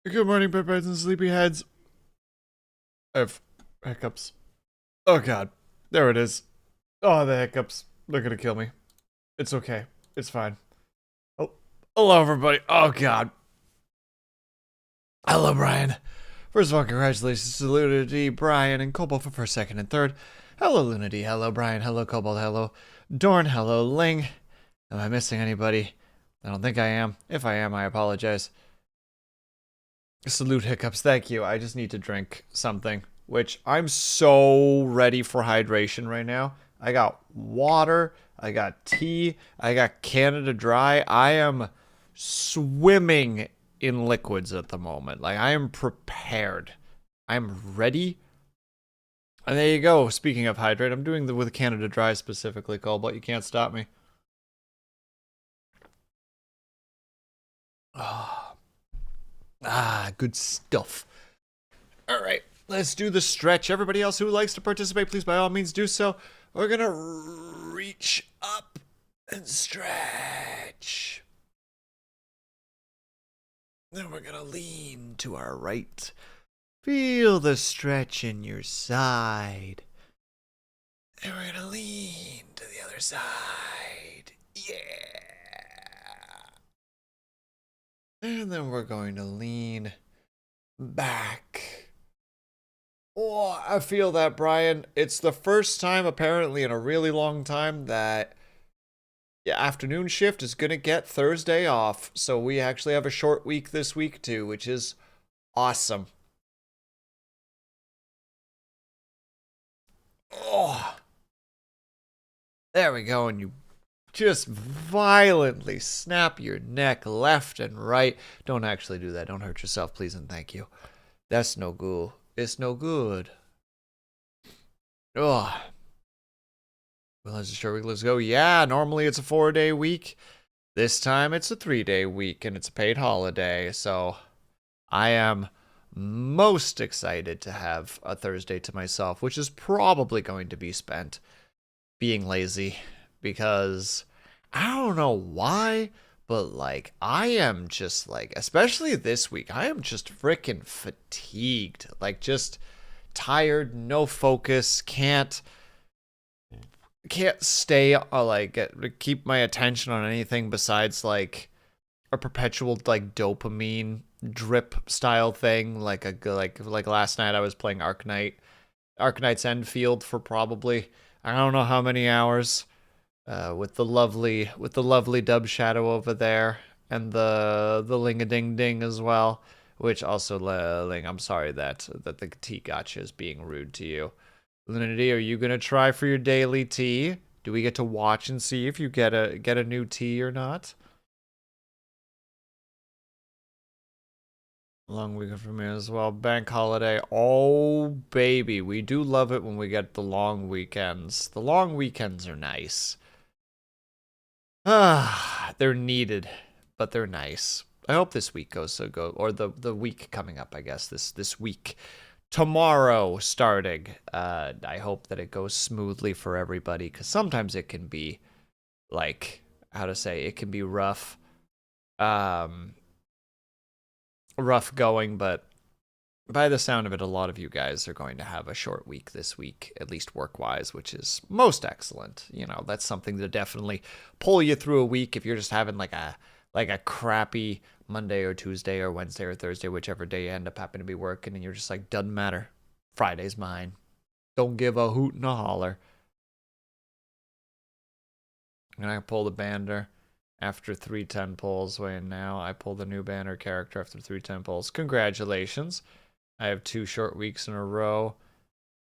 Good morning, bedbugs and sleepyheads. I have hiccups. Oh god. There it is. Oh, the hiccups. They're gonna kill me. It's okay. It's fine. Oh, hello, everybody. Oh god. Hello, Brian. First of all, congratulations to Lunity, Brian, and Cobalt for first, second, and third. Hello, Lunity. Hello, Brian. Hello, Cobalt. Hello, Dorn. Hello, Ling. Am I missing anybody? I don't think I am. If I am, I apologize. Salute hiccups. Thank you. I just need to drink something, which I'm so ready for hydration right now. I got water, I got tea, I got Canada Dry. I am swimming in liquids at the moment. Like, I am prepared. I'm ready. And there you go. Speaking of hydrate, I'm doing the with Canada Dry specifically, Cobalt. You can't stop me. Oh. Ah, good stuff. All right, let's do the stretch. Everybody else who likes to participate, please by all means do so. We're gonna reach up and stretch. Then we're gonna lean to our right. Feel the stretch in your side. And we're gonna lean to the other side. Yeah. And then we're going to lean back. Oh, I feel that, Brian. It's the first time, apparently, in a really long time that afternoon shift is going to get Thursday off. So we actually have a short week this week, too, which is awesome. Oh, there we go. And you just violently snap your neck left and right. Don't actually do that. Don't hurt yourself, please and thank you. That's no good. It's no good. Oh. Well, as a short week, let's go. Yeah, normally it's a 4-day week. This time it's a 3-day week, and it's a paid holiday. So I am most excited to have a Thursday to myself, which is probably going to be spent being lazy. Because I don't know why, but like I am just like, especially this week, I am just freaking fatigued. Like just tired, no focus, can't stay keep my attention on anything besides like a perpetual like dopamine drip style thing. Like last night I was playing Arknight's Endfield for probably I don't know how many hours. With the lovely Dub Shadow over there, and the Ling-a-ding-ding as well. Which also, Ling, I'm sorry that the tea gotcha is being rude to you. Linity, are you gonna try for your daily tea? Do we get to watch and see if you get a new tea or not? Long weekend for me as well. Bank holiday. Oh, baby. We do love it when we get the long weekends. The long weekends are nice. Ah, they're needed, but they're nice. I hope this week goes so good, or the week coming up. I guess this week, tomorrow starting. I hope that it goes smoothly for everybody, because sometimes it can be, like, how to say, it can be rough, rough going. But by the sound of it, a lot of you guys are going to have a short week this week, at least work-wise, which is most excellent. You know, that's something to definitely pull you through a week if you're just having like a crappy Monday or Tuesday or Wednesday or Thursday, whichever day you end up happening to be working, and you're just like, doesn't matter. Friday's mine. Don't give a hoot and a holler. And I pull the banner after 310 pulls. Wait, now I pull the new banner character after 310 pulls. Congratulations. I have 2 short weeks in a row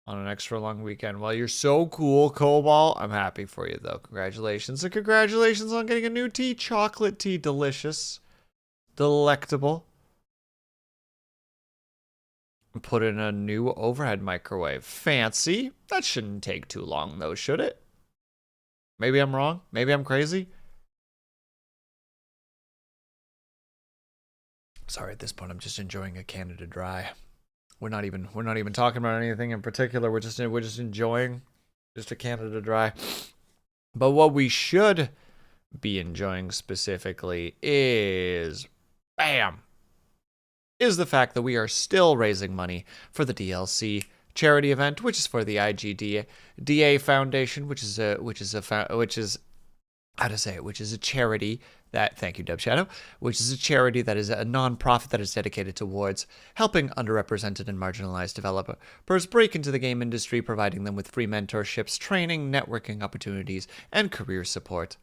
on an extra long weekend. Well, you're so cool, Cobalt. I'm happy for you, though. Congratulations. And congratulations on getting a new tea. Chocolate tea. Delicious. Delectable. Put in a new overhead microwave. Fancy. That shouldn't take too long, though, should it? Maybe I'm wrong. Maybe I'm crazy. Sorry, at this point, I'm just enjoying a Canada Dry. We're not even talking about anything in particular. We're just enjoying just a Canada Dry. But what we should be enjoying specifically is bam. is the fact that we are still raising money for the DLC charity event, which is for the IGDA Foundation, which is a charity that, thank you, Dub Shadow, which is a charity that is a non-profit that is dedicated towards helping underrepresented and marginalized developers break into the game industry, providing them with free mentorships, training, networking opportunities, and career support.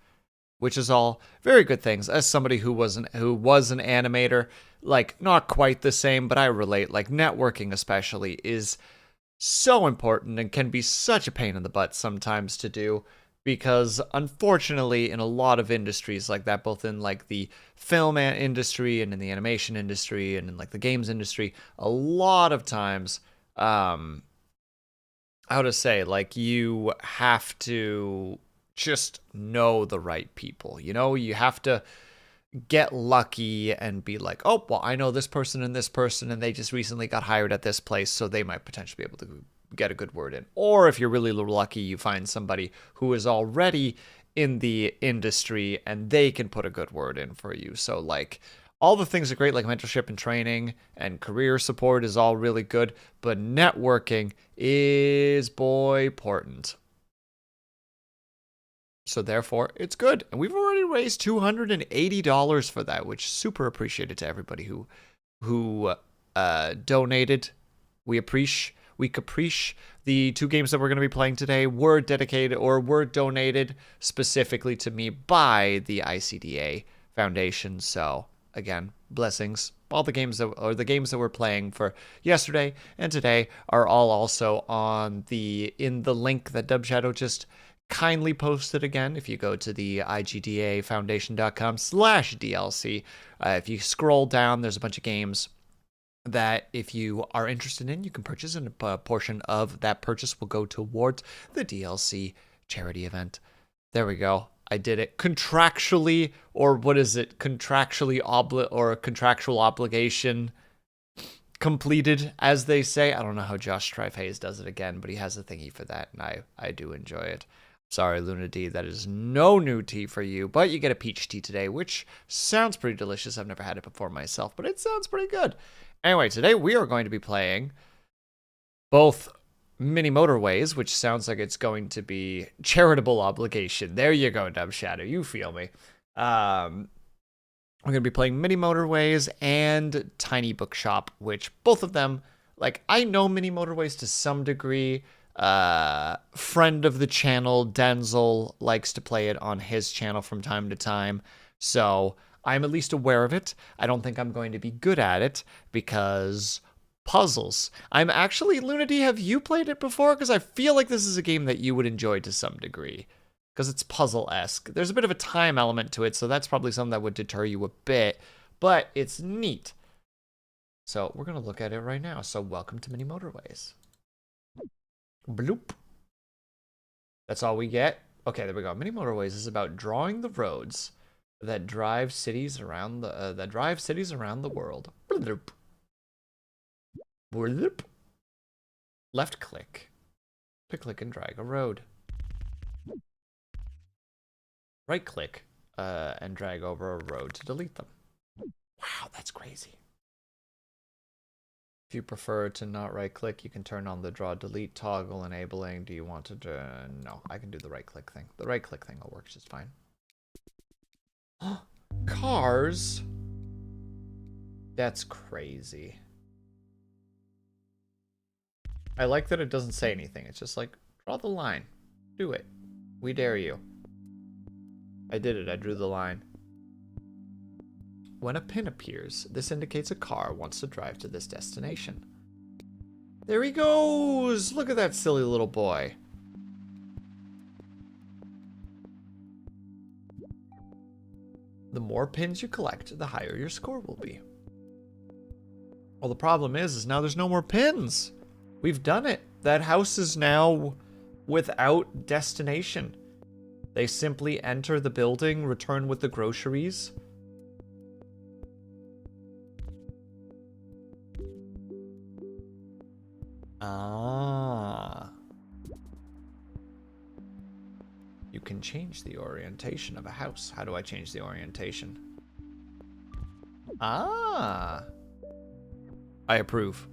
Which is all very good things. As somebody who was an animator, like, not quite the same, but I relate. Like, networking especially is so important and can be such a pain in the butt sometimes to do, because unfortunately in a lot of industries like that, both in like the film industry and in the animation industry and in like the games industry, a lot of times how to say, like, you have to just know the right people. You know, you have to get lucky and be like, oh, well, I know this person, and they just recently got hired at this place, so they might potentially be able to get a good word in. Or if you're really lucky, you find somebody who is already in the industry and they can put a good word in for you. So, like, all the things are great, like mentorship and training and career support is all really good, but networking is important. So therefore, it's good. And we've already raised $280 for that, which is super appreciated to everybody who donated. We appreciate. The 2 games that we're going to be playing today were donated specifically to me by the IDGA Foundation. So again, blessings. All the games that we're playing for yesterday and today are all also in the link that Dub Shadow just kindly posted again. If you go to the IGDAfoundation.com/DLC, if you scroll down, there's a bunch of games that if you are interested in, you can purchase, and a portion of that purchase will go towards the DLC charity event. There we go. I did it contractually, or what is it? Contractual obligation completed, as they say. I don't know how Josh Strife-Hayes does it again, but he has a thingy for that, and I do enjoy it. Sorry, Luna D, that is no new tea for you, but you get a peach tea today, which sounds pretty delicious. I've never had it before myself, but it sounds pretty good. Anyway, today we are going to be playing both Mini Motorways, which sounds like it's going to be charitable obligation. There you go, Dub Shadow. You feel me. We're going to be playing Mini Motorways and Tiny Bookshop, which both of them, like, I know Mini Motorways to some degree. Friend of the channel, Denzel, likes to play it on his channel from time to time, so I'm at least aware of it. I don't think I'm going to be good at it because puzzles. I'm actually, Luna D, have you played it before? Because I feel like this is a game that you would enjoy to some degree, because it's puzzle-esque. There's a bit of a time element to it, so that's probably something that would deter you a bit, but it's neat. So we're going to look at it right now. So welcome to Mini Motorways. Bloop. That's all we get. Okay, there we go. Mini Motorways is about drawing the roads that drive cities around the world. Bloop. Bloop. Left click to click and drag a road. Right click and drag over a road to delete them. Wow, that's crazy. If you prefer to not right click, you can turn on the draw delete toggle enabling. Do you want to do... No, I can do the right click thing. The right click thing will work just fine. Cars? That's crazy. I like that it doesn't say anything. It's just like, draw the line. Do it. We dare you. I did it. I drew the line. When a pin appears, this indicates a car wants to drive to this destination. There he goes! Look at that silly little boy. The more pins you collect, the higher your score will be. Well, the problem is now there's no more pins. We've done it. That house is now without destination. They simply enter the building, return with the groceries. Ah. You can change the orientation of a house. How do I change the orientation? Ah. I approve.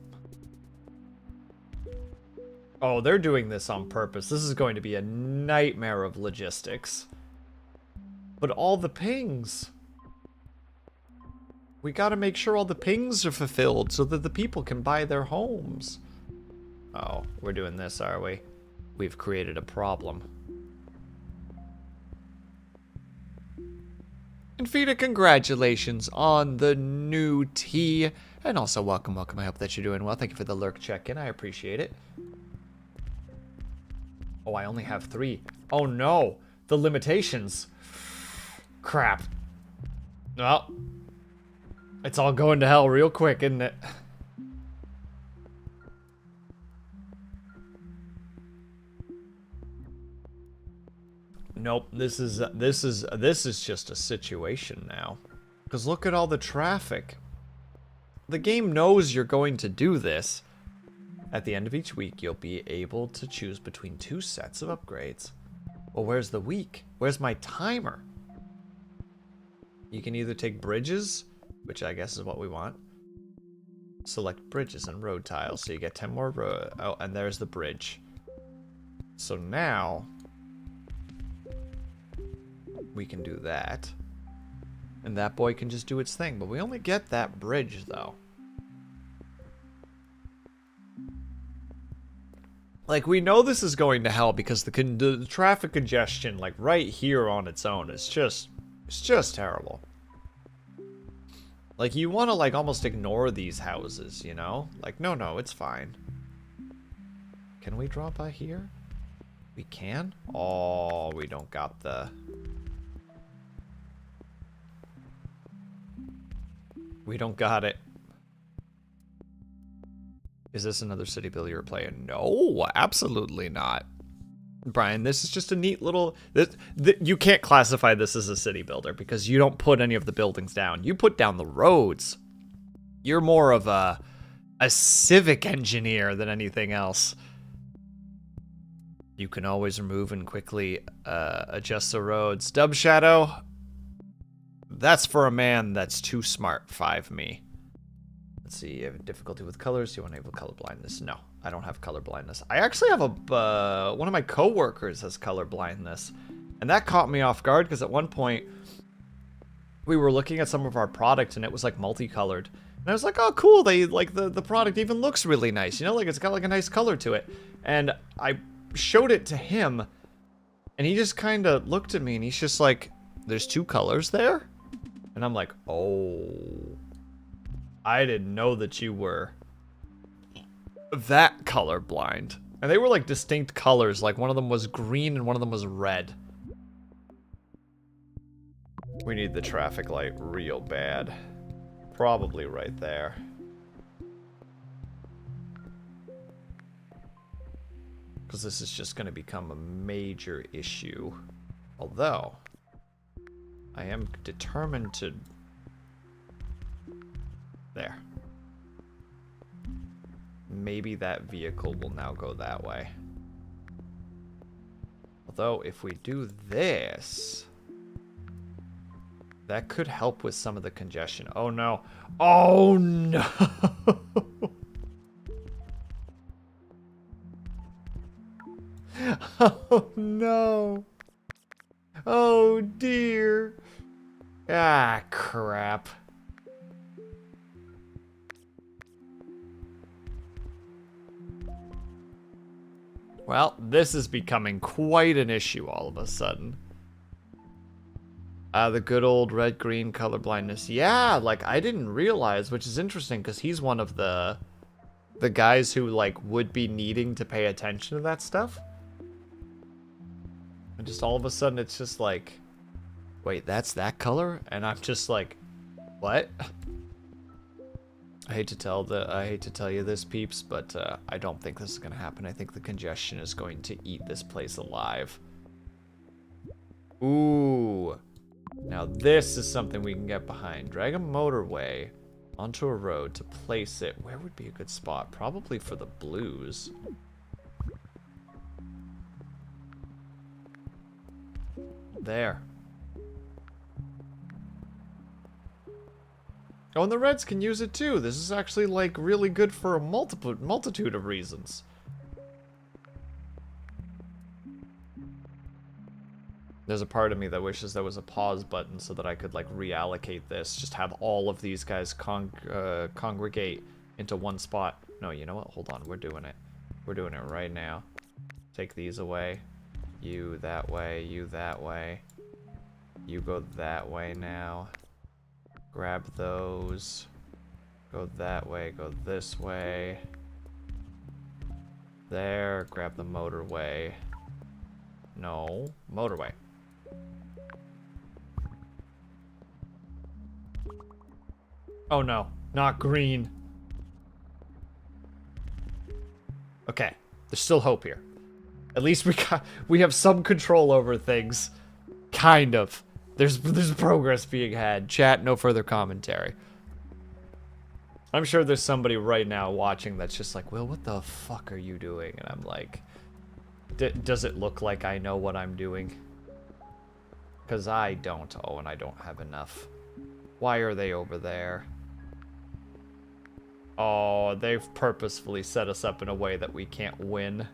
Oh, they're doing this on purpose. This is going to be a nightmare of logistics. But all the pings. We gotta make sure all the pings are fulfilled so that the people can buy their homes. Oh, we're doing this, are we? We've created a problem. And Fita, congratulations on the new tea. And also, welcome, welcome. I hope that you're doing well. Thank you for the lurk check-in. I appreciate it. Oh, I only have 3. Oh, no. The limitations. Crap. Well, it's all going to hell real quick, isn't it? Nope, this is just a situation now. Because look at all the traffic. The game knows you're going to do this. At the end of each week, you'll be able to choose between 2 sets of upgrades. Well, where's the week? Where's my timer? You can either take bridges, which I guess is what we want. Select bridges and road tiles, so you get 10 more road. Oh, and there's the bridge. So now we can do that. And that boy can just do its thing. But we only get that bridge, though. Like, we know this is going to hell because the traffic congestion, like, right here on its own is just... It's just terrible. Like, you want to, like, almost ignore these houses, you know? Like, no, it's fine. Can we draw by here? We can? Oh, we don't got the... We don't got it. Is this another city builder you're playing? No, absolutely not. Brian, this is just a neat little... you can't classify this as a city builder because you don't put any of the buildings down. You put down the roads. You're more of a civic engineer than anything else. You can always remove and quickly adjust the roads. Dub Shadow, that's for a man that's too smart. 5 me. Let's see, you have difficulty with colors. Do you want to enable color blindness? No, I don't have color blindness. I actually have a one of my coworkers has color blindness, and that caught me off guard because at one point we were looking at some of our product and it was like multicolored, and I was like, oh cool, they like the product even looks really nice, you know, like it's got like a nice color to it. And I showed it to him and he just kind of looked at me and he's just like, there's 2 colors there? And I'm like, oh, I didn't know that you were that colorblind. And they were like distinct colors, like one of them was green and one of them was red. We need the traffic light real bad. Probably right there. Because this is just going to become a major issue. Although, I am determined to... There. Maybe that vehicle will now go that way. Although, if we do this... That could help with some of the congestion. Oh no. Oh no! Oh no! Oh dear! Ah, crap. Well, this is becoming quite an issue all of a sudden. The good old red-green color blindness. Yeah, like, I didn't realize, which is interesting, because he's one of the guys who, like, would be needing to pay attention to that stuff. And just all of a sudden, it's just like, wait, that's that color? And I'm just like, what? I hate to tell you this, peeps, but I don't think this is gonna happen. I think the congestion is going to eat this place alive. Ooh. Now this is something we can get behind. Drag a motorway onto a road to place it. Where would be a good spot? Probably for the blues. There. Oh, and the reds can use it too. This is actually, like, really good for a multitude of reasons. There's a part of me that wishes there was a pause button so that I could, like, reallocate this. Just have all of these guys congregate into one spot. No, you know what? Hold on. We're doing it. We're doing it right now. Take these away. You that way. You that way. You go that way now. Grab those. Go that way. Go this way. There. Grab the motorway. No. Motorway. Oh no. Not green. Okay. There's still hope here. At least we have some control over things. Kind of. There's progress being had. Chat, no further commentary. I'm sure there's somebody right now watching that's just like, Will, what the fuck are you doing? And I'm like, does it look like I know what I'm doing? Because I don't. Oh, and I don't have enough. Why are they over there? Oh, they've purposefully set us up in a way that we can't win.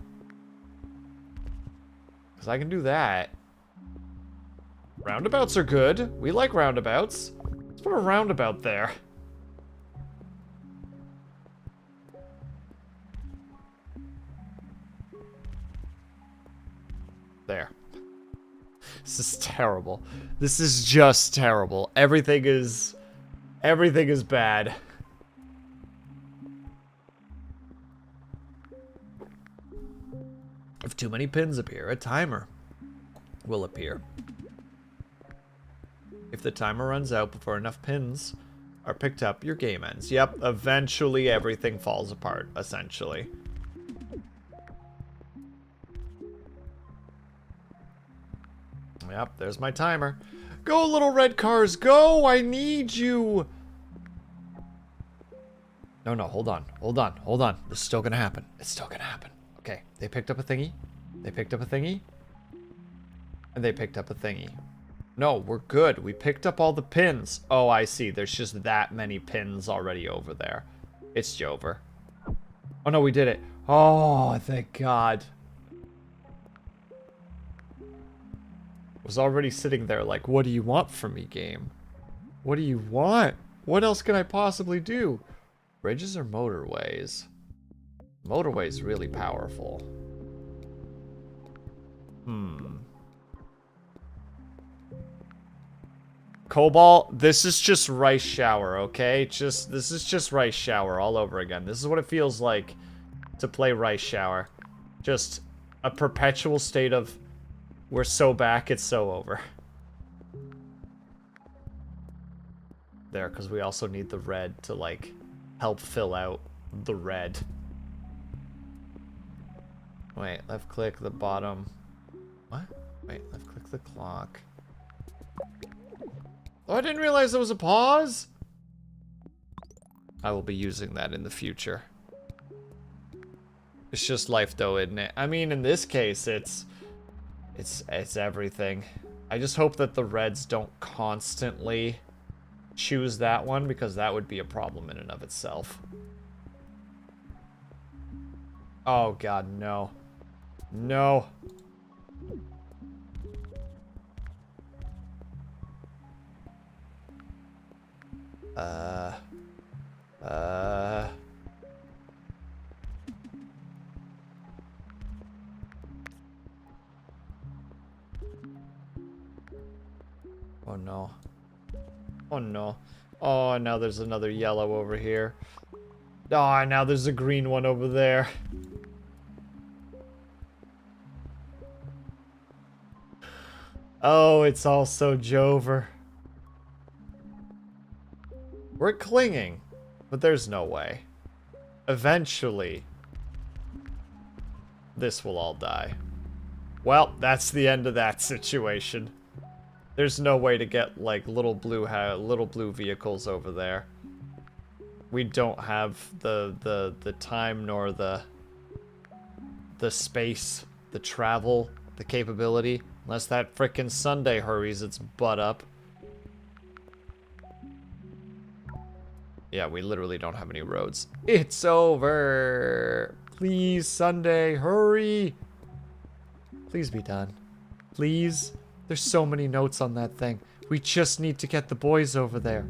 Because I can do that. Roundabouts are good. We like roundabouts. Let's put a roundabout there. There. This is terrible. This is just terrible. Everything is bad. If too many pins appear, a timer will appear. If the timer runs out before enough pins are picked up, your game ends. Yep, eventually everything falls apart, essentially. Yep, there's my timer. Go, little red cars, go! I need you! No, hold on. This is still gonna happen. It's still gonna happen. Okay, they picked up a thingy. They picked up a thingy. And they picked up a thingy. No, we're good. We picked up all the pins. Oh, I see. There's just that many pins already over there. It's Jover. Oh, no, we did it. Oh, thank God. Was already sitting there like, what do you want from me, game? What do you want? What else can I possibly do? Bridges or motorways? Motorway's really powerful. Cobalt, this is just rice shower, okay? This is just rice shower all over again. This is what it feels like to play rice shower. Just a perpetual state of we're so back, it's so over. There, because we also need the red to, like, help fill out the red. Wait, left click the bottom. What? Wait, left click the clock. Oh, I didn't realize there was a pause. I will be using that in the future. It's just life though, isn't it? I mean, in this case, it's everything. I just hope that the reds don't constantly choose that one, because that would be a problem in and of itself. Oh God, no. No. Oh no. Oh no. Oh, now there's another yellow over here. Oh, now there's a green one over there. Oh, it's also Jover. We're clinging, but there's no way. Eventually, this will all die. Well, that's the end of that situation. There's no way to get, like, little blue vehicles over there. We don't have the time nor the space, the travel, the capability, unless that frickin' Sunday hurries its butt up. Yeah, we literally don't have any roads. It's over. Please, Sunday, hurry. Please be done. Please. There's so many notes on that thing. We just need to get the boys over there.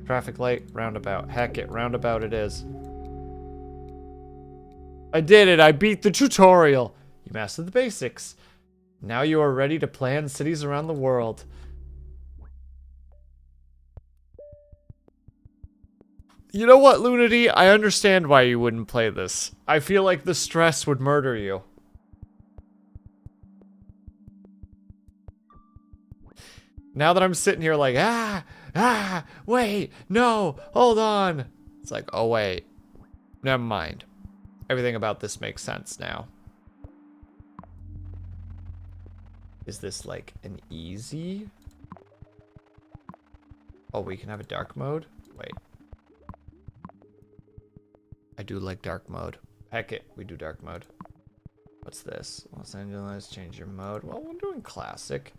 Traffic light, roundabout. Heck it, roundabout it is. I did it. I beat the tutorial. You mastered the basics. Now you are ready to plan cities around the world. You know what, Lunity? I understand why you wouldn't play this. I feel like the stress would murder you. Now that I'm sitting here like, wait, no, hold on. It's like, oh wait, never mind. Everything about this makes sense now. Is this like an easy? Oh, we can have a dark mode? Wait. I do like dark mode. Heck it, we do dark mode. What's this? Los Angeles, change your mode. Well, we're doing classic.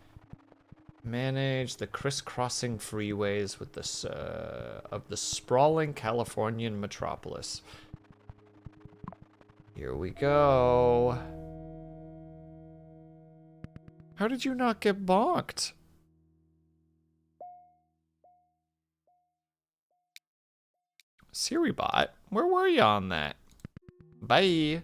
Manage the crisscrossing freeways with this of the sprawling Californian metropolis. Here we go. How did you not get bonked? SiriBot, where were you on that? Bye.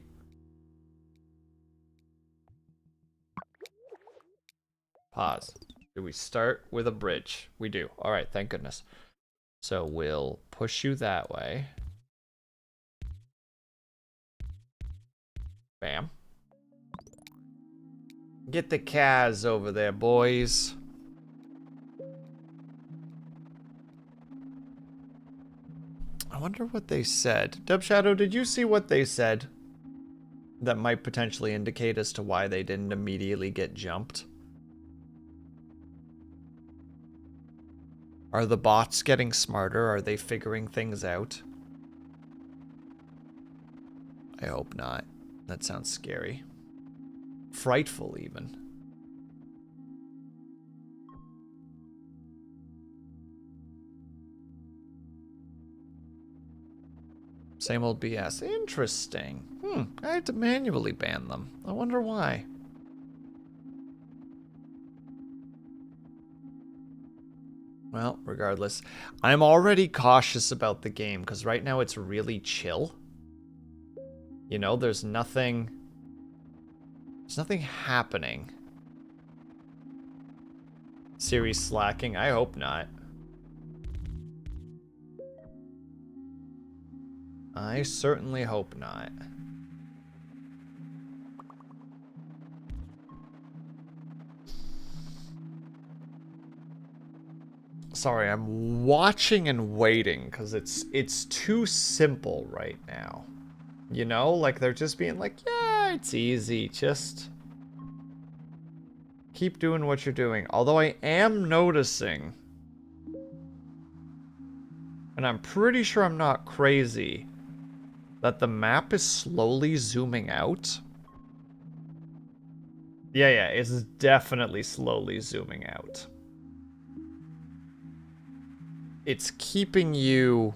Pause. Do we start with a bridge? We do. All right, thank goodness. So we'll push you that way. Bam. Get the Kaz over there, boys. I wonder what they said. Dubshadow, did you see what they said? That might potentially indicate as to why they didn't immediately get jumped. Are the bots getting smarter? Are they figuring things out? I hope not. That sounds scary. Frightful, even. Same old BS. Interesting. I had to manually ban them. I wonder why. Well, regardless. I'm already cautious about the game, because right now it's really chill. You know, there's nothing happening. Siri's slacking? I hope not. I certainly hope not. Sorry, I'm watching and waiting because it's too simple right now. You know, like they're just being like, yeah, it's easy. Just keep doing what you're doing. Although I am noticing, and I'm pretty sure I'm not crazy, that the map is slowly zooming out. Yeah, it's definitely slowly zooming out. It's keeping you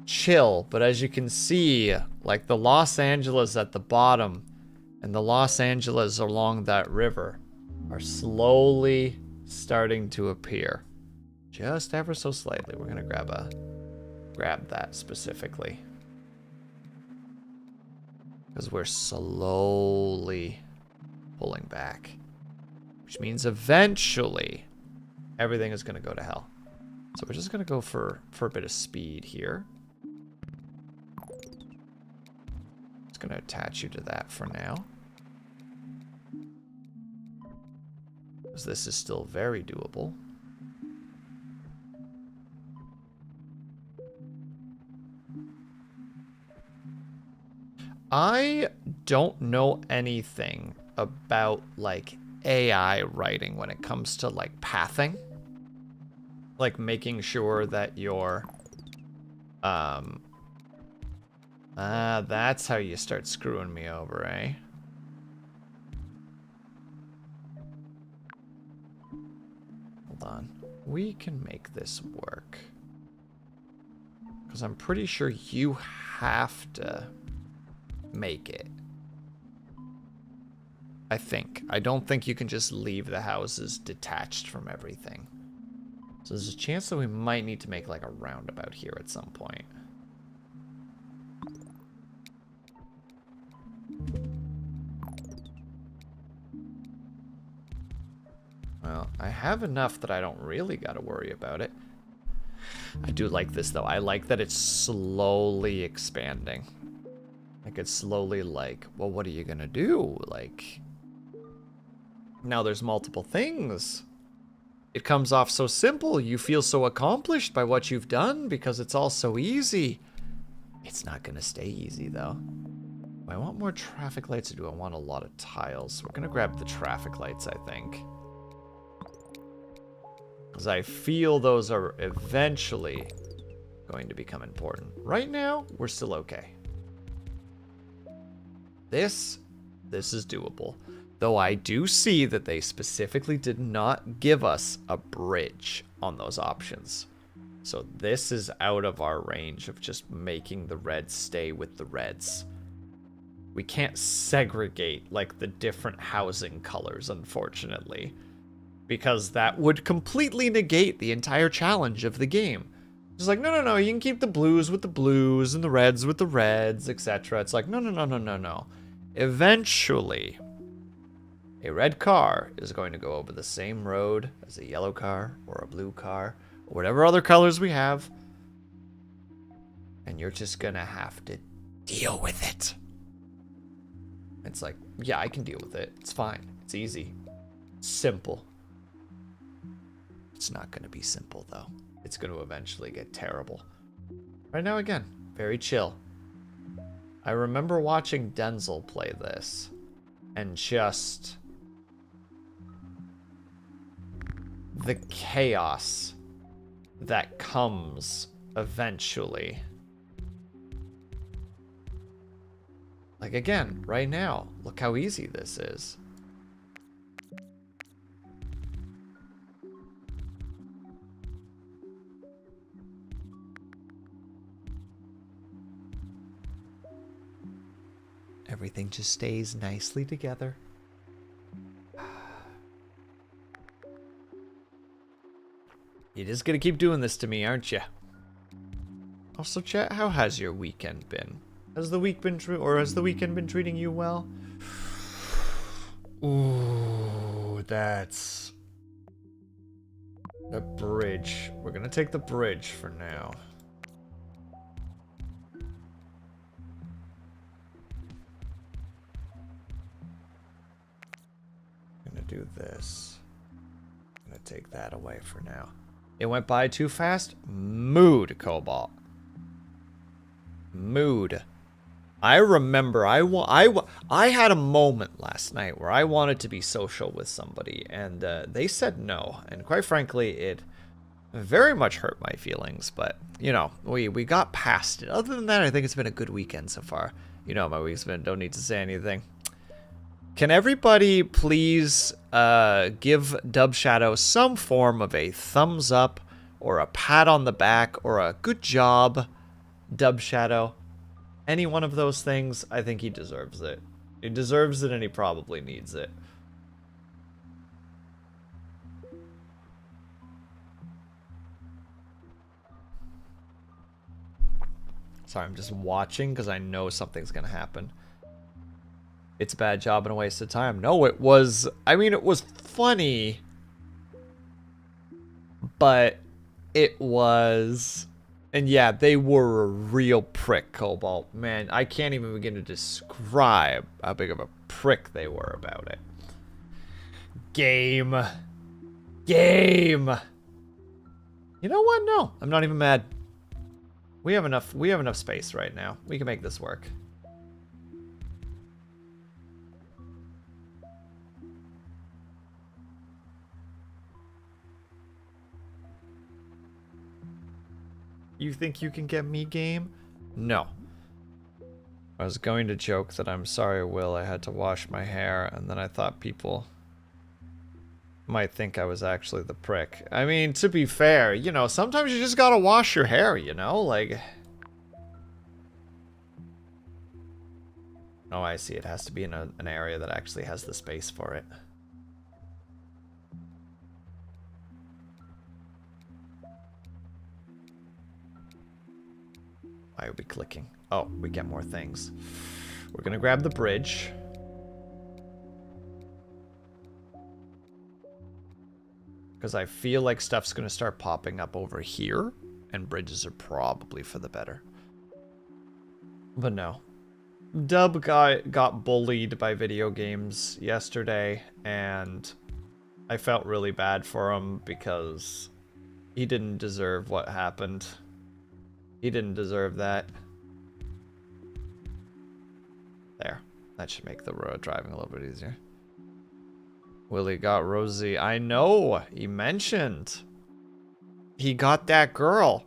chill, but as you can see, like the Los Angeles at the bottom and the Los Angeles along that river are slowly starting to appear. Just ever so slightly. We're gonna grab that specifically. Because we're slowly pulling back. Which means eventually everything is gonna go to hell. So we're just gonna go for a bit of speed here. Just gonna attach you to that for now. Because this is still very doable. I don't know anything about like AI writing when it comes to like pathing. Like making sure that you're that's how you start screwing me over, eh? Hold on. We can make this work. Because I'm pretty sure you have to make it. I think. I don't think you can just leave the houses detached from everything. So there's a chance that we might need to make like a roundabout here at some point. Well, I have enough that I don't really got to worry about it. I do like this though. I like that it's slowly expanding. Like it's slowly like, well, what are you gonna do? Like, now there's multiple things. It comes off so simple. You feel so accomplished by what you've done because it's all so easy. It's not gonna stay easy though. Do I want more traffic lights or do I want a lot of tiles? We're gonna grab the traffic lights, I think. Because I feel those are eventually going to become important. Right now, we're still okay. This is doable. Though I do see that they specifically did not give us a bridge on those options. So this is out of our range of just making the reds stay with the reds. We can't segregate like the different housing colors, unfortunately. Because that would completely negate the entire challenge of the game. It's like, no, you can keep the blues with the blues and the reds with the reds, etc. It's like, no. Eventually, a red car is going to go over the same road as a yellow car or a blue car or whatever other colors we have. And you're just going to have to deal with it. It's like, yeah, I can deal with it. It's fine. It's easy. It's simple. It's not going to be simple, though. It's going to eventually get terrible. Right now, again, very chill. I remember watching Denzel play this. And just... the chaos that comes eventually. Like, again, right now, look how easy this is. Everything just stays nicely together. You're just gonna keep doing this to me, aren't you? Also, chat, how has your weekend been? Has the week been has the weekend been treating you well? Ooh, that's the bridge. We're gonna take the bridge for now. Do this. I'm gonna take that away for now. It went by too fast. Mood, Cobalt. Mood. I remember I had a moment last night where I wanted to be social with somebody and they said no, and quite frankly it very much hurt my feelings, but you know, we got past it. Other than that, I think it's been a good weekend so far. You know, my week's been, don't need to say anything. Can everybody please give Dub Shadow some form of a thumbs up or a pat on the back or a good job, Dub Shadow? Any one of those things, I think he deserves it. He deserves it and he probably needs it. Sorry, I'm just watching because I know something's going to happen. It's a bad job and a waste of time. No, it was... I mean, it was funny. But it was... And yeah, they were a real prick, Cobalt. Man, I can't even begin to describe how big of a prick they were about it. Game. Game. You know what? No, I'm not even mad. We have enough space right now. We can make this work. You think you can get me game? No. I was going to joke that I'm sorry, Will, I had to wash my hair, and then I thought people might think I was actually the prick. I mean, to be fair, you know, sometimes you just gotta wash your hair, you know? Like, Oh, I see. It has to be in an area that actually has the space for it. Why are we clicking? Oh, we get more things. We're gonna grab the bridge. Because I feel like stuff's gonna start popping up over here. And bridges are probably for the better. But no. Dub got bullied by video games yesterday, and I felt really bad for him because he didn't deserve what happened. He didn't deserve that. There. That should make the road driving a little bit easier. Willie got Rosie. I know! He mentioned. He got that girl.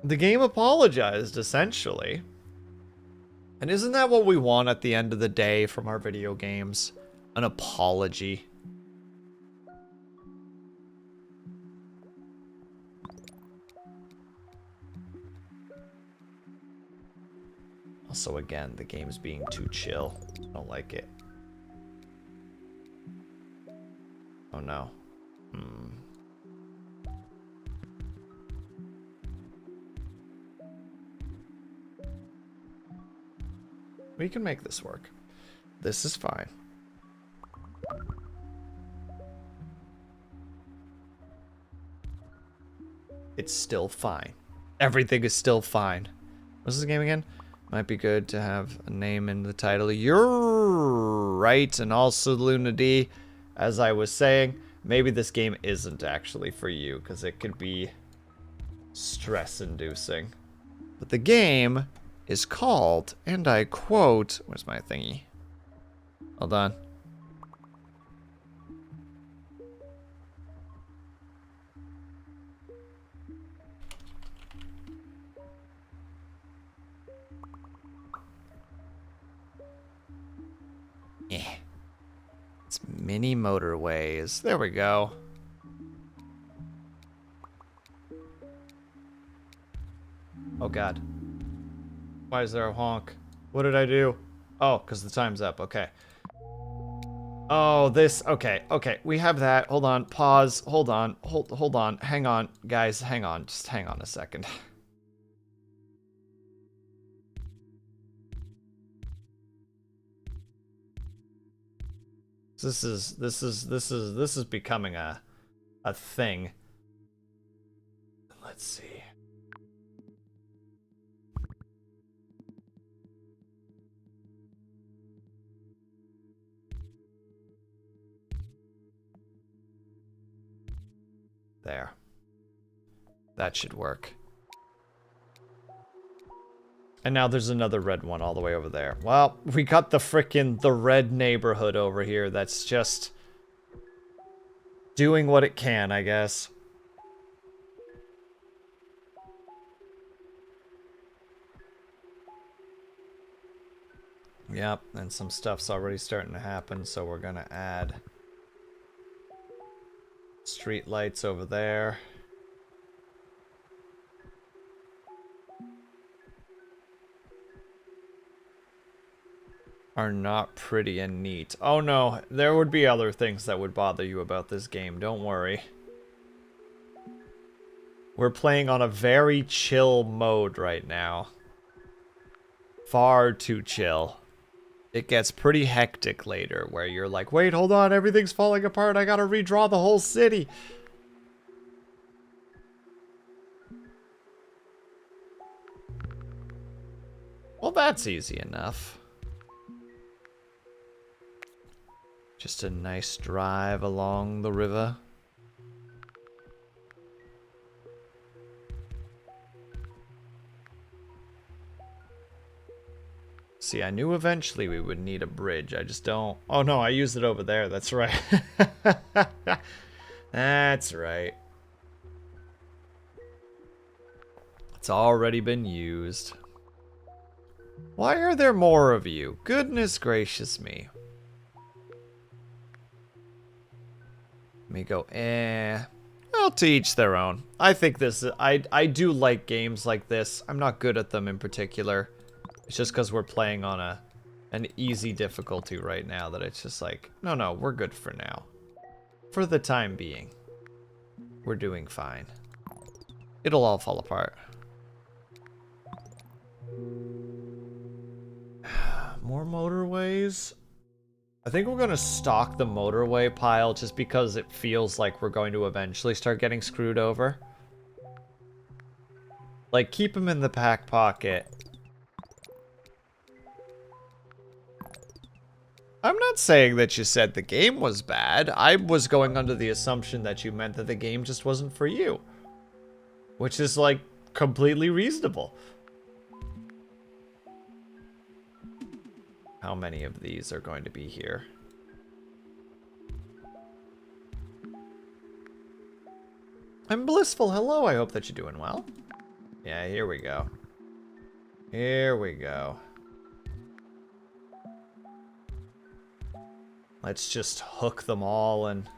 The game apologized, essentially. And isn't that what we want at the end of the day from our video games? An apology. Also, again, the game's being too chill. I don't like it. Oh no. We can make this work. This is fine. It's still fine. Everything is still fine. What's this game again? Might be good to have a name in the title. You're right. And also, Luna D, as I was saying, maybe this game isn't actually for you because it could be stress-inducing. But the game is called, and I quote, where's my thingy? Hold on. It's mini motorways. There we go. Oh god. Why is there a honk? What did I do? Oh, because the time's up. Okay. Oh, this. Okay. Okay. We have that. Hold on. Pause. Hold on. Hold on. Hang on. Guys, hang on. Just hang on a second. This is becoming a thing. Let's see. There. That should work. And now there's another red one all the way over there. Well, we got the red neighborhood over here that's just doing what it can, I guess. Yep, and some stuff's already starting to happen, so we're gonna add street lights over there. Are not pretty and neat. Oh no, there would be other things that would bother you about this game, don't worry. We're playing on a very chill mode right now. Far too chill. It gets pretty hectic later, where you're like, wait, hold on, everything's falling apart, I gotta redraw the whole city. Well, that's easy enough. Just a nice drive along the river. See, I knew eventually we would need a bridge. I just don't... Oh no, I used it over there. That's right. That's right. It's already been used. Why are there more of you? Goodness gracious me. Let me go, well, to each their own. I think this is... I do like games like this. I'm not good at them in particular. It's just because we're playing on an easy difficulty right now that it's just like, no, we're good for now. For the time being. We're doing fine. It'll all fall apart. More motorways? I think we're gonna stock the motorway pile just because it feels like we're going to eventually start getting screwed over. Like, keep them in the back pocket. I'm not saying that you said the game was bad. I was going under the assumption that you meant that the game just wasn't for you. Which is, like, completely reasonable. How many of these are going to be here? I'm blissful. Hello, I hope that you're doing well. Yeah, here we go. Here we go. Let's just hook them all and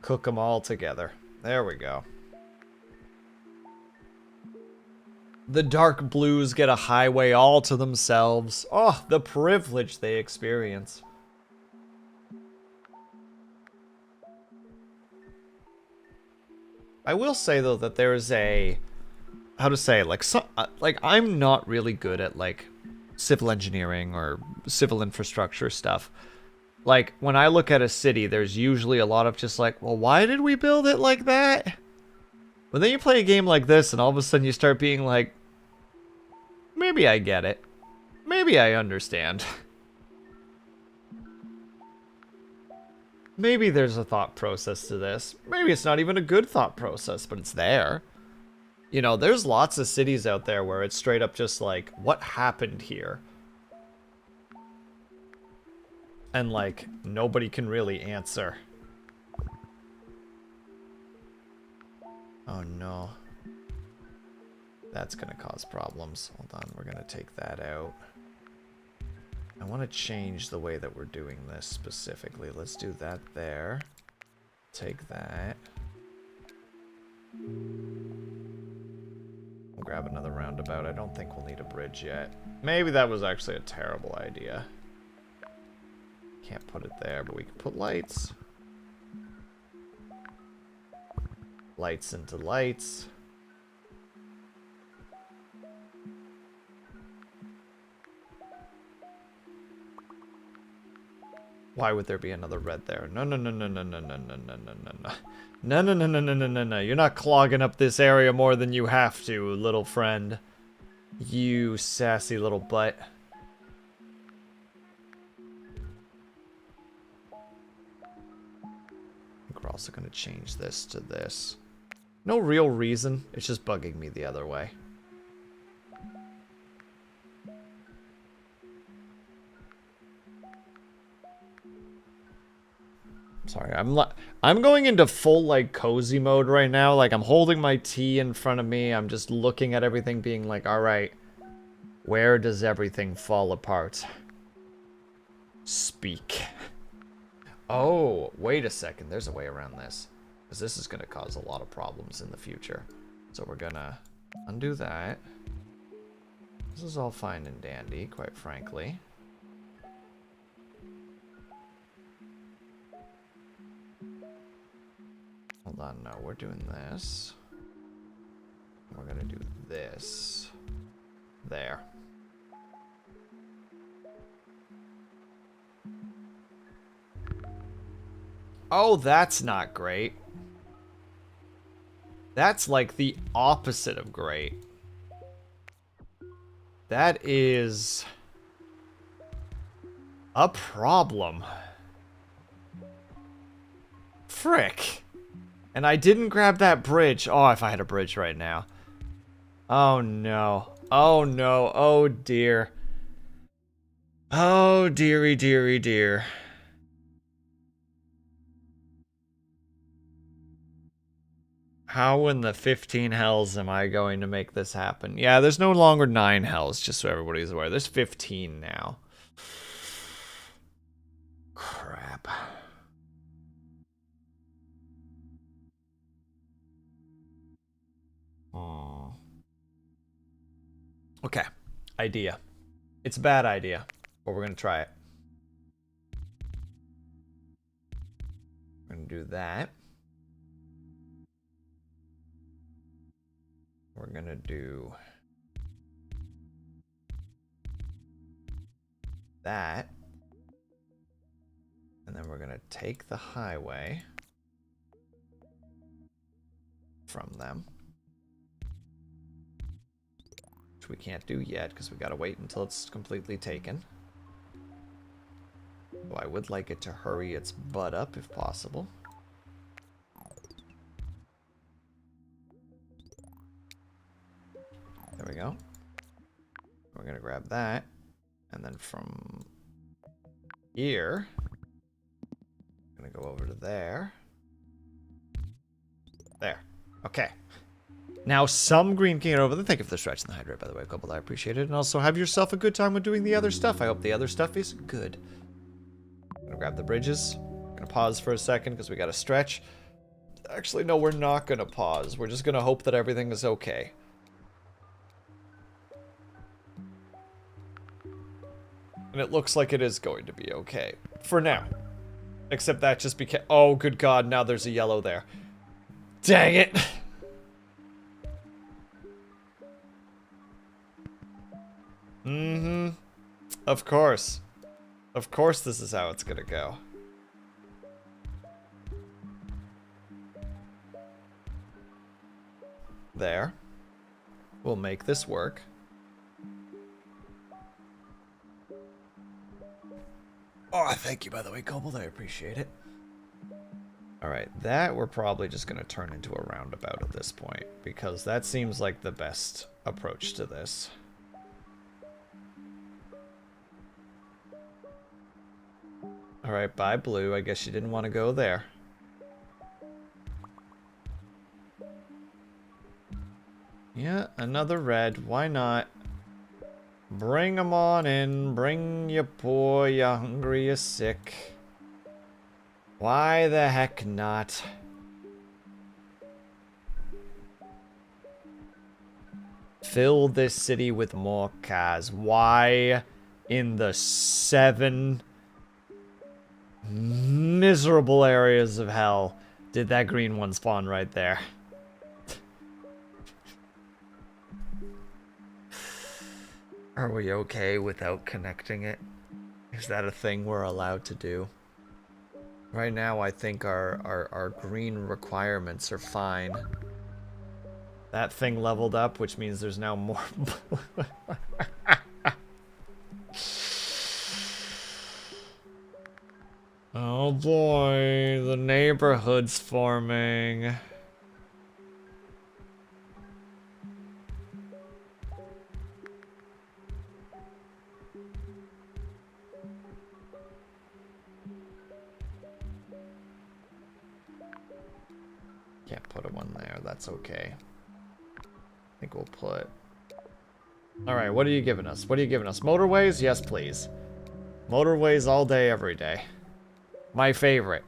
cook them all together. There we go. The dark blues get a highway all to themselves. Oh, the privilege they experience. I will say though that there's a, how to say, like I'm not really good at like civil engineering or civil infrastructure stuff. Like when I look at a city, there's usually a lot of just like, well, why did we build it like that? But then you play a game like this and all of a sudden you start being like, maybe I get it. Maybe I understand. Maybe there's a thought process to this. Maybe it's not even a good thought process, but it's there. You know, there's lots of cities out there where it's straight up just like, what happened here? And like, nobody can really answer. Oh no. That's gonna cause problems. Hold on, we're gonna take that out. I want to change the way that we're doing this specifically. Let's do that there. Take that. We'll grab another roundabout. I don't think we'll need a bridge yet. Maybe that was actually a terrible idea. Can't put it there, but we can put lights. Lights into lights. Why would there be another red there? No. No. You're not clogging up this area more than you have to, little friend. You sassy little butt. I think we're also going to change this to this. No real reason. It's just bugging me the other way. Sorry, I'm going into full like cozy mode right now. Like I'm holding my tea in front of me. I'm just looking at everything being like, all right, where does everything fall apart? Speak. Oh, wait a second. There's a way around this. Because this is going to cause a lot of problems in the future. So we're going to undo that. This is all fine and dandy, quite frankly. Hold on, no, we're doing this. We're gonna do this. There. Oh, that's not great. That's like the opposite of great. That is a problem. Frick. And I didn't grab that bridge. Oh, if I had a bridge right now. Oh, no. Oh, no. Oh, dear. Oh, dearie, dearie, dear. How in the 15 hells am I going to make this happen? Yeah, there's no longer 9 hells, just so everybody's aware. There's 15 now. Crap. Oh. Okay. Idea. It's a bad idea, but we're going to try it. We're going to do that. We're going to do that. And then we're going to take the highway from them. Which we can't do yet because we got to wait until it's completely taken. So I would like it to hurry its butt up if possible. There we go. We're going to grab that. And then from here, I'm going to go over to there. There. Okay. Now some green can get over there. Thank you for the stretch and the hydrate, by the way, Couple. I appreciate it. And also have yourself a good time with doing the other stuff. I hope the other stuff is good. I'm gonna grab the bridges. I'm gonna pause for a second because we gotta stretch. Actually, no, we're not gonna pause. We're just gonna hope that everything is okay. And it looks like it is going to be okay. For now. Except that just became... Oh, good God, now there's a yellow there. Dang it! Mm-hmm. Of course. Of course this is how it's gonna go. There. We'll make this work. Oh, thank you, by the way, Cobalt. I appreciate it. Alright, that we're probably just gonna turn into a roundabout at this point, because that seems like the best approach to this. Alright, bye, Blue. I guess you didn't want to go there. Yeah, another red. Why not? Bring 'em on in. Bring you poor, you hungry, you sick. Why the heck not? Fill this city with more cars. Why in the 7 miserable areas of hell did that green one spawn right there? Are we okay without connecting it? Is that a thing we're allowed to do? Right now, I think our green requirements are fine. That thing leveled up, which means there's now more... Oh boy, the neighborhood's forming. Can't put a one there, that's okay. I think we'll put... Alright, what are you giving us? What are you giving us? Motorways? Yes, please. Motorways all day, every day. My favorite.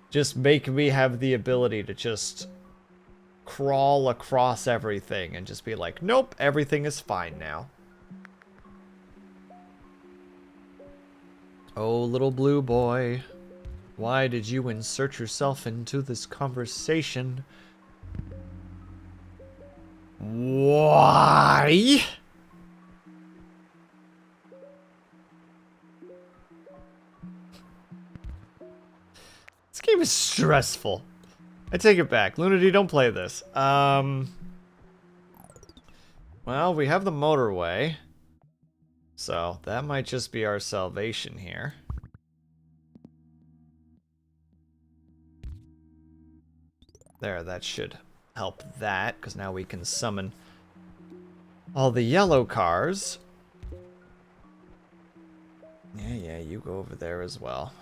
Just make me have the ability to just crawl across everything and just be like, nope, everything is fine now. Oh, little blue boy. Why did you insert yourself into this conversation? Why? This game is stressful. I take it back. Lunity, don't play this. Well, we have the motorway. So, that might just be our salvation here. There, that should help that, because now we can summon all the yellow cars. Yeah, you go over there as well.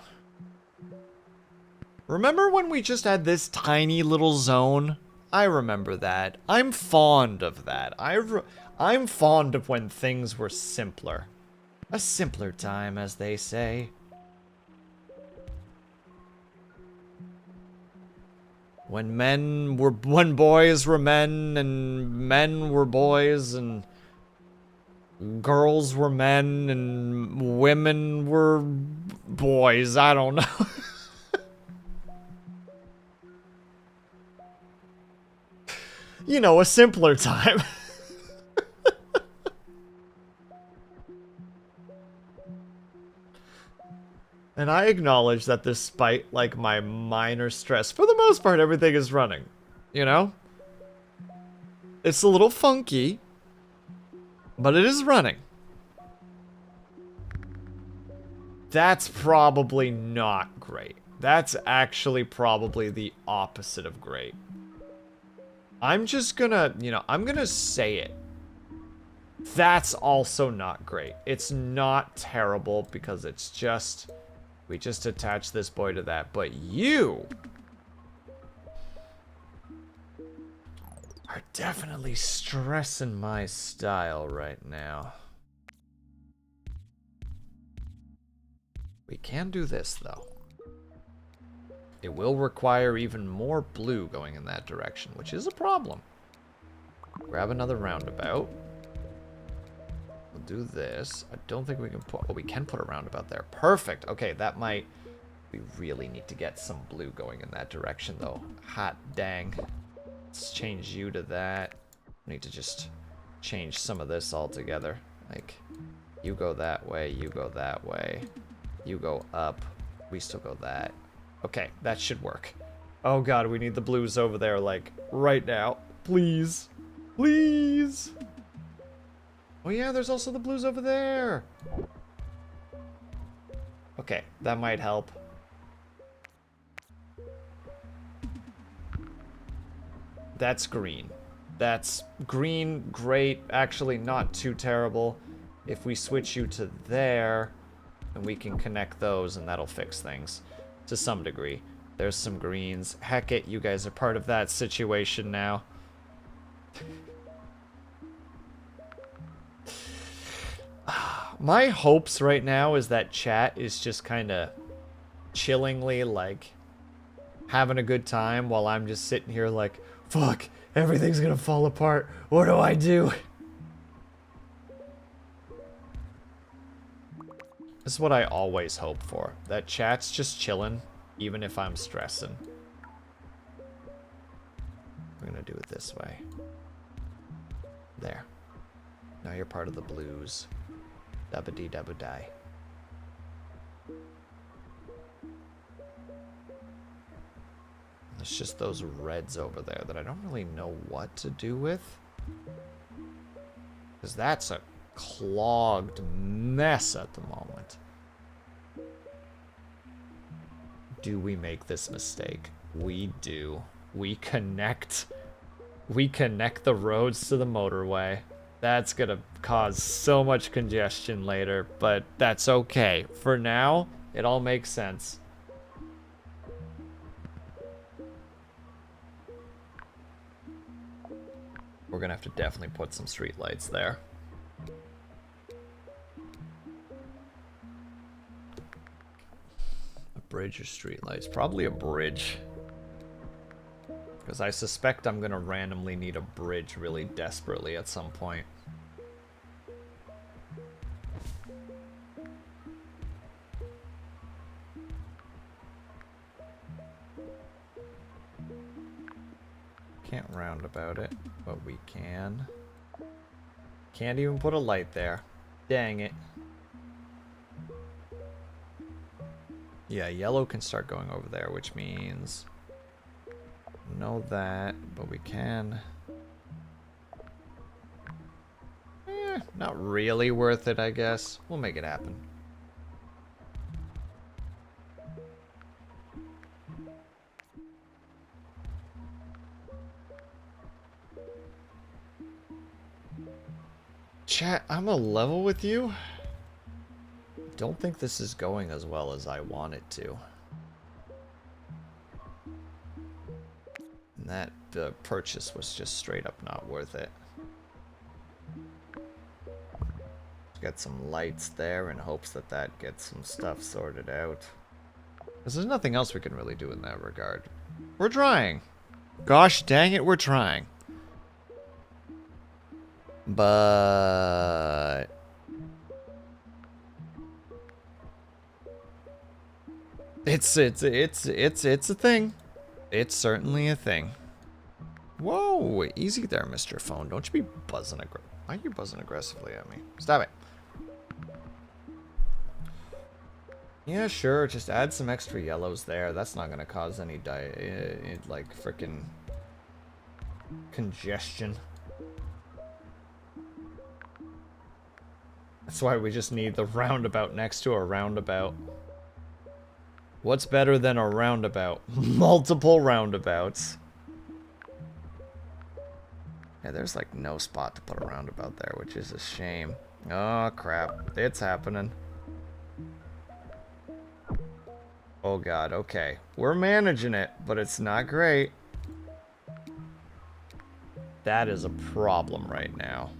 Remember when we just had this tiny little zone? I remember that. I'm fond of that. I'm fond of when things were simpler. A simpler time, as they say. When boys were men, and men were boys, and girls were men, and women were boys. I don't know. You know, a simpler time. And I acknowledge that despite, like, my minor stress, for the most part, everything is running. You know? It's a little funky, but it is running. That's probably not great. That's actually probably the opposite of great. I'm just gonna, you know, I'm gonna say it. That's also not great. It's not terrible because it's just... We just attach this boy to that, but you are definitely stressing my style right now. We can do this, though. It will require even more blue going in that direction, which is a problem. Grab another roundabout. We'll do this. I don't think we can put... Oh, we can put a roundabout there. Perfect. Okay, that might... We really need to get some blue going in that direction, though. Hot dang. Let's change you to that. We need to just change some of this altogether. Like, you go that way, you go that way. You go up. We still go that. Okay, that should work. Oh god, we need the blues over there, like, right now. Please. Please. Oh yeah, there's also the blues over there. Okay, that might help. That's green. That's green, great. Actually, not too terrible. If we switch you to there, and we can connect those, and that'll fix things to some degree. There's some greens. Heck it, you guys are part of that situation now. My hopes right now is that chat is just kind of chillingly, like, having a good time while I'm just sitting here like, fuck, everything's gonna fall apart. What do I do? This is what I always hope for. That chat's just chilling, even if I'm stressing. We're gonna do it this way. There. Now you're part of the blues. Dabba-dee dabba-die. It's just those reds over there that I don't really know what to do with. Because that's a clogged mess at the moment. Do we make this mistake? We do. We connect the roads to the motorway. That's gonna cause so much congestion later, but that's okay. For now, it all makes sense. We're gonna have to definitely put some streetlights there. A bridge or streetlights? Probably a bridge. Because I suspect I'm gonna randomly need a bridge really desperately at some point. Can't roundabout it, but we can. Can't even put a light there. Dang it. Yeah, yellow can start going over there, which means... know that, but we can... not really worth it, I guess. We'll make it happen. Chat, I'm a level with you. Don't think this is going as well as I want it to. And that purchase was just straight up not worth it. Get some lights there in hopes that that gets some stuff sorted out. Because there's nothing else we can really do in that regard. We're trying. Gosh dang it, we're trying. But it's a thing. It's certainly a thing. Whoa, easy there, Mr. Phone. Don't you be buzzing Why are you buzzing aggressively at me? Stop it. Yeah, sure. Just add some extra yellows there. That's not gonna cause any like frickin' congestion. That's why we just need the roundabout next to a roundabout. What's better than a roundabout? Multiple roundabouts. Yeah, there's like no spot to put a roundabout there, which is a shame. Oh crap, it's happening. Oh god, okay. We're managing it, but it's not great. That is a problem right now.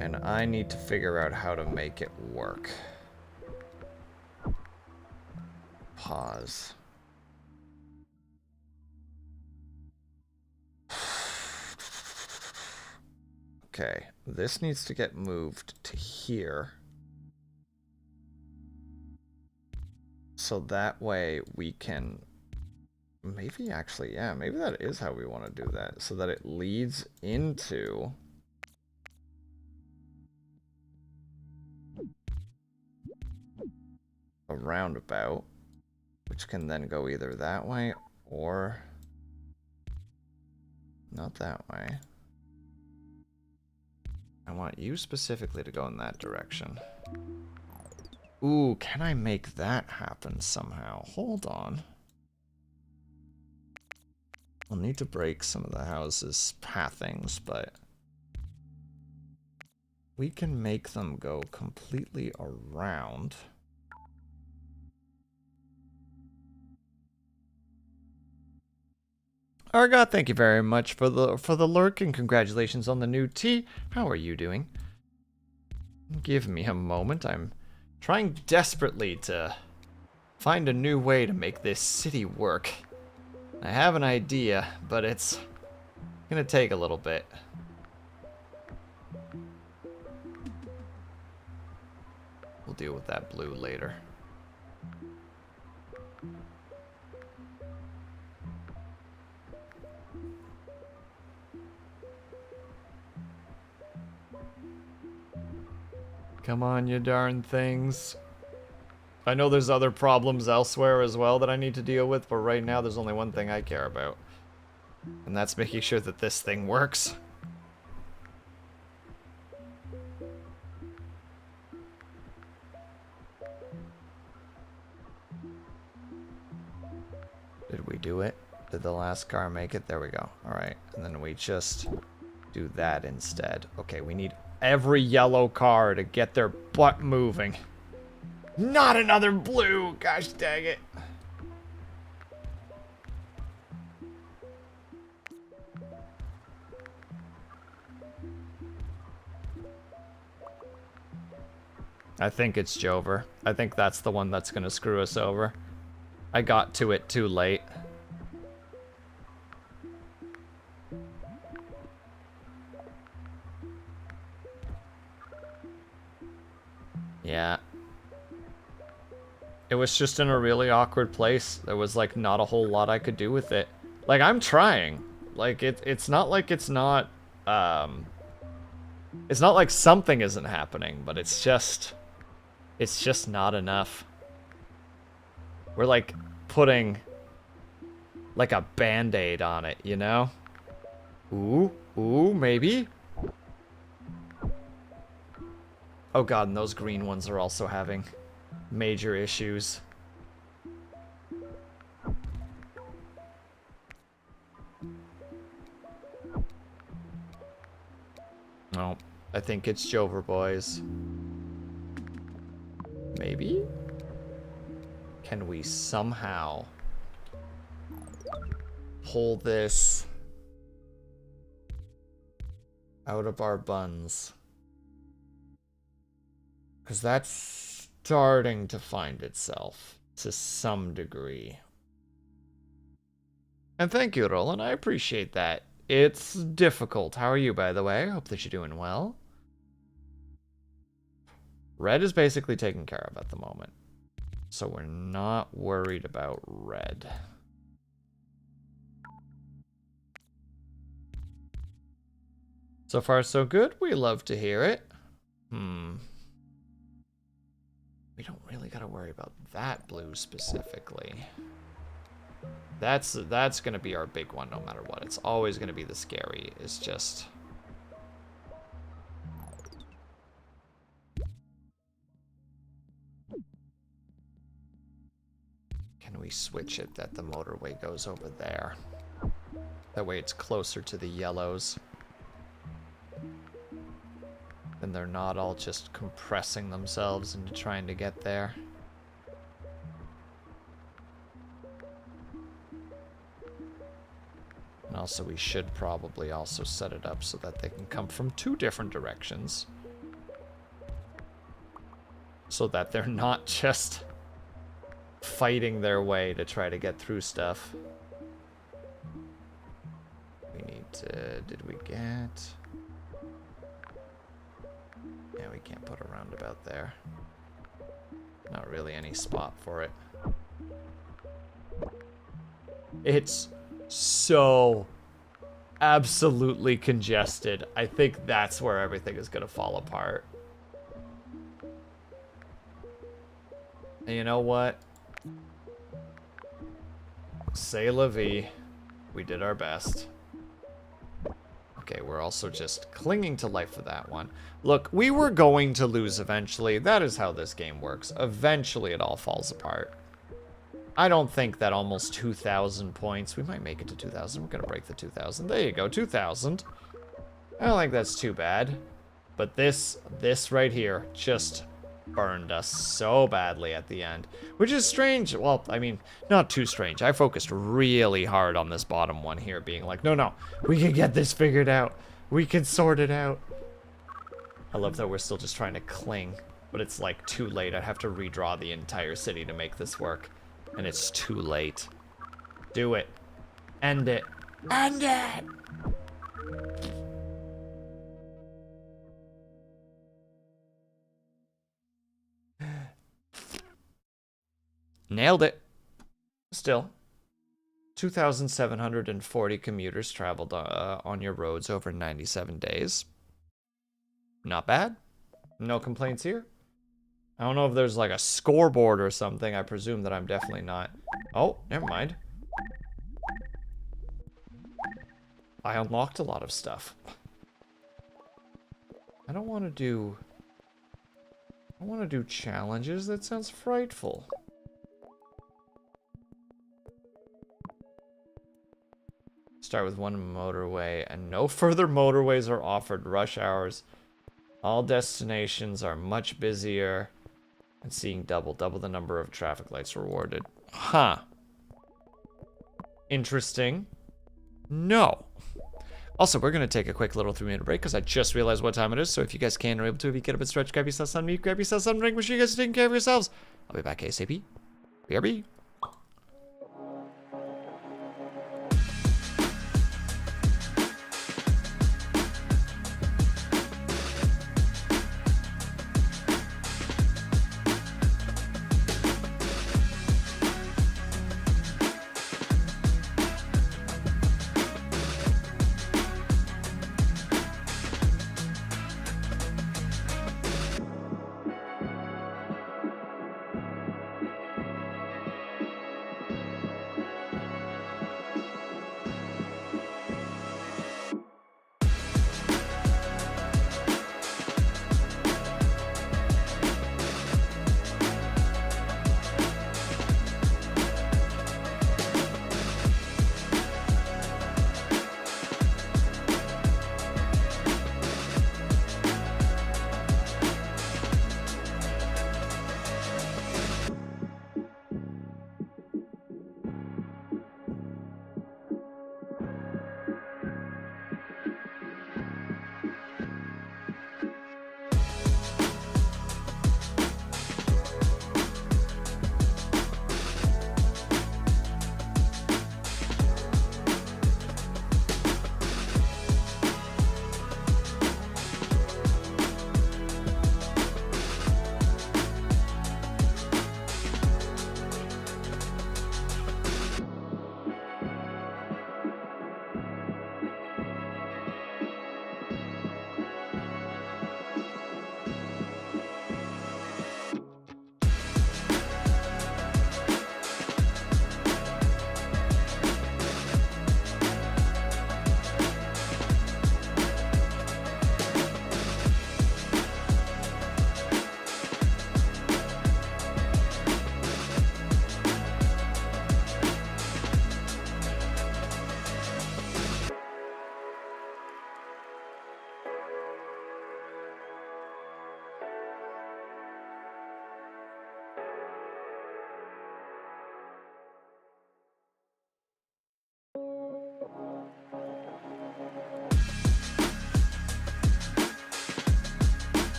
And I need to figure out how to make it work. Pause. Okay, this needs to get moved to here. So that way we can... Maybe actually, yeah, maybe that is how we want to do that. So that it leads into... a roundabout, which can then go either that way or not that way. I want you specifically to go in that direction. Ooh, can I make that happen somehow? Hold on. I'll need to break some of the houses' pathings, but we can make them go completely around. Argot, thank you very much for the lurk and congratulations on the new tea. How are you doing? Give me a moment. I'm trying desperately to find a new way to make this city work. I have an idea, but it's gonna take a little bit. We'll deal with that blue later. Come on, you darn things. I know there's other problems elsewhere as well that I need to deal with, but right now there's only one thing I care about. And that's making sure that this thing works. Did we do it? Did the last car make it? There we go. Alright, and then we just do that instead. Okay, we need every yellow car to get their butt moving. Not another blue! Gosh dang it. I think it's Jover. I think that's the one that's gonna screw us over. I got to it too late. Yeah. It was just in a really awkward place. There was like not a whole lot I could do with it. Like I'm trying. Like it's not like it's not like something isn't happening, but it's just not enough. We're like putting like a band-aid on it, you know? Ooh, maybe? Oh god, and those green ones are also having major issues. No, I think it's Jover, boys. Maybe? Can we somehow pull this out of our buns? Because that's starting to find itself to some degree. And thank you, Roland. I appreciate that. It's difficult. How are you, by the way? I hope that you're doing well. Red is basically taken care of at the moment. So we're not worried about red. So far, so good. We love to hear it. We don't really got to worry about that blue specifically. That's going to be our big one no matter what. It's always going to be the scary. It's just... Can we switch it that the motorway goes over there? That way it's closer to the yellows. And they're not all just compressing themselves into trying to get there. And also we should probably also set it up so that they can come from 2 different directions. So that they're not just fighting their way to try to get through stuff. We need to... Did we get... Yeah, we can't put a roundabout there. Not really any spot for it. It's so absolutely congested. I think that's where everything is going to fall apart. And you know what? C'est la vie. We did our best. Okay, we're also just clinging to life for that one. Look, we were going to lose eventually. That is how this game works. Eventually it all falls apart. I don't think that almost 2,000 points... We might make it to 2,000. We're going to break the 2,000. There you go, 2,000. I don't think that's too bad. But this right here just burned us so badly at the end. Which is strange. Well, I mean, not too strange. I focused really hard on this bottom one here, being like, no, we can get this figured out. We can sort it out. I love that we're still just trying to cling. But it's like too late. I'd have to redraw the entire city to make this work. And it's too late. Do it. End it. End it! Nailed it. Still. 2,740 commuters traveled on your roads over 97 days. Not bad. No complaints here. I don't know if there's like a scoreboard or something. I presume that I'm definitely not. Oh, never mind. I unlocked a lot of stuff. I don't want to do... I want to do challenges. That sounds frightful. Start with one motorway, and no further motorways are offered. Rush hours. All destinations are much busier. And seeing double the number of traffic lights rewarded. Huh. Interesting. No. Also, we're going to take a quick little 3-minute break because I just realized what time it is. So if you guys can or able to, if you get up and stretch, grab yourself something, grab yourself something, drink, make sure you guys are taking care of yourselves. I'll be back ASAP. BRB.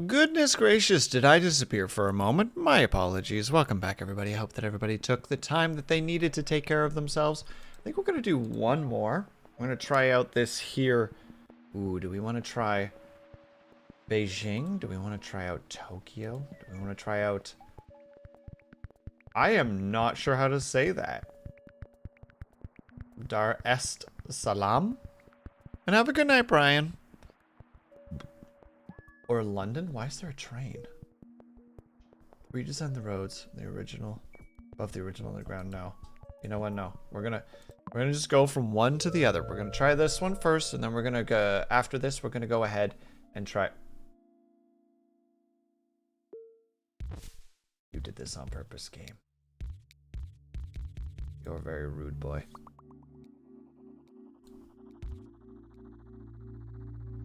Goodness gracious, did I disappear for a moment? My apologies. Welcome back, everybody. I hope that everybody took the time that they needed to take care of themselves. I think we're going to do one more. I'm going to try out this here. Ooh, do we want to try Beijing? Do we want to try out Tokyo? Do we want to try out... I am not sure how to say that. Dar est Salaam? And have a good night, Brian. Or London? Why is there a train? Redesign the roads. The original. Above the original underground. No. You know what? No. We're gonna just go from one to the other. We're gonna try this one first, and then we're gonna go after this, we're gonna go ahead and try. You did this on purpose, game. You're a very rude boy.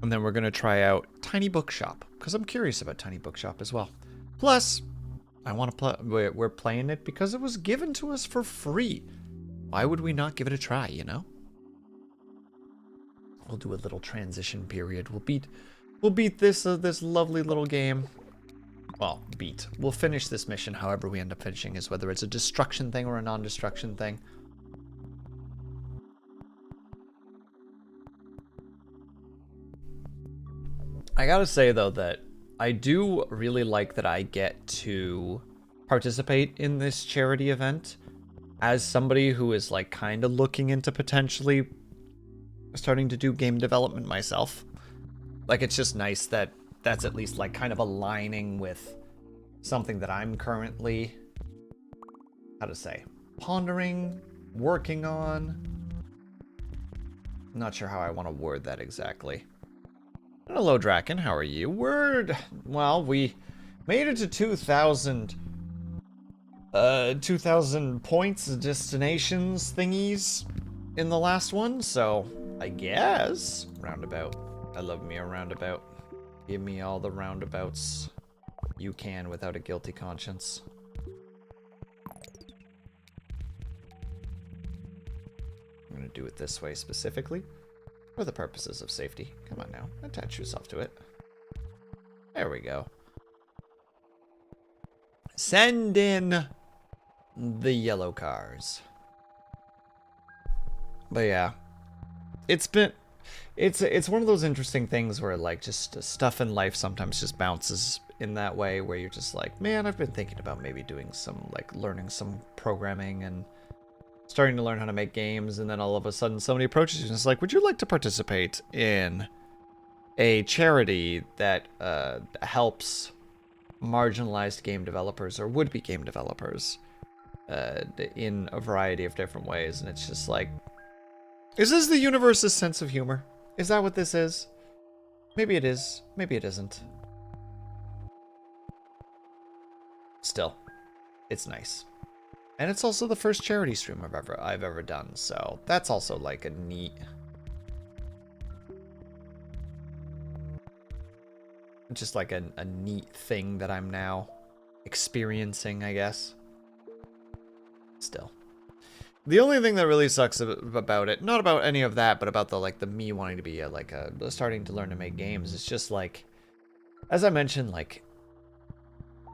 And then we're going to try out Tiny Bookshop, because I'm curious about Tiny Bookshop as well. Plus, I want to play. We're playing it because it was given to us for free. Why would we not give it a try, you know? We'll do a little transition period. We'll beat this this lovely little game. Well, beat. We'll finish this mission however we end up finishing, is whether it's a destruction thing or a non-destruction thing. I gotta say, though, that I do really like that I get to participate in this charity event as somebody who is, like, kind of looking into potentially starting to do game development myself. Like, it's just nice that that's at least, like, kind of aligning with something that I'm currently, how to say, pondering, working on. I'm not sure how I want to word that exactly. Hello, Draken. How are you? Well, we made it to 2,000 points, destinations, thingies in the last one, so I guess roundabout. I love me a roundabout. Give me all the roundabouts you can without a guilty conscience. I'm gonna do it this way specifically. For the purposes of safety. Come on now. Attach yourself to it. There we go. Send in the yellow cars. But yeah. It's one of those interesting things where, like, just stuff in life sometimes just bounces in that way, where you're just like, man, I've been thinking about maybe doing some, like, learning some programming and starting to learn how to make games, and then all of a sudden somebody approaches you and is like, would you like to participate in a charity that helps marginalized game developers or would-be game developers in a variety of different ways? And it's just like, is this the universe's sense of humor? Is that what this is? Maybe it is. Maybe it isn't. Still, it's nice. And it's also the first charity stream I've ever done, so that's also like a neat... just like a neat thing that I'm now experiencing, I guess. Still. The only thing that really sucks about it, not about any of that, but about the me wanting to be starting to learn to make games, is just like, as I mentioned, like,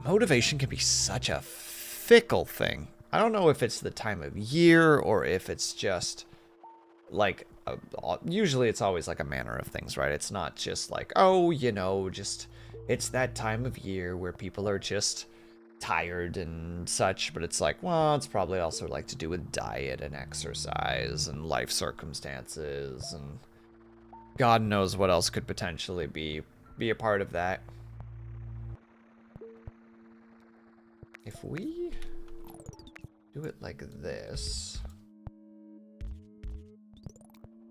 motivation can be such a fickle thing. I don't know if it's the time of year or if it's just like, usually it's always like a manner of things, right? It's not just like, oh, you know, just, it's that time of year where people are just tired and such, but it's like, well, it's probably also like to do with diet and exercise and life circumstances, and God knows what else could potentially be a part of that. If we do it like this,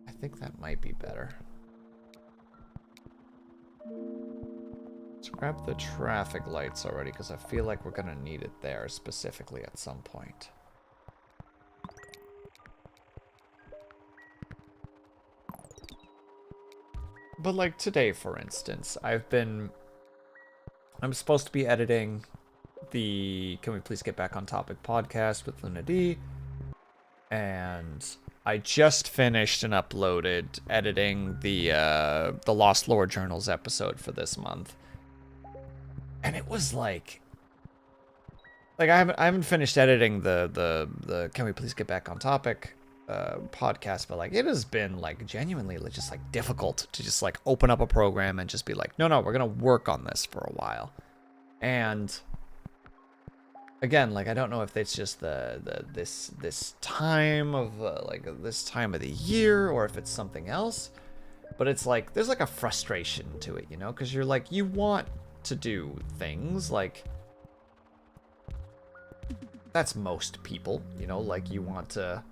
I think that might be better. Let's grab the traffic lights already, because I feel like we're gonna need it there specifically at some point. But like today, for instance, I'm supposed to be editing the Can We Please Get Back on Topic podcast with Luna D, and I just finished and uploaded editing the Lost Lore Journals episode for this month. And it was like I haven't finished editing the Can We Please Get Back on Topic podcast, but like it has been like genuinely just like difficult to just like open up a program and just be like, no, we're gonna work on this for a while. And again, like I don't know if it's just this time of this time of the year, or if it's something else, but it's like there's like a frustration to it, you know, because you're like, you want to do things, like that's most people, you know, like you want to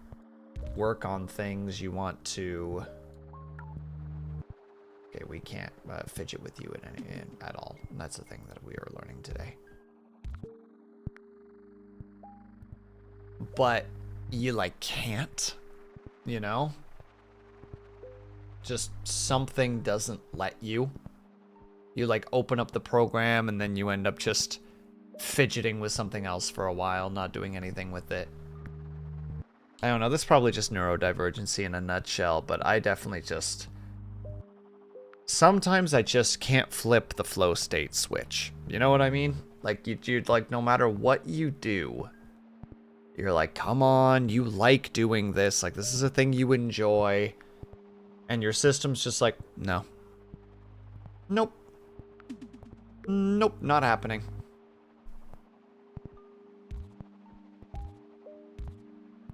work on things, you want to. Okay, we can't fidget with you at all. And that's the thing that we are learning today. But you like can't, you know? Just something doesn't let you. You like open up the program and then you end up just fidgeting with something else for a while, not doing anything with it. I don't know, this is probably just neurodivergency in a nutshell, but I definitely just... Sometimes I just can't flip the flow state switch. You know what I mean? Like, you like, no matter what you do, you're like, come on, you like doing this. Like, this is a thing you enjoy. And your system's just like, no. Nope. Nope, not happening.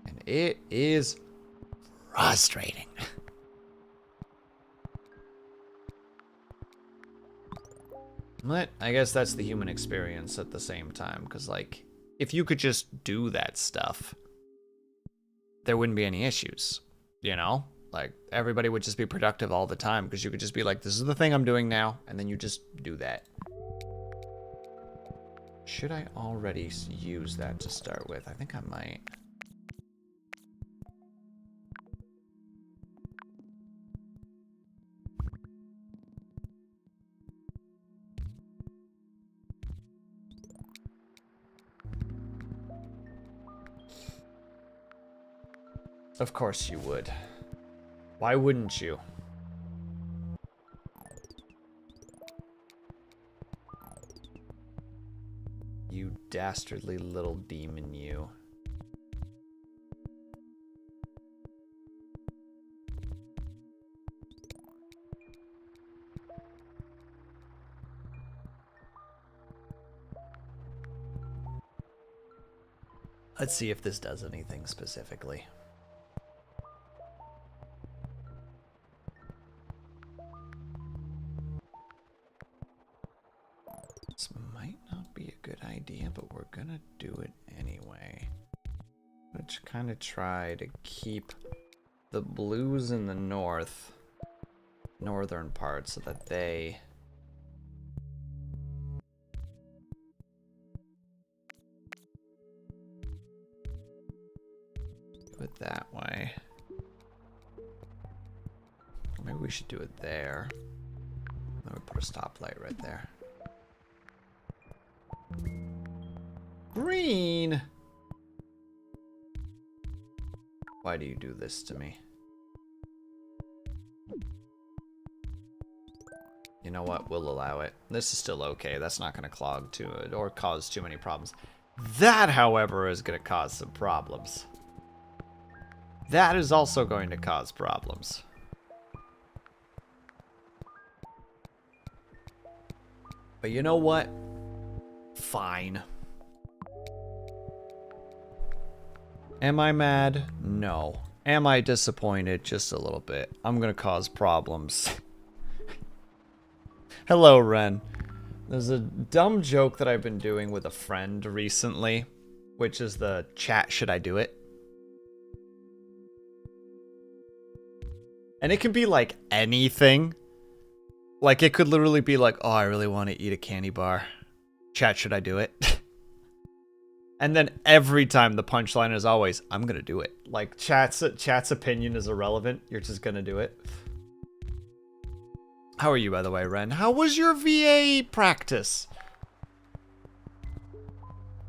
And it is frustrating. But I guess that's the human experience at the same time, because, like, if you could just do that stuff, there wouldn't be any issues, you know? Like, everybody would just be productive all the time, because you could just be like, this is the thing I'm doing now, and then you just do that. Should I already use that to start with? I think I might. Of course you would. Why wouldn't you? You dastardly little demon, you. Let's see if this does anything specifically. This might not be a good idea, but we're gonna do it anyway. Let's kind of try to keep the blues in the northern part so that they do it that way. Maybe we should do it there. Then we put a stoplight right there. Green! Why do you do this to me? You know what? We'll allow it. This is still okay. That's not going to clog to it or cause too many problems. That, however, is going to cause some problems. That is also going to cause problems. But you know what? Fine. Am I mad? No. Am I disappointed? Just a little bit. I'm gonna cause problems. Hello, Ren. There's a dumb joke that I've been doing with a friend recently, which is the chat, should I do it? And it can be like anything. Like, it could literally be like, oh, I really want to eat a candy bar. Chat, should I do it? And then every time the punchline is always, I'm gonna do it. Like, chat's opinion is irrelevant. You're just gonna do it. How are you, by the way, Ren? How was your VA practice?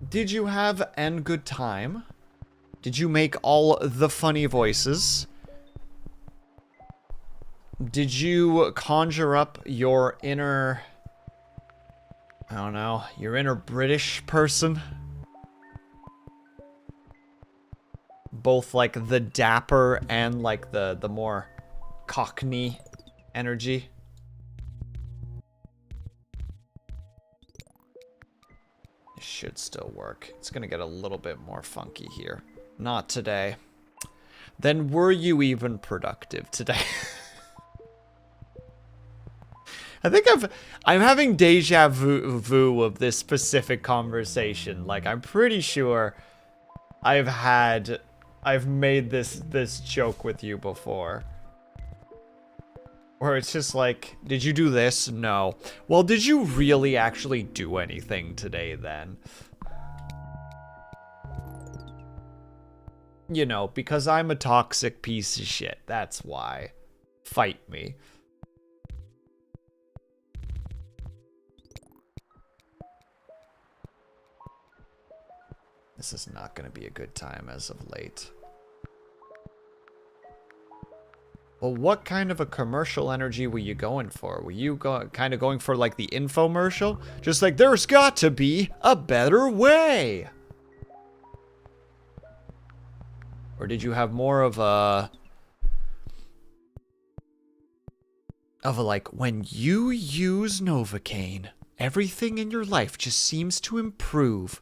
Did you have an good time? Did you make all the funny voices? Did you conjure up your inner I don't know, your inner British person? Both like the dapper and like the more cockney energy. It should still work. It's gonna get a little bit more funky here. Not today. Then were you even productive today? I think I'm having deja vu of this specific conversation. Like, I'm pretty sure I've made this joke with you before. Where it's just like, did you do this? No. Well, did you really actually do anything today then? You know, because I'm a toxic piece of shit. That's why. Fight me. This is not going to be a good time as of late. Well, what kind of a commercial energy were you going for? Were you kind of going for like the infomercial? Just like, there's got to be a better way. Or did you have more of a like, when you use Novocaine, everything in your life just seems to improve.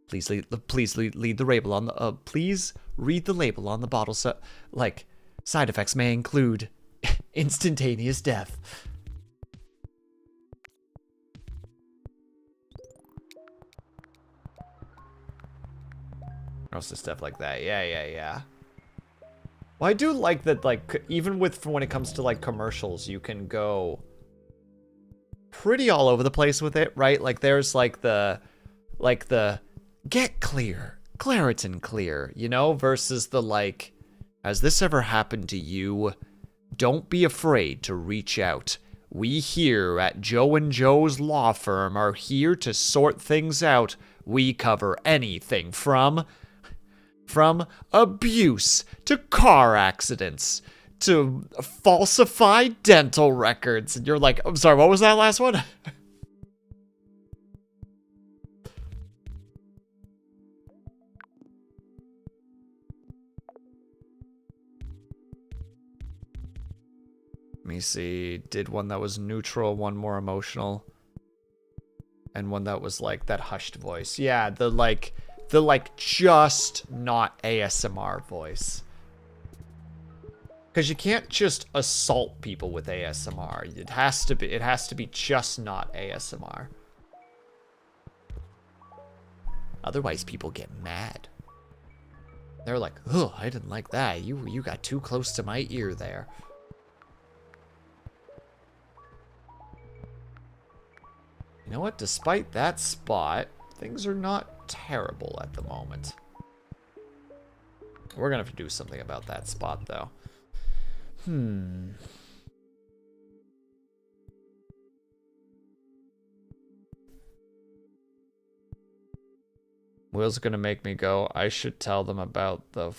Please read the label on the please read the label on the bottle. So, like, side effects may include instantaneous death. Also stuff like that. Yeah. Well, I do like that, like, even with when it comes to like commercials, you can go pretty all over the place with it, right? Like, there's like the get clear, Claritin clear, you know, versus the like, has this ever happened to you? Don't be afraid to reach out. We here at Joe and Joe's law firm are here to sort things out. We cover anything from abuse to car accidents to falsified dental records. And you're like, I'm sorry, what was that last one? Let me see, did one that was neutral, one more emotional, and one that was like that hushed voice. Yeah, the like just not ASMR voice. Because you can't just assault people with ASMR. It has to be just not ASMR. Otherwise people get mad. They're like, oh, I didn't like that. You got too close to my ear there. You know what? Despite that spot, things are not terrible at the moment. We're gonna have to do something about that spot, though. Will's gonna make me go, I should tell them about the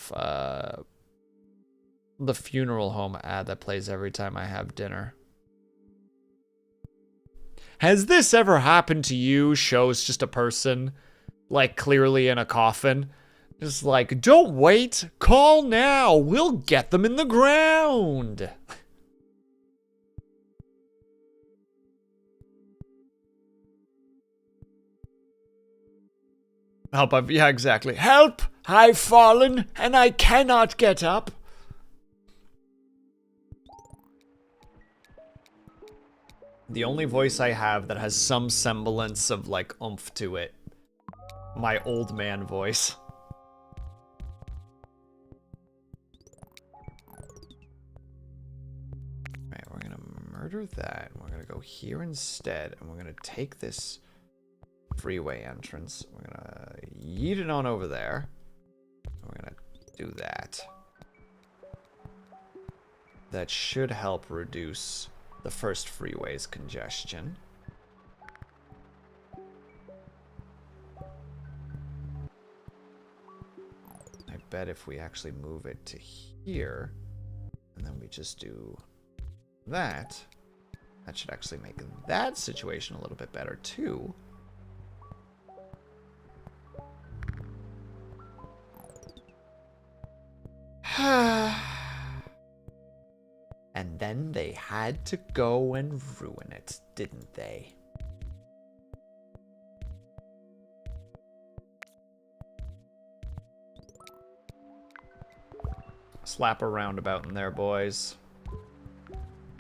funeral home ad that plays every time I have dinner. Has this ever happened to you? Shows just a person, like, clearly in a coffin. Just like, don't wait, call now, we'll get them in the ground. Help, yeah, exactly. Help, I've fallen and I cannot get up. The only voice I have that has some semblance of, like, oomph to it. My old man voice. Alright, we're gonna murder that. We're gonna go here instead, and we're gonna take this freeway entrance. We're gonna yeet it on over there. We're gonna do that. That should help reduce the first freeway's congestion. I bet if we actually move it to here, and then we just do that That should actually make that situation a little bit better, too. And then they had to go and ruin it, didn't they? Slap a roundabout in there, boys.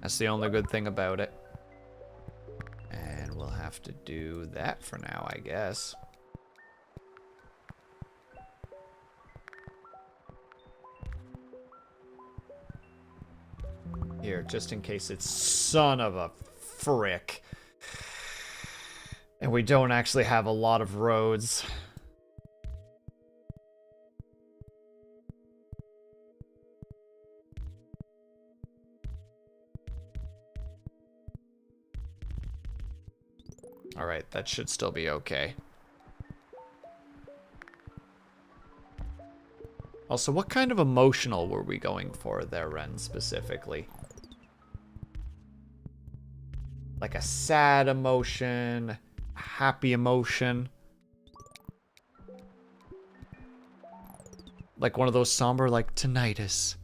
That's the only good thing about it. And we'll have to do that for now, I guess. Here, just in case it's son of a frick. And we don't actually have a lot of roads. Alright, that should still be okay. Also, what kind of emotional were we going for there, Ren, specifically? Like a sad emotion, a happy emotion. Like one of those somber, like, tinnitus.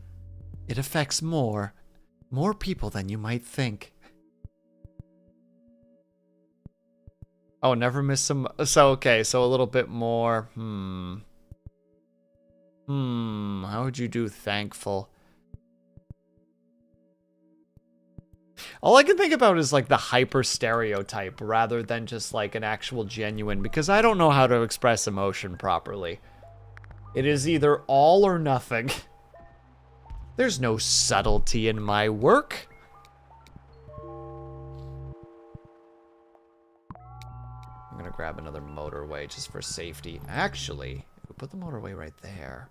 It affects more people than you might think. Oh, never miss some. So, okay, so a little bit more. How would you do thankful? All I can think about is like the hyper stereotype rather than just like an actual genuine, because I don't know how to express emotion properly. It is either all or nothing. There's no subtlety in my work. I'm gonna grab another motorway just for safety. Actually, if we put the motorway right there.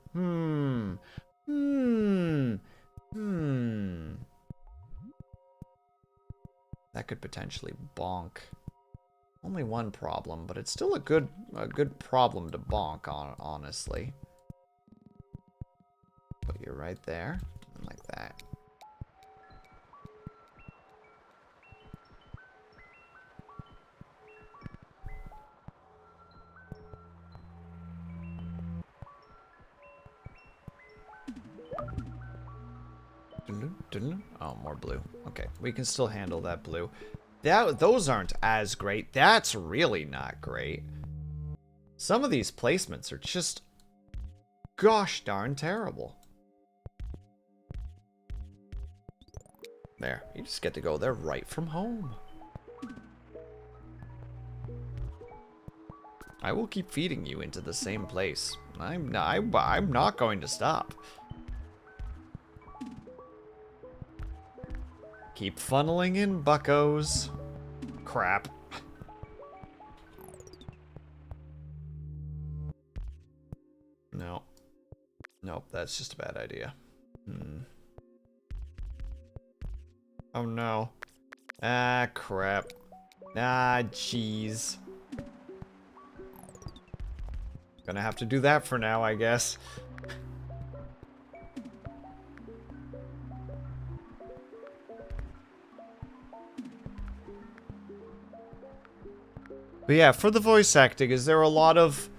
That could potentially bonk. Only one problem, but it's still a good problem to bonk on, honestly. Put you right there, like that. Oh, more blue. Okay, we can still handle that blue. Those aren't as great. That's really not great. Some of these placements are just gosh darn terrible. There, you just get to go there right from home. I will keep feeding you into the same place. I'm not going to stop. Keep funneling in, buckos. Crap. No. Nope, that's just a bad idea. Oh no. Ah, crap. Ah, jeez. Gonna have to do that for now, I guess. But yeah, for the voice acting, is there a lot of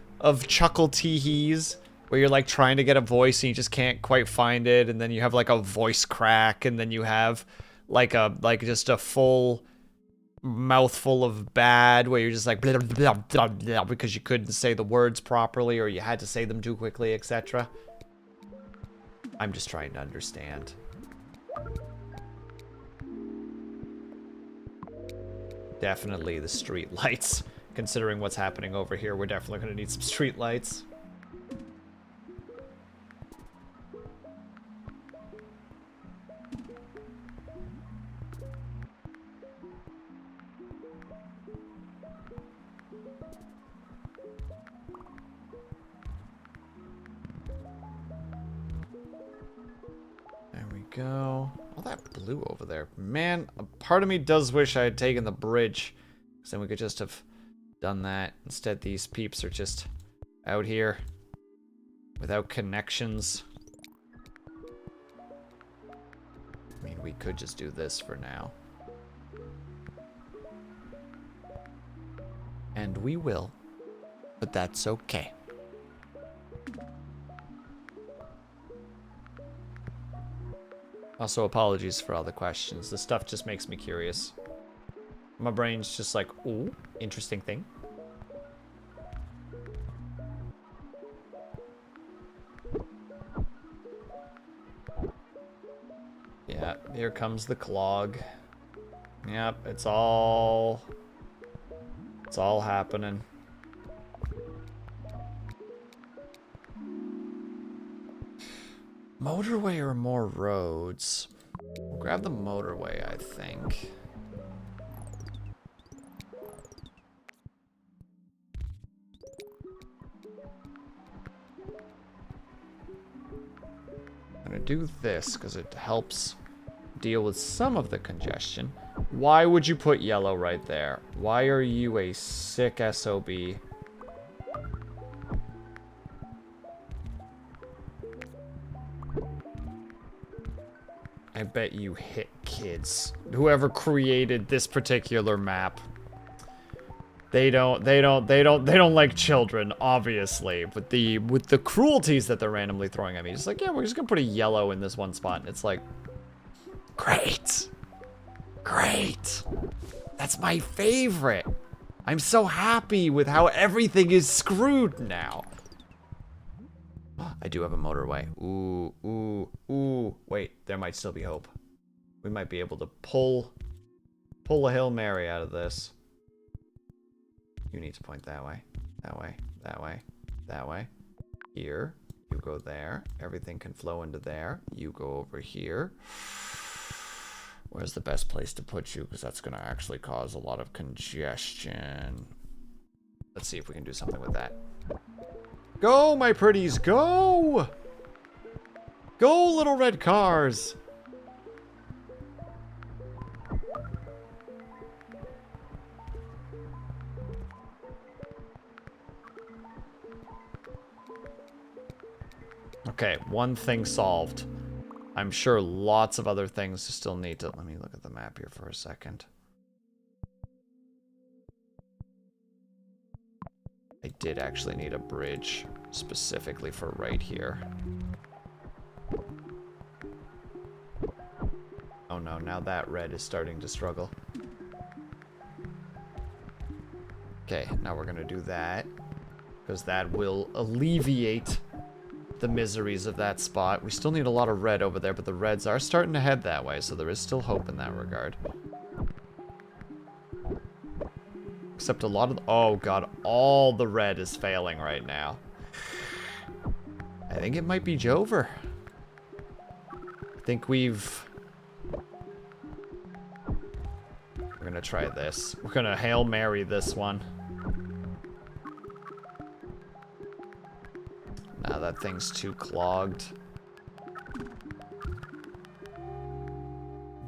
chuckle tee-hees where you're like trying to get a voice and you just can't quite find it, and then you have like a voice crack, and then you have like just a full mouthful of bad where you're just like blah, blah, blah, blah, because you couldn't say the words properly or you had to say them too quickly, etc. I'm just trying to understand. Definitely the street lights. Considering what's happening over here, we're definitely going to need some street lights. There we go. All that blue over there. Man, a part of me does wish I had taken the bridge. Because then we could just have done that. Instead, these peeps are just out here without connections. I mean, we could just do this for now. And we will. But that's okay. Also, apologies for all the questions. This stuff just makes me curious. My brain's just like, ooh, interesting thing. Yeah, here comes the clog. Yep, it's all happening. Motorway or more roads? We'll grab the motorway, I think. I'm gonna do this because it helps deal with some of the congestion. Why would you put yellow right there? Why are you a sick SOB? I bet you hit kids. Whoever created this particular map. They don't like children, obviously. With the cruelties that they're randomly throwing at me. Just like, yeah, we're just gonna put a yellow in this one spot. And it's like, great. Great. That's my favorite. I'm so happy with how everything is screwed now. I do have a motorway. Ooh, ooh, ooh. Wait, there might still be hope. We might be able to pull a Hail Mary out of this. You need to point that way, that way, that way, that way. Here, you go there. Everything can flow into there. You go over here. Where's the best place to put you? Because that's going to actually cause a lot of congestion. Let's see if we can do something with that. Go, my pretties, go! Go, little red cars! Okay, one thing solved. I'm sure lots of other things still need to... Let me look at the map here for a second. I did actually need a bridge specifically for right here. Oh no, now that red is starting to struggle. Okay, now we're gonna do that. Because that will alleviate the miseries of that spot. We still need a lot of red over there, but the reds are starting to head that way, so there is still hope in that regard. Except a lot of... Oh god, all the red is failing right now. I think it might be Jover. I think we've... We're gonna try this. We're gonna Hail Mary this one. Now that thing's too clogged.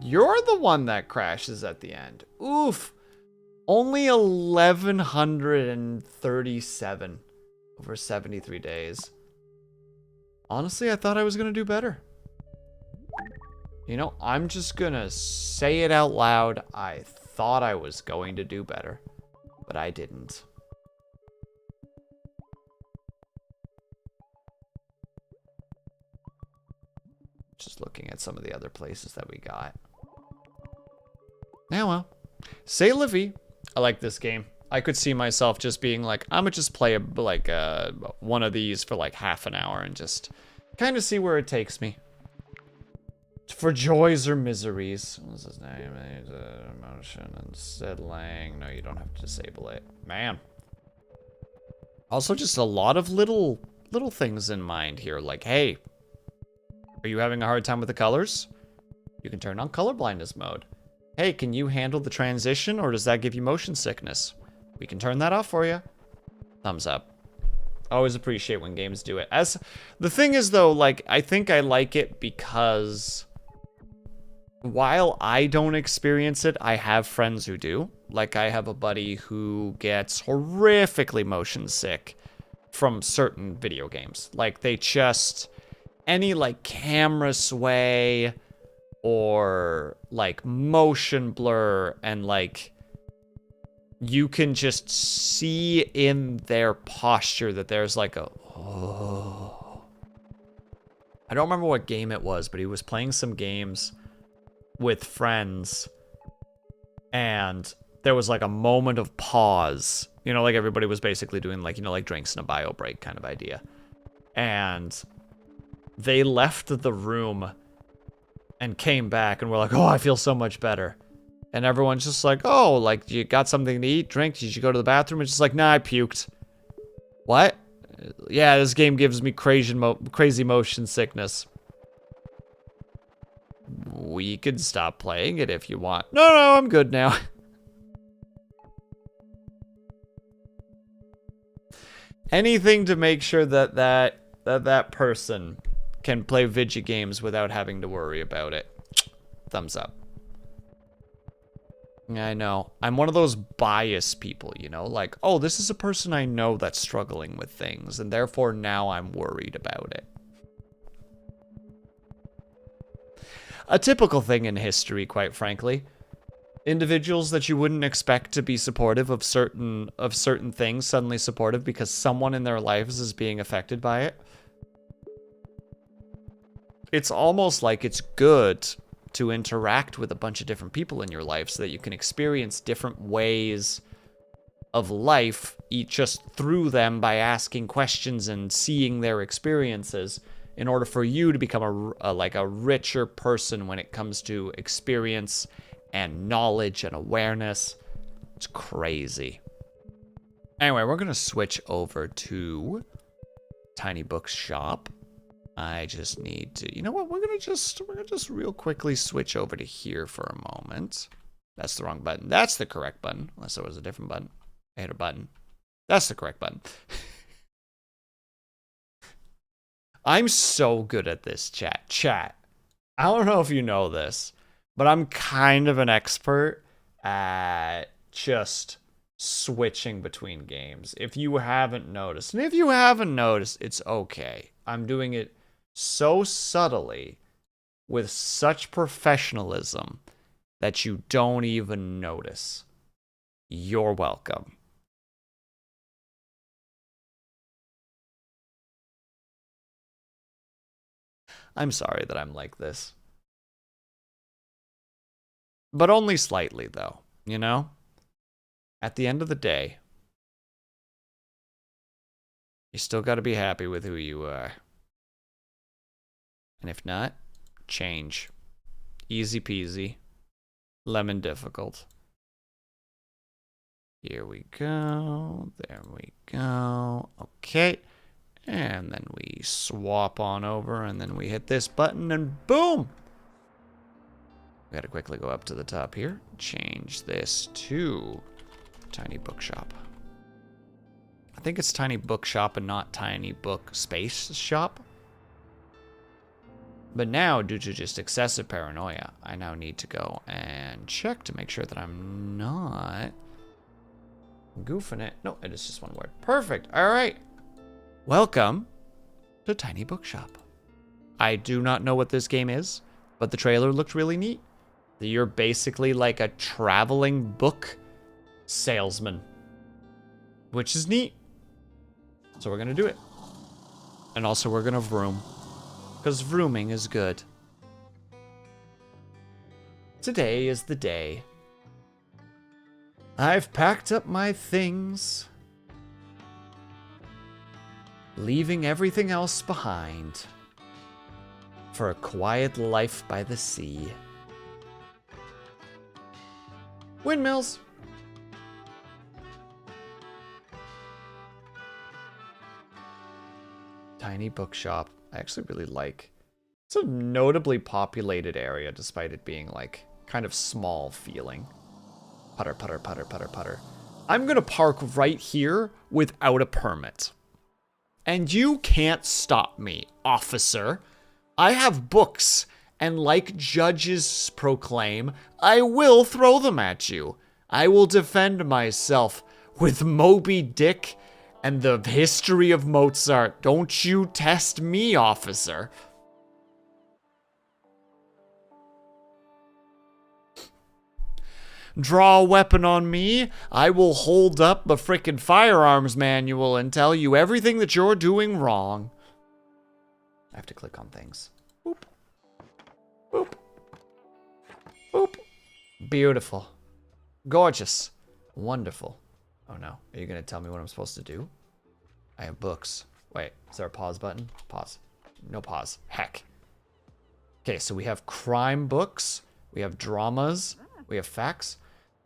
You're the one that crashes at the end. Oof. Only 1,137 over 73 days. Honestly, I thought I was gonna do better. You know, I'm just gonna say it out loud. I thought I was going to do better, but I didn't. Just looking at some of the other places that we got. Yeah, well. C'est la vie. I like this game. I could see myself just being like, I'm gonna just play one of these for like half an hour and just kind of see where it takes me. For joys or miseries. What's his name? Emotion and settling. No, you don't have to disable it. Man. Also, just a lot of little things in mind here. Like, hey, are you having a hard time with the colors? You can turn on color blindness mode. Hey, can you handle the transition, or does that give you motion sickness? We can turn that off for you. Thumbs up. Always appreciate when games do it. As the thing is, though, like, I think I like it because while I don't experience it, I have friends who do. Like, I have a buddy who gets horrifically motion sick from certain video games. Like, they just... Any, like, camera sway or, like, motion blur and, like, you can just see in their posture that there's like a, oh. I don't remember what game it was, but he was playing some games with friends, and there was like a moment of pause. You know, like everybody was basically doing like, you know, like drinks and a bio break kind of idea. And they left the room and came back and were like, oh, I feel so much better. And everyone's just like, oh, like, you got something to eat, drink? Did you go to the bathroom? It's just like, nah, I puked. What? Yeah, this game gives me crazy motion sickness. We could stop playing it if you want. No, I'm good now. Anything to make sure that that person can play video games without having to worry about it. Thumbs up. I know. I'm one of those biased people, you know? Like, oh, this is a person I know that's struggling with things, and therefore now I'm worried about it. A typical thing in history, quite frankly. Individuals that you wouldn't expect to be supportive of certain things suddenly supportive because someone in their lives is being affected by it. It's almost like it's good to interact with a bunch of different people in your life so that you can experience different ways of life just through them by asking questions and seeing their experiences in order for you to become a richer person when it comes to experience and knowledge and awareness. It's crazy. Anyway, we're gonna switch over to Tiny Bookshop. I just need to, you know what, we're gonna just real quickly switch over to here for a moment. That's the wrong button. That's the correct button, unless there was a different button. I hit a button. That's the correct button. I'm so good at this, chat. I don't know if you know this, but I'm kind of an expert at just switching between games. If you haven't noticed, and if you haven't noticed, it's okay. I'm doing it so subtly with such professionalism that you don't even notice. You're welcome. I'm sorry that I'm like this. But only slightly, though, you know? At the end of the day, you still gotta be happy with who you are. And if not, change. Easy peasy. Lemon difficult. Here we go. There we go. Okay. And then we swap on over, and then we hit this button, and boom! We gotta quickly go up to the top here. Change this to Tiny Bookshop. I think it's Tiny Bookshop and not Tiny Book Space Shop. But now, due to just excessive paranoia, I now need to go and check to make sure that I'm not goofing it. No, it is just one word. Perfect. All right. Welcome to Tiny Bookshop. I do not know what this game is, but the trailer looked really neat. You're basically like a traveling book salesman, which is neat. So we're going to do it. And also we're going to vroom, because vrooming is good. Today is the day. I've packed up my things, leaving everything else behind for a quiet life by the sea. Windmills. Tiny Bookshop. I actually really like. It's a notably populated area despite it being like kind of small feeling. Putter, putter, putter, putter, putter. I'm gonna park right here without a permit. And you can't stop me, officer. I have books, and like judges proclaim, I will throw them at you. I will defend myself with Moby Dick and the history of Mozart. Don't you test me, officer. draw a weapon on me, I will hold up the frickin' firearms manual and tell you everything that you're doing wrong. I have to click on things. Boop. Boop. Boop. Beautiful. Gorgeous. Wonderful. Oh no. Are you gonna tell me what I'm supposed to do? I have books. Wait, is there a pause button? Pause. No pause. Heck. Okay, so we have crime books. We have dramas. We have facts.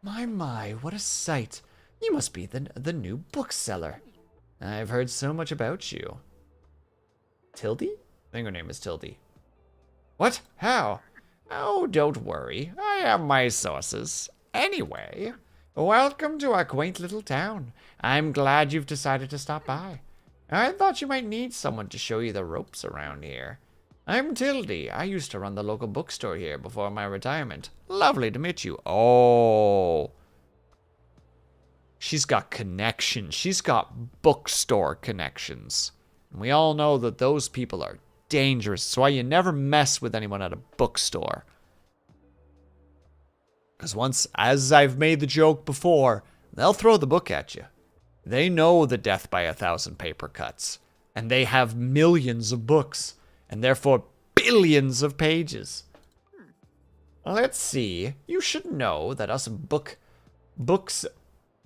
My, what a sight. You must be the new bookseller. I've heard so much about you. Tildy? I think her name is Tildy. What? How? Oh, don't worry. I have my sources. Anyway, welcome to our quaint little town. I'm glad you've decided to stop by. I thought you might need someone to show you the ropes around here. I'm Tildy. I used to run the local bookstore here before my retirement. Lovely to meet you. Oh. She's got connections. She's got bookstore connections. And we all know that those people are dangerous. That's why you never mess with anyone at a bookstore. Because once, as I've made the joke before, they'll throw the book at you. They know the death by 1,000 paper cuts. And they have millions of books. And therefore billions of pages. Let's see. You should know that us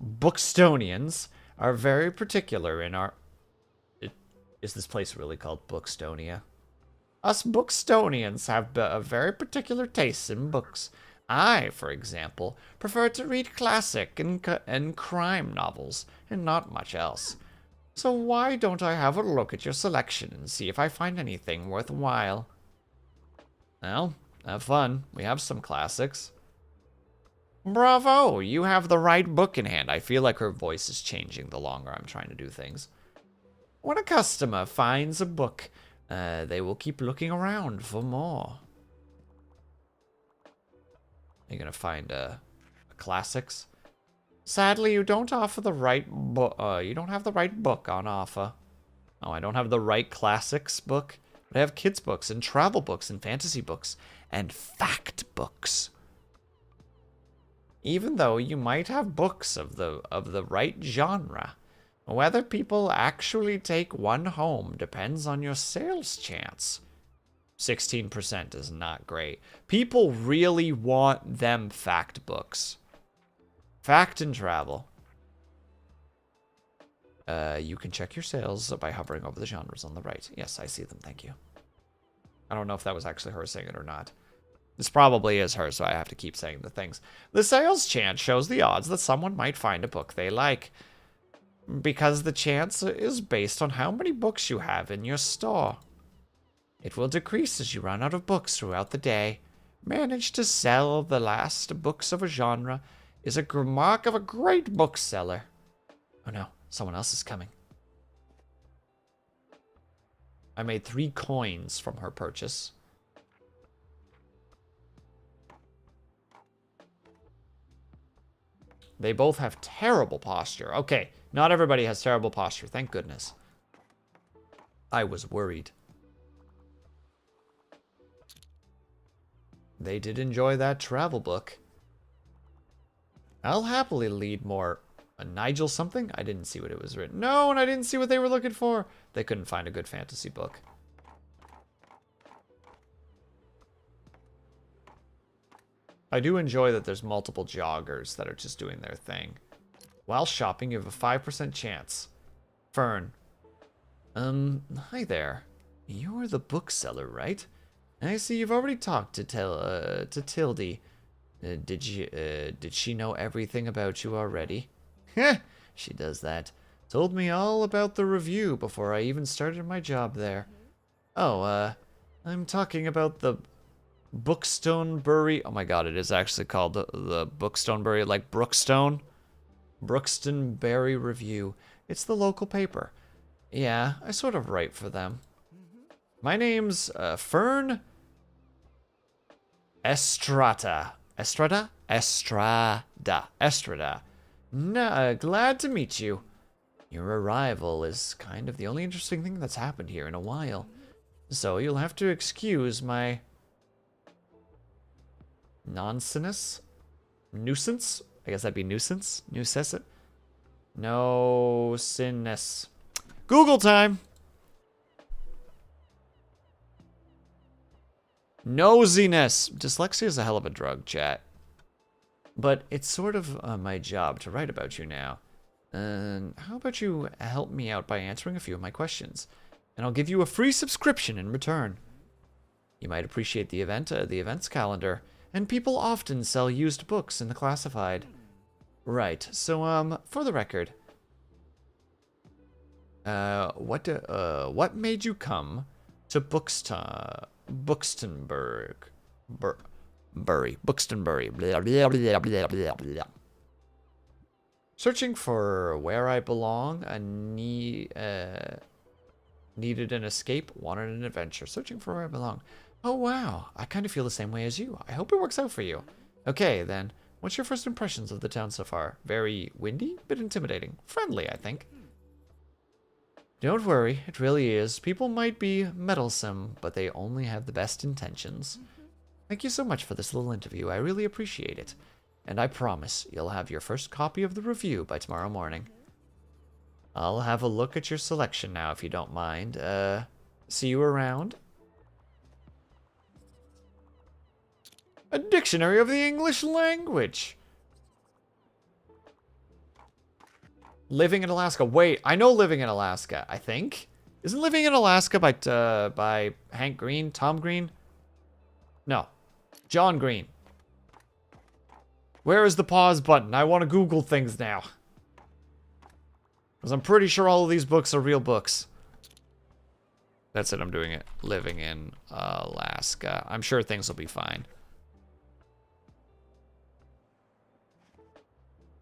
Bookstonians are very particular in our... Is this place really called Bookstonia? Us Bookstonians have a very particular taste in books. I, for example, prefer to read classic and crime novels, and not much else. So why don't I have a look at your selection and see if I find anything worthwhile? Well, have fun. We have some classics. Bravo, you have the right book in hand. I feel like her voice is changing the longer I'm trying to do things. When a customer finds a book, they will keep looking around for more. You're gonna find classics? Sadly, you don't offer the right book. You don't have the right book on offer. Oh, I don't have the right classics book. But I have kids books and travel books and fantasy books and fact books. Even though you might have books of the right genre, whether people actually take one home depends on your sales chance. 16% is not great. People really want them fact books. Fact and travel. You can check your sales by hovering over the genres on the right. Yes, I see them. Thank you. I don't know if that was actually her saying it or not. This probably is her, so I have to keep saying the things. The sales chance shows the odds that someone might find a book they like, because the chance is based on how many books you have in your store. It will decrease as you run out of books throughout the day. Manage to sell the last books of a genre is a mark of a great bookseller. Oh no, someone else is coming. I made 3 coins from her purchase. They both have terrible posture. Okay, not everybody has terrible posture, thank goodness. I was worried. They did enjoy that travel book. I'll happily lead more. Nigel something? I didn't see what it was written. No, and I didn't see what they were looking for. They couldn't find a good fantasy book. I do enjoy that there's multiple joggers that are just doing their thing. While shopping, you have a 5% chance. Fern. Hi there. You're the bookseller, right? I see you've already talked to Tildy. Did she know everything about you already? Heh, she does that. Told me all about the review before I even started my job there. Oh, I'm talking about the Bookstonebury. Oh my god, it is actually called the Bookstonebury, like Brookstone. Brookstonebury Review. It's the local paper. Yeah, I sort of write for them. My name's Fern Estrada. Estrada? Estrada. Glad to meet you. Your arrival is kind of the only interesting thing that's happened here in a while. So you'll have to excuse my nonsense. Nuisance? I guess that'd be nuisance. Nuisance. No sinness. Google time. Nosiness. Dyslexia is a hell of a drug, chat. But it's sort of my job to write about you now. How about you help me out by answering a few of my questions? And I'll give you a free subscription in return. You might appreciate the events calendar. And people often sell used books in the classified. Right, so, for the record. What made you come to Buxtonbury? Buxtonbury. Blah, blah, blah, blah, blah, blah. Searching for where I belong, needed an escape, wanted an adventure. Searching for where I belong. Oh, wow. I kind of feel the same way as you. I hope it works out for you. Okay, then. What's your first impressions of the town so far? Very windy? Bit intimidating. Friendly, I think. Don't worry. It really is. People might be meddlesome, but they only have the best intentions. Thank you so much for this little interview. I really appreciate it. And I promise you'll have your first copy of the review by tomorrow morning. I'll have a look at your selection now, if you don't mind. See you around? A dictionary of the English language. Living in Alaska. Wait, I know Living in Alaska, I think. Isn't Living in Alaska by Hank Green? Tom Green? No. John Green. Where is the pause button? I want to Google things now. Because I'm pretty sure all of these books are real books. That's it, I'm doing it. Living in Alaska. I'm sure things will be fine.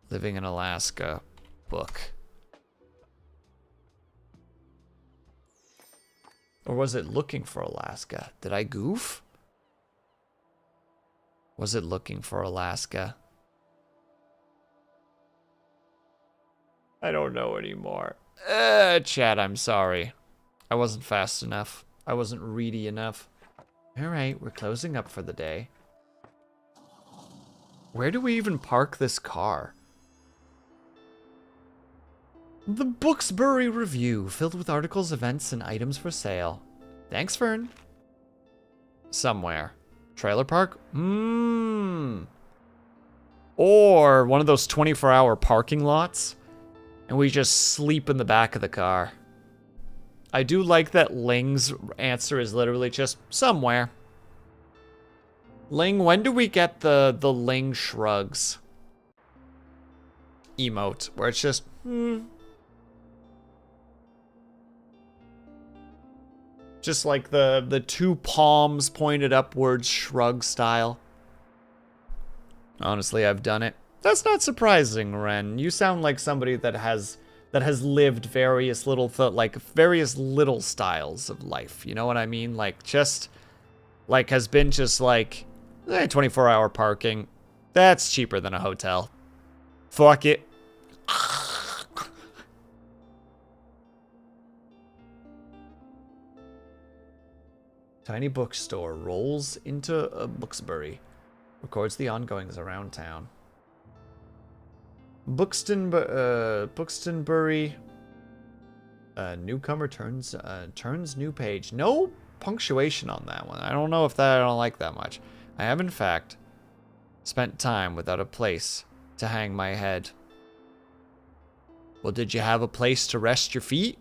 Living in Alaska book. Or was it Looking for Alaska? Did I goof? Was it Looking for Alaska? I don't know anymore. Chat, I'm sorry. I wasn't fast enough. I wasn't ready enough. Alright, we're closing up for the day. Where do we even park this car? The Booksbury Review, filled with articles, events, and items for sale. Thanks, Fern. Somewhere. Trailer park? Or one of those 24-hour parking lots, and we just sleep in the back of the car. I do like that Ling's answer is literally just somewhere. Ling, when do we get the Ling shrugs emote, where it's just, Just like the two palms pointed upwards shrug style. Honestly, I've done it. That's not surprising, Ren. You sound like somebody that has lived various little styles of life. You know what I mean? Like just like has been just like 24-hour parking. That's cheaper than a hotel. Fuck it. Tiny bookstore rolls into a Booksbury. Records the ongoings around town. Buxtonbury. Newcomer turns new page. No punctuation on that one. I don't know if I don't like that much. I have in fact spent time without a place to hang my head. Well, did you have a place to rest your feet?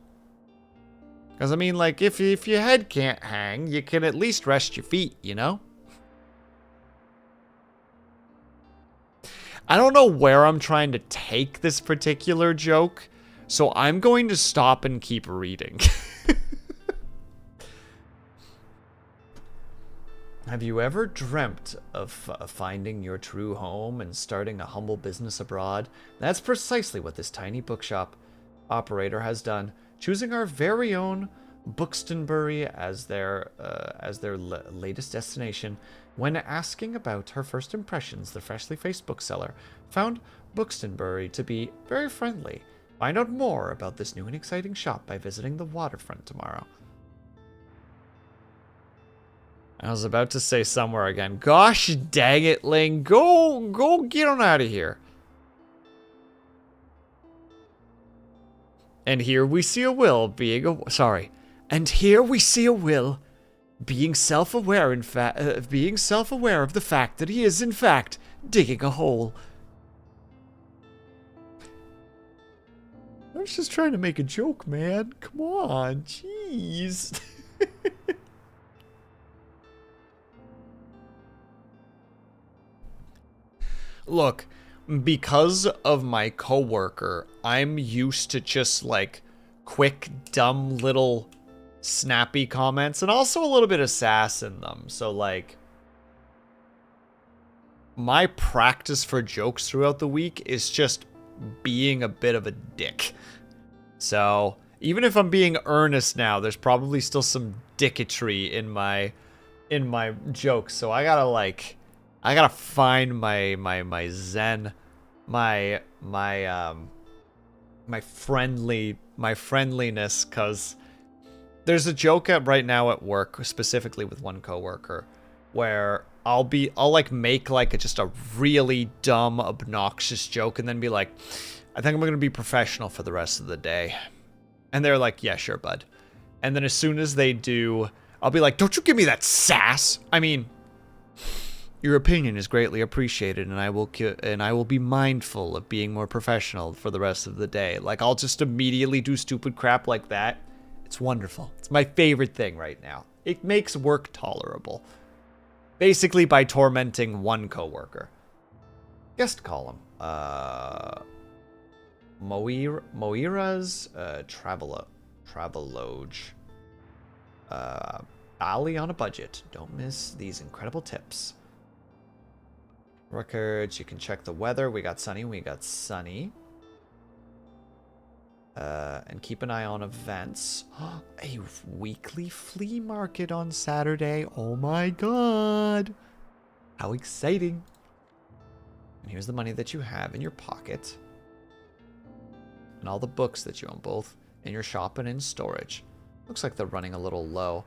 Because, I mean, like, if your head can't hang, you can at least rest your feet, you know? I don't know where I'm trying to take this particular joke, so I'm going to stop and keep reading. Have you ever dreamt of finding your true home and starting a humble business abroad? That's precisely what this tiny bookshop operator has done, choosing our very own Buxtonbury as their latest destination. When asking about her first impressions, the freshly faced bookseller found Buxtonbury to be very friendly. Find out more about this new and exciting shop by visiting the waterfront tomorrow. I was about to say somewhere again. Gosh dang it, Ling. Go get on out of here. And here we see a will being a... Sorry. And here we see a will being self-aware, being self-aware of the fact that he is, in fact, digging a hole. I was just trying to make a joke, man. Come on, jeez. Look, because of my coworker, I'm used to just like quick, dumb little snappy comments and also a little bit of sass in them. So like my practice for jokes throughout the week is just being a bit of a dick. So even if I'm being earnest now, there's probably still some dicketry in my jokes. So I gotta find my zen, my friendliness, cause there's a joke right now at work, specifically with one coworker, where I'll like make like just a really dumb, obnoxious joke and then be like, I think I'm gonna be professional for the rest of the day. And they're like, yeah, sure, bud. And then as soon as they do, I'll be like, don't you give me that sass. I mean, your opinion is greatly appreciated, and I will be mindful of being more professional for the rest of the day. Like, I'll just immediately do stupid crap like that. It's wonderful. It's my favorite thing right now. It makes work tolerable. Basically by tormenting one coworker. Guest column. Moira's Travelogue. Ali on a budget. Don't miss these incredible tips. Records, you can check the weather. We got sunny. And keep an eye on events. A weekly flea market on Saturday. Oh my god. How exciting. And here's the money that you have in your pocket. And all the books that you own, both in your shop and in storage. Looks like they're running a little low.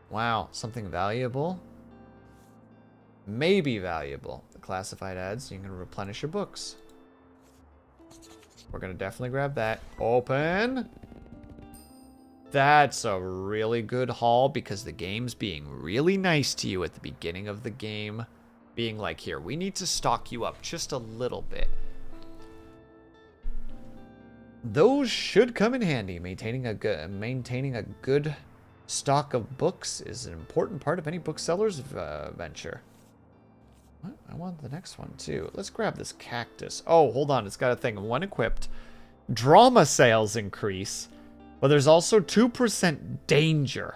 Wow, something valuable? Maybe valuable. The classified ads, you can replenish your books. We're gonna definitely grab that. Open. That's a really good haul because the game's being really nice to you at the beginning of the game. Being like, here, we need to stock you up just a little bit. Those should come in handy. Maintaining a good stock of books is an important part of any bookseller's venture. What? I want the next one too. Let's grab this cactus. Oh, hold on. It's got a thing. When equipped, drama sales increase, but there's also 2% danger.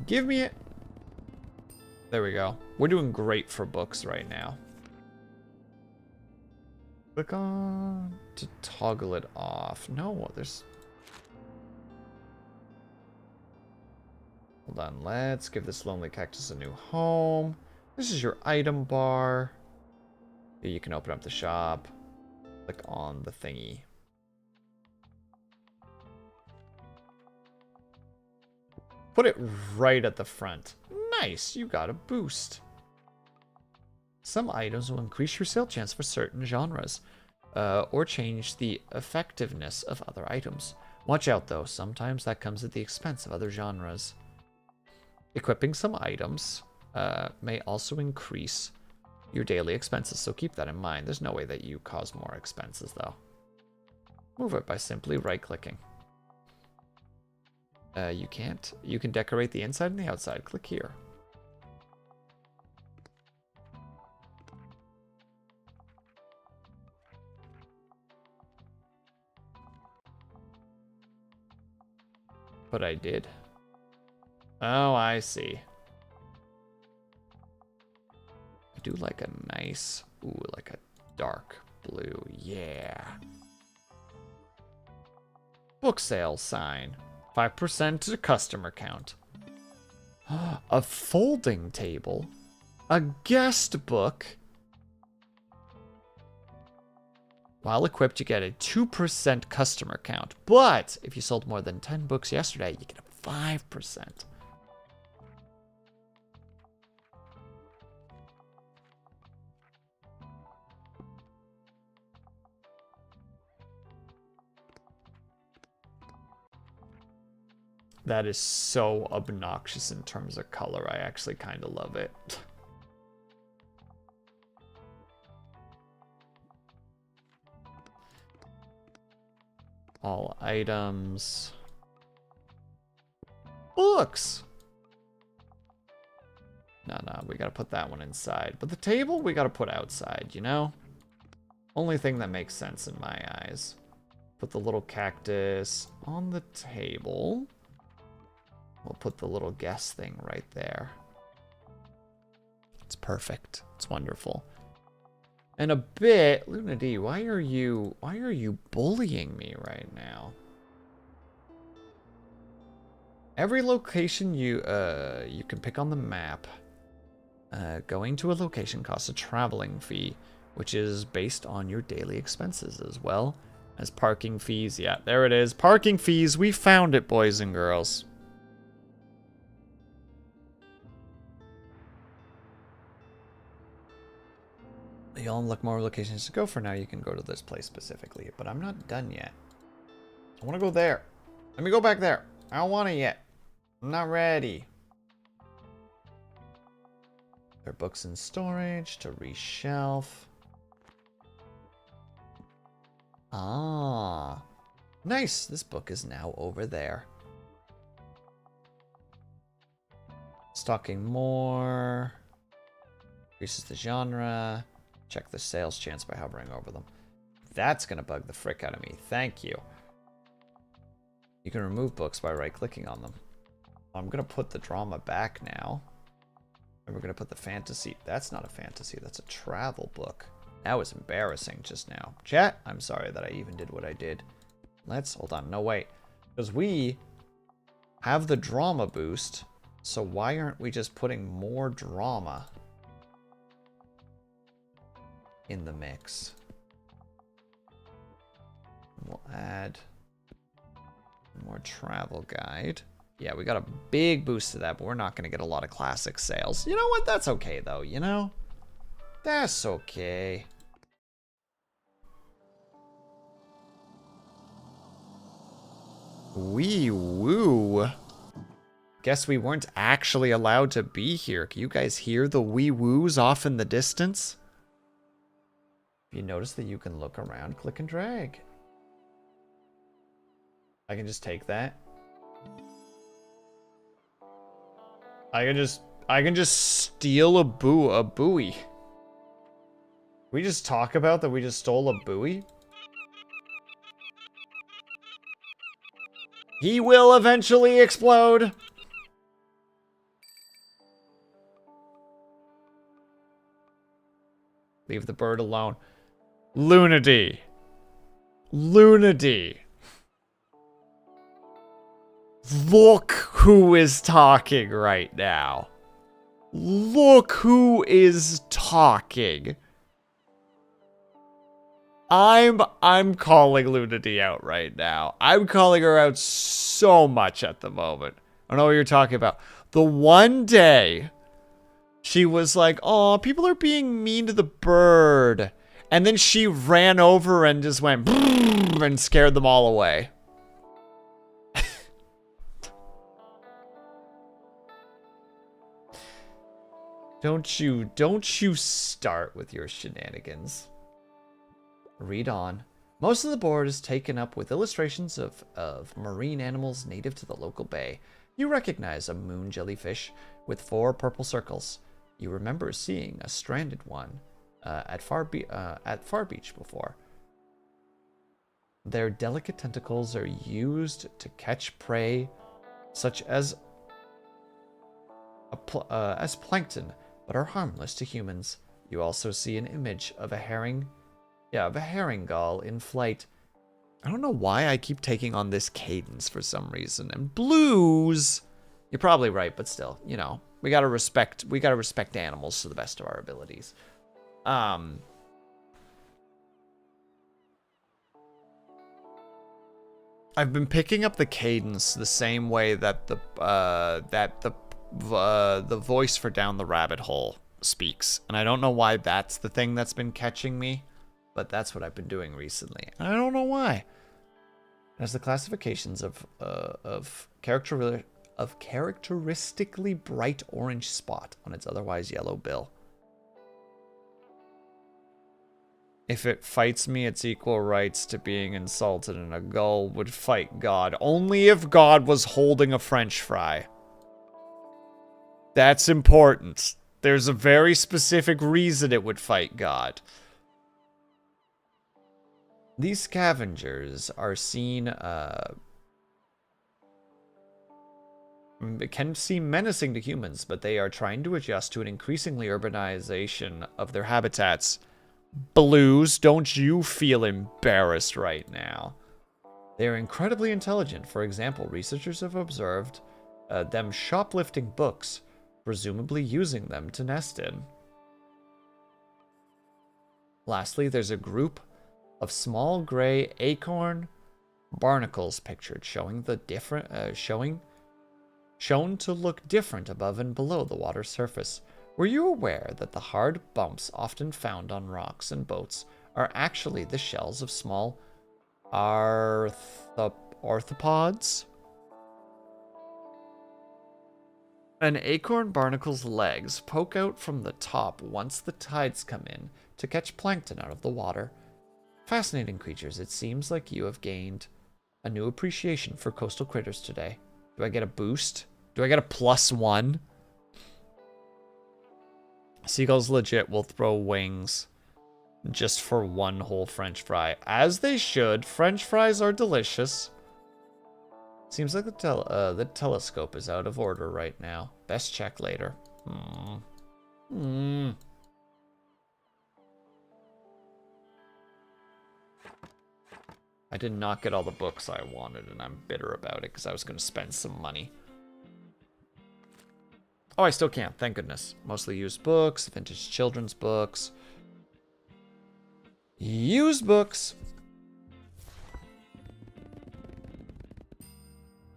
Give me it. There we go. We're doing great for books right now. Click on to toggle it off. No, there's... Hold on, let's give this lonely cactus a new home. This is your item bar. Here you can open up the shop. Click on the thingy. Put it right at the front. Nice, you got a boost. Some items will increase your sale chance for certain genres, or change the effectiveness of other items. Watch out though, sometimes that comes at the expense of other genres. Equipping some items may also increase your daily expenses, so keep that in mind. There's no way that you cause more expenses though. Move it by simply right-clicking. You can't. You can decorate the inside and the outside. Click here. But I did. Oh, I see. I do like a nice, ooh, like a dark blue. Yeah. Book sale sign. 5% to customer count. A folding table. A guest book. While equipped, you get a 2% customer count. But if you sold more than 10 books yesterday, you get a 5%. That is so obnoxious in terms of color. I actually kind of love it. All items. Books! No, we gotta put that one inside. But the table, we gotta put outside, you know? Only thing that makes sense in my eyes. Put the little cactus on the table. We'll put the little guest thing right there. It's perfect. It's wonderful. And a bit, Luna D, why are you bullying me right now? Every location you can pick on the map. Going to a location costs a traveling fee, which is based on your daily expenses as well as parking fees. Yeah, there it is. Parking fees. We found it, boys and girls. You'll unlock more locations to go. For now, you can go to this place specifically, but I'm not done yet. I want to go there. Let me go back there. I don't want it yet. I'm not ready. There are books in storage to reshelf. Ah, nice. This book is now over there. Stocking more. Increases the genre. Check the sales chance by hovering over them. That's going to bug the frick out of me. Thank you. You can remove books by right-clicking on them. I'm going to put the drama back now. And we're going to put the fantasy. That's not a fantasy. That's a travel book. That was embarrassing just now. Chat, I'm sorry that I even did what I did. Let's, hold on. No, wait. Because we have the drama boost. So why aren't we just putting more drama in the mix? We'll add more travel guide. Yeah, we got a big boost to that, but we're not going to get a lot of classic sales. You know what? That's okay, though, you know? That's okay. Wee woo. Guess we weren't actually allowed to be here. Can you guys hear the wee woos off in the distance? You notice that you can look around, click and drag. I can just take that. I can just steal a buoy. We just talk about that we just stole a buoy. He will eventually explode. Leave the bird alone. Lunady. Lunady. Look who is talking right now. Look who is talking. I'm calling Lunady out right now. I'm calling her out so much at the moment. I don't know what you're talking about. The one day she was like, "Oh, people are being mean to the bird." And then she ran over and just went and scared them all away. Don't you start with your shenanigans. Read on. Most of the board is taken up with illustrations of marine animals native to the local bay. You recognize a moon jellyfish with 4 purple circles. You remember seeing a stranded one at Far Beach before. Their delicate tentacles are used to catch prey, such as plankton, but are harmless to humans. You also see an image of a herring. Yeah, of a herring gull in flight. I don't know why I keep taking on this cadence for some reason. And blues, you're probably right, but still, you know, we gotta respect animals to the best of our abilities. I've been picking up the cadence the same way that the voice for Down the Rabbit Hole speaks, and I don't know why that's the thing that's been catching me, but that's what I've been doing recently. I don't know why. It has the classifications of characteristically bright orange spot on its otherwise yellow bill. If it fights me, its equal rights to being insulted, and a gull would fight God. Only if God was holding a French fry. That's important. There's a very specific reason it would fight God. These scavengers are seen, can seem menacing to humans, but they are trying to adjust to an increasingly urbanization of their habitats. Blues, don't you feel embarrassed right now? They are incredibly intelligent. For example, researchers have observed them shoplifting books, presumably using them to nest in. Lastly, there's a group of small gray acorn barnacles pictured, showing the different, shown to look different above and below the water's surface. Were you aware that the hard bumps often found on rocks and boats are actually the shells of small arthropods? An acorn barnacle's legs poke out from the top once the tides come in to catch plankton out of the water. Fascinating creatures. It seems like you have gained a new appreciation for coastal critters today. Do I get a boost? Do I get a +1? Seagulls legit will throw wings just for one whole French fry. As they should. French fries are delicious. Seems like the telescope is out of order right now. Best check later. I did not get all the books I wanted, and I'm bitter about it because I was going to spend some money. Oh, I still can't, thank goodness. Mostly used books, vintage children's books. Used books.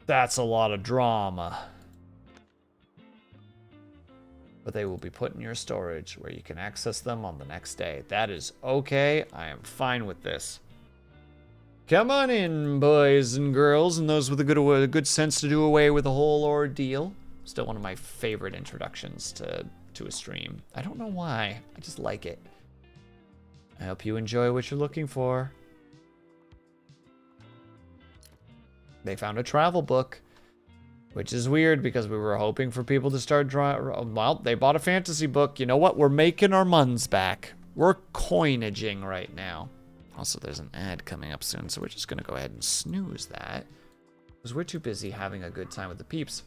That's a lot of drama. But they will be put in your storage where you can access them on the next day. That is okay. I am fine with this. Come on in, boys and girls, and those with a good sense to do away with the whole ordeal. Still one of my favorite introductions to a stream. I don't know why. I just like it. I hope you enjoy what you're looking for. They found a travel book, which is weird because we were hoping for people to start drawing. Well, they bought a fantasy book. You know what? We're making our muns back. We're coinaging right now. Also, there's an ad coming up soon, so we're just going to go ahead and snooze that. Because we're too busy having a good time with the peeps.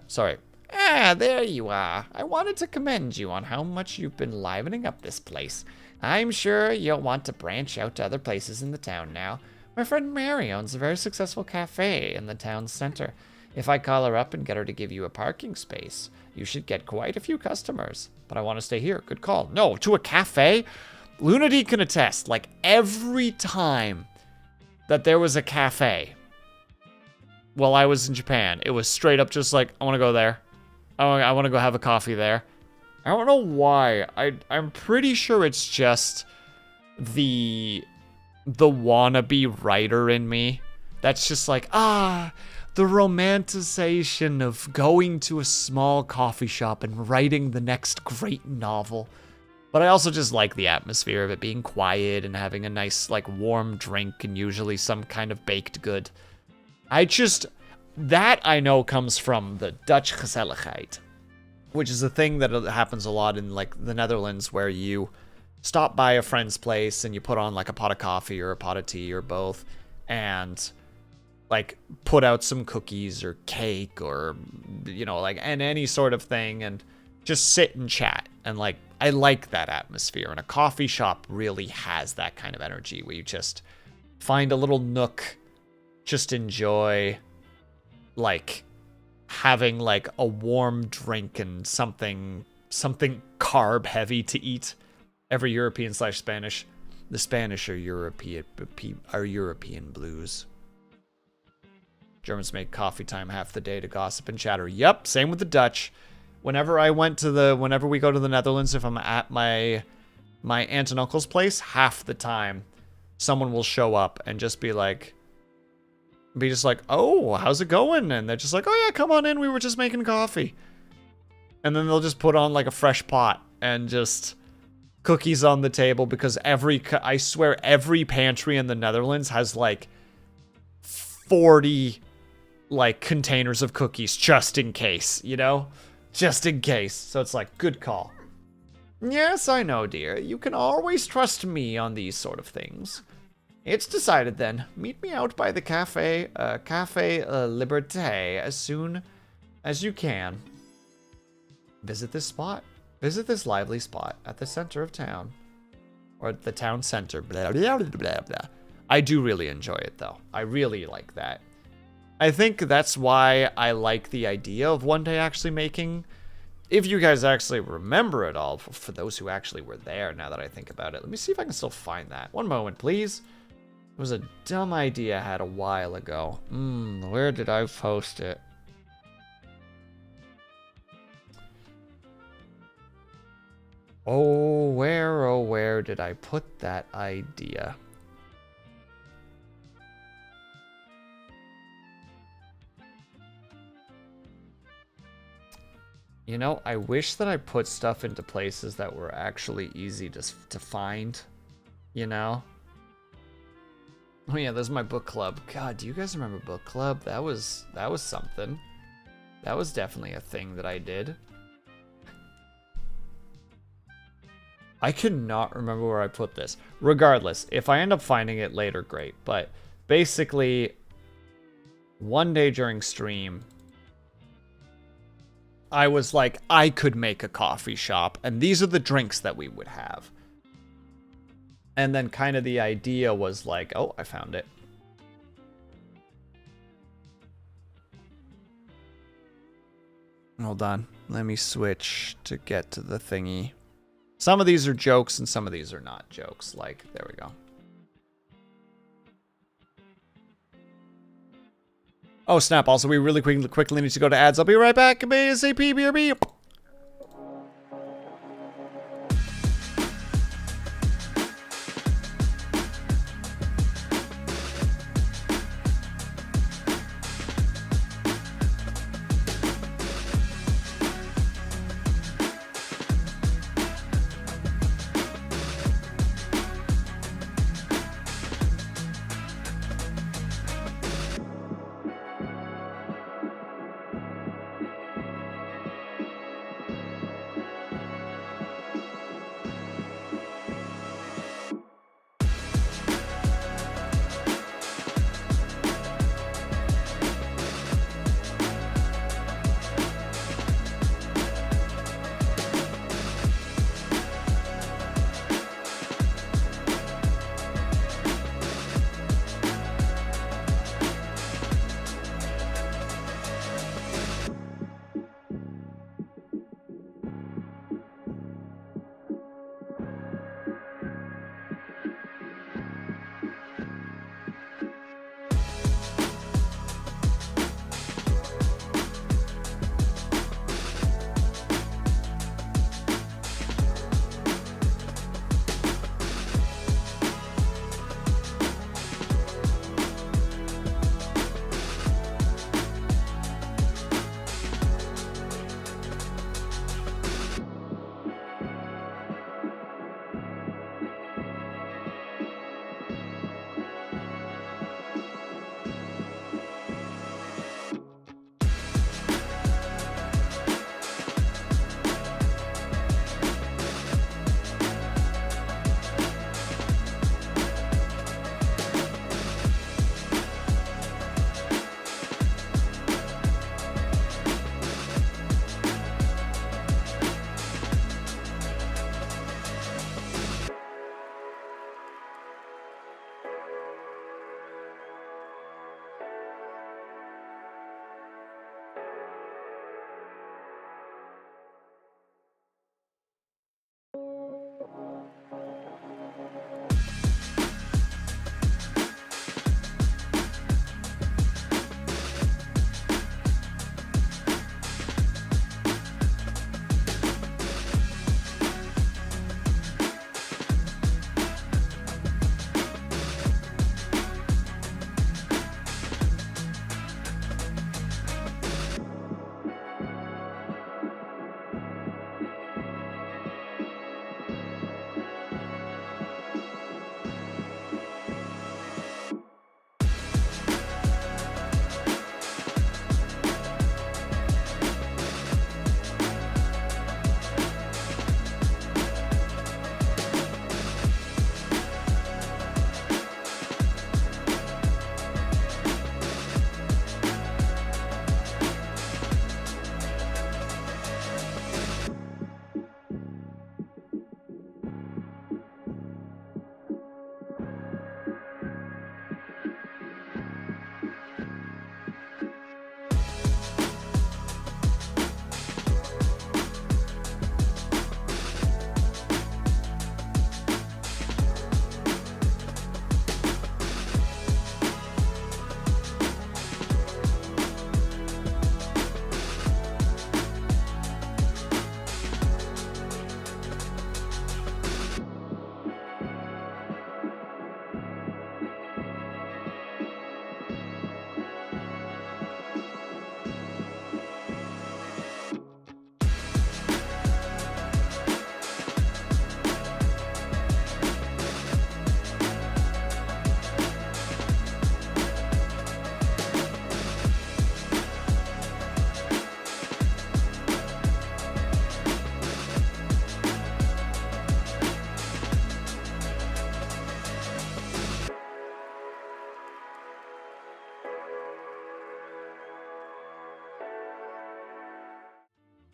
Sorry. There you are. I wanted to commend you on how much you've been livening up this place. I'm sure you'll want to branch out to other places in the town now. My friend Mary owns a very successful cafe in the town center. If I call her up and get her to give you a parking space, you should get quite a few customers. But I want to stay here. Good call. No, to a cafe? Lunady can attest, like every time that there was a cafe while I was in Japan, it was straight up just like, I want to go there. I want to go have a coffee there. I don't know why. I'm pretty sure it's just the wannabe writer in me. That's just like, the romanticization of going to a small coffee shop and writing the next great novel. But I also just like the atmosphere of it being quiet and having a nice, like, warm drink and usually some kind of baked good. That I know comes from the Dutch gezelligheid, which is a thing that happens a lot in, like, the Netherlands, where you stop by a friend's place and you put on, like, a pot of coffee or a pot of tea or both, and, like, put out some cookies or cake or, you know, like, and any sort of thing, and just sit and chat. And, like, I like that atmosphere, and a coffee shop really has that kind of energy where you just find a little nook, just enjoy, like, having, like, a warm drink and something carb heavy to eat. Every European/Spanish, the Spanish are European blues. Germans make coffee time half the day to gossip and chatter. Yep, same with the Dutch. Whenever we go to the Netherlands, if I'm at my aunt and uncle's place, half the time someone will show up and just be just like, oh, how's it going? And they're just like, oh yeah, come on in, we were just making coffee. And then they'll just put on like a fresh pot and just cookies on the table, because I swear every pantry in the Netherlands has like 40 like containers of cookies just in case, you know? Just in case. So it's like, good call. Yes, I know, dear. You can always trust me on these sort of things. It's decided then. Meet me out by the Cafe Liberté as soon as you can. Visit this spot. Visit this lively spot at the center of town. Or the town center. Blah, blah, blah, blah, blah. I do really enjoy it, though. I really like that. I think that's why I like the idea of one day actually making... If you guys actually remember it all, for those who actually were there, now that I think about it. Let me see if I can still find that. One moment, please. It was a dumb idea I had a while ago. Where did I post it? Oh, where did I put that idea? You know, I wish that I put stuff into places that were actually easy to find, you know? Oh yeah, there's my book club. God, do you guys remember book club? That was something. That was definitely a thing that I did. I cannot remember where I put this. Regardless, if I end up finding it later, great. But basically, one day during stream, I was like, I could make a coffee shop, and these are the drinks that we would have. And then kind of the idea was like, oh, I found it. Hold on. Let me switch to get to the thingy. Some of these are jokes and some of these are not jokes. Like, there we go. Oh, snap. Also, we really quickly need to go to ads. I'll be right back. ASAP, BRB.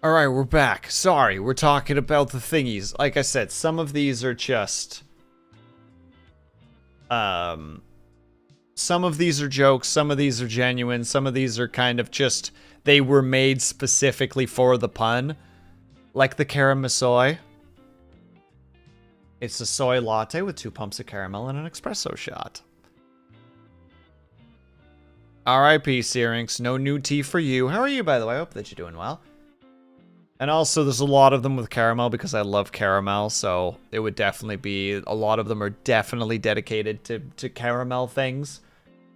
All right, we're back. Sorry, we're talking about the thingies. Like I said, some of these are just some of these are jokes, some of these are genuine, some of these are kind of just they were made specifically for the pun. Like the caramel soy. It's a soy latte with 2 pumps of caramel and an espresso shot. R.I.P. Syrinx, no new tea for you. How are you, by the way? I hope that you're doing well. And also, there's a lot of them with caramel because I love caramel, so it would definitely be... A lot of them are definitely dedicated to caramel things.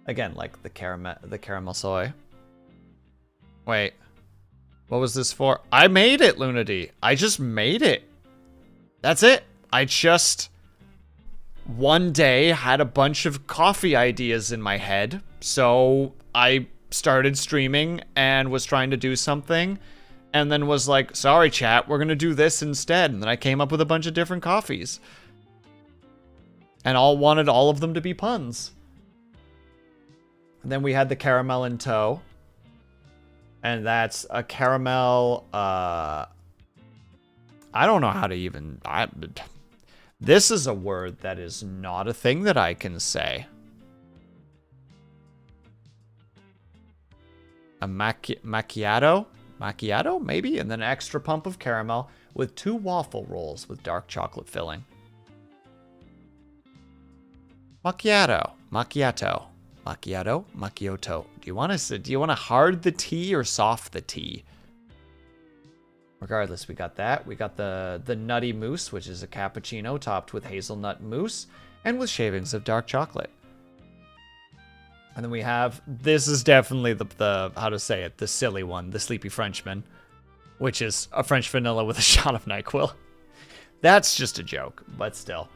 Again, like the caramel soy. Wait. What was this for? I made it, Lunady. I just made it. That's it. I just... One day had a bunch of coffee ideas in my head, so I started streaming and was trying to do something, and then was like, sorry chat, we're gonna do this instead, and then I came up with a bunch of different coffees. And wanted all of them to be puns. And then we had the caramel in tow. And that's a caramel, I don't know how to even... This is a word that is not a thing that I can say. A macchiato? Macchiato, maybe? And then an extra pump of caramel with 2 waffle rolls with dark chocolate filling. Macchiato. Macchiato. Macchiato. Macchiato. Do you want to hard the tea or soft the tea? Regardless, we got that. We got the Nutty Mousse, which is a cappuccino topped with hazelnut mousse and with shavings of dark chocolate. And then we have, this is definitely the how to say it, the silly one, the Sleepy Frenchman, which is a French vanilla with a shot of NyQuil. That's just a joke, but still.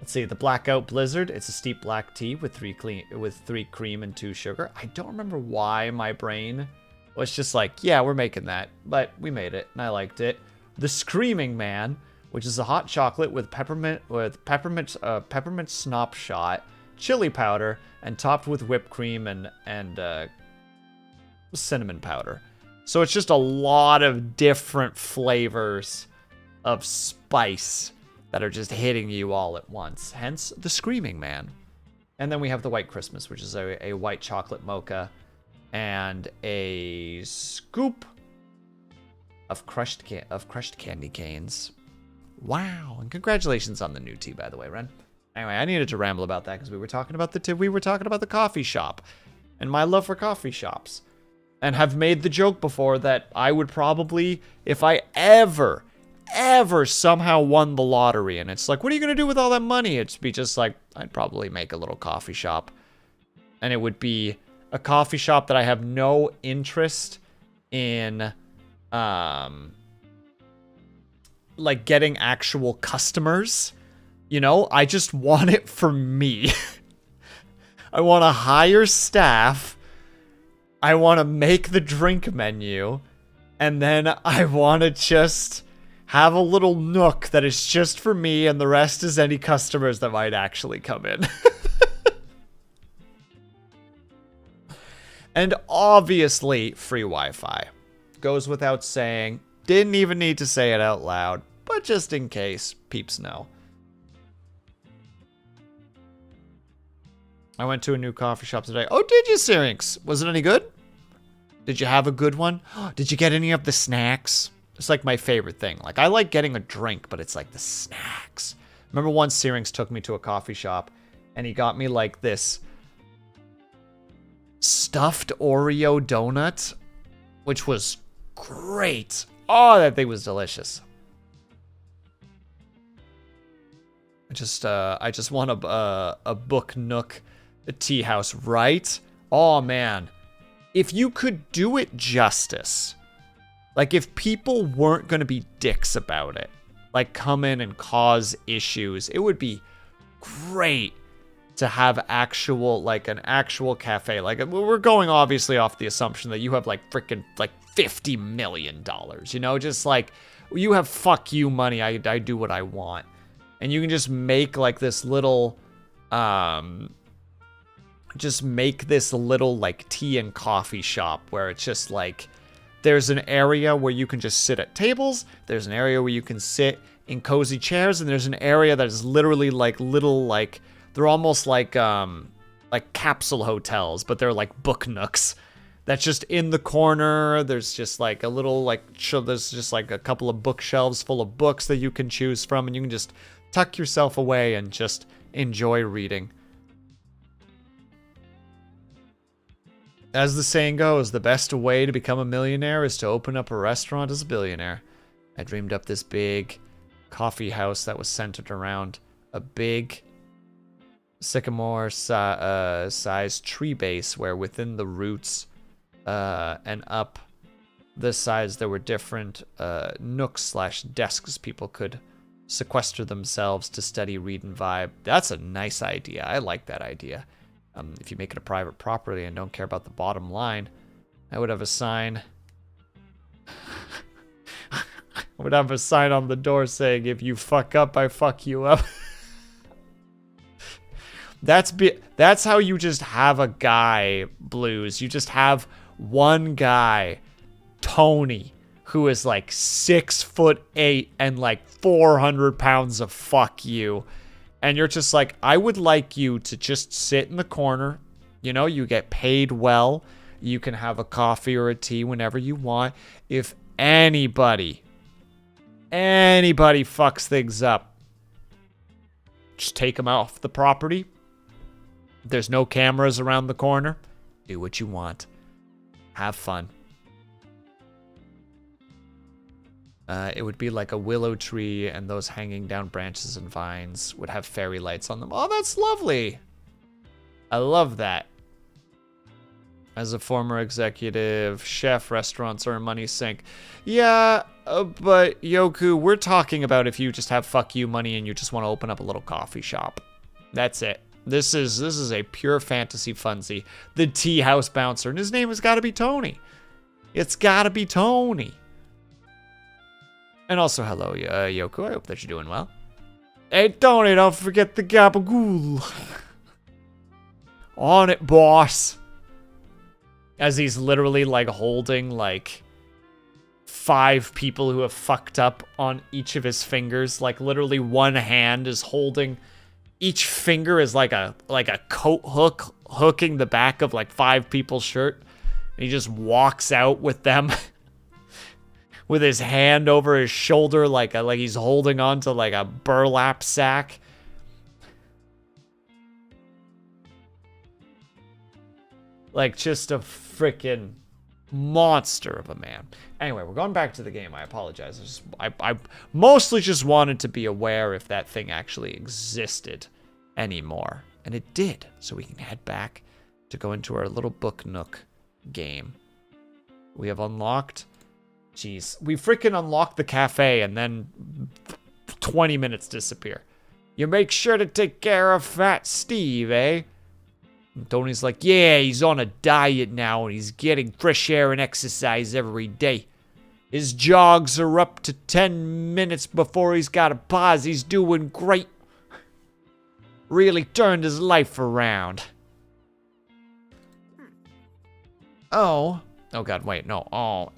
Let's see, the Blackout Blizzard. It's a steep black tea with 3 cream and 2 sugar. I don't remember why my brain was just like, yeah, we're making that, but we made it and I liked it. The Screaming Man, which is a hot chocolate with peppermint snop shot, chili powder, and topped with whipped cream and cinnamon powder. So it's just a lot of different flavors of spice that are just hitting you all at once. Hence, the Screaming Man. And then we have the White Christmas, which is a white chocolate mocha and a scoop of crushed candy canes. Wow! And congratulations on the new tea, by the way, Ren. Anyway, I needed to ramble about that because we were talking about the coffee shop and my love for coffee shops, and have made the joke before that I would probably, if I ever somehow won the lottery, and it's like, what are you gonna do with all that money? It'd be just like, I'd probably make a little coffee shop, and it would be a coffee shop that I have no interest in, like getting actual customers. You know, I just want it for me. I want to hire staff. I want to make the drink menu. And then I want to just have a little nook that is just for me, and the rest is any customers that might actually come in. And obviously, free Wi-Fi. Goes without saying. Didn't even need to say it out loud, but just in case, peeps know. I went to a new coffee shop today. Oh, did you, Syrinx? Was it any good? Did you have a good one? Did you get any of the snacks? It's like my favorite thing. Like, I like getting a drink, but it's like the snacks. Remember once Syrinx took me to a coffee shop, and he got me like this stuffed Oreo donut, which was great. Oh, that thing was delicious. I just want a book nook, a tea house, right? Oh man, if you could do it justice, like if people weren't gonna be dicks about it, like come in and cause issues, it would be great to have actual, like an actual cafe. Like we're going obviously off the assumption that you have like freaking like $50 million, you know, just like you have fuck you money. I do what I want. And you can just make like this little, like tea and coffee shop where it's just like, There's an area where you can just sit at tables. There's an area where you can sit in cozy chairs, and there's an area that is literally like little, like, they're almost like capsule hotels, but they're like book nooks. That's just in the corner. There's just like a little, like, there's just like a couple of bookshelves full of books that you can choose from, and you can just tuck yourself away and just enjoy reading. As the saying goes, the best way to become a millionaire is to open up a restaurant as a billionaire. I dreamed up this big coffee house that was centered around a big sycamore sized tree base, where within the roots and up the sides there were different nooks/desks people could sequester themselves to study, read, and vibe. That's a nice idea. I like that idea. If you make it a private property and don't care about the bottom line, I would have a sign. I would have a sign on the door saying, "If you fuck up, I fuck you up." That's how you just have a guy, Blues. You just have one guy, Tony, who is like 6'8" and like 400 pounds of fuck you. And you're just like, I would like you to just sit in the corner. You know, you get paid well. You can have a coffee or a tea whenever you want. If anybody fucks things up, just take them off the property. There's no cameras around the corner. Do what you want. Have fun. It would be like a willow tree, and those hanging down branches and vines would have fairy lights on them. Oh, that's lovely. I love that. As a former executive chef, restaurants are a money sink. Yeah, but Yoku, we're talking about if you just have fuck you money and you just want to open up a little coffee shop. That's it. This is a pure fantasy funsy. The tea house bouncer, and his name has got to be Tony. It's got to be Tony. And also, hello, Yoku. I hope that you're doing well. Hey, Tony, don't forget the gabagool. On it, boss. As he's literally, like, holding, like, 5 people who have fucked up on each of his fingers. Like, literally one hand is holding... Each finger is like a coat hook hooking the back of, like, 5 people's shirt. And he just walks out with them. With his hand over his shoulder, like he's holding on to like a burlap sack. Like just a freaking monster of a man. Anyway, we're going back to the game. I apologize. I mostly just wanted to be aware if that thing actually existed anymore. And it did. So we can head back to go into our little book nook game. We have unlocked... Jeez, we freaking unlock the cafe and then 20 minutes disappear. You make sure to take care of Fat Steve, eh? And Tony's like, yeah, he's on a diet now and he's getting fresh air and exercise every day. His jogs are up to 10 minutes before he's got to pause. He's doing great. Really turned his life around. Oh God, wait, no. Oh,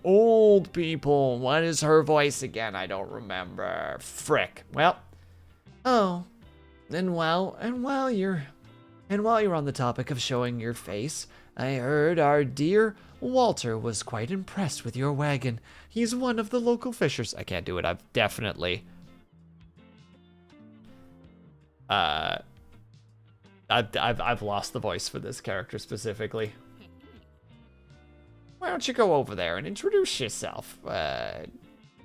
old people. What is her voice again? I don't remember. Frick. Well, and while you're on the topic of showing your face, I heard our dear Walter was quite impressed with your wagon. He's one of the local fishers. I can't do it. I've definitely I've lost the voice for this character specifically. Why don't you go over there and introduce yourself?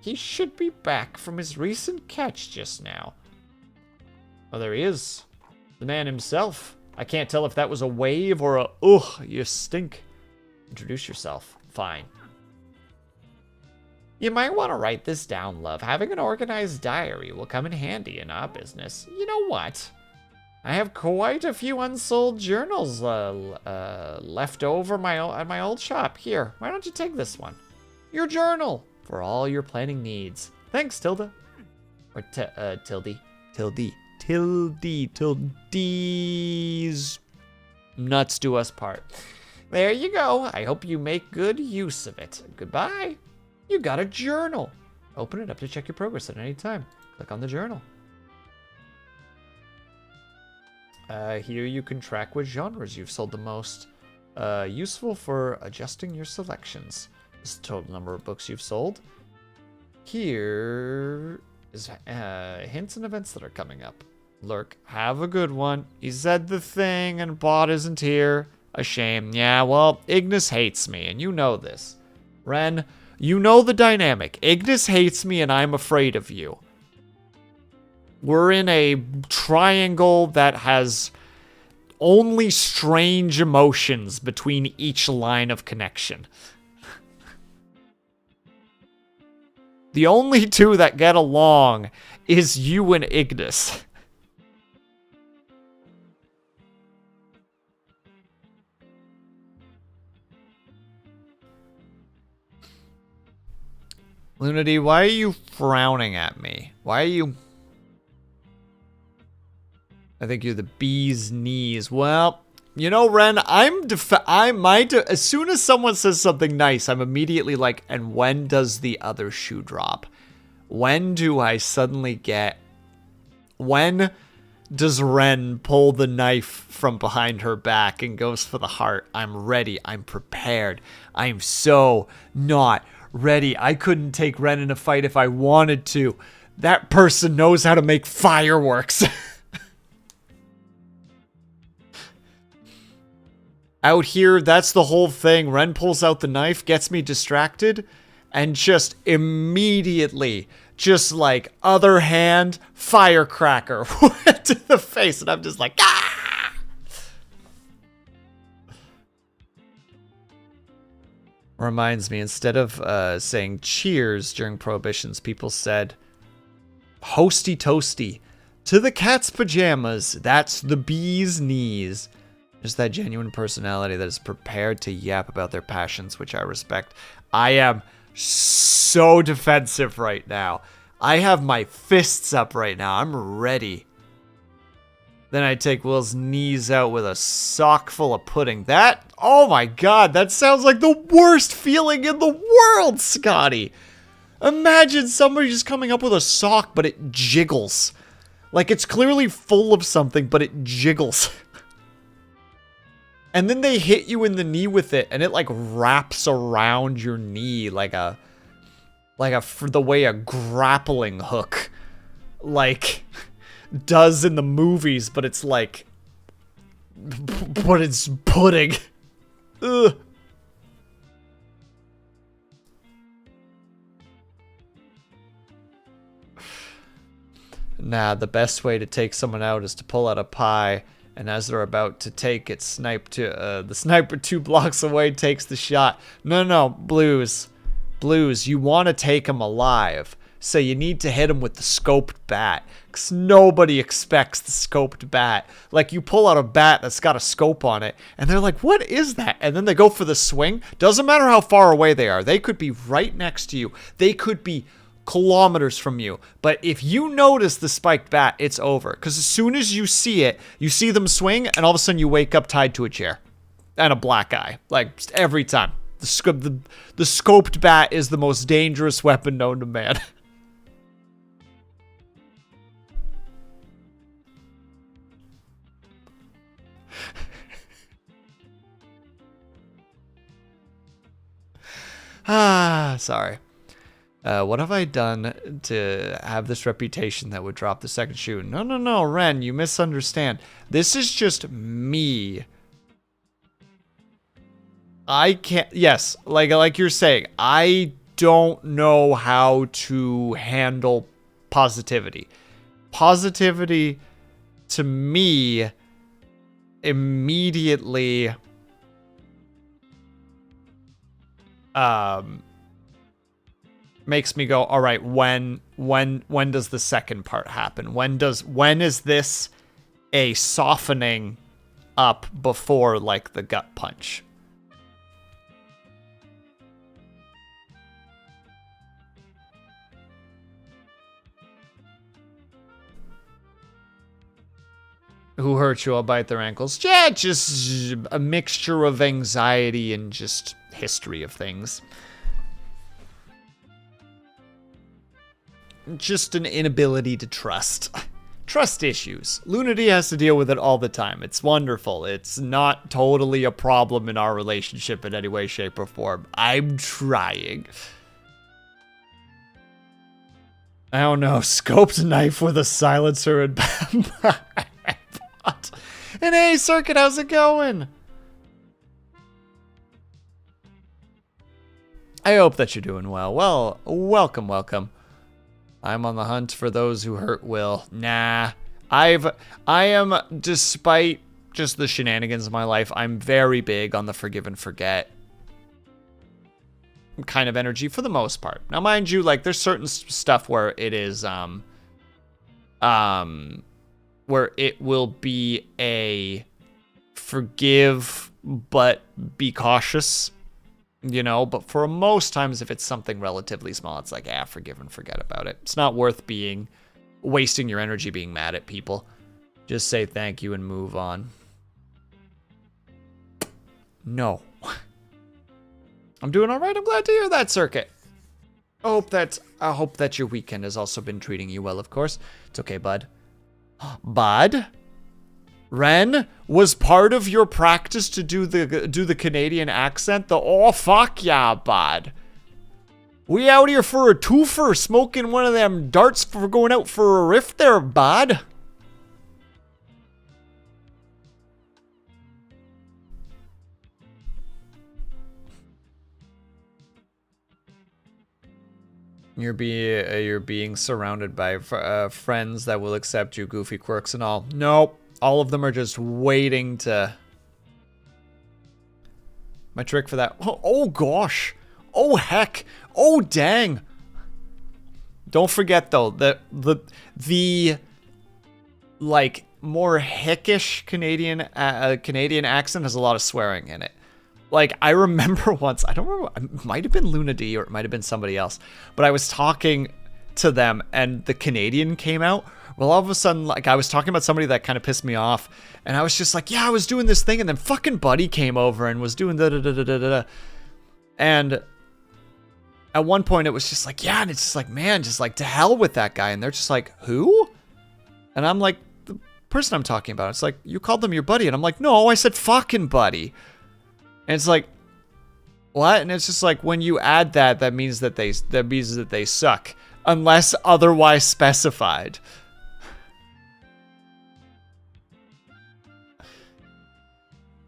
He should be back from his recent catch just now. Oh, there he is. The man himself. I can't tell if that was a wave or a, ugh, you stink. Introduce yourself. Fine. You might want to write this down, love. Having an organized diary will come in handy in our business. You know what? I have quite a few unsold journals left over at my old shop. Here, why don't you take this one? Your journal for all your planning needs. Thanks, Tilda. Or Tildy. Tildy's nuts do us part. There you go. I hope you make good use of it. Goodbye. You got a journal. Open it up to check your progress at any time. Click on the journal. Here you can track which genres you've sold the most. Useful for adjusting your selections. This is the total number of books you've sold. Here is hints and events that are coming up. Lurk, have a good one. He said the thing and Bot isn't here. A shame. Yeah, well, Ignis hates me, and you know this. Ren, you know the dynamic. Ignis hates me, and I'm afraid of you. We're in a triangle that has only strange emotions between each line of connection. The only two that get along is you and Ignis. Lunity, why are you frowning at me? Why are you... I think you're the bee's knees. Well, you know, Ren, as soon as someone says something nice, I'm immediately like, and when does the other shoe drop? When do I suddenly get... When does Ren pull the knife from behind her back and goes for the heart? I'm ready. I'm prepared. I'm so not ready. I couldn't take Ren in a fight if I wanted to. That person knows how to make fireworks. Out here, that's the whole thing. Ren pulls out the knife, gets me distracted, and just immediately, just like other hand, firecracker to the face. And I'm just like, ah! Reminds me, instead of saying cheers during prohibitions, people said, hosty toasty. To the cat's pajamas, that's the bee's knees. Just that genuine personality that is prepared to yap about their passions, which I respect. I am so defensive right now. I have my fists up right now. I'm ready. Then I take Will's knees out with a sock full of pudding. That, oh my god, that sounds like the worst feeling in the world, Scotty. Imagine somebody just coming up with a sock, but it jiggles. Like it's clearly full of something, but it jiggles. And then they hit you in the knee with it, and it like wraps around your knee like the way a grappling hook like does in the movies, but it's like, but it's pudding. Ugh. Nah, the best way to take someone out is to pull out a pie. And as they're about to take it, the sniper 2 blocks away takes the shot. No, Blues, you want to take him alive. So you need to hit him with the scoped bat. Because nobody expects the scoped bat. Like, you pull out a bat that's got a scope on it, and they're like, what is that? And then they go for the swing. Doesn't matter how far away they are. They could be right next to you. They could be kilometers from you. But if you notice the spiked bat, it's over. Because as soon as you see it, you see them swing, and all of a sudden you wake up tied to a chair. And a black eye. Like, every time. The scoped bat is the most dangerous weapon known to man. Sorry. What have I done to have this reputation that would drop the second shoe? No, Ren, you misunderstand. This is just me. I can't, yes, like you're saying, I don't know how to handle positivity. Positivity, to me, immediately, makes me go, all right, when does the second part happen? When is this a softening up before like the gut punch? who hurt you, I'll bite their ankles. Yeah, just a mixture of anxiety and just history of things. Just an inability to trust. Trust issues. Lunity has to deal with it all the time. It's wonderful. It's not totally a problem in our relationship in any way, shape, or form. I'm trying. I don't know. Scoped knife with a silencer and and hey, Circuit, how's it going? I hope that you're doing well. Well, welcome, welcome. I'm on the hunt for those who hurt Will. Nah. I am, despite just the shenanigans of my life, I'm very big on the forgive and forget kind of energy for the most part. Now, mind you, like, there's certain stuff where it is, where it will be a forgive, but be cautious, you know, but for most times, if it's something relatively small, it's like, forgive and forget about it. It's not worth wasting your energy being mad at people. Just say thank you and move on. No. I'm doing all right. I'm glad to hear that, Circuit. I hope that your weekend has also been treating you well, of course. It's okay, bud. Bud? Ren, was part of your practice to do the Canadian accent? Oh, fuck yeah, bud. We out here for a twofer, smoking one of them darts for going out for a riff there, bud. You're being surrounded by friends that will accept you, goofy quirks and all. Nope. All of them are just waiting to... My trick for that... Oh gosh. Oh, heck. Oh, dang. Don't forget, though, the like, more hickish Canadian accent has a lot of swearing in it. Like, I remember once, I don't remember, it might have been Luna D or it might have been somebody else, but I was talking to them and the Canadian came out. Well, all of a sudden, like, I was talking about somebody that kind of pissed me off, and I was just like, yeah, I was doing this thing, and then fucking Buddy came over and was doing da-da-da-da-da-da. And at one point, it was just like, yeah, and it's just like, man, just like, to hell with that guy. And they're just like, who? And I'm like, the person I'm talking about. It's like, you called them your buddy. And I'm like, no, I said fucking Buddy. And it's like, what? And it's just like, when you add that, that means that they suck, unless otherwise specified.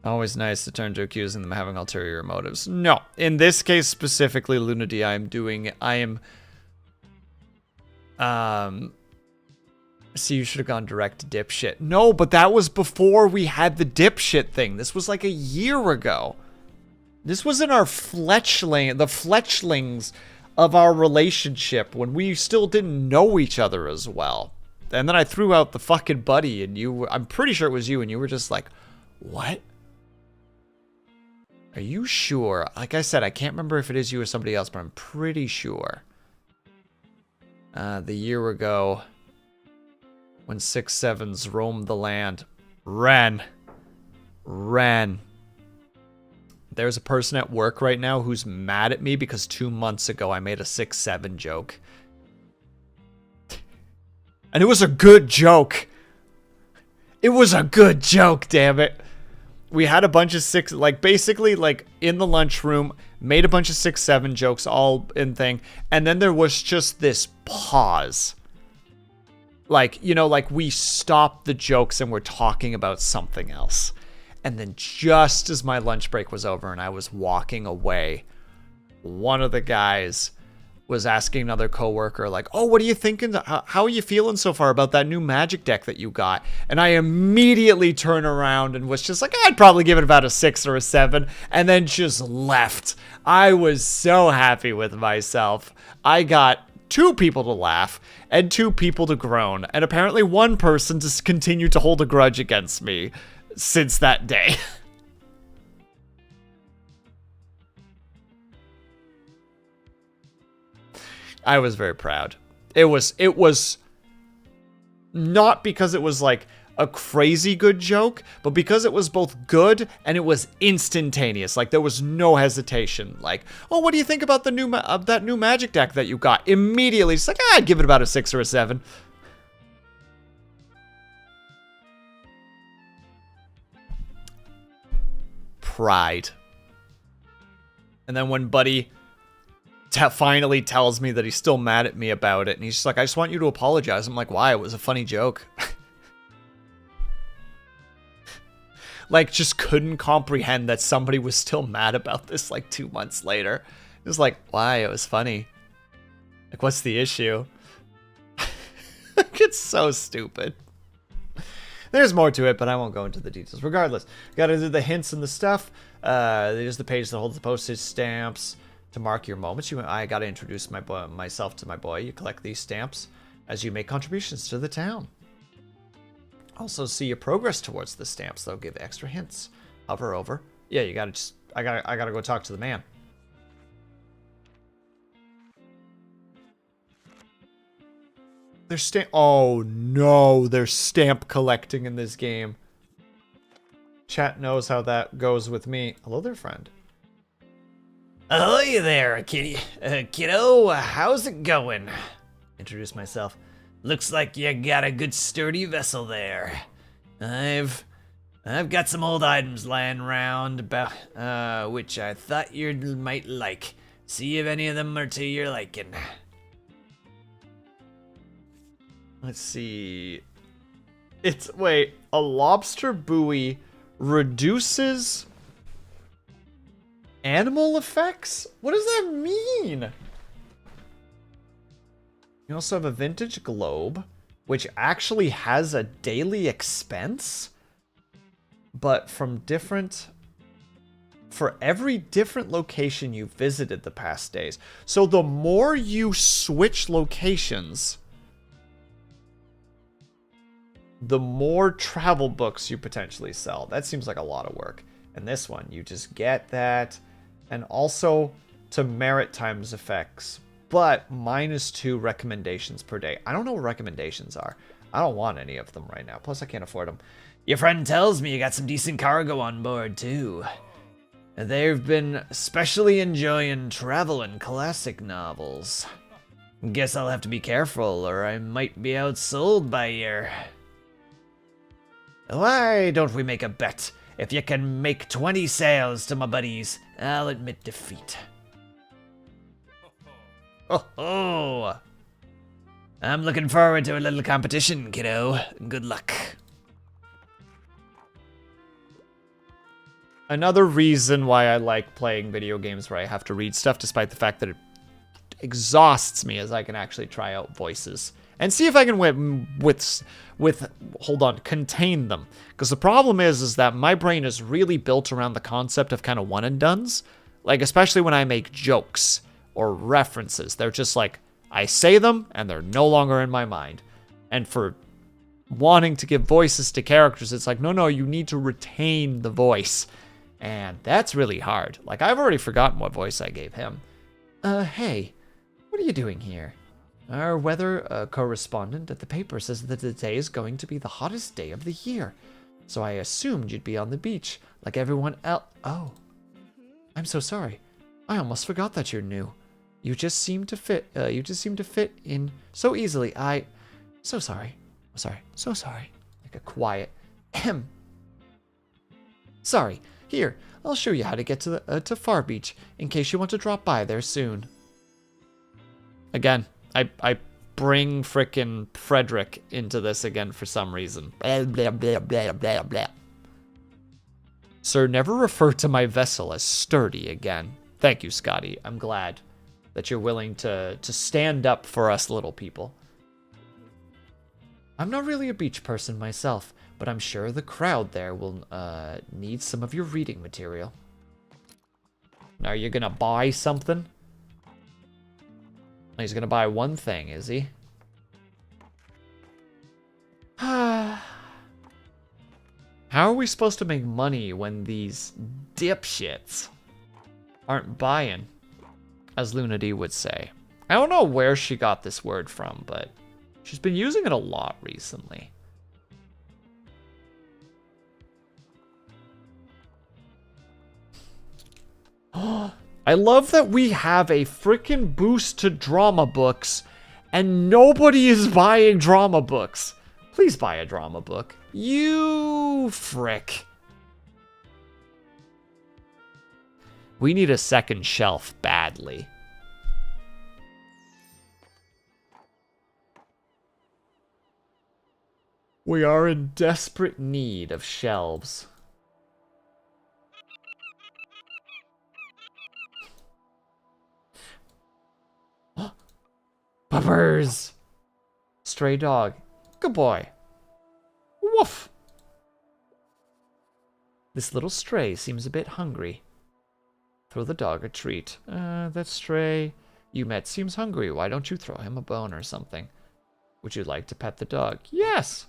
Always nice to turn to accusing them of having ulterior motives. No, in this case specifically, Luna D, see, you should have gone direct to dipshit. No, but that was before we had the dipshit thing. This was like a year ago. This was in our the fletchlings of our relationship when we still didn't know each other as well. And then I threw out the fucking Buddy, and I'm pretty sure it was you, and you were just like, what? Are you sure? Like I said, I can't remember if it is you or somebody else, but I'm pretty sure. The year ago, when 6-7s roamed the land. Ren. There's a person at work right now who's mad at me because 2 months ago I made a 6-7 joke. And it was a good joke. It was a good joke, damn it. We had a bunch of basically in the lunchroom, made a bunch of 6-7 jokes all in thing. And then there was just this pause. Like, you know, like we stopped the jokes and we're talking about something else. And then just as my lunch break was over and I was walking away, one of the guys was asking another coworker, like, oh, what are you thinking? How are you feeling so far about that new Magic deck that you got? And I immediately turned around and was just like, I'd probably give it about a 6 or a 7, and then just left. I was so happy with myself. I got 2 people to laugh and 2 people to groan, and apparently 1 person to continue to hold a grudge against me since that day. I was very proud. It was not because it was like, a crazy good joke, but because it was both good and it was instantaneous, like there was no hesitation. Like, oh, what do you think about the new that new magic deck that you got? Immediately, it's like, I'd give it about a 6 or a 7. Pride. And then when Buddy finally tells me that he's still mad at me about it, and he's just like, I just want you to apologize. I'm like, why? It was a funny joke. Like, just couldn't comprehend that somebody was still mad about this like 2 months later. It was like, why? It was funny. Like, what's the issue? It's so stupid. There's more to it, but I won't go into the details. Regardless, gotta do the hints and the stuff. There's the page that holds the postage stamps to mark your moments. I gotta introduce myself to my boy. You collect these stamps as you make contributions to the town. Also see your progress towards the stamps. They'll give extra hints. Hover over. Yeah, you gotta just. I gotta go talk to the man. There's stamp. Oh no, there's stamp collecting in this game. Chat knows how that goes with me. Hello there, friend. Ahoy there, kiddo. How's it going? Introduce myself. Looks like you got a good sturdy vessel there. I've got some old items lying around about which I thought you might like. See if any of them are to your liking. Let's see. Wait, a lobster buoy reduces animal effects? What does that mean? You also have a vintage globe, which actually has a daily expense, but for every different location you visited the past days. So the more you switch locations, the more travel books you potentially sell. That seems like a lot of work. And this one, you just get that, and also to merit times effects, but -2 recommendations per day. I don't know what recommendations are. I don't want any of them right now. Plus, I can't afford them. Your friend tells me you got some decent cargo on board, too. They've been especially enjoying travel and classic novels. Guess I'll have to be careful, or I might be outsold by your... Why don't we make a bet? If you can make 20 sales to my buddies, I'll admit defeat. Oh, I'm looking forward to a little competition, kiddo. Good luck. Another reason why I like playing video games where I have to read stuff, despite the fact that it exhausts me, is I can actually try out voices and see if I can contain them. Because the problem is that my brain is really built around the concept of kind of one and dones. Like, especially when I make jokes or references. They're just like, I say them and they're no longer in my mind. And for wanting to give voices to characters, it's like, no, you need to retain the voice. And that's really hard. Like, I've already forgotten what voice I gave him. Hey, what are you doing here? Our weather correspondent at the paper says that today is going to be the hottest day of the year. So I assumed you'd be on the beach like everyone else. Oh, I'm so sorry. I almost forgot that you're new. You just seem to fit in so easily. So sorry. So sorry. Like a quiet ahem. Sorry. Here, I'll show you how to get to Far Beach in case you want to drop by there soon. Again, I bring frickin' Frederick into this again for some reason. Blah, blah, blah, blah, blah, blah. Sir, never refer to my vessel as sturdy again. Thank you, Scotty. I'm glad that you're willing to stand up for us little people. I'm not really a beach person myself, but I'm sure the crowd there will need some of your reading material. Now, are you gonna buy something? He's gonna buy one thing, is he? How are we supposed to make money when these dipshits aren't buying, as Lunady would say? I don't know where she got this word from, but she's been using it a lot recently. I love that we have a freaking boost to drama books and nobody is buying drama books. Please buy a drama book. You frick. We need a second shelf badly. We are in desperate need of shelves. Puppers! Stray dog. Good boy. Woof! This little stray seems a bit hungry. Throw the dog a treat. That stray you met seems hungry. Why don't you throw him a bone or something? Would you like to pet the dog? Yes!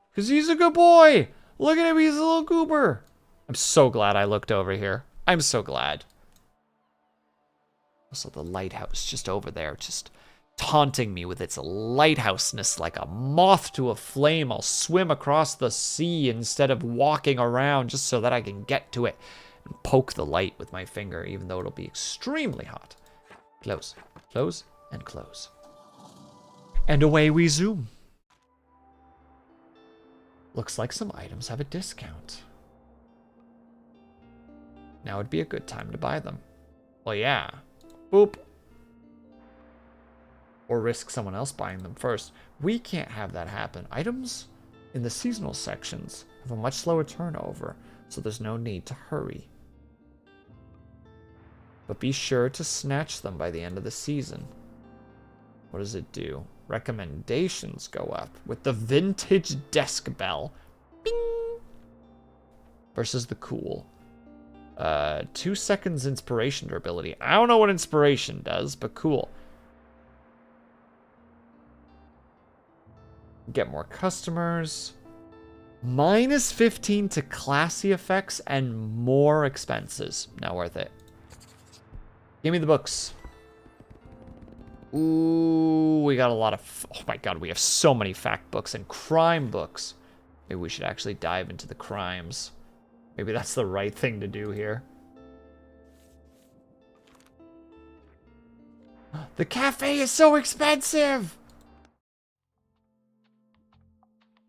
Because he's a good boy! Look at him, he's a little goober! I'm so glad I looked over here. I'm so glad. Also, the lighthouse just over there, just taunting me with its lighthouseness like a moth to a flame. I'll swim across the sea instead of walking around just so that I can get to it and poke the light with my finger, even though it'll be extremely hot. Close, close, and close. And away we zoom. Looks like some items have a discount. Now would be a good time to buy them. Well, yeah. Boop. Or risk someone else buying them first. We can't have that happen. Items in the seasonal sections have a much slower turnover, so there's no need to hurry. But be sure to snatch them by the end of the season. What does it do? Recommendations go up with the vintage desk bell. Bing! Versus the cool. 2 seconds inspiration durability. I don't know what inspiration does, but cool. Get more customers. Minus 15 to classy effects and more expenses. Not worth it. Give me the books. Ooh, we got a lot of... Oh my god, we have so many fact books and crime books. Maybe we should actually dive into the crimes. Maybe that's the right thing to do here. The cafe is so expensive!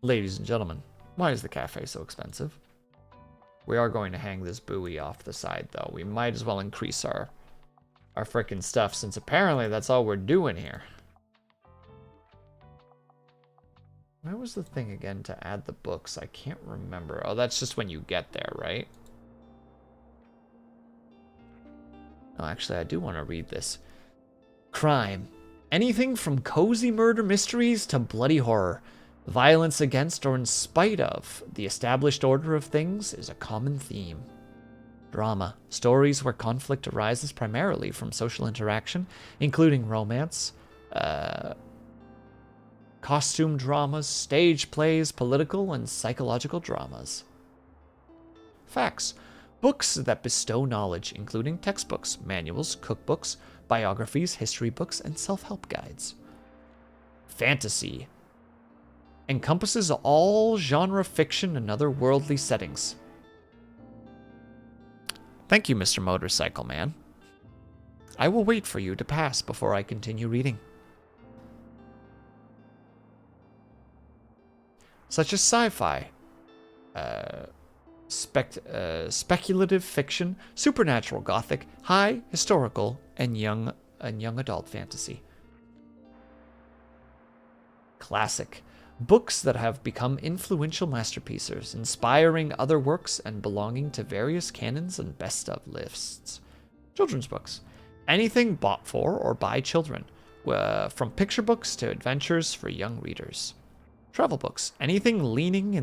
Ladies and gentlemen, why is the cafe so expensive? We are going to hang this buoy off the side, though. We might as well increase our frickin' stuff, since apparently that's all we're doing here. Where was the thing again to add the books? I can't remember. Oh, that's just when you get there, right? Oh, actually, I do want to read this. Crime. Anything from cozy murder mysteries to bloody horror. Violence against or in spite of the established order of things is a common theme. Drama. Stories where conflict arises primarily from social interaction, including romance, costume dramas, stage plays, political and psychological dramas. Facts. Books that bestow knowledge, including textbooks, manuals, cookbooks, biographies, history books, and self-help guides. Fantasy. Encompasses all genre fiction and other worldly settings. Thank you, Mr. Motorcycle Man. I will wait for you to pass before I continue reading. Such as sci-fi, speculative fiction, supernatural gothic, high, historical, and young adult fantasy. Classic. Books that have become influential masterpieces, inspiring other works and belonging to various canons and best-of lists. Children's books. Anything bought for or by children, from picture books to adventures for young readers. Travel books. Anything leaning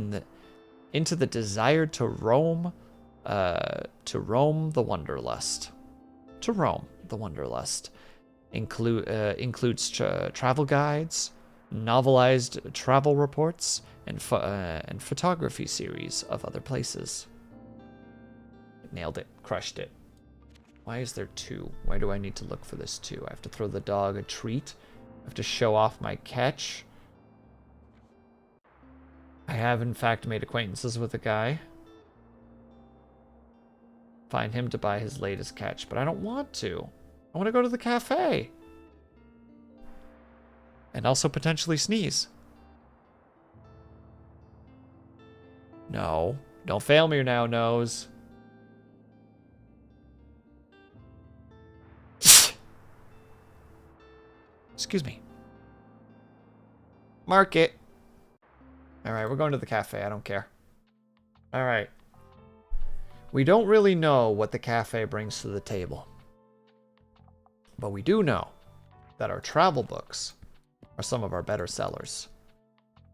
into the desire to roam the wanderlust. To roam the wanderlust. Includes travel guides, novelized travel reports, and photography series of other places. Nailed it. Crushed it. Why is there 2? Why do I need to look for this 2? I have to throw the dog a treat. I have to show off my catch. I have, in fact, made acquaintances with a guy. Find him to buy his latest catch, but I don't want to. I want to go to the cafe. And also potentially sneeze. No. Don't fail me now, nose. Excuse me. Market. Alright, we're going to the cafe. I don't care. Alright. We don't really know what the cafe brings to the table. But we do know that our travel books are some of our better sellers.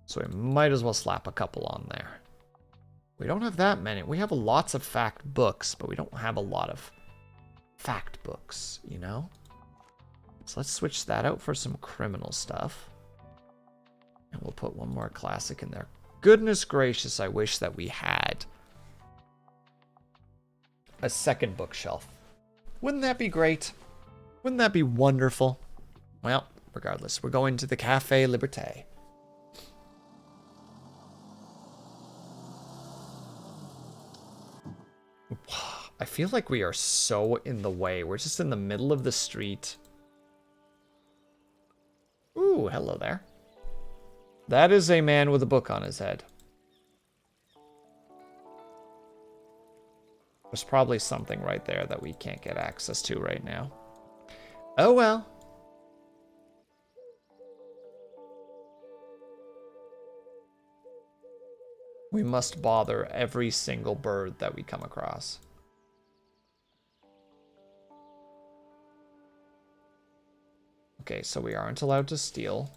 So we might as well slap a couple on there. We don't have that many. We have lots of fact books, but we don't have a lot of fact books, you know? So let's switch that out for some criminal stuff. And we'll put one more classic in there. Goodness gracious, I wish that we had a second bookshelf. Wouldn't that be great? Wouldn't that be wonderful? Well, regardless, we're going to the Cafe Liberté. I feel like we are so in the way. We're just in the middle of the street. Ooh, hello there. That is a man with a book on his head. There's probably something right there that we can't get access to right now. Oh well. We must bother every single bird that we come across. Okay, so we aren't allowed to steal.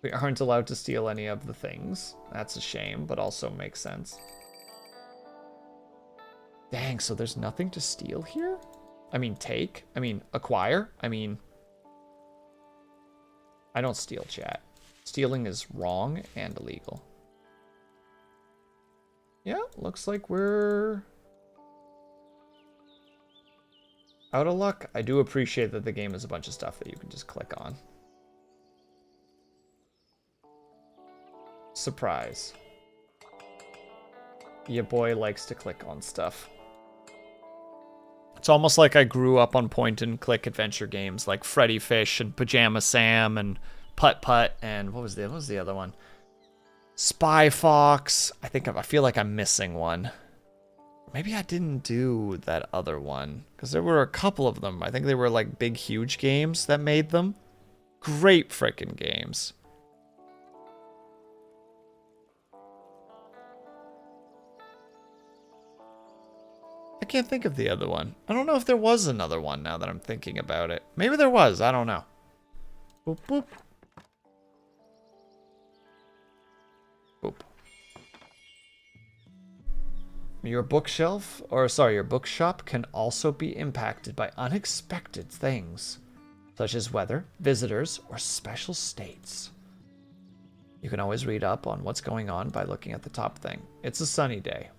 We aren't allowed to steal any of the things. That's a shame, but also makes sense. Dang, so there's nothing to steal here? I mean, take? I mean, acquire? I mean... I don't steal, chat. Stealing is wrong and illegal. Yeah, looks like we're... out of luck. I do appreciate that the game is a bunch of stuff that you can just click on. Surprise. Your boy likes to click on stuff. It's almost like I grew up on point-and-click adventure games like Freddy Fish and Pajama Sam and Putt Putt and what was the other one? Spy Fox. I feel like I'm missing one. Maybe I didn't do that other one because there were a couple of them. I think they were like big, huge games that made them. Great freaking games. I can't think of the other one. I don't know if there was another one now that I'm thinking about it. Maybe there was. I don't know. Boop, boop. Boop. Your bookshelf, or sorry, your bookshop can also be impacted by unexpected things, such as weather, visitors, or special states. You can always read up on what's going on by looking at the top thing. It's a sunny day.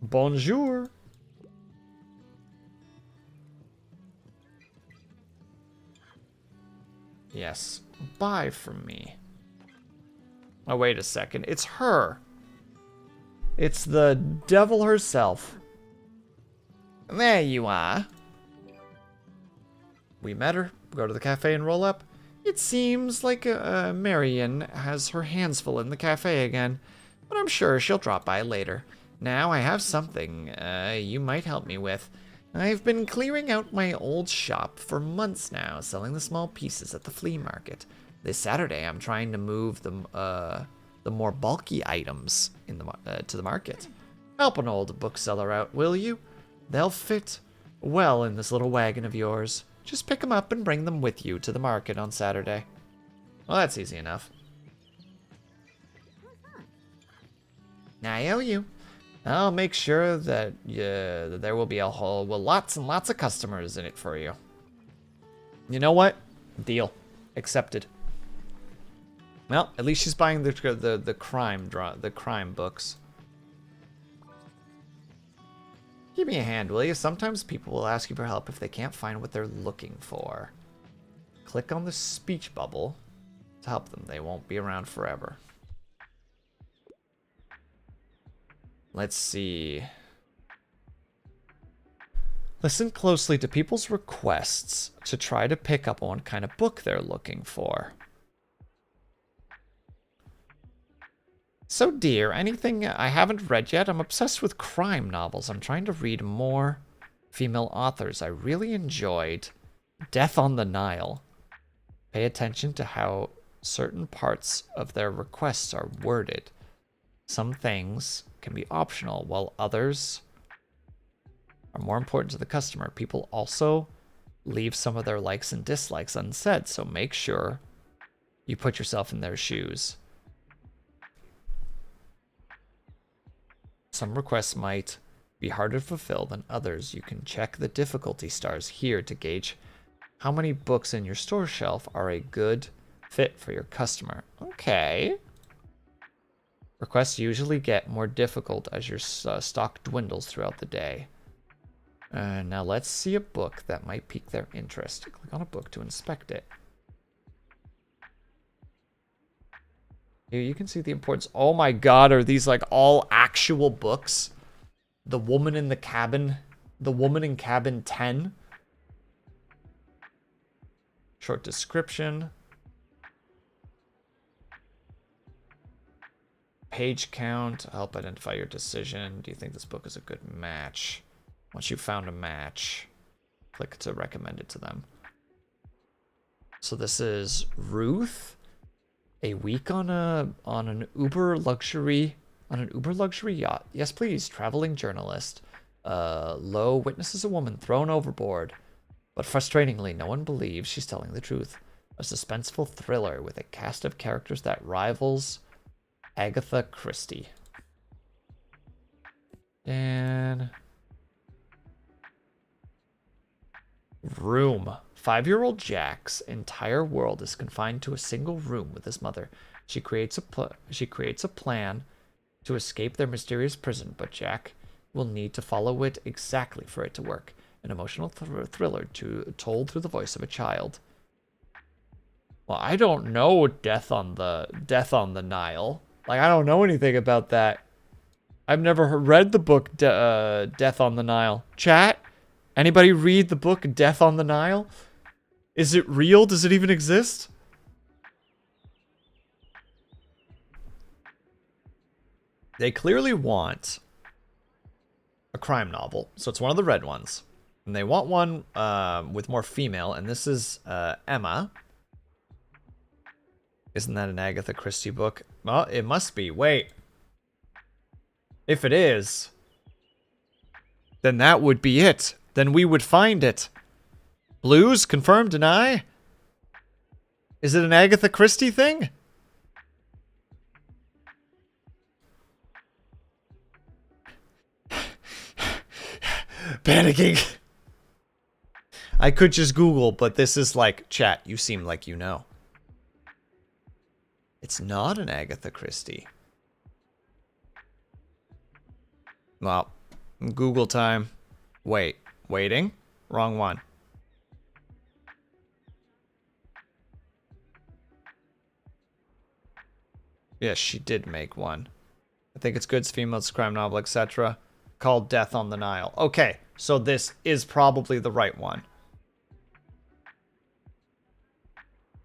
Bonjour. Yes, buy from me. Oh, wait a second. It's her. It's the devil herself. There you are. We met her. Go to the cafe and roll up. It seems like Marion has her hands full in the cafe again, but I'm sure she'll drop by later. Now I have something you might help me with. I've been clearing out my old shop for months now, selling the small pieces at the flea market. This Saturday, I'm trying to move the more bulky items in to the market. Help an old bookseller out, will you? They'll fit well in this little wagon of yours. Just pick them up and bring them with you to the market on Saturday. Well, that's easy enough. I owe you. I'll make sure that there will be lots and lots of customers in it for you. You know what? Deal. Accepted. Well, at least she's buying the crime books. Give me a hand, will you? Sometimes people will ask you for help if they can't find what they're looking for. Click on the speech bubble to help them. They won't be around forever. Let's see. Listen closely to people's requests to try to pick up on what kind of book they're looking for. So, dear, anything I haven't read yet? I'm obsessed with crime novels. I'm trying to read more female authors. I really enjoyed Death on the Nile. Pay attention to how certain parts of their requests are worded. Some things can be optional, while others are more important to the customer. People also leave some of their likes and dislikes unsaid, so make sure you put yourself in their shoes. Some requests might be harder to fulfill than others. You can check the difficulty stars here to gauge how many books in your store shelf are a good fit for your customer. Okay. Requests usually get more difficult as your stock dwindles throughout the day. Now let's see a book that might pique their interest. Click on a book to inspect it. Here you can see the importance. Oh my god, are these like all actual books? The Woman in the Cabin. The Woman in Cabin 10. Short description. Page count. Help identify your decision. Do you think this book is a good match? Once you've found a match, click to recommend it to them. So this is Ruth. A week on an Uber luxury yacht. Yes, please. Traveling journalist. Lowe witnesses a woman thrown overboard, but frustratingly, no one believes she's telling the truth. A suspenseful thriller with a cast of characters that rivals Agatha Christie. And room. 5-year-old Jack's entire world is confined to a single room with his mother. She creates a plan to escape their mysterious prison, but Jack will need to follow it exactly for it to work. An emotional thriller told through the voice of a child. Well, I don't know Death on the Nile. Like, I don't know anything about that. I've never read the book Death on the Nile. Chat? Anybody read the book Death on the Nile? Is it real? Does it even exist? They clearly want a crime novel. So it's one of the red ones. And they want one with more female. And this is Emma. Isn't that an Agatha Christie book? Well, it must be. Wait. If it is, then that would be it. Then we would find it. Blues, confirm, deny? Is it an Agatha Christie thing? Panicking. I could just Google, but this is like, chat, you seem like you know. It's not an Agatha Christie. Well, Google time. Waiting. Wrong one. Yes, she did make one. I think it's good. It's female, it's crime novel, etc. Called Death on the Nile. Okay, so this is probably the right one.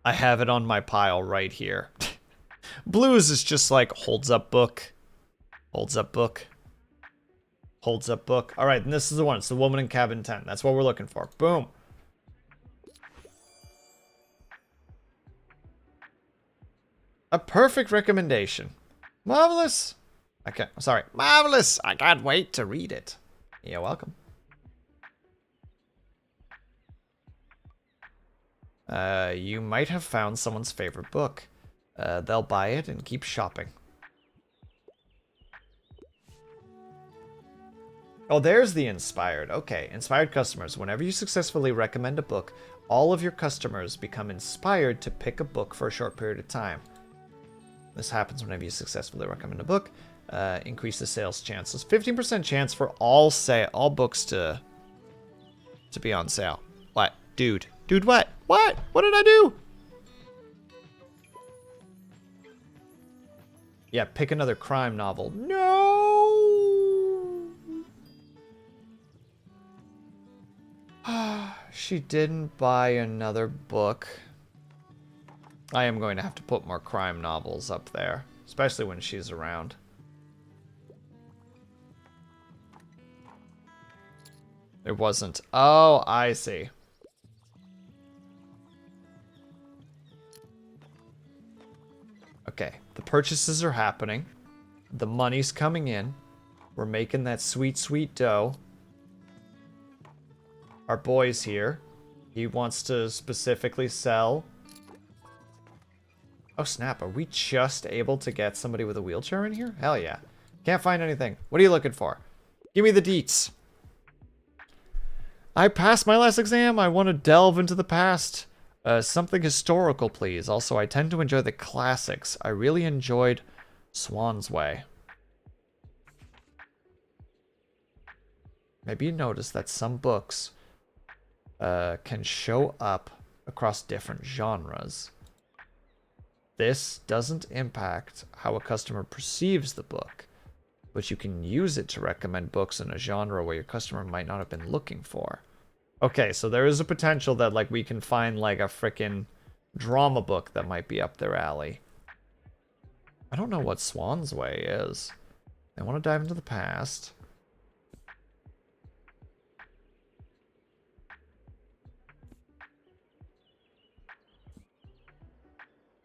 I have it on my pile right here. Blues is just like, holds up book. Holds up book. Holds up book. Alright, and this is the one. It's the Woman in Cabin 10. That's what we're looking for. Boom. A perfect recommendation. Marvelous. Okay, sorry. Marvelous. I can't wait to read it. You're welcome. You might have found someone's favorite book. They'll buy it and keep shopping. Oh, there's the inspired. Okay, inspired customers. Whenever you successfully recommend a book, all of your customers become inspired to pick a book for a short period of time. This happens whenever you successfully recommend a book. Increase the sales chances. 15% chance for all books to be on sale. What? Dude, what? What did I do? Yeah, pick another crime novel. No! she didn't buy another book, I am going to have to put more crime novels up there, especially when she's around. It wasn't. Oh, I see. Okay, the purchases are happening. The money's coming in. We're making that sweet, sweet dough. Our boy's here. He wants to specifically sell. Oh, snap. Are we just able to get somebody with a wheelchair in here? Hell yeah. Can't find anything. What are you looking for? Give me the deets. I passed my last exam. I want to delve into the past. Something historical, please. Also, I tend to enjoy the classics. I really enjoyed Swan's Way. Maybe you notice that some books can show up across different genres. This doesn't impact how a customer perceives the book, but you can use it to recommend books in a genre where your customer might not have been looking for. Okay, so there is a potential that like we can find like a frickin' drama book that might be up their alley. I don't know what Swan's Way is. I want to dive into the past.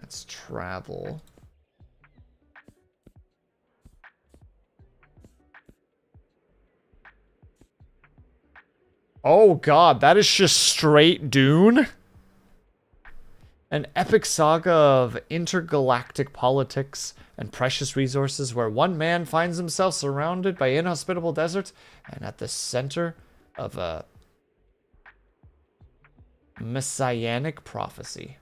Let's travel. Oh god, that is just straight Dune? An epic saga of intergalactic politics and precious resources where one man finds himself surrounded by inhospitable deserts and at the center of a messianic prophecy.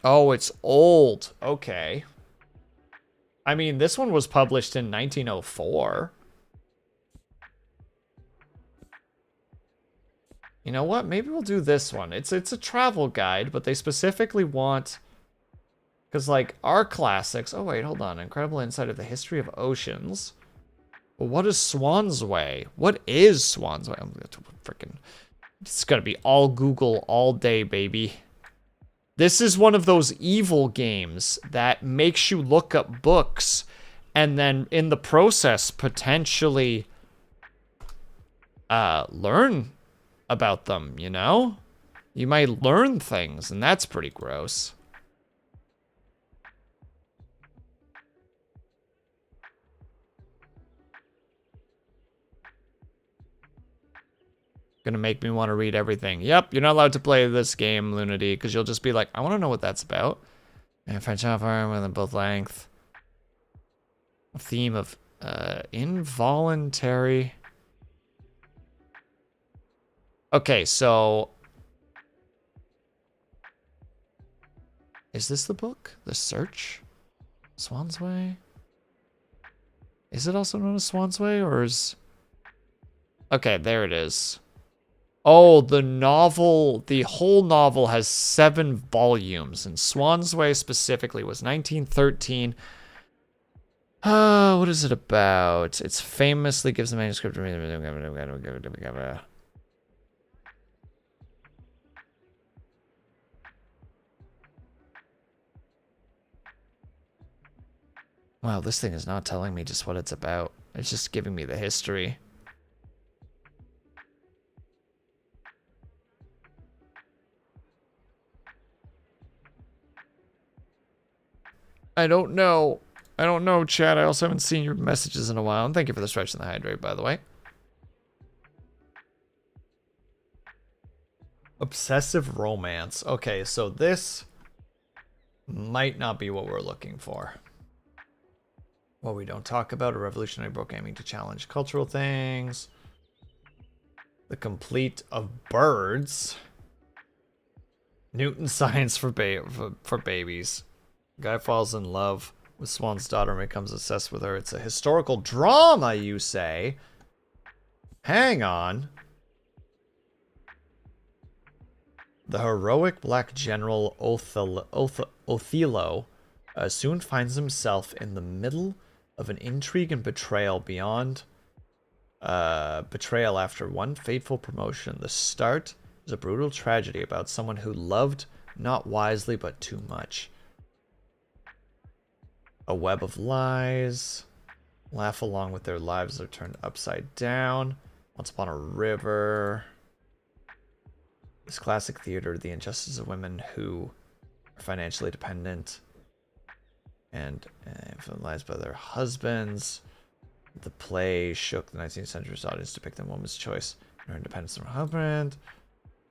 Oh, it's old. Okay. I mean, this one was published in 1904. You know what? Maybe we'll do this one. It's a travel guide, but they specifically want... Because, like, our classics... Oh, wait, hold on. Incredible insight of the history of oceans. But what is Swan's Way? What is Swan's Way? I'm going to freaking... It's going to be all Google all day, baby. This is one of those evil games that makes you look up books and then in the process potentially learn about them, you know? You might learn things, and that's pretty gross. Gonna make me want to read everything. Yep, you're not allowed to play this game, Lunity, because you'll just be like, I want to know what that's about. And French offer with both length. A theme of involuntary. Okay, so is this the book? The Search? Swan's Way? Is it also known as Swan's Way, or is... Okay, there it is. Oh, the novel, the whole novel has 7 volumes, and Swan's Way specifically was 1913. What is it about? It's famously gives the manuscript. Wow, this thing is not telling me just what it's about. It's just giving me the history. I don't know. I don't know, chat. I also haven't seen your messages in a while. And thank you for the stretch and the hydrate, by the way. Obsessive romance. Okay, so this might not be what we're looking for. Well, we don't talk about a revolutionary book aiming to challenge cultural things. The Complete of Birds. Newton Science for babies. Guy falls in love With Swan's daughter becomes obsessed with her. It's a historical drama, you say? Hang on. The heroic black general Othello soon finds himself in the middle of an intrigue and betrayal beyond betrayal after one fateful promotion. The start is a brutal tragedy about someone who loved not wisely but too much. A web of lies. Laugh along with their lives are turned upside down. Once upon a river. This classic theater, the injustice of women who are financially dependent and influenced by their husbands. The play shook the 19th century's audience, depicting a woman's choice and her independence from her husband.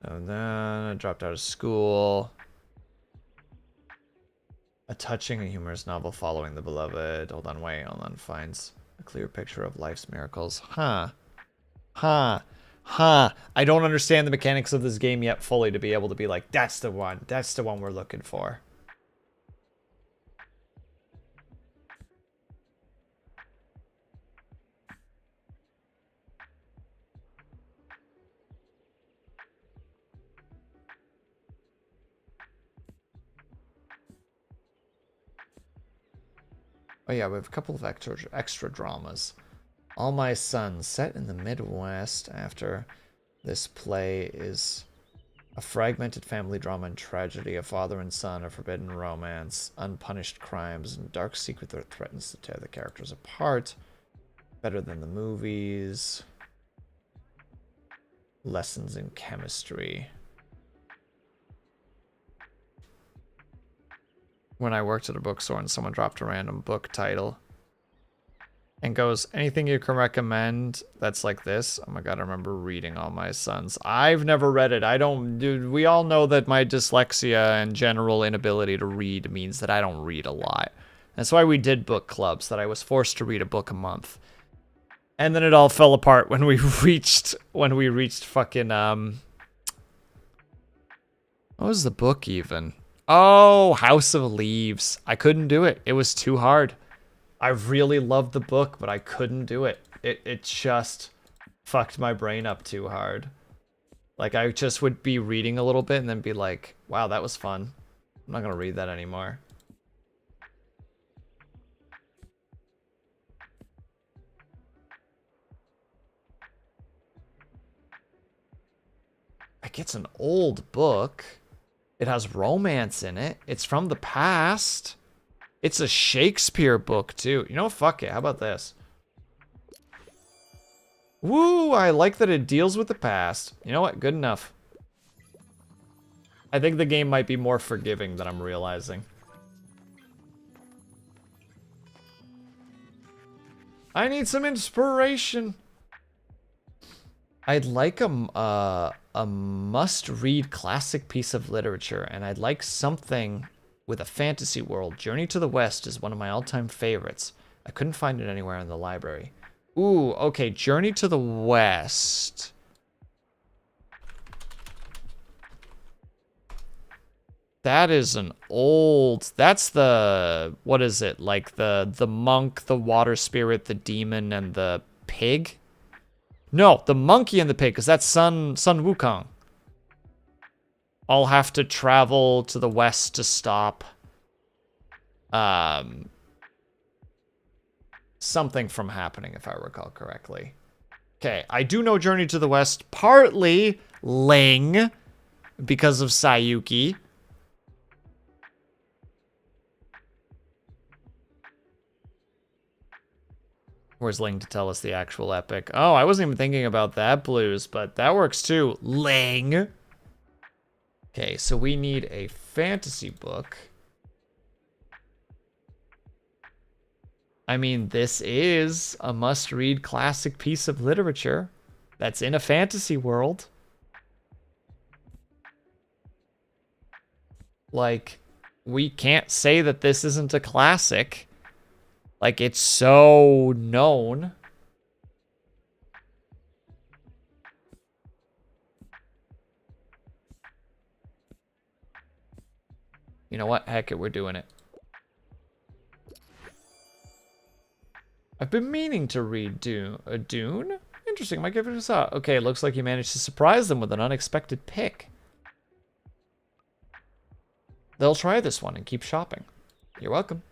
And then dropped out of school. A touching and humorous novel following the beloved. Hold on. Finds a clear picture of life's miracles. Huh. I don't understand the mechanics of this game yet fully to be able to be like, that's the one. That's the one we're looking for. Oh yeah, we have a couple of extra dramas. All My Sons, set in the Midwest after this play, is a fragmented family drama and tragedy. A father and son, a forbidden romance, unpunished crimes, and dark secret that threatens to tear the characters apart. Better than the movies. Lessons in chemistry. When I worked at a bookstore and someone dropped a random book title and goes, anything you can recommend that's like this? Oh my god, I remember reading All My Sons. I've never read it. Dude, we all know that my dyslexia and general inability to read means that I don't read a lot. That's why we did book clubs, that I was forced to read a book a month. And then it all fell apart when we reached fucking, what was the book even? Oh, House of Leaves. I couldn't do it. It was too hard. I really loved the book, but I couldn't do it. It just fucked my brain up too hard. Like, I just would be reading a little bit and then be like, wow, that was fun. I'm not gonna read that anymore. Like, it's an old book. It has romance in it. It's from the past. It's a Shakespeare book, too. You know, fuck it. How about this? Woo, I like that it deals with the past. You know what? Good enough. I think the game might be more forgiving than I'm realizing. I need some inspiration. I'd like a must-read classic piece of literature, and I'd like something with a fantasy world. Journey to the West is one of my all-time favorites. I couldn't find it anywhere in the library. Ooh, okay, Journey to the West. That is an old... That's the... What is it? Like the monk, the water spirit, the demon, and the pig? No, the monkey and the pig, because that's Sun Wukong. All have to travel to the west to stop something from happening, if I recall correctly. Okay, I do know Journey to the West, partly Ling, because of Sayuki. Where's Ling to tell us the actual epic? Oh, I wasn't even thinking about that, Blues, but that works too. Ling. Okay, so we need a fantasy book. I mean, this is a must-read classic piece of literature that's in a fantasy world. Like, we can't say that this isn't a classic. Like, it's so known. You know what? Heck it, we're doing it. I've been meaning to read Dune. Dune? Interesting, might give it a shot. Okay, it looks like you managed to surprise them with an unexpected pick. They'll try this one and keep shopping. You're welcome.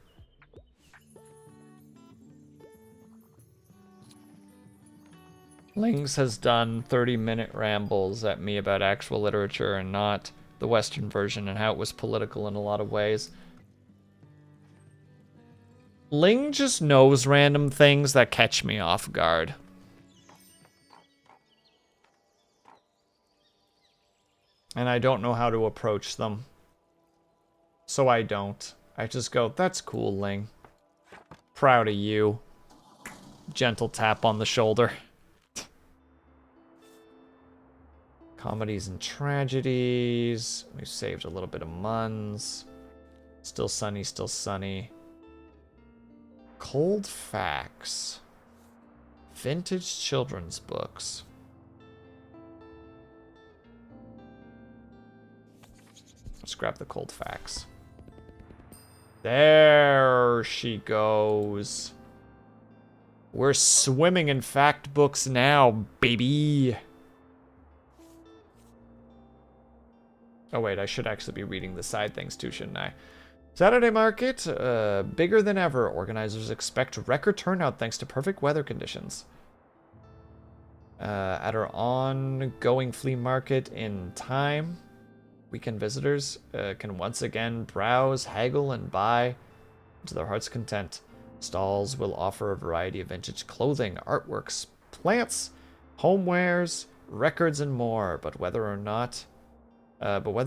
Lings has done 30-minute rambles at me about actual literature and not the Western version and how it was political in a lot of ways. Ling just knows random things that catch me off guard. And I don't know how to approach them. So I don't. I just go, that's cool, Ling. Proud of you. Gentle tap on the shoulder. Comedies and tragedies. We've saved a little bit of muns. Still sunny, still sunny. Cold facts. Vintage children's books. Let's grab the cold facts. There she goes. We're swimming in fact books now, baby. Oh wait, I should actually be reading the side things too, shouldn't I? Saturday market, bigger than ever. Organizers expect record turnout thanks to perfect weather conditions. At our ongoing flea market in time, weekend visitors can once again browse, haggle, and buy to their heart's content. Stalls will offer a variety of vintage clothing, artworks, plants, homewares, records, and more. But whether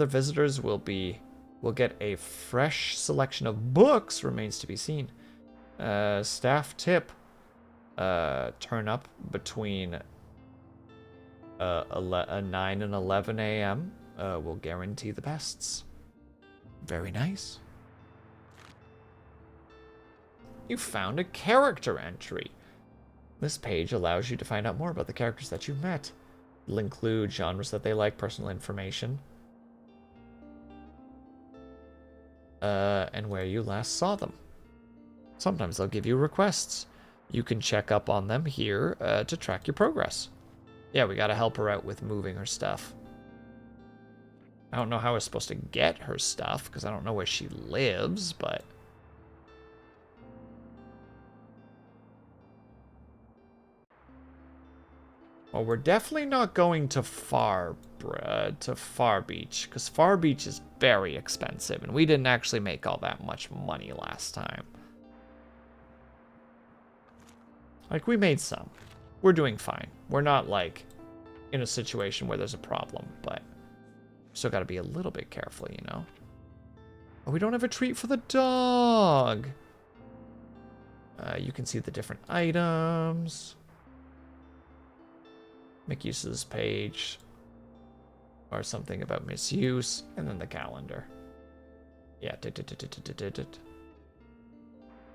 visitors will get a fresh selection of books remains to be seen. Staff tip: turn up between 9 and 11 a.m. Will guarantee the bests. Very nice. You found a character entry. This page allows you to find out more about the characters that you've met. It'll include genres that they like, personal information, and where you last saw them. Sometimes they'll give you requests. You can check up on them here to track your progress. Yeah, we gotta help her out with moving her stuff. I don't know how we're supposed to get her stuff, because I don't know where she lives, but... Well, we're definitely not going to Far Beach, because Far Beach is very expensive, and we didn't actually make all that much money last time. Like, we made some. We're doing fine. We're not, like, in a situation where there's a problem, but still got to be a little bit careful, you know? Oh, we don't have a treat for the dog! You can see the different items. Make use of this page. Or something about misuse. And then the calendar. Yeah.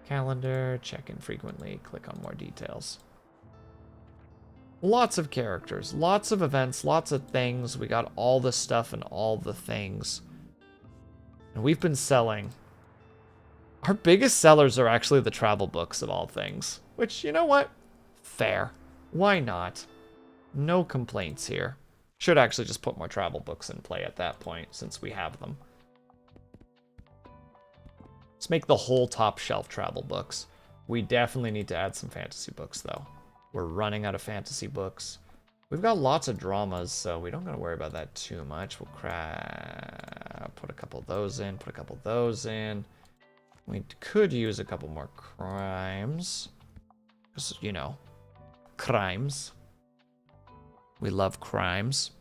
Calendar. Check in frequently. Click on more details. Lots of characters. Lots of events. Lots of things. We got all the stuff and all the things. And we've been selling. Our biggest sellers are actually the travel books of all things. Which, you know what? Fair. Why not? No complaints here. Should actually just put more travel books in play at that point, since we have them. Let's make the whole top shelf travel books. We definitely need to add some fantasy books, though. We're running out of fantasy books. We've got lots of dramas, so we don't gotta worry about that too much. We'll put a couple of those in, put a couple of those in. We could use a couple more crimes. Because, you know, crimes. We love crimes.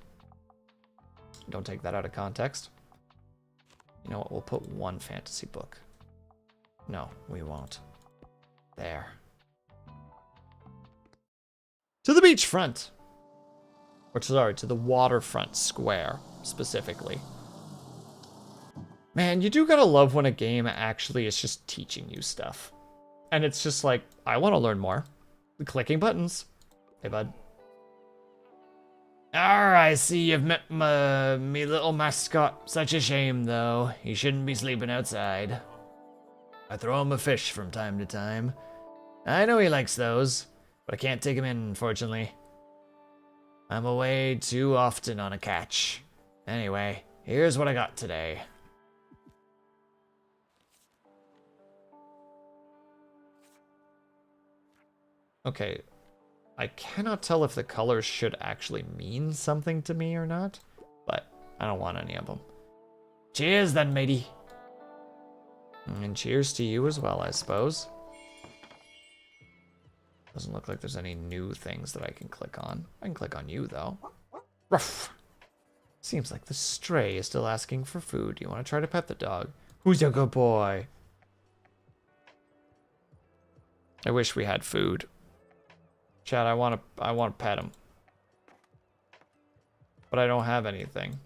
Don't take that out of context. You know what? We'll put one fantasy book. No, we won't. There. To the beachfront. Or, sorry, to the waterfront square, specifically. Man, you do gotta love when a game actually is just teaching you stuff. And it's just like, I want to learn more. Clicking buttons. Hey, bud. I see you've met me little mascot. Such a shame, though. He shouldn't be sleeping outside. I throw him a fish from time to time. I know he likes those, but I can't take him in, unfortunately. I'm away too often on a catch. Anyway, here's what I got today. Okay, I cannot tell if the colors should actually mean something to me or not, but I don't want any of them. Cheers then, matey. And cheers to you as well, I suppose. Doesn't look like there's any new things that I can click on. I can click on you, though. Ruff! Seems like the stray is still asking for food. You want to try to pet the dog? Who's a good boy? I wish we had food. Chad, I want to pet him. But I don't have anything.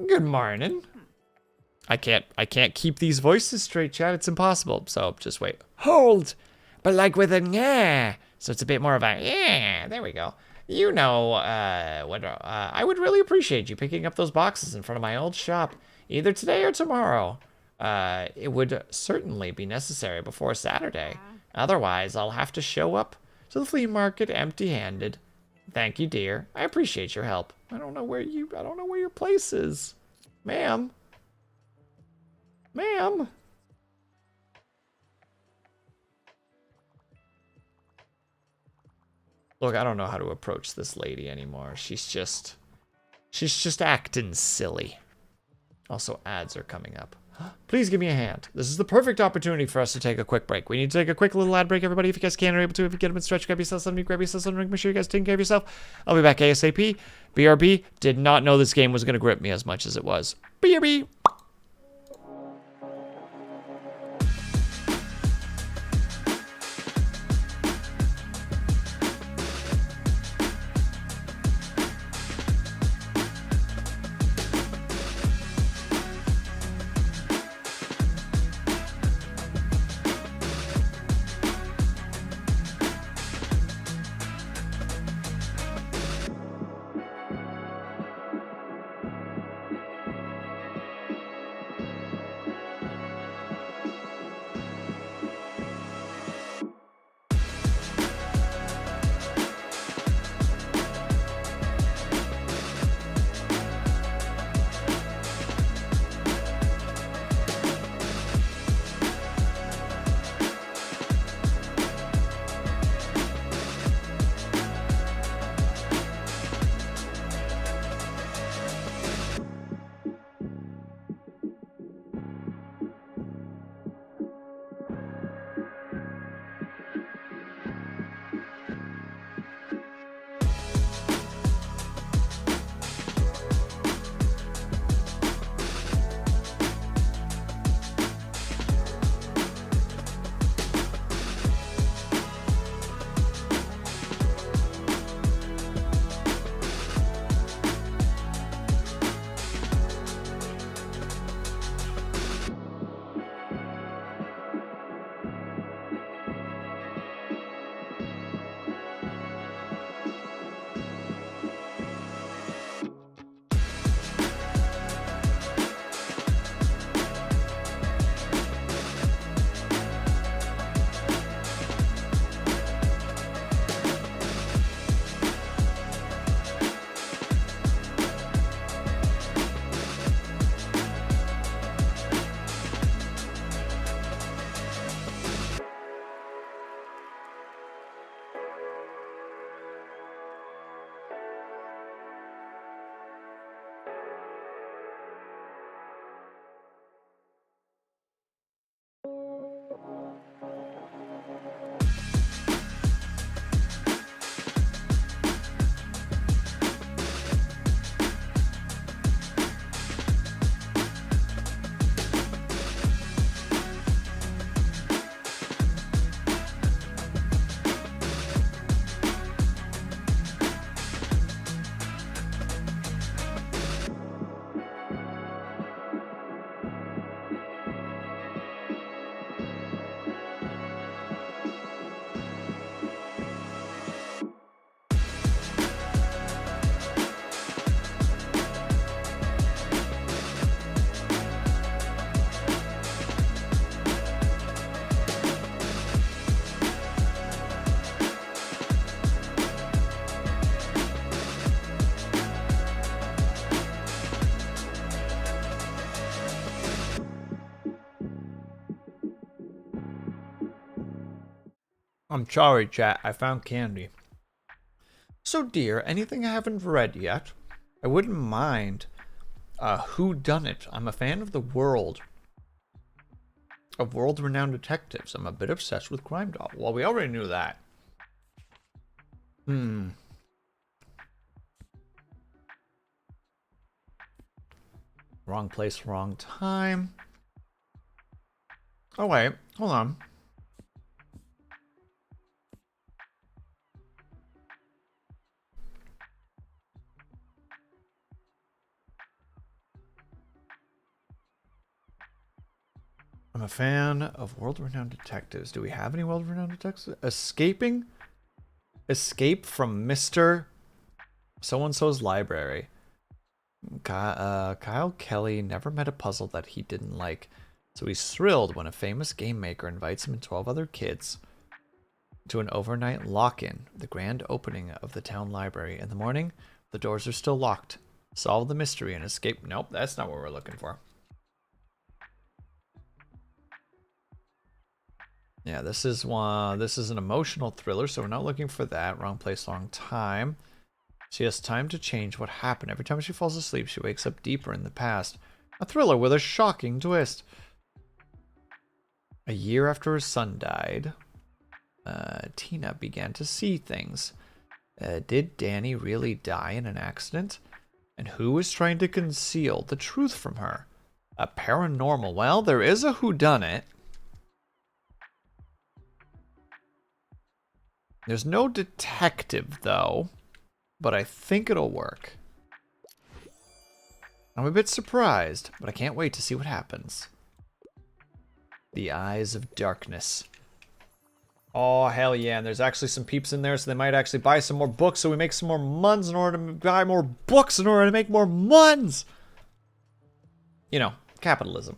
Good morning. I can't keep these voices straight, Chad. It's impossible. So just wait. Hold! But like with a yeah. So it's a bit more of a yeah. There we go. You know, I would really appreciate you picking up those boxes in front of my old shop, either today or tomorrow. It would certainly be necessary before Saturday. Otherwise, I'll have to show up to the flea market empty-handed. Thank you, dear. I appreciate your help. I don't know where your place is. Ma'am. Ma'am. Look, I don't know how to approach this lady anymore. She's just acting silly. Also, ads are coming up. Please give me a hand. This is the perfect opportunity for us to take a quick break. We need to take a quick little ad break, everybody. If you guys can or able to, if you get them in stretch, grab yourself something, grab yourself something, make sure you guys take care of yourself. I'll be back ASAP. BRB did not know this game was going to grip me as much as it was. BRB. I'm sorry, chat. I found candy. So, dear, anything I haven't read yet? I wouldn't mind. Who done it? I'm a fan of the world. Of world-renowned detectives. I'm a bit obsessed with crime doll. Well, we already knew that. Wrong place, wrong time. Oh, wait. Hold on. I'm a fan of world-renowned detectives. Do we have any world-renowned detectives? Escape from Mr. So-and-so's library. Kyle Kelly never met a puzzle that he didn't like, so he's thrilled when a famous game maker invites him and 12 other kids to an overnight lock-in, the grand opening of the town library. In the morning, the doors are still locked. Solve the mystery and escape. Nope, that's not what we're looking for. Yeah, this is an emotional thriller, so we're not looking for that. Wrong place, wrong time. She has time to change what happened. Every time she falls asleep, she wakes up deeper in the past. A thriller with a shocking twist. A year after her son died, Tina began to see things. Did Danny really die in an accident? And who is trying to conceal the truth from her? A paranormal. Well, there is a whodunit. There's no detective, though. But I think it'll work. I'm a bit surprised, but I can't wait to see what happens. The Eyes of Darkness. Oh, hell yeah. And there's actually some peeps in there, so they might actually buy some more books, so we make some more muns in order to buy more books in order to make more muns. You know, capitalism.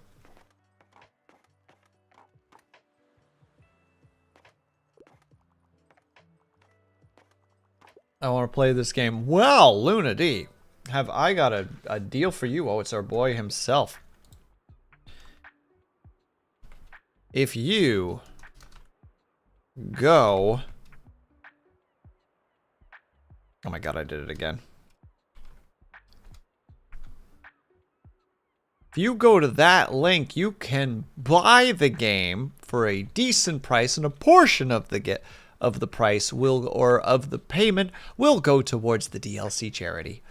I want to play this game. Well, Luna D, have I got a deal for you? Oh, it's our boy himself. If you go... Oh my god, I did it again. If you go to that link, you can buy the game for a decent price, and a portion of the price of the payment will go towards the DLC charity.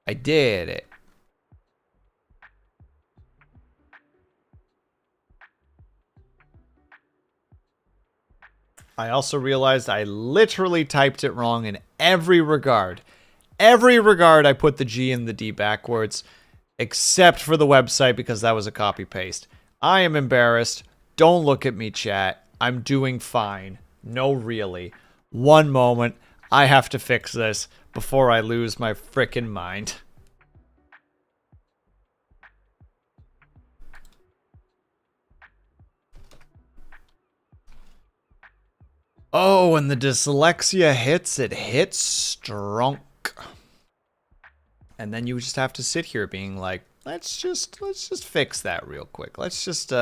I did it. I also realized I literally typed it wrong in every regard. Every regard I put the G and the D backwards, except for the website because that was a copy paste. I am embarrassed. Don't look at me, chat. I'm doing fine. No, really. One moment. I have to fix this before I lose my frickin' mind. Oh, and the dyslexia hits. It hits strong. And then you just have to sit here being like, let's just fix that real quick. Let's just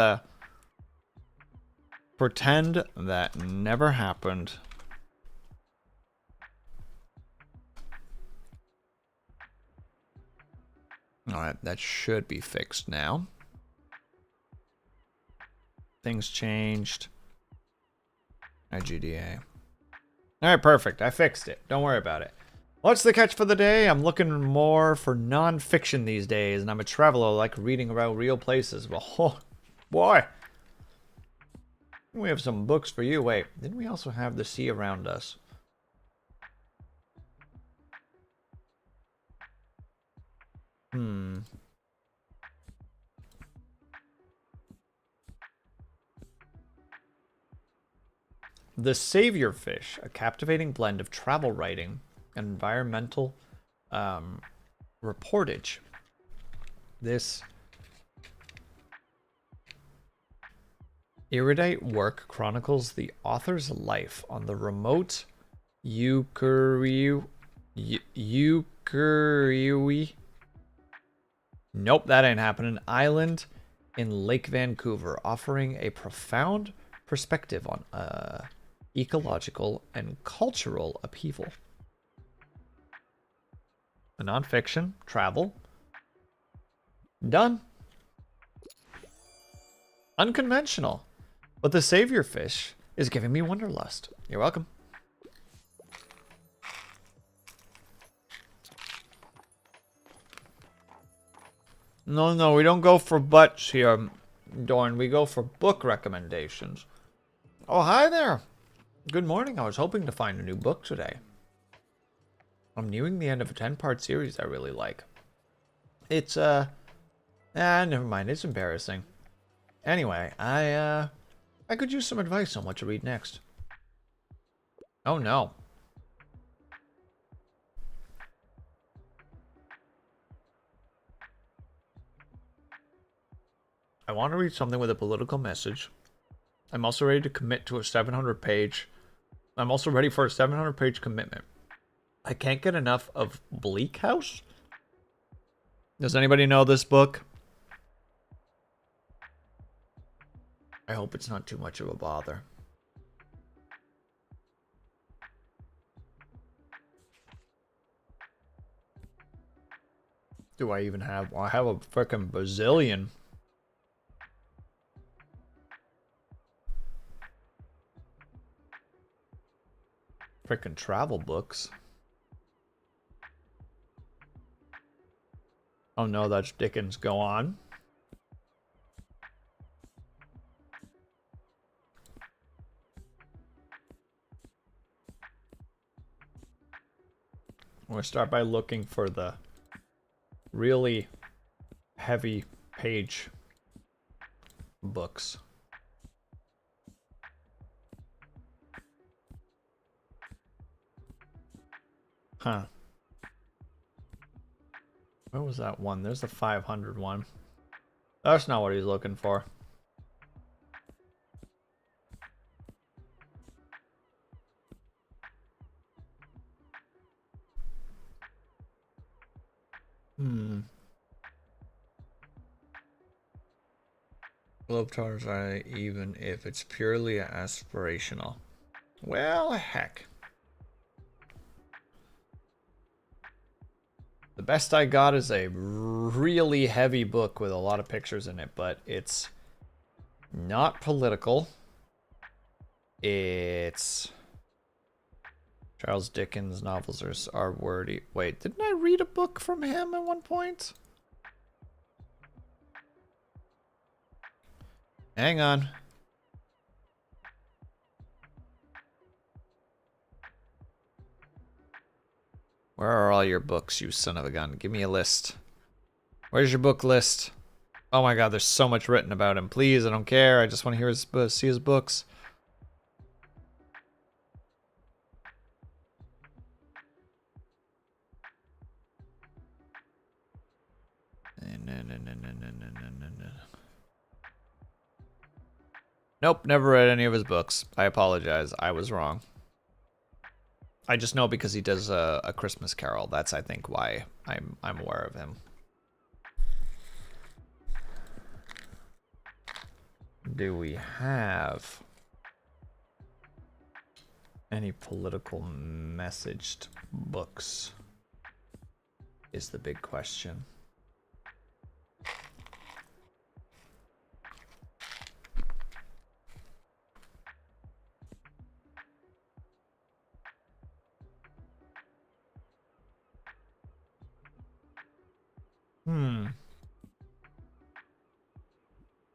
pretend that never happened. Alright, that should be fixed now. Things changed. IDGA. Alright, perfect. I fixed it. Don't worry about it. What's the catch for the day? I'm looking more for non-fiction these days, and I'm a traveler. I like reading about real places. Well, oh, boy. We have some books for you. Wait, didn't we also have the sea around us? The Savior Fish, a captivating blend of travel writing and environmental reportage. This erudite work chronicles the author's life on the remote Ukuriwi. Nope, that ain't happening. Island in Lake Vancouver, offering a profound perspective on ecological, and cultural upheaval. A nonfiction, travel. Done. Unconventional. But the savior fish is giving me wanderlust. You're welcome. No, we don't go for butts here, Dorn. We go for book recommendations. Oh, hi there. Good morning. I was hoping to find a new book today. I'm nearing the end of a 10-part series I really like. It's, never mind. It's embarrassing. Anyway, I could use some advice on what to read next. Oh, no. I want to read something with a political message. I'm also ready to commit to a 700-page... I'm also ready for a 700-page commitment. I can't get enough of Bleak House? Does anybody know this book? I hope it's not too much of a bother. Do I even have... Well, I have a frickin' bazillion. Frickin' travel books. Oh no, that's Dickens. Go on. I'm gonna start by looking for the really heavy page books. Huh. Where was that one? There's the 500 one. That's not what he's looking for. Globetrotters are even if it's purely aspirational. Well, heck. The best I got is a really heavy book with a lot of pictures in it, but it's not political. It's... Charles Dickens novels are wordy. Wait, didn't I read a book from him at one point? Hang on. Where are all your books, you son of a gun? Give me a list. Where's your book list? Oh my god, there's so much written about him. Please, I don't care. I just want to hear see his books. Nope, never read any of his books. I apologize. I was wrong. I just know because he does a Christmas Carol. That's, I think, why I'm aware of him. Do we have any political messaged books? Is the big question.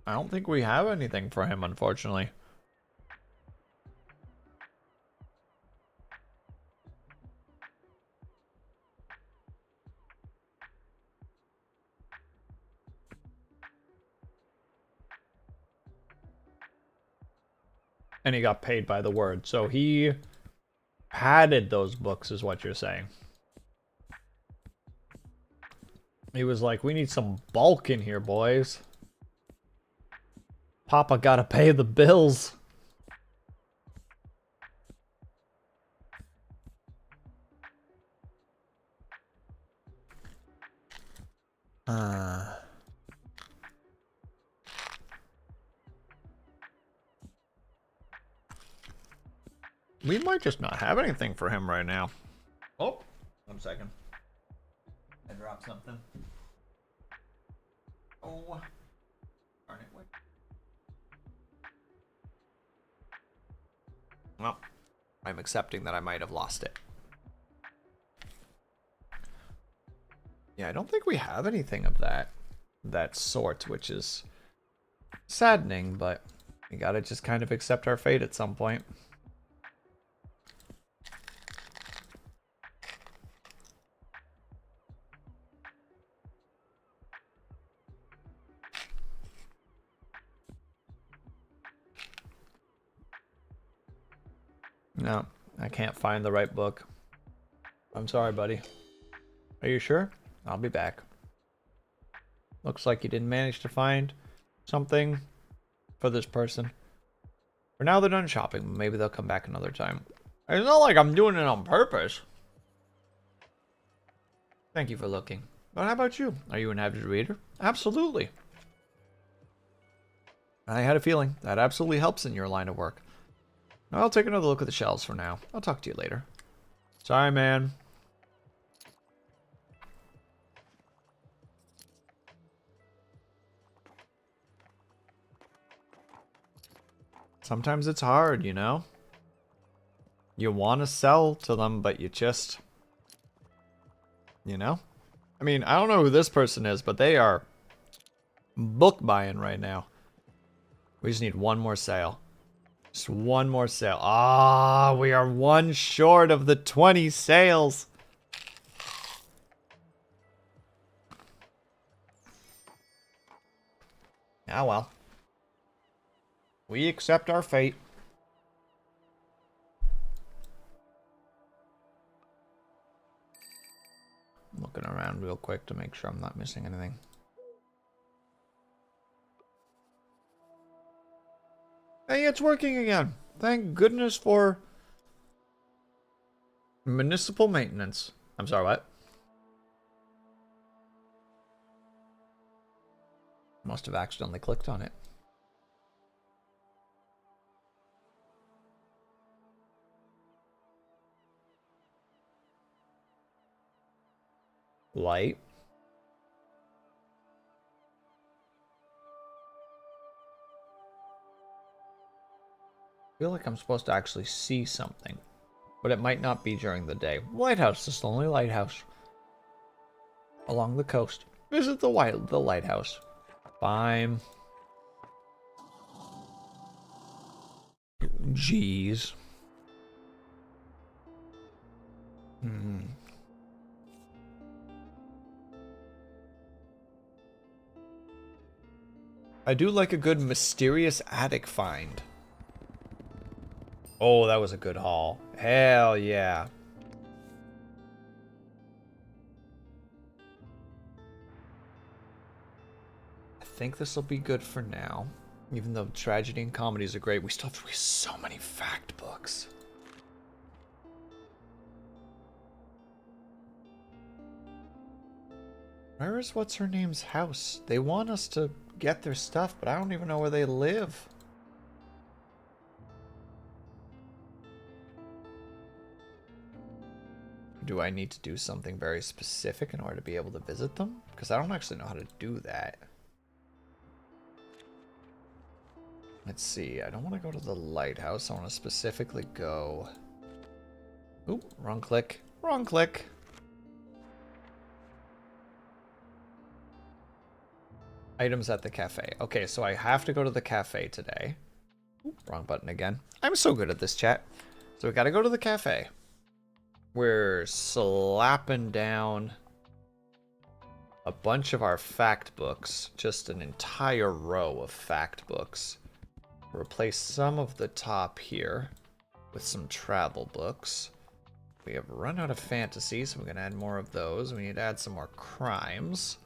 I don't think we have anything for him, unfortunately. And he got paid by the word, so he padded those books, is what you're saying. He was like, we need some bulk in here, boys. Papa gotta pay the bills. We might just not have anything for him right now. Oh, 1 second. I dropped something. Oh, darn it. Wait. Well, I'm accepting that I might have lost it. Yeah, I don't think we have anything of that sort, which is saddening, but we gotta just kind of accept our fate at some point. No, I can't find the right book. I'm sorry, buddy. Are you sure? I'll be back. Looks like you didn't manage to find something for this person. For now, they're done shopping. Maybe they'll come back another time. It's not like I'm doing it on purpose. Thank you for looking. But how about you? Are you an avid reader? Absolutely. I had a feeling that absolutely helps in your line of work. I'll take another look at the shelves for now. I'll talk to you later. Sorry, man. Sometimes it's hard, you know? You want to sell to them, but you just... You know? I mean, I don't know who this person is, but they are book buying right now. We just need one more sale. Just one more sale. Ah, we are one short of the 20 sales. Ah, well. We accept our fate. I'm looking around real quick to make sure I'm not missing anything. Hey, it's working again. Thank goodness for municipal maintenance. I'm sorry, what? Must have accidentally clicked on it. Light. I feel like I'm supposed to actually see something, but it might not be during the day. Lighthouse, this lonely lighthouse along the coast. Visit the lighthouse. Fine. Jeez. I do like a good mysterious attic find. Oh, that was a good haul. Hell yeah. I think this will be good for now. Even though tragedy and comedies are great, we still have to read so many fact books. Where is what's-her-name's house? They want us to get their stuff, but I don't even know where they live. Do I need to do something very specific in order to be able to visit them? Because I don't actually know how to do that. Let's see. I don't want to go to the lighthouse. I want to specifically go... Oop, wrong click. Wrong click. Items at the cafe. Okay, so I have to go to the cafe today. Oop, wrong button again. I'm so good at this, chat. So we gotta go to the cafe. We're slapping down a bunch of our fact books. Just an entire row of fact books. Replace some of the top here with some travel books. We have run out of fantasy, so we're going to add more of those. We need to add some more crimes.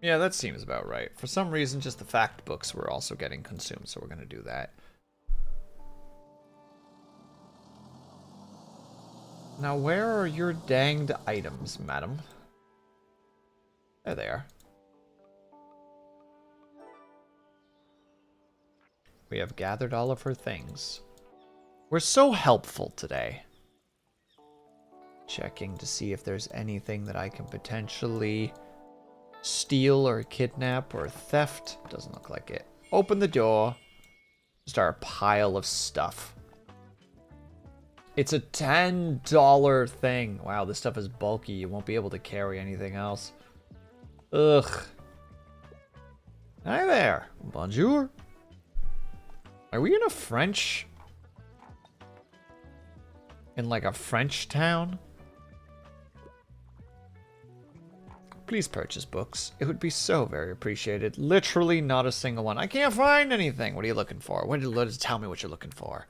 Yeah, that seems about right. For some reason, just the fact books were also getting consumed, so we're going to do that. Now, where are your danged items, madam? There they are. We have gathered all of her things. We're so helpful today. Checking to see if there's anything that I can potentially steal or kidnap or theft. Doesn't look like it. Open the door. Just our pile of stuff. It's a $10 thing. Wow, this stuff is bulky. You won't be able to carry anything else. Ugh. Hi there. Bonjour. Are we in a French... in like a French town? Please purchase books. It would be so very appreciated. Literally not a single one. I can't find anything. What are you looking for? Tell me what you're looking for.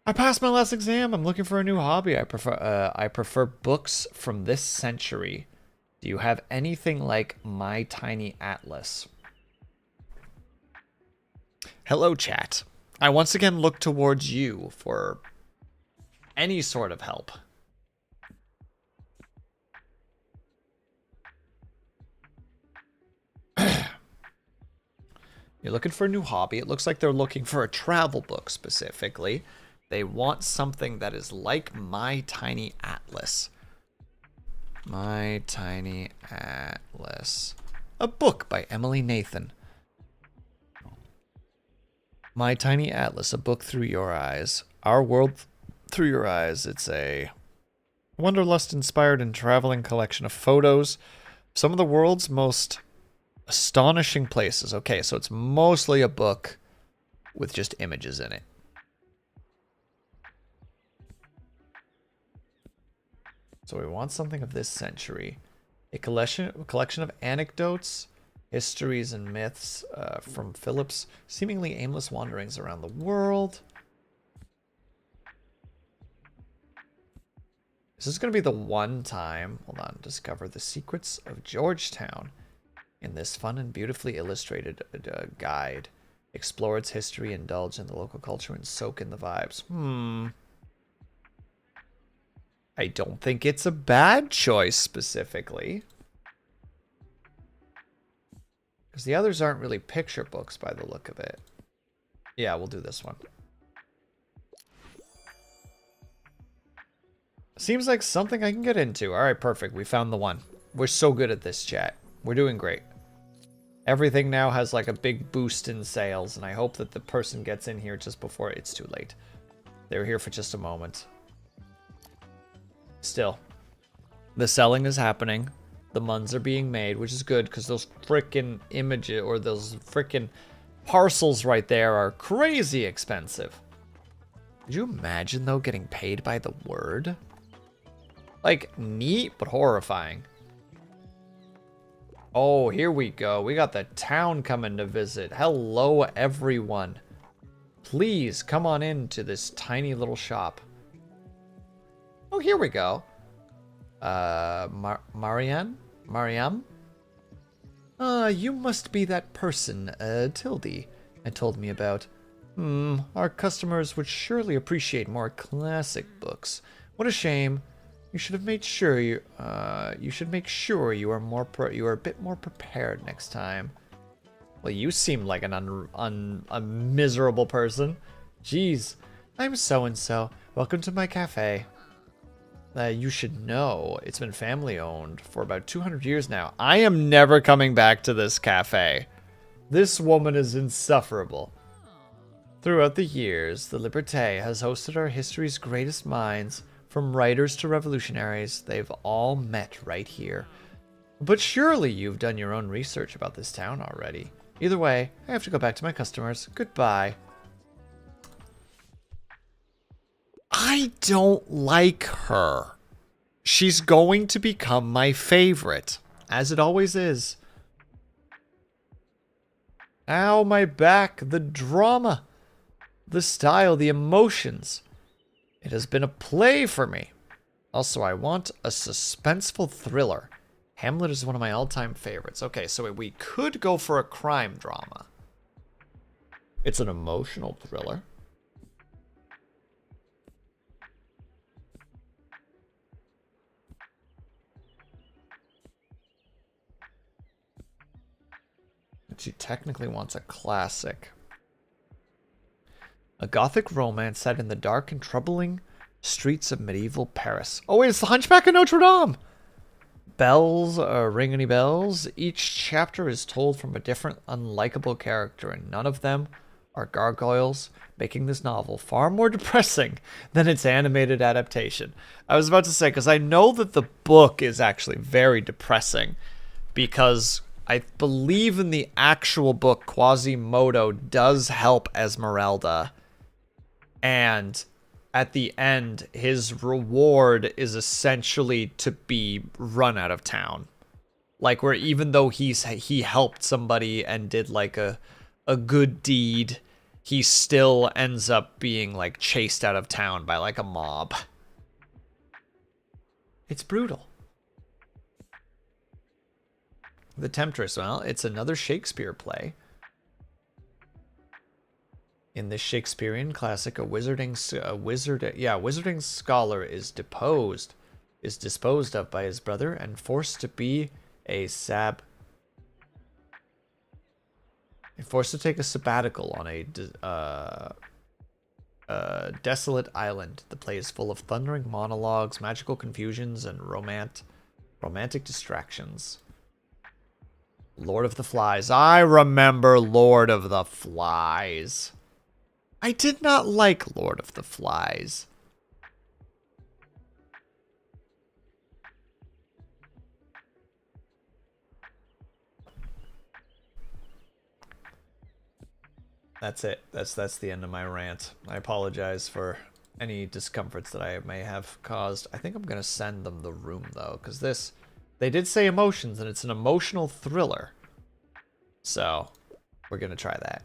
I passed my last exam. I'm looking for a new hobby. I prefer books from this century. Do you have anything like My Tiny Atlas? Hello, chat. I once again look towards you for any sort of help. You're looking for a new hobby. It looks like they're looking for a travel book specifically. They want something that is like My Tiny Atlas. My Tiny Atlas. A book by Emily Nathan. My Tiny Atlas, a book through your eyes. Our world through your eyes. It's a wanderlust-inspired and traveling collection of photos. Some of the world's most astonishing places. Okay, so it's mostly a book with just images in it. So we want something of this century. A collection of anecdotes, histories, and myths from Philip's seemingly aimless wanderings around the world. This is going to be the one time, hold on, discover the secrets of Georgetown. In this fun and beautifully illustrated guide, explore its history, indulge in the local culture, and soak in the vibes. I don't think it's a bad choice specifically. Because the others aren't really picture books by the look of it. Yeah, we'll do this one. Seems like something I can get into. Alright, perfect. We found the one. We're so good at this, chat. We're doing great. Everything now has like a big boost in sales, and I hope that the person gets in here just before it's too late. They were here for just a moment. Still, the selling is happening. The muns are being made, which is good because those frickin' images or those frickin' parcels right there are crazy expensive. Could you imagine though getting paid by the word? Like neat but horrifying. Oh, here we go. We got the town coming to visit. Hello, everyone. Please come on into this tiny little shop. Oh, here we go. Mariam? You must be that person, Tildy, had told me about. Our customers would surely appreciate more classic books. What a shame. You should have made sure you should make sure you are a bit more prepared next time. Well, you seem like a miserable person. Jeez, I'm so-and-so. Welcome to my cafe. You should know it's been family owned for about 200 years now. I am never coming back to this cafe. This woman is insufferable. Throughout the years, the Liberté has hosted our history's greatest minds. From writers to revolutionaries, they've all met right here. But surely you've done your own research about this town already. Either way, I have to go back to my customers. Goodbye. I don't like her. She's going to become my favorite, as it always is. Ow, my back. The drama. The style, the emotions. It has been a play for me. Also, I want a suspenseful thriller. Hamlet is one of my all-time favorites. Okay, so we could go for a crime drama. It's an emotional thriller. She technically wants a classic. A gothic romance set in the dark and troubling streets of medieval Paris. Oh wait, it's the Hunchback of Notre Dame! Bells, ring any bells? Each chapter is told from a different unlikable character, and none of them are gargoyles, making this novel far more depressing than its animated adaptation. I was about to say, because I know that the book is actually very depressing, because I believe in the actual book, Quasimodo does help Esmeralda, and at the end, his reward is essentially to be run out of town. Like, where even though he helped somebody and did like a good deed, he still ends up being like chased out of town by like a mob. It's brutal. The Temptress, well, it's another Shakespeare play. In this Shakespearean classic, a wizarding scholar is disposed of by his brother and forced to be forced to take a sabbatical on a desolate island. The play is full of thundering monologues, magical confusions, and romantic distractions. Lord of the Flies. I remember Lord of the Flies. I did not like Lord of the Flies. That's it. That's the end of my rant. I apologize for any discomforts that I may have caused. I think I'm going to send them the room, though, because they did say emotions, and it's an emotional thriller. So, we're going to try that.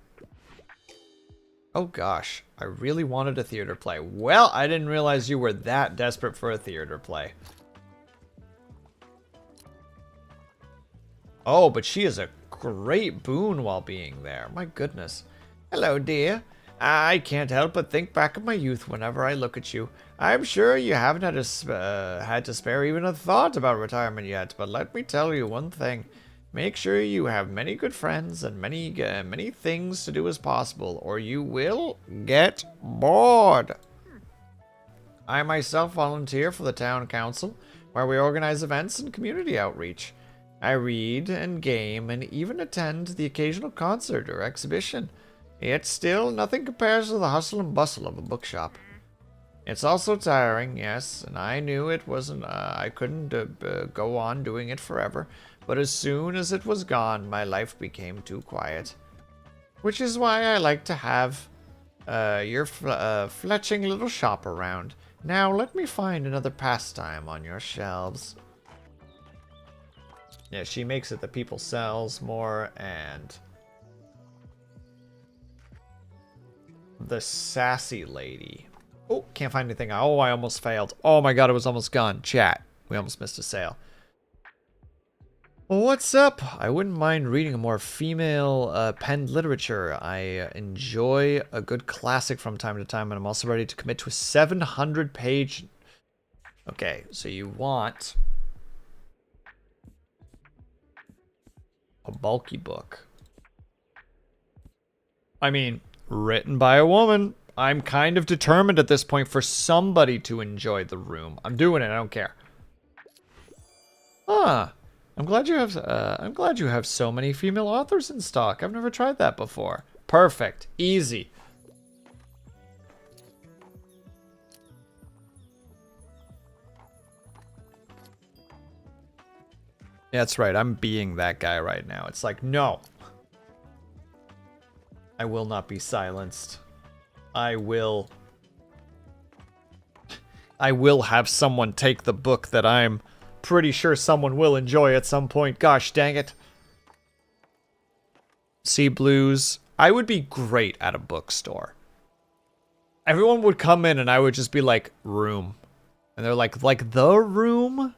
Oh gosh, I really wanted a theater play. Well, I didn't realize you were that desperate for a theater play. Oh, but she is a great boon while being there. My goodness. Hello, dear. I can't help but think back of my youth whenever I look at you. I'm sure you haven't had to spare even a thought about retirement yet, but let me tell you one thing. Make sure you have many good friends and many things to do as possible, or you will get bored. I myself volunteer for the town council, where we organize events and community outreach. I read and game and even attend the occasional concert or exhibition. Yet still, nothing compares to the hustle and bustle of a bookshop. It's also tiring, yes, and I knew it wasn't. I couldn't go on doing it forever. But as soon as it was gone, my life became too quiet. Which is why I like to have your fletching little shop around. Now let me find another pastime on your shelves. Yeah, she makes it that people sells more, and the sassy lady. Oh, can't find anything. Oh, I almost failed. Oh my god, it was almost gone. Chat. We almost missed a sale. Well, what's up? I wouldn't mind reading a more female penned literature. I enjoy a good classic from time to time, and I'm also ready to commit to a 700-page... Okay, so you want a bulky book. I mean, written by a woman. I'm kind of determined at this point for somebody to enjoy the room. I'm doing it, I don't care. Ah. I'm glad you have so many female authors in stock. I've never tried that before. Perfect. Easy. Yeah, that's right. I'm being that guy right now. It's like, no. I will not be silenced. I will have someone take the book that I'm pretty sure someone will enjoy at some point. Gosh dang it. Sea Blues. I would be great at a bookstore. Everyone would come in and I would just be like, room. And they're like the room?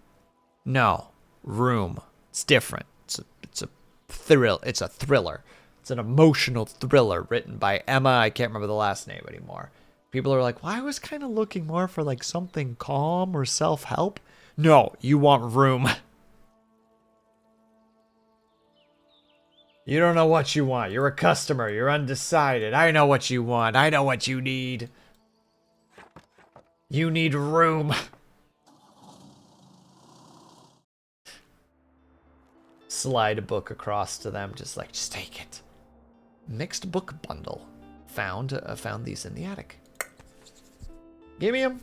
No. Room. It's different. It's a thrill. It's a thriller. It's an emotional thriller written by Emma. I can't remember the last name anymore. People are like, well, I was kind of looking more for like something calm or self-help. No, you want room. You don't know what you want. You're a customer. You're undecided. I know what you want. I know what you need. You need room. Slide a book across to them, just take it. Mixed book bundle. Found these in the attic. Give me them.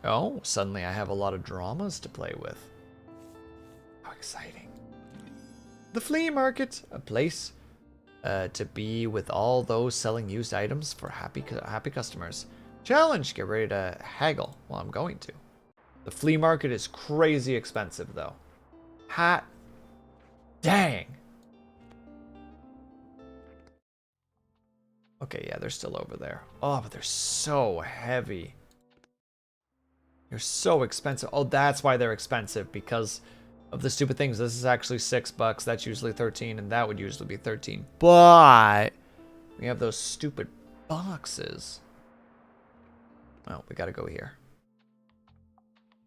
Oh, suddenly I have a lot of dramas to play with. How exciting. The flea market, a place to be with all those selling used items for happy customers. Challenge, get ready to haggle. Well, I'm going to. The flea market is crazy expensive, though. Hot dang. Okay, yeah, they're still over there. Oh, but they're so heavy. They're so expensive. Oh, that's why they're expensive, because of the stupid things. This is actually $6. That's usually 13, and that would usually be 13. But we have those stupid boxes. Well, we gotta go here.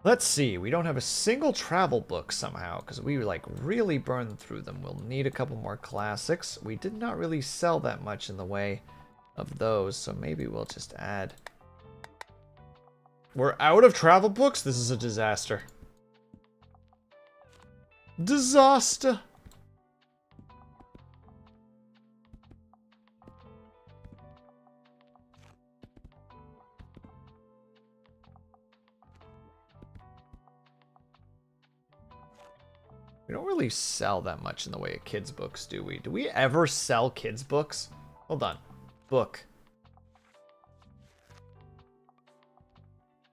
Let's see. We don't have a single travel book somehow, because we really burned through them. We'll need a couple more classics. We did not really sell that much in the way of those, so maybe we'll just add. We're out of travel books? This is a disaster. Disaster. We don't really sell that much in the way of kids' books, do we? Do we ever sell kids' books? Hold on. Book.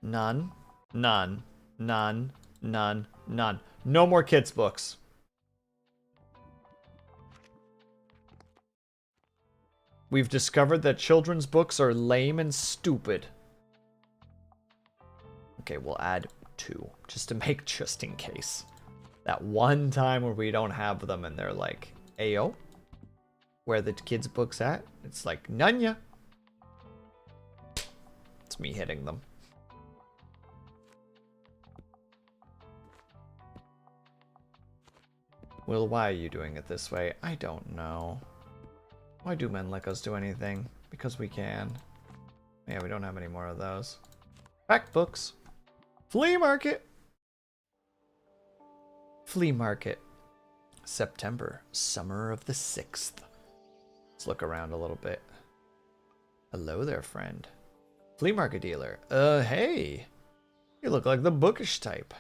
None. None. None. None. None. No more kids' books. We've discovered that children's books are lame and stupid. Okay, we'll add 2. Just in case. That one time where we don't have them and they're like, Ayo, where the kids' books at? It's like, Nunya. It's me hitting them. Will, why are you doing it this way? I don't know. Why do men let us do anything? Because we can. Yeah, we don't have any more of those. Fact books. Flea market. Flea market. September. Summer of the 6th. Let's look around a little bit. Hello there, friend. Flea market dealer. Hey. You look like the bookish type.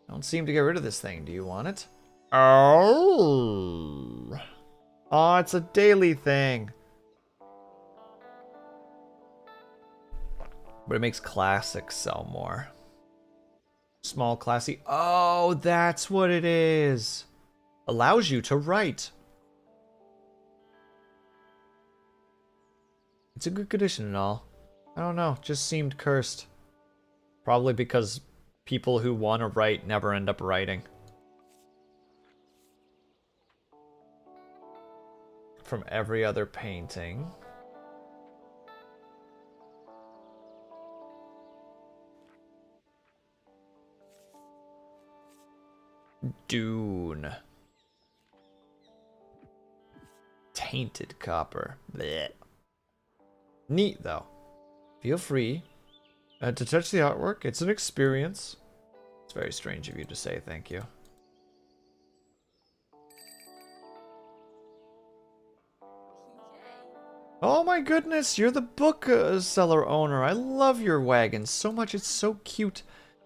Don't seem to get rid of this thing. Do you want it? Oh. Oh, it's a daily thing. But it makes classics sell more. Small, classy. Oh, that's what it is. Allows you to write. It's a good condition and all. I don't know, just seemed cursed. Probably because people who want to write never end up writing. From every other painting. Dune. Tainted copper. Blech. Neat, though. Feel free to touch the artwork. It's an experience. It's very strange of you to say thank you. Oh my goodness, you're the book seller owner. I love your wagon so much. It's so cute.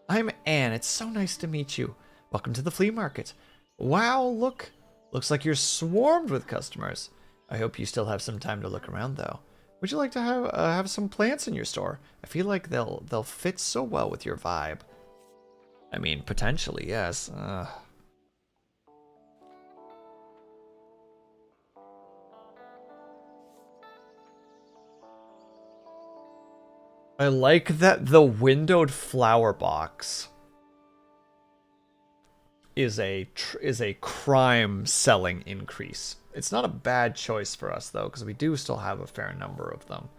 I'm Anne. It's so nice to meet you. Welcome to the flea market. Wow, look. Looks like you're swarmed with customers. I hope you still have some time to look around, though. Would you like to have some plants in your store? I feel like they'll fit so well with your vibe. I mean, potentially, yes. I like that the windowed flower box is a crime selling increase. It's not a bad choice for us though, because we do still have a fair number of them.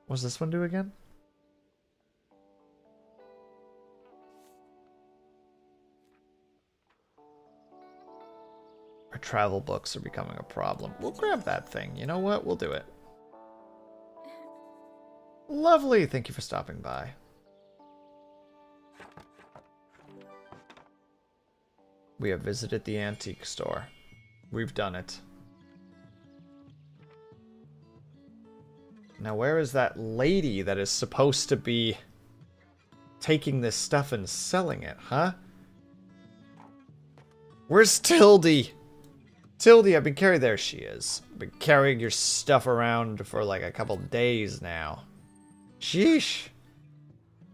What does this one do again? travel books are becoming a problem. We'll grab that thing. You know what? We'll do it. Lovely. Thank you for stopping by. We have visited the antique store. We've done it. Now, where is that lady that is supposed to be taking this stuff and selling it, huh? Where's Tildy? Tildy, I've been carrying... There she is. I've been carrying your stuff around for like a couple days now. Sheesh.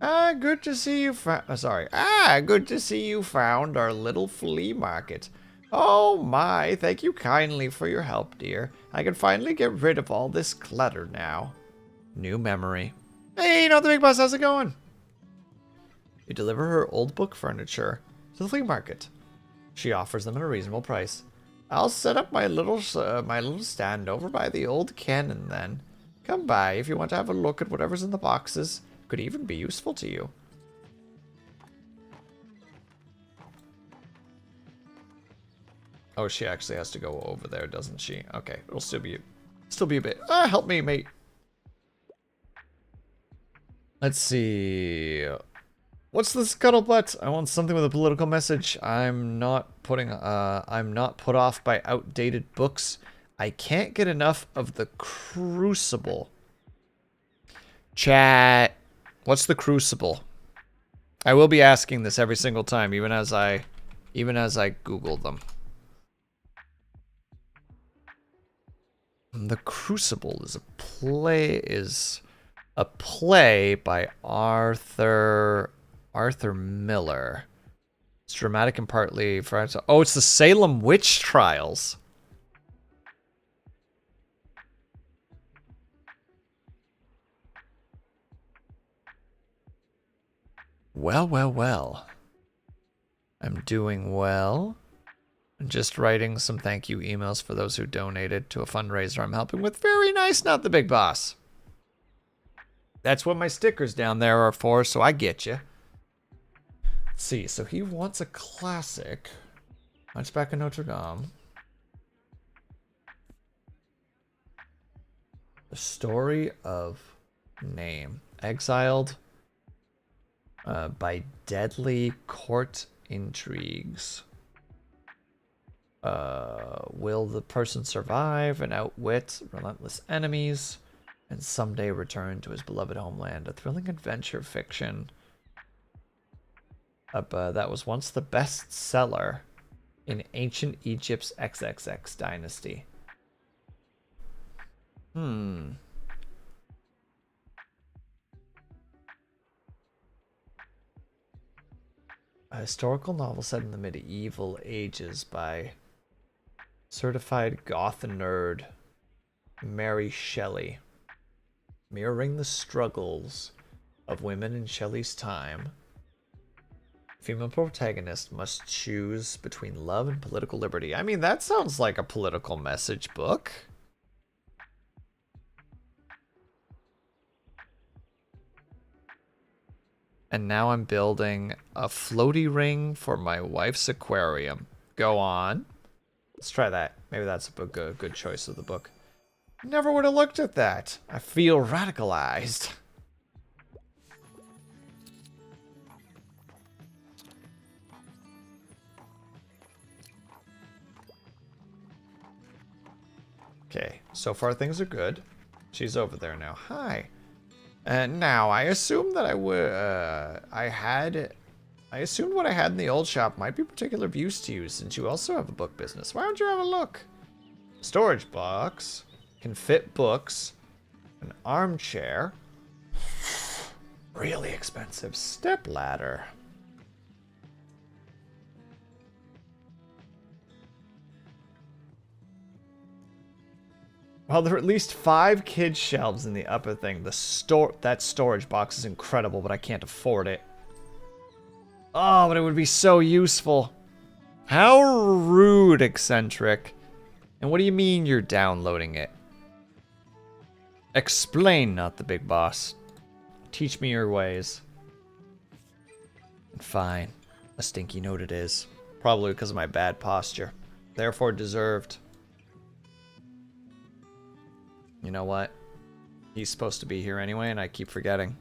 Good to see you good to see you found our little flea market. Oh my, thank you kindly for your help, dear. I can finally get rid of all this clutter now. New memory. Hey, you know the big boss, how's it going? You deliver her old book furniture to the flea market. She offers them at a reasonable price. I'll set up my little stand over by the old cannon then. Come by if you want to have a look at whatever's in the boxes. Could even be useful to you. Oh, she actually has to go over there, doesn't she? Okay, it'll still be a bit. Help me, mate. Let's see. What's the scuttlebutt? I want something with a political message. I'm not put off by outdated books. I can't get enough of the Crucible. Chat. What's the Crucible? I will be asking this every single time, even as I Google them. The Crucible is a play by Arthur Miller. It's dramatic and partly for... Oh, it's the Salem witch trials. Well, well, well. I'm doing well. I'm just writing some thank you emails for those who donated to a fundraiser I'm helping with. Very nice, not the big boss. That's what my stickers down there are for, so I get you. Let's see, so he wants a classic. Hunchback of Notre Dame. The Story of Name. Exiled by deadly court intrigues. Will the person survive and outwit relentless enemies and someday return to his beloved homeland? A thrilling adventure fiction that was once the bestseller in ancient Egypt's XXX dynasty. A historical novel set in the medieval ages by certified goth nerd Mary Shelley, mirroring the struggles of women in Shelley's time. Female protagonist must choose between love and political liberty. I mean, that sounds like a political message book. And now I'm building a floaty ring for my wife's aquarium. Go on. Let's try that. Maybe that's a good choice of the book. Never would have looked at that. I feel radicalized. Okay, so far things are good. She's over there now. Hi. Now, I assumed that I assumed what I had in the old shop might be particular of use to you, since you also have a book business. Why don't you have a look? Storage box. Can fit books. An armchair. Really expensive step ladder. Well, there are at least 5 kids' shelves in the upper thing. That storage box is incredible, but I can't afford it. Oh, but it would be so useful. How rude, Eccentric. And what do you mean you're downloading it? Explain, not the big boss. Teach me your ways. Fine. A stinky note it is. Probably because of my bad posture. Therefore deserved. You know what? He's supposed to be here anyway, and I keep forgetting.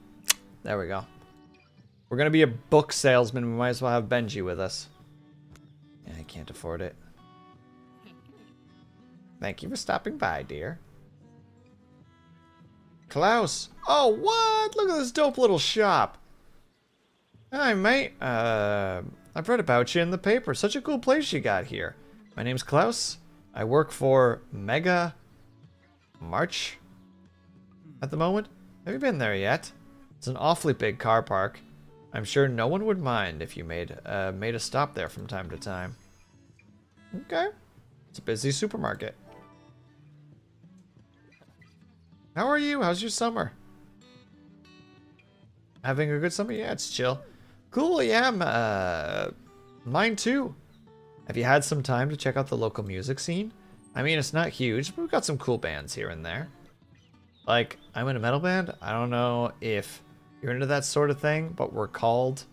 There we go. We're gonna be a book salesman. We might as well have Benji with us. Yeah, I can't afford it. Thank you for stopping by, dear. Klaus. Oh, what? Look at this dope little shop. Hi, mate. I've read about you in the paper. Such a cool place you got here. My name's Klaus. I work for Mega March at the moment. Have you been there yet? It's an awfully big car park. I'm sure no one would mind if you made a stop there from time to time. Okay. It's a busy supermarket. How are you? How's your summer? Having a good summer? Yeah, it's chill. Cool, yeah, mine too. Have you had some time to check out the local music scene? I mean, it's not huge, but we've got some cool bands here and there. Like, I'm in a metal band. I don't know if you're into that sort of thing, but we're called...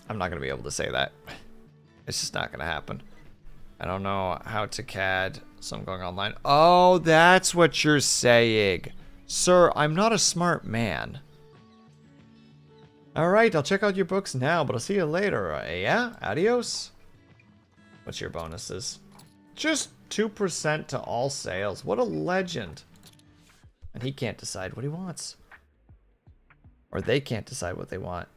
I'm not going to be able to say that. It's just not going to happen. I don't know how to CAD, so I'm going online. Oh, that's what you're saying. Sir, I'm not a smart man. Alright, I'll check out your books now, but I'll see you later. Yeah? Adios? What's your bonuses? Just 2% to all sales. What a legend. And he can't decide what he wants. Or they can't decide what they want.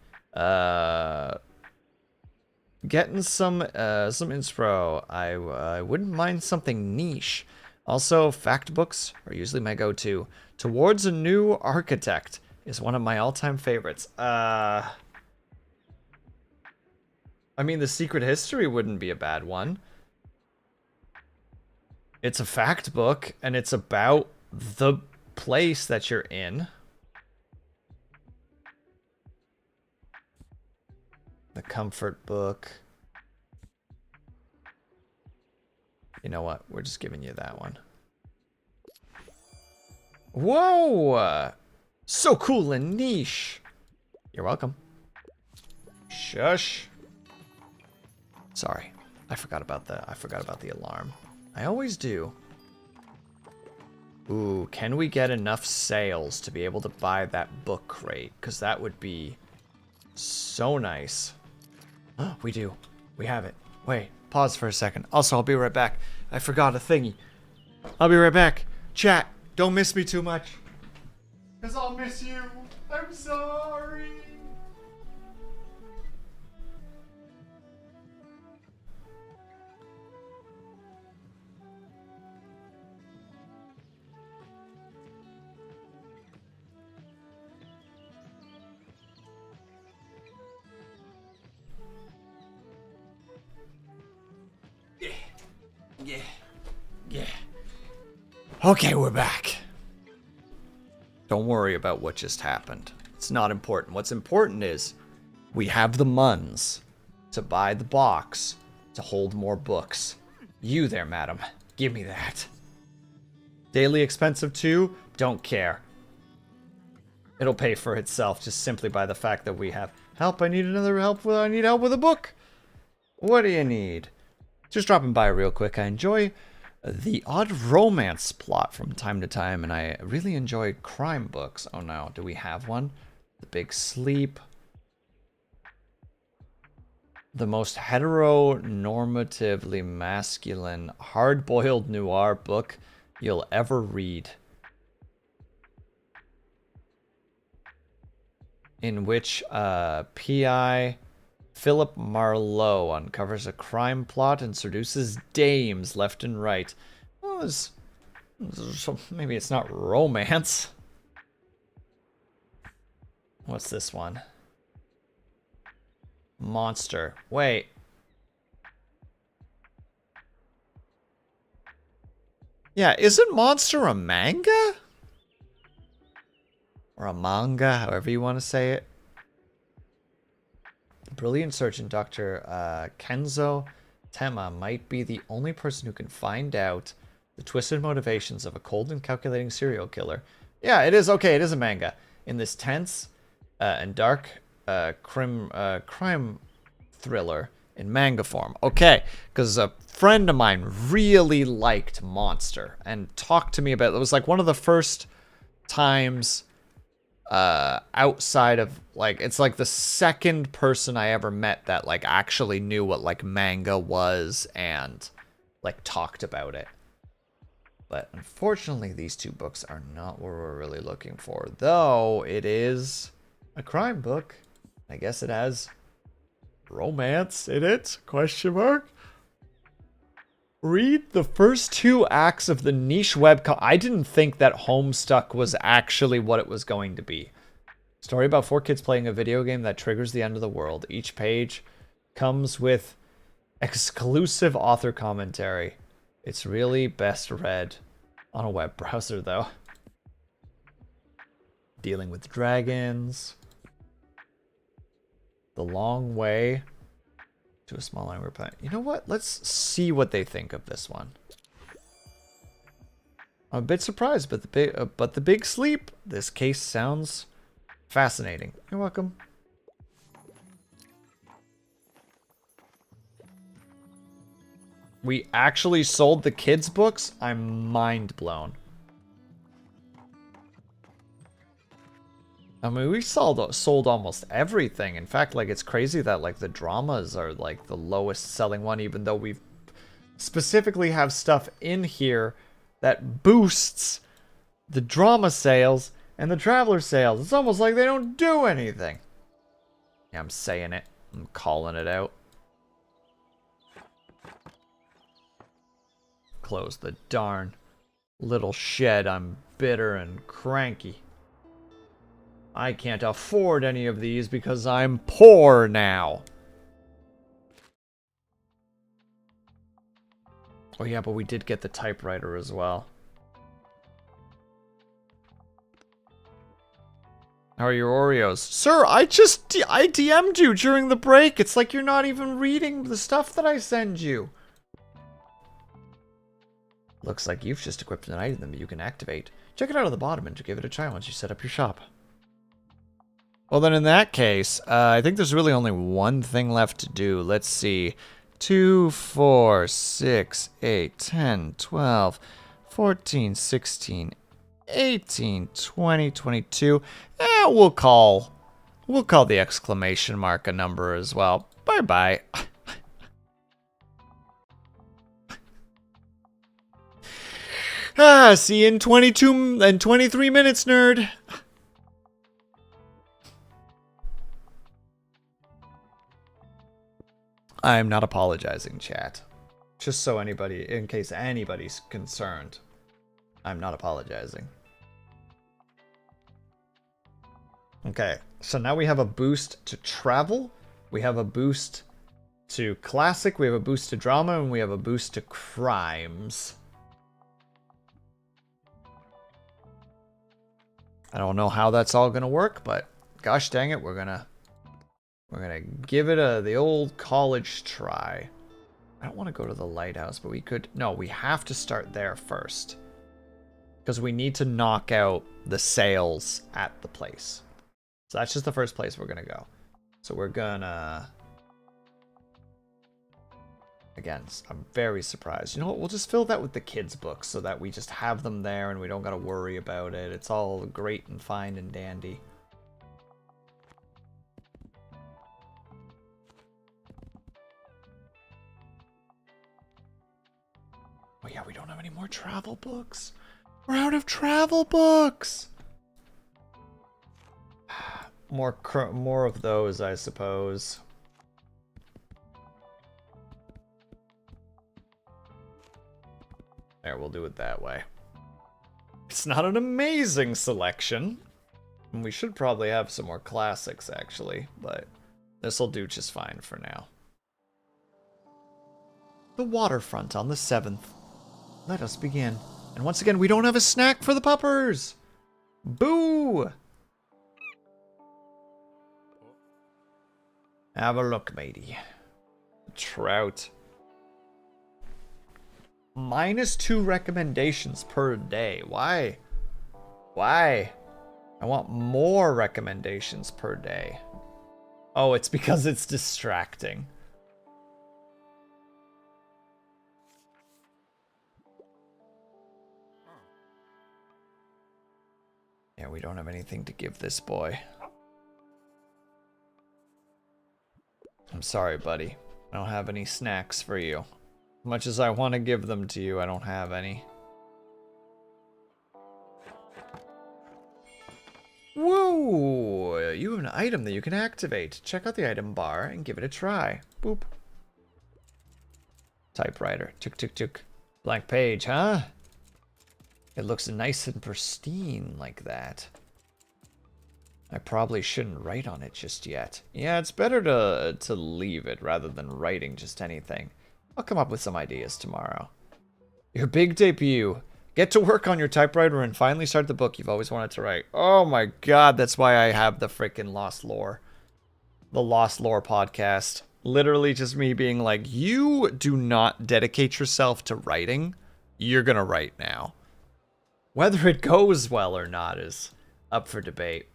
Getting some inspo. I wouldn't mind something niche. Also, fact books are usually my go-to. Towards a New Architect is one of my all-time favorites. I mean, The Secret History wouldn't be a bad one. It's a fact book, and it's about the place that you're in. The Comfort Book. You know what? We're just giving you that one. Whoa! So cool and niche. You're welcome. Shush. Sorry. I forgot about the alarm. I always do. Ooh, can we get enough sales to be able to buy that book crate? Because that would be so nice. We do. We have it. Wait, pause for a second. Also, I'll be right back. I forgot a thingy. I'll be right back. Chat, don't miss me too much. Because I'll miss you. I'm sorry. Yeah. Okay, we're back. Don't worry about what just happened. It's not important. What's important is we have the muns to buy the box to hold more books. You there, madam. Give me that. Daily expensive too? Don't care. It'll pay for itself just simply by the fact that we have help. I need help with a book. What do you need? Just dropping by real quick. I enjoy the odd romance plot from time to time, and I really enjoy crime books. Oh no, do we have one? The Big Sleep. The most heteronormatively masculine, hard-boiled noir book you'll ever read. In which P.I. Philip Marlowe uncovers a crime plot and seduces dames left and right. Well, maybe it's not romance. What's this one? Monster. Wait. Yeah, isn't Monster a manga? Or a manga, however you want to say it. Brilliant surgeon Dr. Kenzo Tema might be the only person who can find out the twisted motivations of a cold and calculating serial killer. Yeah, it is. Okay, it is a manga. In this tense and dark crime thriller in manga form. Okay, because a friend of mine really liked Monster and talked to me about it. It was like one of the first times outside of like, it's like the second person I ever met that like actually knew what like manga was and like talked about it. But unfortunately these two books are not what we're really looking for, though it is a crime book. I guess it has romance in it, question mark. Read the first 2 acts of the niche webcomic. I didn't think that Homestuck was actually what it was going to be. Story about 4 kids playing a video game that triggers the end of the world. Each page comes with exclusive author commentary. It's really best read on a web browser, though. Dealing with dragons. The long way to a small language planet. You know what? Let's see what they think of this one. I'm a bit surprised, but the big sleep. This case sounds fascinating. You're welcome. We actually sold the kids' books? I'm mind blown. I mean, we sold almost everything. In fact, like, it's crazy that like the dramas are like the lowest selling one, even though we specifically have stuff in here that boosts the drama sales and the traveler sales. It's almost like they don't do anything. Yeah, I'm saying it. I'm calling it out. Close the darn little shed. I'm bitter and cranky. I can't afford any of these because I'm poor now. Oh yeah, but we did get the typewriter as well. How are your Oreos? Sir, I DM'd you during the break. It's like you're not even reading the stuff that I send you. Looks like you've just equipped an item that you can activate. Check it out at the bottom and give it a try once you set up your shop. Well, then in that case, I think there's really only one thing left to do. Let's see. 2, 4, 6, 8, 10, 12, 14, 16, 18, 20, 22. We'll call the exclamation mark a number as well. Bye-bye. See you in 22 and 23 minutes, nerd. I'm not apologizing, chat. Just so anybody, in case anybody's concerned, I'm not apologizing. Okay, so now we have a boost to travel, we have a boost to classic, we have a boost to drama, and we have a boost to crimes. I don't know how that's all gonna work, but gosh dang it, we're gonna give it the old college try. I don't want to go to the lighthouse, but we could... No, we have to start there first. Because we need to knock out the sales at the place. So that's just the first place we're going to go. So we're gonna... Again, I'm very surprised. You know what? We'll just fill that with the kids' books so that we just have them there and we don't got to worry about it. It's all great and fine and dandy. Oh yeah, we don't have any more travel books. We're out of travel books. More of those, I suppose. There, we'll do it that way. It's not an amazing selection. And we should probably have some more classics, actually, but this'll do just fine for now. The waterfront on the 7th. Let us begin. And once again, we don't have a snack for the puppers! Boo! Have a look, matey. Trout. -2 recommendations per day. Why? Why? I want more recommendations per day. Oh, it's because it's distracting. Yeah, we don't have anything to give this boy. I'm sorry, buddy. I don't have any snacks for you. As much as I want to give them to you, I don't have any. Whoa! You have an item that you can activate. Check out the item bar and give it a try. Boop. Typewriter. Tuk tuk tuk. Blank page, huh? It looks nice and pristine like that. I probably shouldn't write on it just yet. Yeah, it's better to leave it rather than writing just anything. I'll come up with some ideas tomorrow. Your big debut. Get to work on your typewriter and finally start the book you've always wanted to write. Oh my god, that's why I have the freaking Lost Lore. The Lost Lore podcast. Literally just me being like, you do not dedicate yourself to writing, you're gonna write now. Whether it goes well or not is up for debate.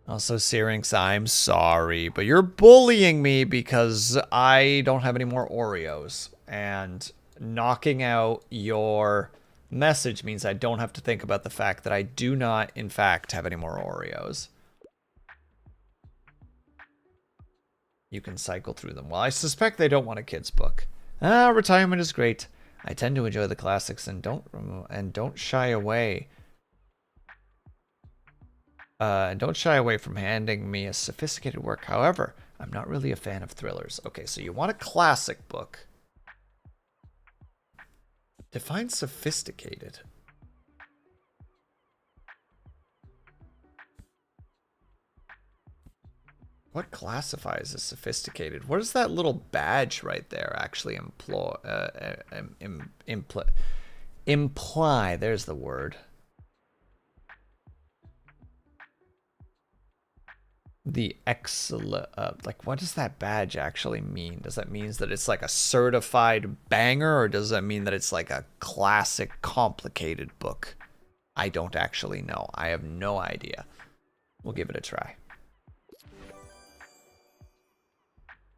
Also, Syrinx, I'm sorry, but you're bullying me because I don't have any more Oreos. And knocking out your message means I don't have to think about the fact that I do not, in fact, have any more Oreos. You can cycle through them. Well, I suspect they don't want a kid's book. Retirement is great. I tend to enjoy the classics and don't shy away. Don't shy away from handing me a sophisticated work. However, I'm not really a fan of thrillers. Okay, so you want a classic book. Define sophisticated. What classifies as sophisticated? What does that little badge right there actually imply? There's the word. The excellent, like, what does that badge actually mean? Does that mean that it's like a certified banger, or does that mean that it's like a classic, complicated book? I don't actually know. I have no idea. We'll give it a try.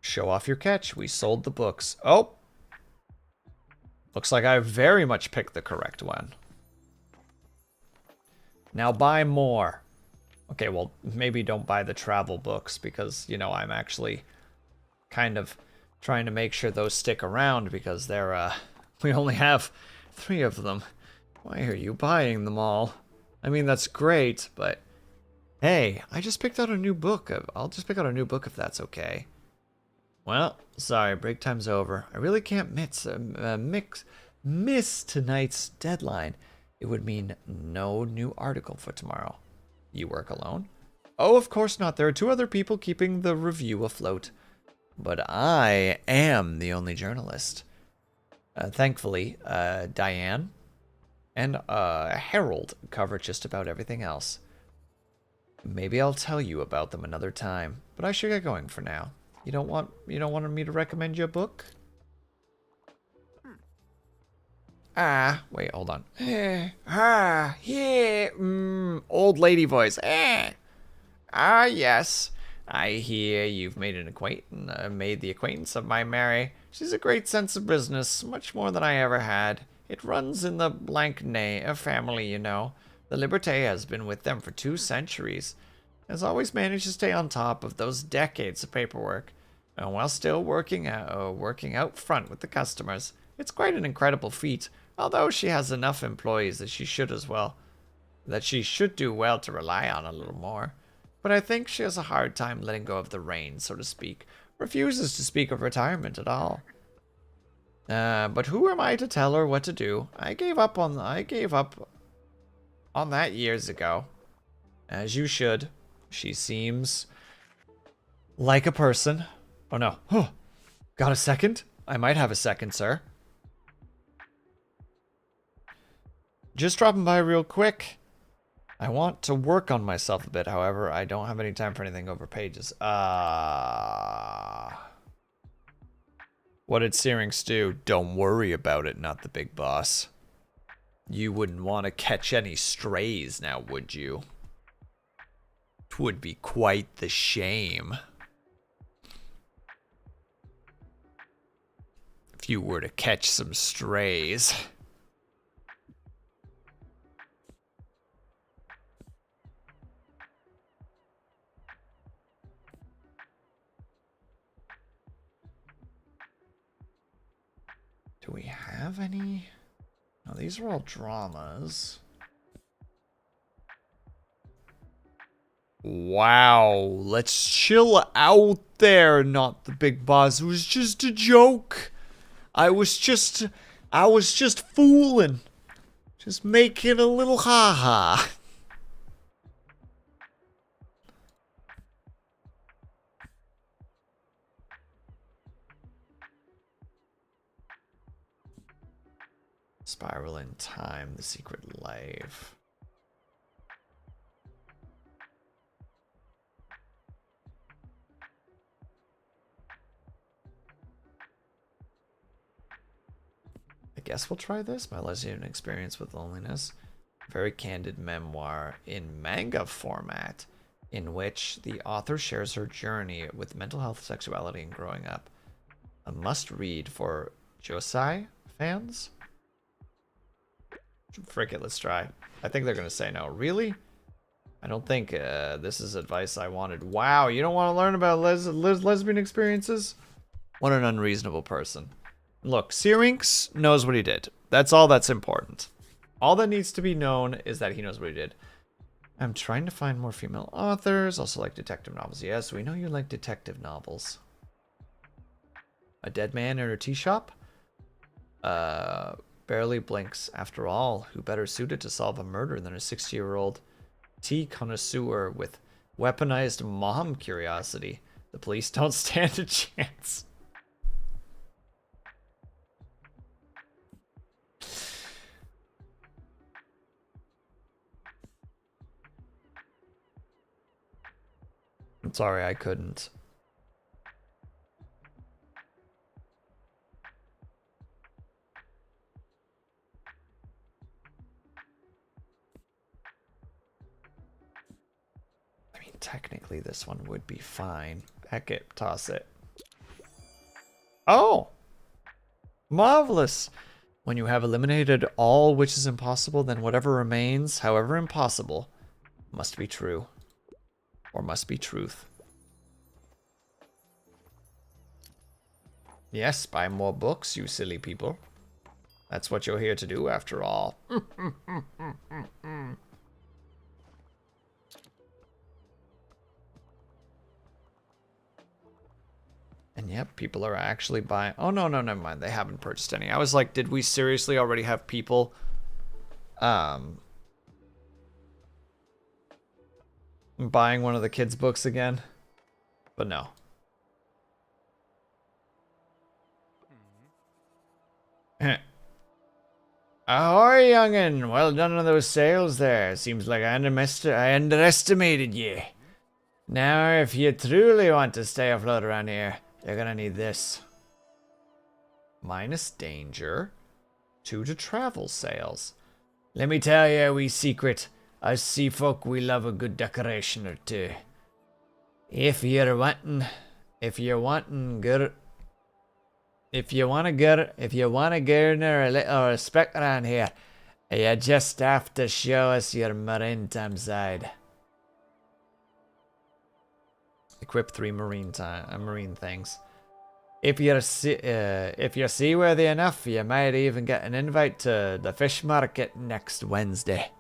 Show off your catch. We sold the books. Oh! Looks like I very much picked the correct one. Now buy more. Okay, well, maybe don't buy the travel books because, you know, I'm actually kind of trying to make sure those stick around because they're, we only have 3 of them. Why are you buying them all? I mean, that's great, but hey, I just picked out a new book. I'll just pick out a new book if that's okay. Well, sorry, break time's over. I really can't miss tonight's deadline. It would mean no new article for tomorrow. You work alone? Oh, of course not. There are 2 other people keeping the review afloat. But I am the only journalist. Thankfully, Diane and Harold cover just about everything else. Maybe I'll tell you about them another time, but I should get going for now. You don't want me to recommend you a book? Wait, hold on. Old lady voice. Yes. I hear you've made the acquaintance of my Mary. She's a great sense of business, much more than I ever had. It runs in the Blancnay family, you know. The Liberté has been with them for 2 centuries. Has always managed to stay on top of those decades of paperwork, and while still working out front with the customers. It's quite an incredible feat. Although she has enough employees that she should do well to rely on a little more. But I think she has a hard time letting go of the reins, so to speak. Refuses to speak of retirement at all. But who am I to tell her what to do? I gave up on that years ago. As you should. She seems like a person. Oh no. Got a second? I might have a second, sir. Just dropping by real quick. I want to work on myself a bit, however, I don't have any time for anything over pages. What did Syrinx do? Don't worry about it, not the big boss. You wouldn't want to catch any strays now, would you? It would be quite the shame if you were to catch some strays. Do we have any? No, these are all dramas. Wow, let's chill out there, not the big boss. It was just a joke. I was just fooling. Just making a little ha-ha. Spiral in time, the secret life. I guess we'll try this. My lesbian experience with loneliness. Very candid memoir in manga format, in which the author shares her journey with mental health, sexuality, and growing up. A must read for Josei fans. Frick it, let's try. I think they're gonna say no. Really? I don't think this is advice I wanted. Wow, you don't want to learn about lesbian experiences? What an unreasonable person. Look, Syrinx knows what he did. That's all that's important. All that needs to be known is that he knows what he did. I'm trying to find more female authors. Also like detective novels. Yes, we know you like detective novels. A dead man in a tea shop? Barely blinks. After all, who better suited to solve a murder than a 60-year-old tea connoisseur with weaponized mom curiosity? The police don't stand a chance. I'm sorry, I couldn't. I mean, technically this one would be fine. Heck it, toss it. Oh! Marvelous! When you have eliminated all which is impossible, then whatever remains, however impossible, must be true. Or must be truth. Yes, buy more books, you silly people. That's what you're here to do, after all. And yep, people are actually buying... Oh, no, never mind. They haven't purchased any. I was like, did we seriously already have people... buying one of the kids' books again? But no. Ahoy, youngin'! Well done on those sales there. Seems like I underestimated ye. Now, if you truly want to stay afloat around here, you're gonna need this. Minus danger. 2 to travel sales. Let me tell you a wee secret. Us sea folk, we love a good decoration or two. If you want to garner a little respect around here, you just have to show us your maritime side. Equip 3 marine things. If you're seaworthy enough, you might even get an invite to the fish market next Wednesday.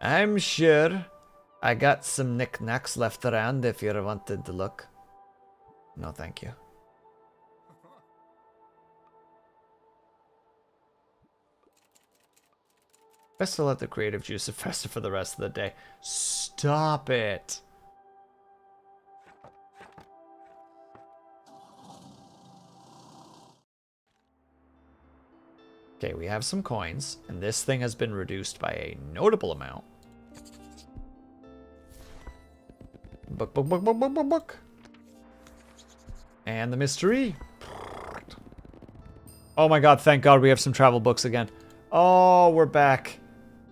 I'm sure I got some knickknacks left around if you wanted to look. No, thank you. Best to let the creative juice fester for the rest of the day. Stop it. Okay, we have some coins, and this thing has been reduced by a notable amount. Book. And the mystery. Oh my god, thank god we have some travel books again. Oh, we're back.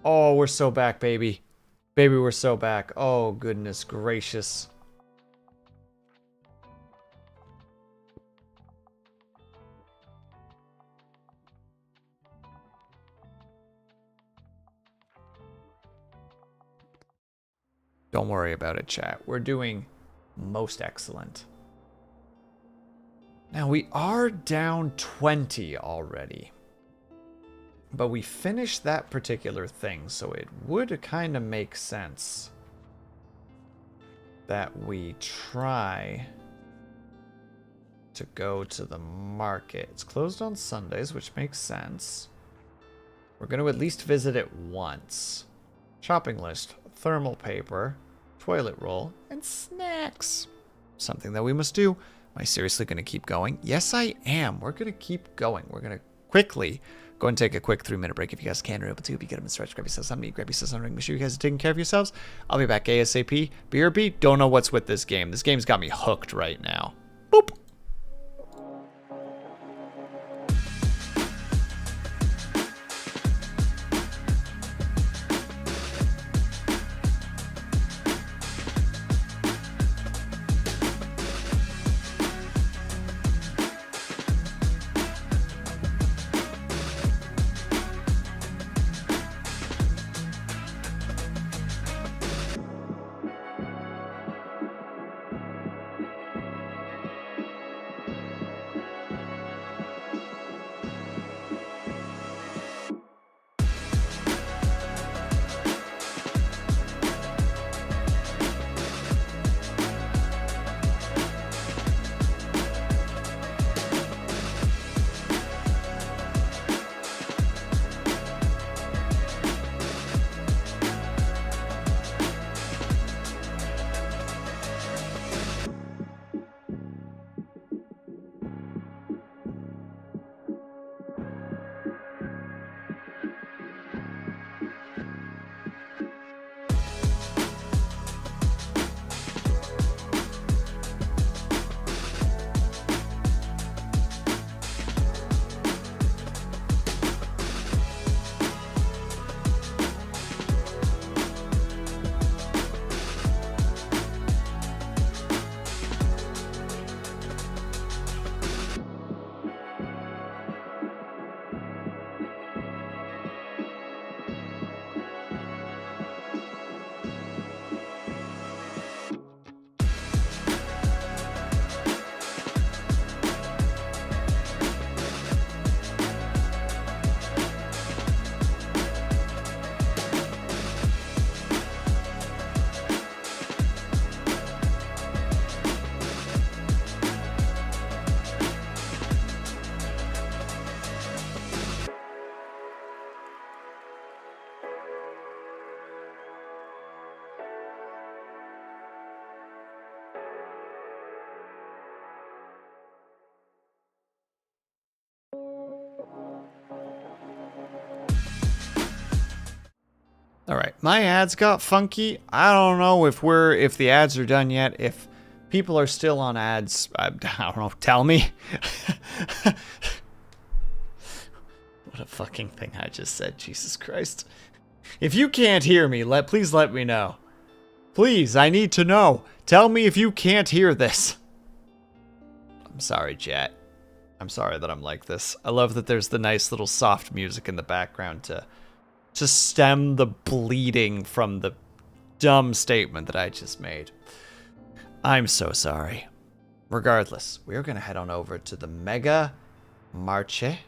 Oh, we're so back, baby. Baby, we're so back. Oh, goodness gracious. Don't worry about it, chat. We're doing most excellent. Now, we are down 20 already. But we finished that particular thing, so it would kind of make sense that we try to go to the market. It's closed on Sundays, which makes sense. We're going to at least visit it once. Shopping list, thermal paper, toilet roll, and snacks. Something that we must do. Am I seriously going to keep going? Yes, I am. We're going to keep going. We're going to quickly go and take a quick 3-minute break if you guys can. Or able to. If you get them and stretch, grab yourselves on me, grab yourselves on ring. Make sure you guys are taking care of yourselves. I'll be back ASAP. BRB, don't know what's with this game. This game's got me hooked right now. Boop. All right, my ads got funky. I don't know if the ads are done yet. If people are still on ads, I don't know. Tell me. What a fucking thing I just said. Jesus Christ. If you can't hear me, please let me know. Please, I need to know. Tell me if you can't hear this. I'm sorry, chat. I'm sorry that I'm like this. I love that there's the nice little soft music in the background to stem the bleeding from the dumb statement that I just made. I'm so sorry. Regardless, we are going to head on over to the Mega Marche. I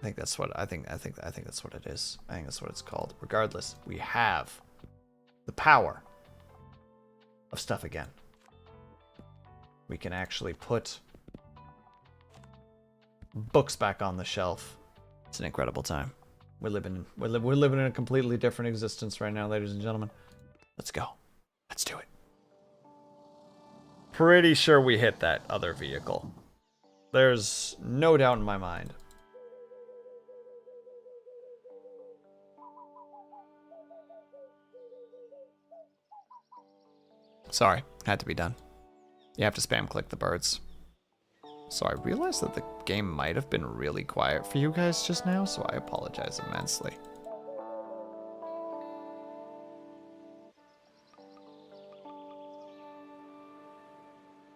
think that's what that's what it is. I think that's what it's called. Regardless, we have the power of stuff again. We can actually put books back on the shelf. It's an incredible time. We're living in a completely different existence right now, ladies and gentlemen. Let's go. Let's do it. Pretty sure we hit that other vehicle. There's no doubt in my mind. Sorry, had to be done. You have to spam click the birds. So I realized that the game might have been really quiet for you guys just now, so I apologize immensely.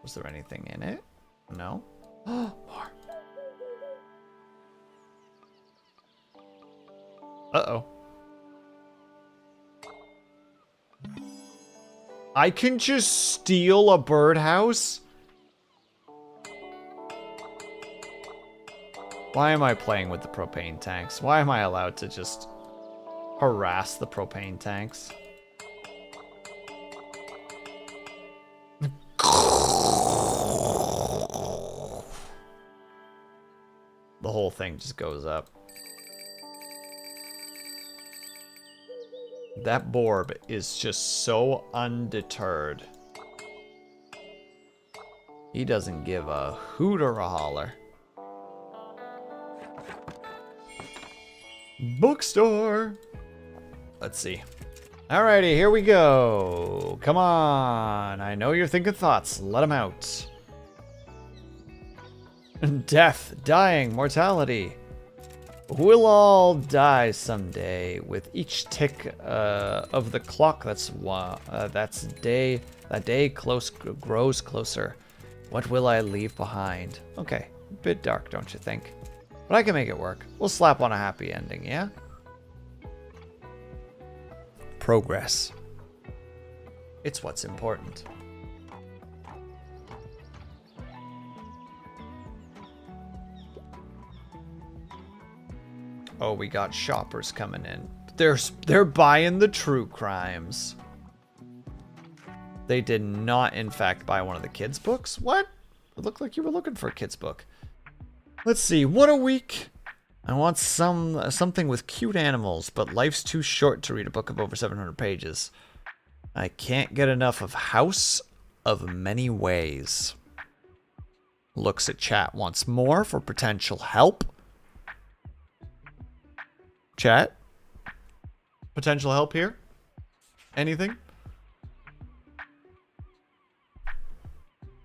Was there anything in it? No? More. Uh-oh. I can just steal a birdhouse? Why am I playing with the propane tanks? Why am I allowed to just harass the propane tanks? The whole thing just goes up. That Borb is just so undeterred. He doesn't give a hoot or a holler. Bookstore. Let's see. Alrighty, here we go. Come on. I know you're thinking thoughts. Let them out. Death, dying, mortality. We'll all die someday. With each tick of the clock, that day grows closer. What will I leave behind? Okay, a bit dark, don't you think? But I can make it work. We'll slap on a happy ending, yeah? Progress. It's what's important. Oh, we got shoppers coming in. They're buying the true crimes. They did not, in fact, buy one of the kids' books. What? It looked like you were looking for a kid's book. Let's see. What a week. I want something with cute animals, but life's too short to read a book of over 700 pages. I can't get enough of House of Many Ways. Looks at chat once more for potential help. Chat? Potential help here? Anything?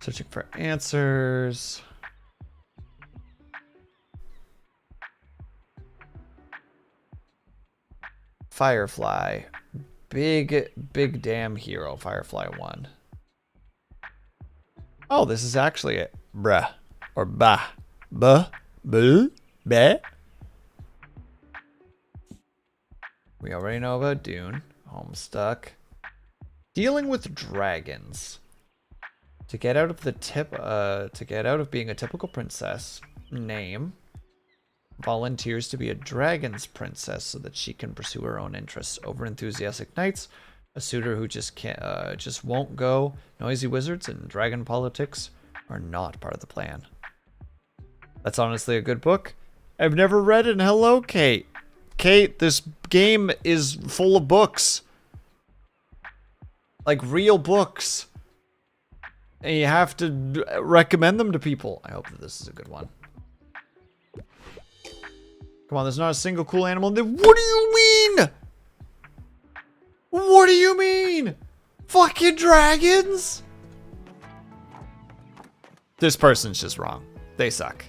Searching for answers. Firefly. Big damn hero. Firefly 1. Oh, this is actually it. Bruh. Or bah. Buh. Boo. Bah. We already know about Dune. Homestuck. Dealing with dragons. To get out of being a typical princess, name. Volunteers to be a dragon's princess so that she can pursue her own interests. Overenthusiastic knights, a suitor who just won't go. Noisy wizards and dragon politics are not part of the plan. That's honestly a good book. I've never read it. And hello, Kate. Kate, this game is full of books. Like real books. And you have to recommend them to people. I hope that this is a good one. Come on, there's not a single cool animal in there. What do you mean? What do you mean? Fucking dragons? This person's just wrong. They suck.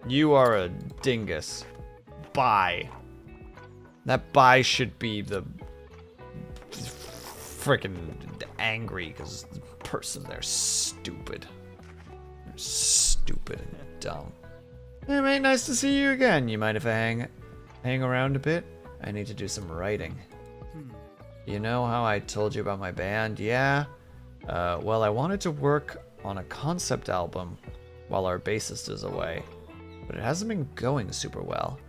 You are a dingus. Bye. That bye should be the freaking angry because the person there's stupid. They're stupid and dumb. Hey mate, nice to see you again. You mind if I hang around a bit? I need to do some writing. You know how I told you about my band? Yeah. Well, I wanted to work on a concept album while our bassist is away, but it hasn't been going super well.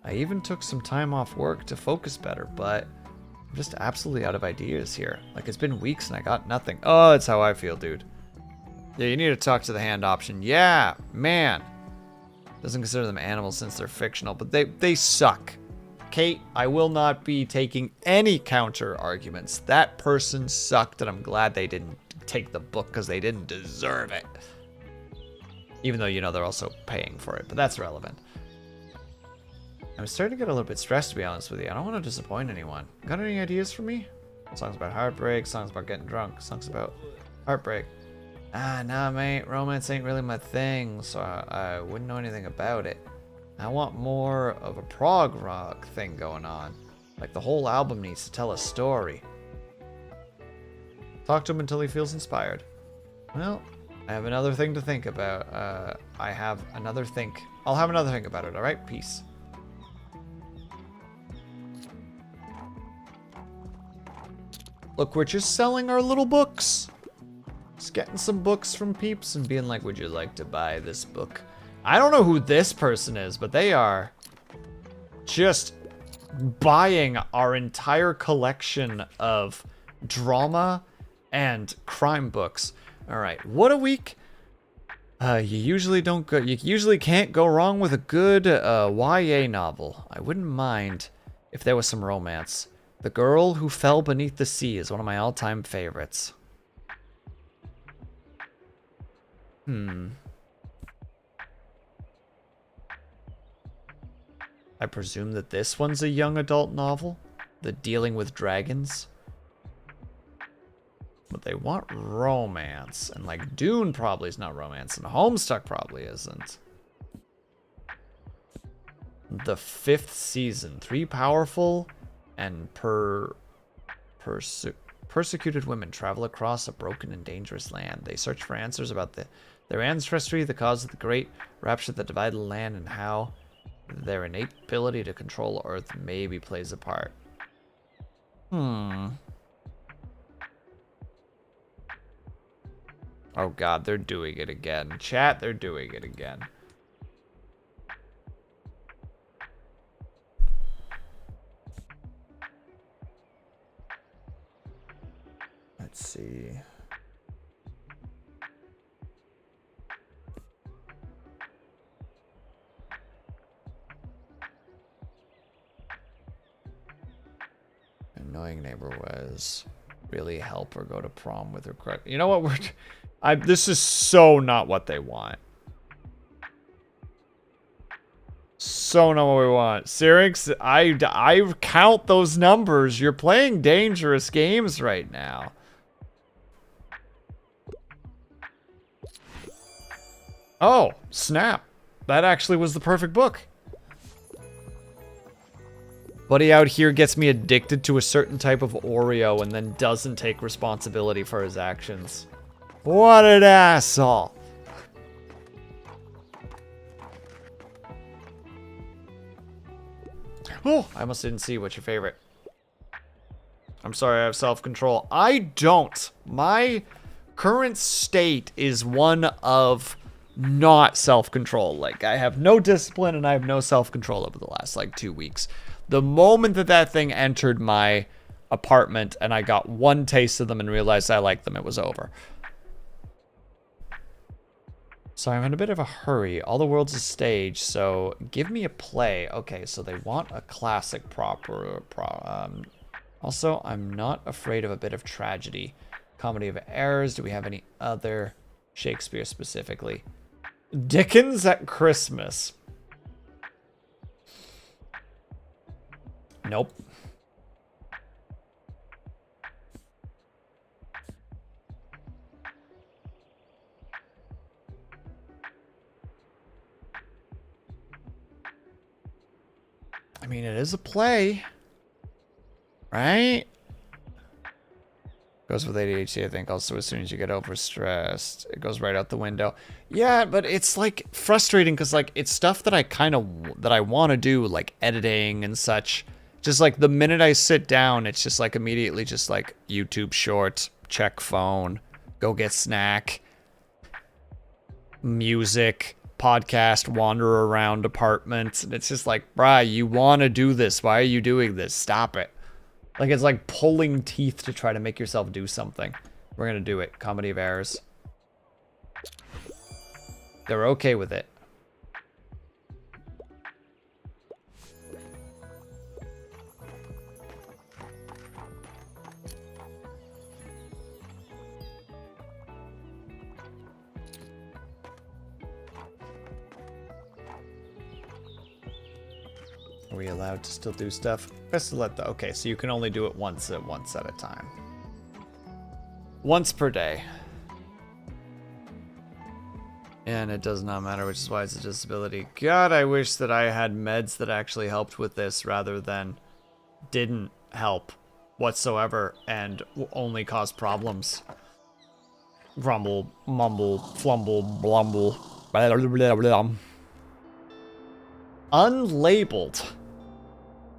I even took some time off work to focus better, but I'm just absolutely out of ideas here. Like, it's been weeks and I got nothing. Oh, it's how I feel, dude. Yeah, you need to talk to the hand option. Yeah, man. Doesn't consider them animals since they're fictional, but they suck. Kate, I will not be taking any counter arguments. That person sucked, and I'm glad they didn't take the book because they didn't deserve it. Even though, you know, they're also paying for it, but that's relevant. I'm starting to get a little bit stressed, to be honest with you. I don't want to disappoint anyone. Got any ideas for me? Songs about heartbreak, songs about getting drunk, songs about heartbreak. Nah, mate. Romance ain't really my thing, so I wouldn't know anything about it. I want more of a prog rock thing going on. Like the whole album needs to tell a story. Talk to him until he feels inspired. Well, I have another thing to think about. I'll have another think about it, alright? Peace. Look, we're just selling our little books. Just getting some books from peeps and being like, would you like to buy this book? I don't know who this person is, but they are just buying our entire collection of drama and crime books. All right, what a week. You usually can't go wrong with a good YA novel. I wouldn't mind if there was some romance. The Girl Who Fell Beneath the Sea is one of my all-time favorites. I presume that this one's a young adult novel? The Dealing with Dragons? But they want romance. And like Dune probably is not romance. And Homestuck probably isn't. The 5th season. 3 powerful and persecuted women travel across a broken and dangerous land. They search for answers about their ancestry, the cause of the great rapture that divided the land, and how their innate ability to control Earth maybe plays a part. Oh god, they're doing it again. Chat, they're doing it again. Let's see. Annoying neighbor was really help her go to prom with her crush. You know what? This is so not what they want. So not what we want. Syrinx, I count those numbers. You're playing dangerous games right now. Oh, snap. That actually was the perfect book. Buddy out here gets me addicted to a certain type of Oreo and then doesn't take responsibility for his actions. What an asshole. Oh, I almost didn't see what's your favorite. I'm sorry, I have self-control. I don't. My current state is one of not self-control. Like, I have no discipline and I have no self-control over the last, like, 2 weeks. The moment that thing entered my apartment and I got one taste of them and realized I liked them, it was over. So I'm in a bit of a hurry. All the world's a stage, so give me a play. Okay, so they want a classic also, I'm not afraid of a bit of tragedy. Comedy of errors. Do we have any other Shakespeare specifically? Dickens at Christmas. Nope. I mean, it is a play, right? Goes with ADHD, I think. Also, as soon as you get overstressed, it goes right out the window. Yeah, but it's like frustrating because like it's stuff that I want to do, like editing and such. Just like the minute I sit down, it's just like immediately just like YouTube short, check phone, go get snack, music, podcast, wander around apartments. And it's just like, bruh, you want to do this. Why are you doing this? Stop it. Like it's like pulling teeth to try to make yourself do something. We're going to do it. Comedy of errors. They're okay with it. Are we allowed to still do stuff? Best to let the... Okay, so you can only do it once at a time. Once per day. And it does not matter, which is why it's a disability. God, I wish that I had meds that actually helped with this rather than didn't help whatsoever and only caused problems. Grumble, mumble, flumble, blumble. Blah, blah, blah, blah. Unlabeled.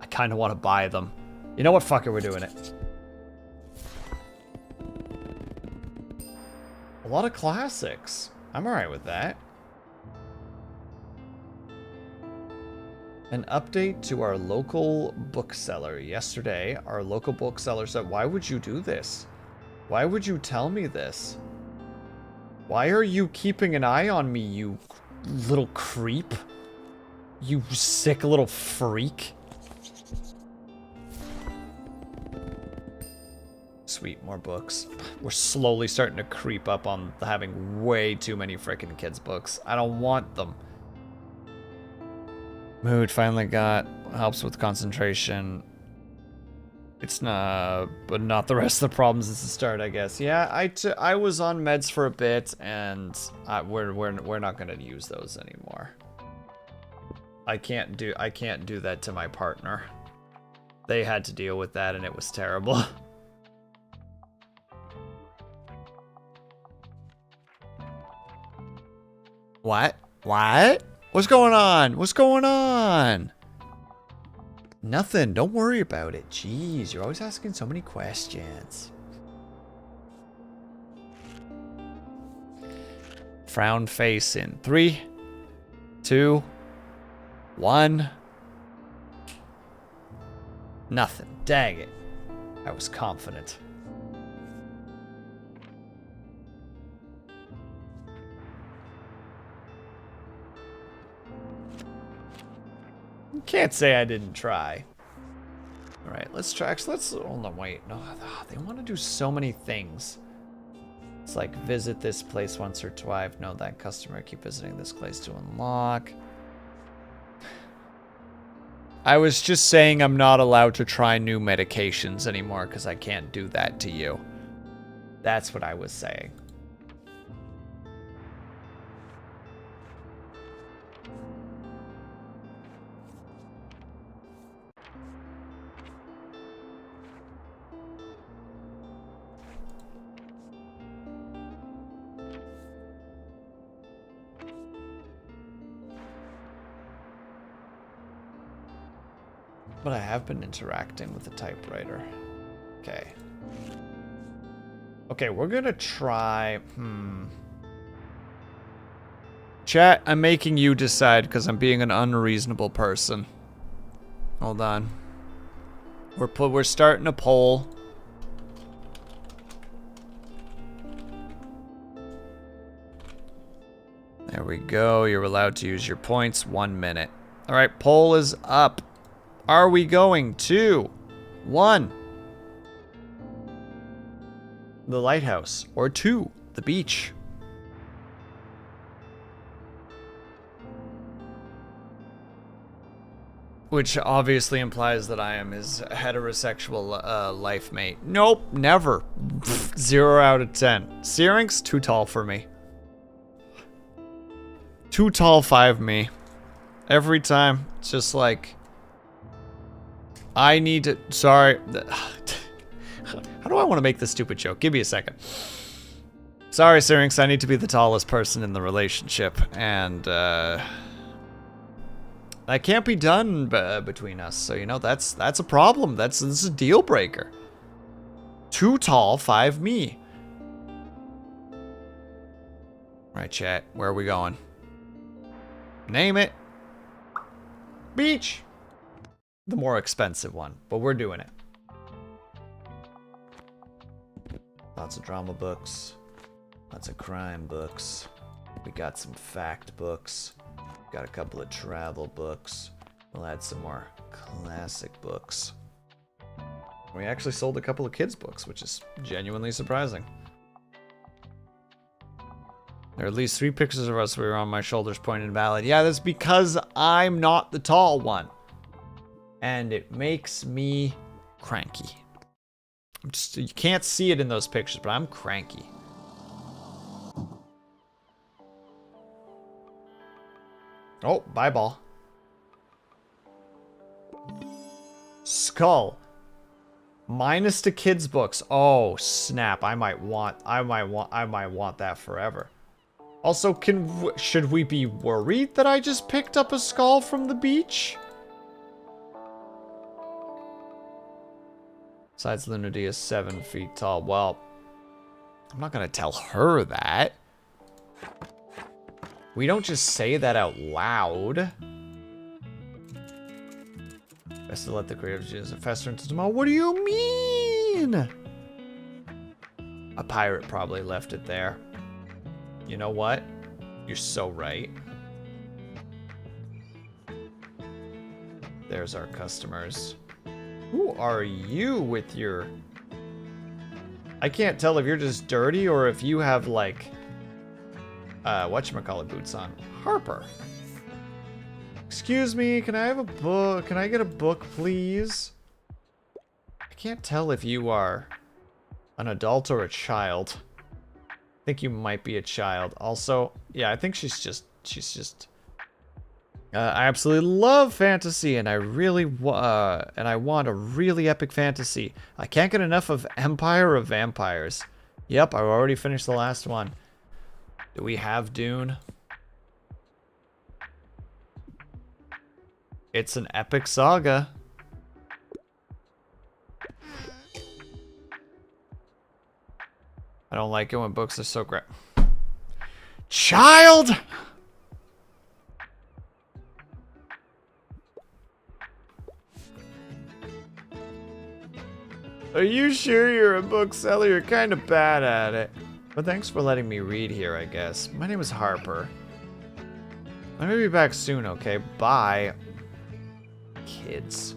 I kind of want to buy them. You know what? Fuck it, we're doing it. A lot of classics. I'm alright with that. An update to our local bookseller. Yesterday, our local bookseller said, why would you do this? Why would you tell me this? Why are you keeping an eye on me, you little creep? You sick little freak. Sweet, more books. We're slowly starting to creep up on having way too many frickin' kids' books. I don't want them. Mood finally got helps with concentration. It's not, but not the rest of the problems. It's the start, I guess. Yeah, I was on meds for a bit, and we're not gonna use those anymore. I can't do that to my partner. They had to deal with that, and it was terrible. What? What? What's going on? What's going on? Nothing. Don't worry about it. Jeez, you're always asking so many questions. Frown face in 3, 2, 1. Nothing. Dang it. I was confident. Can't say I didn't try. All right, let's try. Actually, let's hold on. Wait, no, they want to do so many things. It's like visit this place once or twice. No, that customer. Keep visiting this place to unlock. I was just saying I'm not allowed to try new medications anymore because I can't do that to you. That's what I was saying. But I have been interacting with the typewriter. Okay. Okay, we're gonna try... Chat, I'm making you decide because I'm being an unreasonable person. Hold on. We're starting a poll. There we go. You're allowed to use your points. 1 minute. All right, poll is up. Are we going to 1, the lighthouse, or 2, the beach? Which obviously implies that I am his heterosexual life mate. Nope, never. 0 out of 10. Syrinx, too tall for me. Too tall, 5 me. Every time, it's just like... I need to... Sorry. How do I want to make this stupid joke? Give me a second. Sorry, Syrinx, I need to be the tallest person in the relationship. And, that can't be done between us. So, you know, that's a problem. This is a deal breaker. Too tall, 5 me. Right, chat. Where are we going? Name it. Beach. The more expensive one, but we're doing it. Lots of drama books, lots of crime books. We got some fact books, got a couple of travel books. We'll add some more classic books. We actually sold a couple of kids' books, which is genuinely surprising. There are at least 3 pictures of us. We were on my shoulders pointed valid. Yeah, that's because I'm not the tall one. And it makes me cranky. You can't see it in those pictures, but I'm cranky. Oh, bye ball. Skull. Minus to kids books. Oh, snap. I might want that forever. Also, should we be worried that I just picked up a skull from the beach? Besides, Lunity is 7 feet tall. Well, I'm not gonna tell her that. We don't just say that out loud. Best to let the creative juice fester into tomorrow. What do you mean? A pirate probably left it there. You know what? You're so right. There's our customers. Who are you with your... I can't tell if you're just dirty or if you have, like, whatchamacallit boots on. Harper. Excuse me, can I have a book? Can I get a book, please? I can't tell if you are an adult or a child. I think you might be a child. Also, yeah, I think she's just... I absolutely love fantasy, and I want a really epic fantasy. I can't get enough of Empire of Vampires. Yep, I already finished the last one. Do we have Dune? It's an epic saga. I don't like it when books are so great. Child! Are you sure you're a bookseller? You're kind of bad at it. But thanks for letting me read here, I guess. My name is Harper. I'm gonna be back soon, okay? Bye. Kids.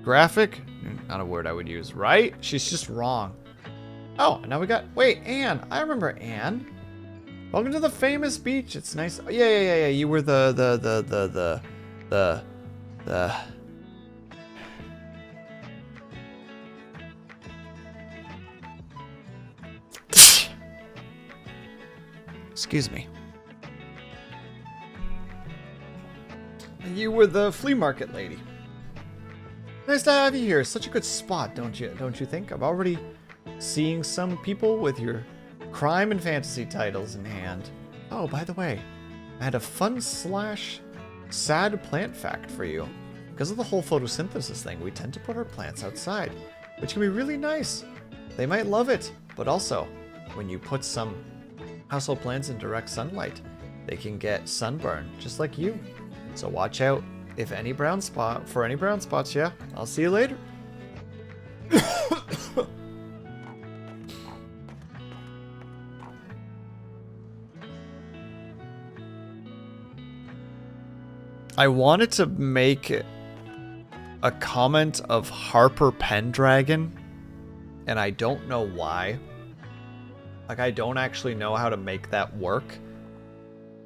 Graphic? Not a word I would use, right? She's just wrong. Oh, now we got... Wait, Anne. I remember Anne. Welcome to the famous beach. It's nice. Oh, yeah. You were the... Excuse me. You were the flea market lady. Nice to have you here. Such a good spot, don't you think? I'm already seeing some people with your crime and fantasy titles in hand. Oh, by the way, I had a fun / sad plant fact for you. Because of the whole photosynthesis thing, we tend to put our plants outside, which can be really nice. They might love it, but also, when you put some household plants in direct sunlight, they can get sunburn, just like you. So watch out if any brown spots, yeah. I'll see you later. I wanted to make a comment of Harper Pendragon, and I don't know why. Like, I don't actually know how to make that work.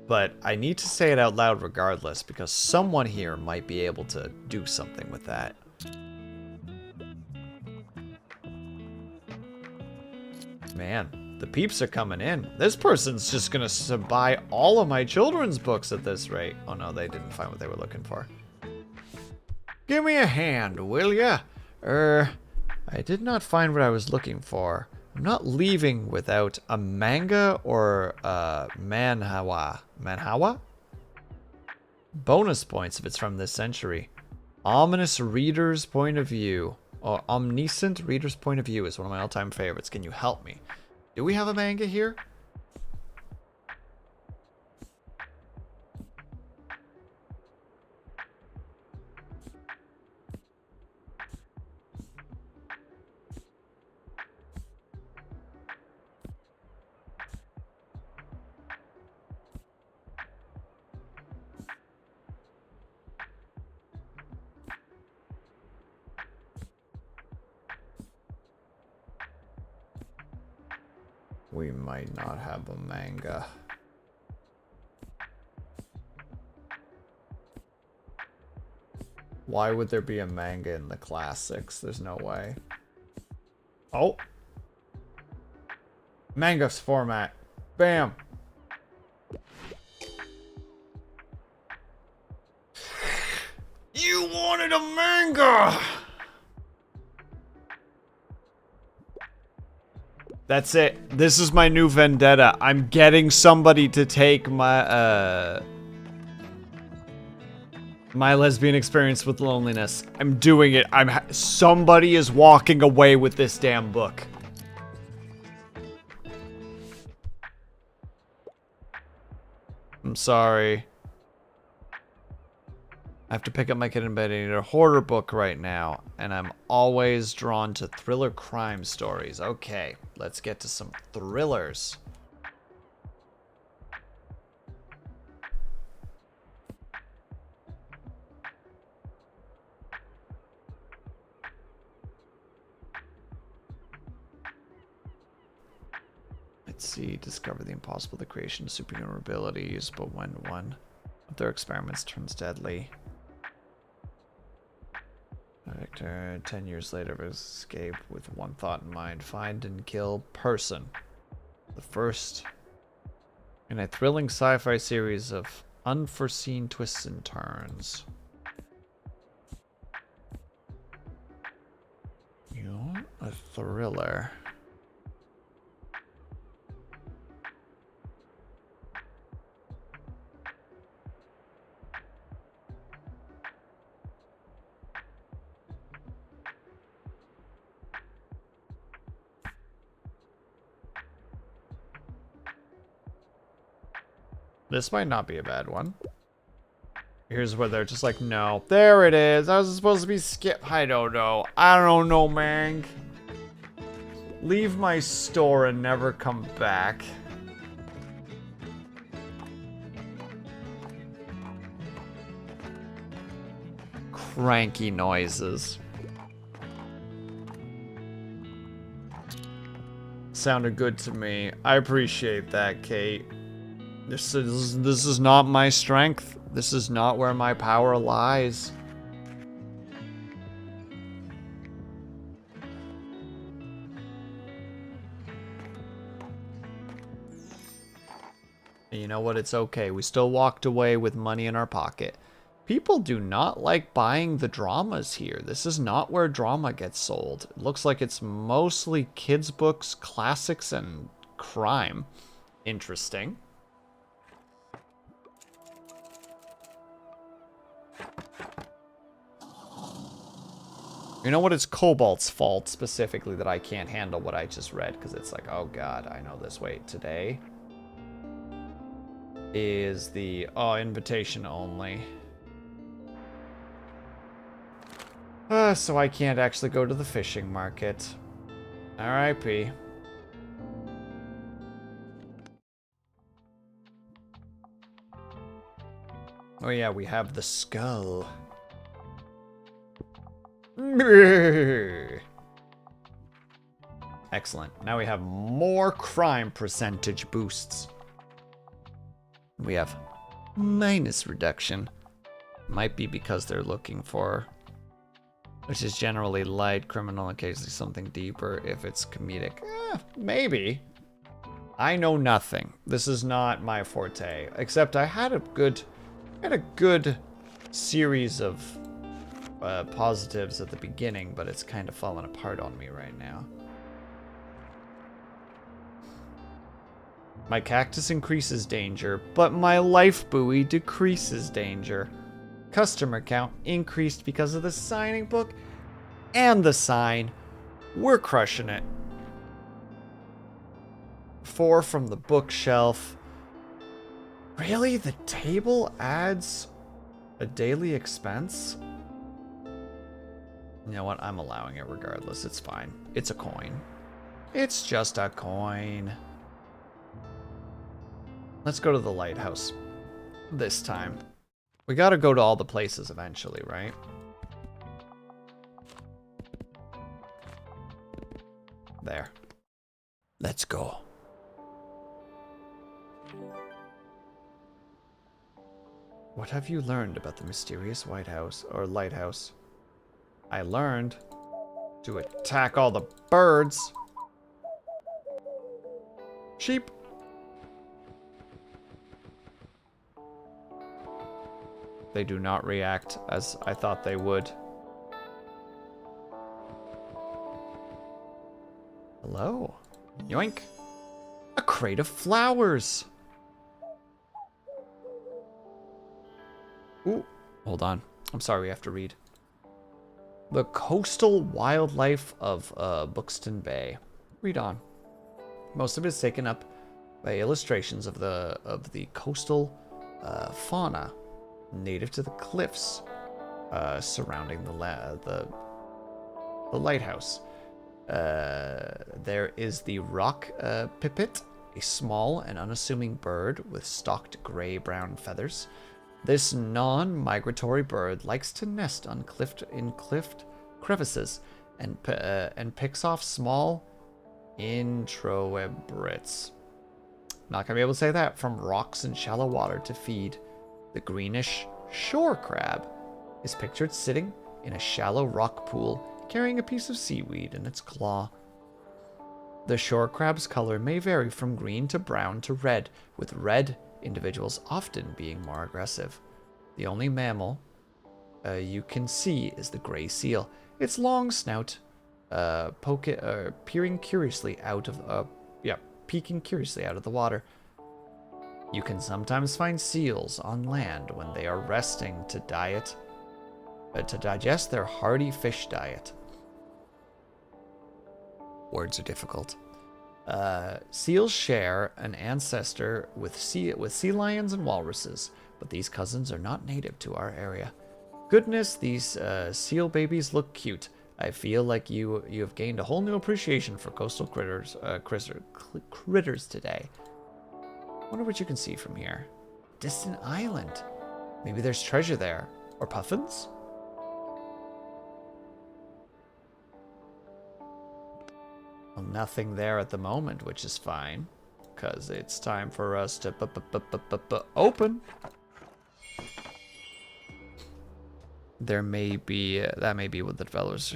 But I need to say it out loud regardless, because someone here might be able to do something with that. Man, the peeps are coming in. This person's just gonna buy all of my children's books at this rate. Oh no, they didn't find what they were looking for. Give me a hand, will ya? I did not find what I was looking for. I'm not leaving without a manga or a manhwa. Manhwa? Bonus points if it's from this century. Ominous reader's point of view. Or omniscient reader's point of view is one of my all-time favorites. Can you help me? Do we have a manga here? We might not have a manga. Why would there be a manga in the classics? There's no way. Oh. Manga's format. Bam. You wanted a manga! That's it. This is my new vendetta. I'm getting somebody to take my my lesbian experience with loneliness. I'm doing it. Somebody is walking away with this damn book. I'm sorry. I have to pick up my kid in bed. I need a horror book right now, and I'm always drawn to thriller crime stories. Okay, let's get to some thrillers. Let's see. Discover the impossible, the creation of superhuman abilities, but when one of their experiments turns deadly. Victor, 10 years later, escape with one thought in mind. Find and kill person. The first in a thrilling sci-fi series of unforeseen twists and turns. You're a thriller. This might not be a bad one. Here's where they're just like, no. There it is. I was supposed to be skip. I don't know. I don't know, man. Leave my store and never come back. Cranky noises. Sounded good to me. I appreciate that, Kate. This is not my strength. This is not where my power lies. You know what? It's okay. We still walked away with money in our pocket. People do not like buying the dramas here. This is not where drama gets sold. It looks like it's mostly kids' books, classics, and crime. Interesting. You know what? It's Cobalt's fault specifically that I can't handle what I just read, because it's like, oh god, I know this. Wait, today is the invitation only. So I can't actually go to the fishing market. R.I.P. Oh yeah, we have the skull. Excellent. Now we have more crime percentage boosts. We have minus reduction. Might be because they're looking for, which is generally light criminal, occasionally something deeper if it's comedic. Maybe. I know nothing. This is not my forte. Except I had a good series of positives at the beginning, but it's kind of fallen apart on me right now. My cactus increases danger, but my life buoy decreases danger. Customer count increased because of the signing book and the sign. We're crushing it. 4 from the bookshelf. Really? The table adds a daily expense? You know what? I'm allowing it regardless. It's fine. It's a coin. It's just a coin. Let's go to the lighthouse. This time. We gotta go to all the places eventually, right? There. Let's go. What have you learned about the mysterious White House or lighthouse? I learned to attack all the birds. Sheep. They do not react as I thought they would. Hello. Yoink. A crate of flowers. Ooh, hold on. I'm sorry, we have to read. The coastal wildlife of Buxton Bay. Read on. Most of it is taken up by illustrations of the coastal fauna native to the cliffs surrounding the lighthouse. There is the rock pipit, a small and unassuming bird with stalked gray-brown feathers. This non-migratory bird likes to nest on cliff crevices and picks off small introvertebrates. Not gonna be able to say that. From rocks and shallow water to feed. The greenish shore crab is pictured sitting in a shallow rock pool, carrying a piece of seaweed in its claw. The shore crab's color may vary from green to brown to red, with red individuals often being more aggressive. The only mammal you can see is the gray seal. Its long snout peeking curiously out of the water. You can sometimes find seals on land when they are resting to digest their hearty fish diet. Words are difficult. Seals share an ancestor with sea lions and walruses, but these cousins are not native to our area. Goodness, these seal babies look cute. I feel like you have gained a whole new appreciation for coastal critters today. Wonder what you can see from here. Distant island. Maybe there's treasure there. Or puffins? Well, nothing there at the moment, which is fine. Because it's time for us to open. There may be, that may be what the developers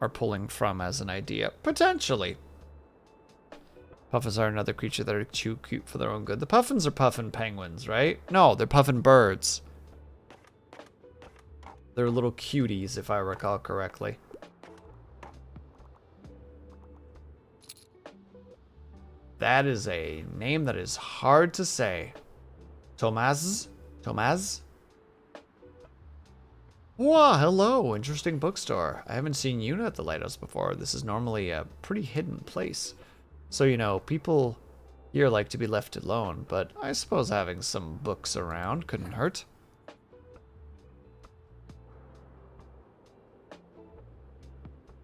are pulling from as an idea. Potentially. Puffins are another creature that are too cute for their own good. The puffins are puffin penguins, right? No, they're puffin birds. They're little cuties, if I recall correctly. That is a name that is hard to say. Tomaz? Wow, hello, interesting bookstore. I haven't seen you at the lighthouse before. This is normally a pretty hidden place. So, you know, people here like to be left alone, but I suppose having some books around couldn't hurt.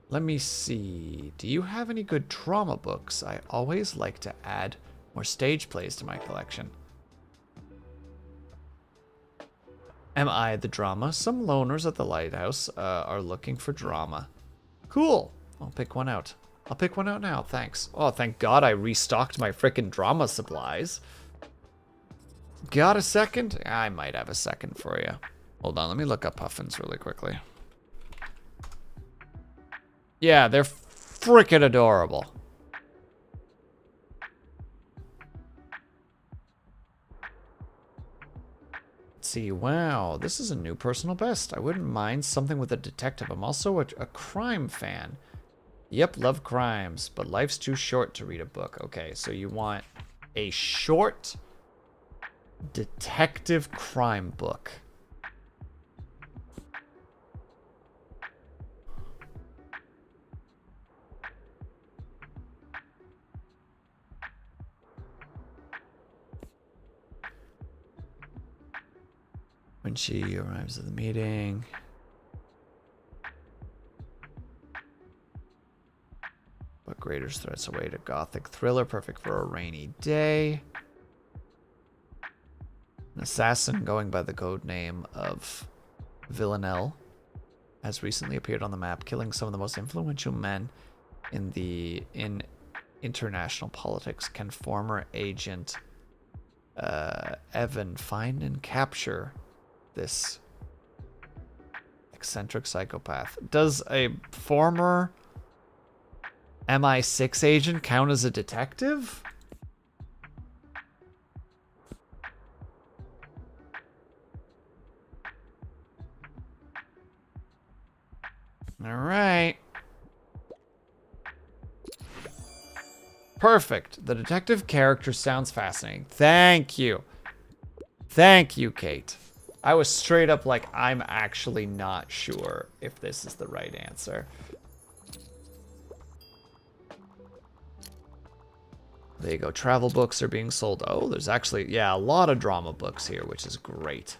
Let me see. Do you have any good drama books? I always like to add more stage plays to my collection. Am I the drama? Some loners at the lighthouse are looking for drama. Cool. I'll pick one out. I'll pick one out now, thanks. Oh, thank God I restocked my frickin' drama supplies. Got a second? I might have a second for you. Hold on, let me look up puffins really quickly. Yeah, they're frickin' adorable. Let's see, wow, this is a new personal best. I wouldn't mind something with a detective. I'm also a crime fan. Yep, love crimes, but life's too short to read a book. Okay, so you want a short detective crime book. When she arrives at the meeting. What greater threats away to gothic thriller, perfect for a rainy day. An assassin going by the code name of Villanelle has recently appeared on the map, killing some of the most influential men in international politics. Can former agent Evan find and capture this eccentric psychopath? Does a former MI6 agent count as a detective? All right. Perfect. The detective character sounds fascinating. Thank you. Thank you, Kate. I was straight up like, I'm actually not sure if this is the right answer. There you go. Travel books are being sold. Oh, there's actually, yeah, a lot of drama books here, which is great.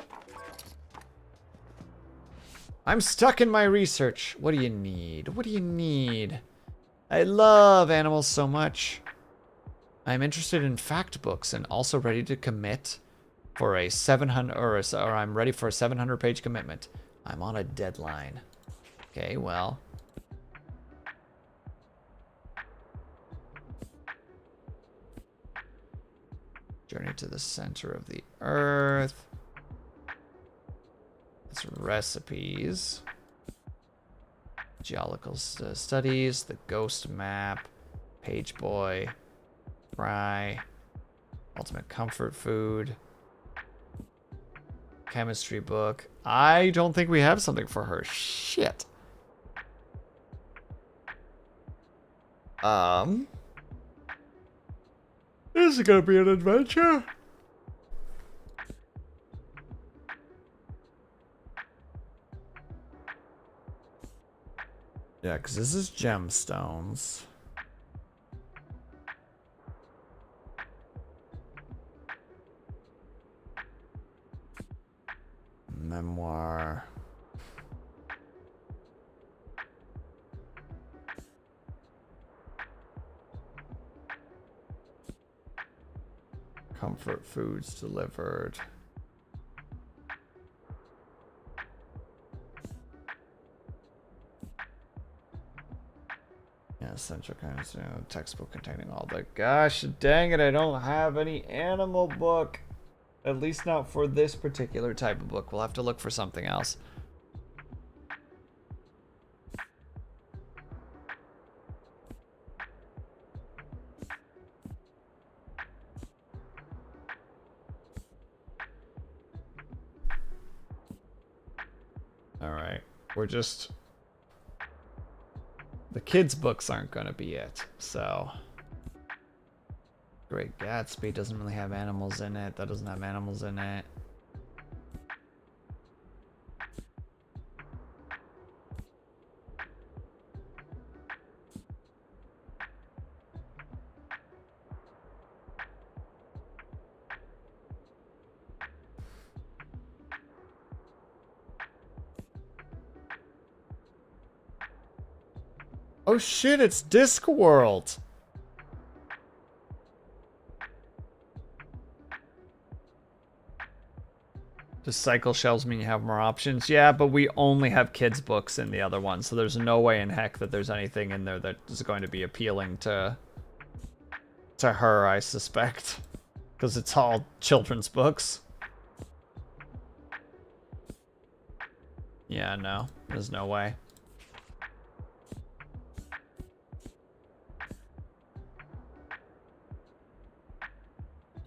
I'm stuck in my research. What do you need? What do you need? I love animals so much. I'm interested in fact books and also ready to commit for a 700 or I'm ready for a 700-page commitment. I'm on a deadline. Okay, well. Journey to the center of the earth. It's recipes. Geological studies, the ghost map, page boy, fry, ultimate comfort food, chemistry book. I don't think we have something for her. Shit. This is gonna be an adventure. Yeah, because this is gemstones. Memoir. Comfort foods delivered. Yeah, essential kinds, textbook containing all the. Gosh dang it, I don't have any animal book. At least not for this particular type of book. We'll have to look for something else. Alright. We're just... The kids' books aren't going to be it, so... Great Gatsby doesn't really have animals in it. That doesn't have animals in it. Oh shit, it's Discworld! Does cycle shelves mean you have more options? Yeah, but we only have kids' books in the other one, so there's no way in heck that there's anything in there that is going to be appealing to her, I suspect. Because it's all children's books. Yeah, no. There's no way.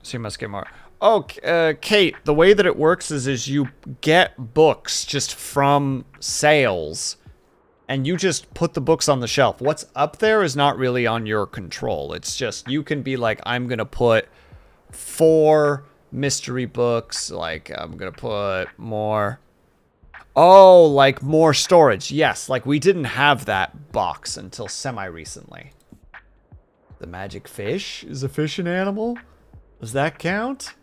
So you must get more. Oh, Kate, the way that it works is you get books just from sales, and you just put the books on the shelf. What's up there is not really on your control. It's just, you can be like, I'm going to put 4 mystery books, like, I'm going to put more... Oh, like more storage. Yes, like we didn't have that box until semi-recently. The magic fish? Is a fish an animal? Does that count?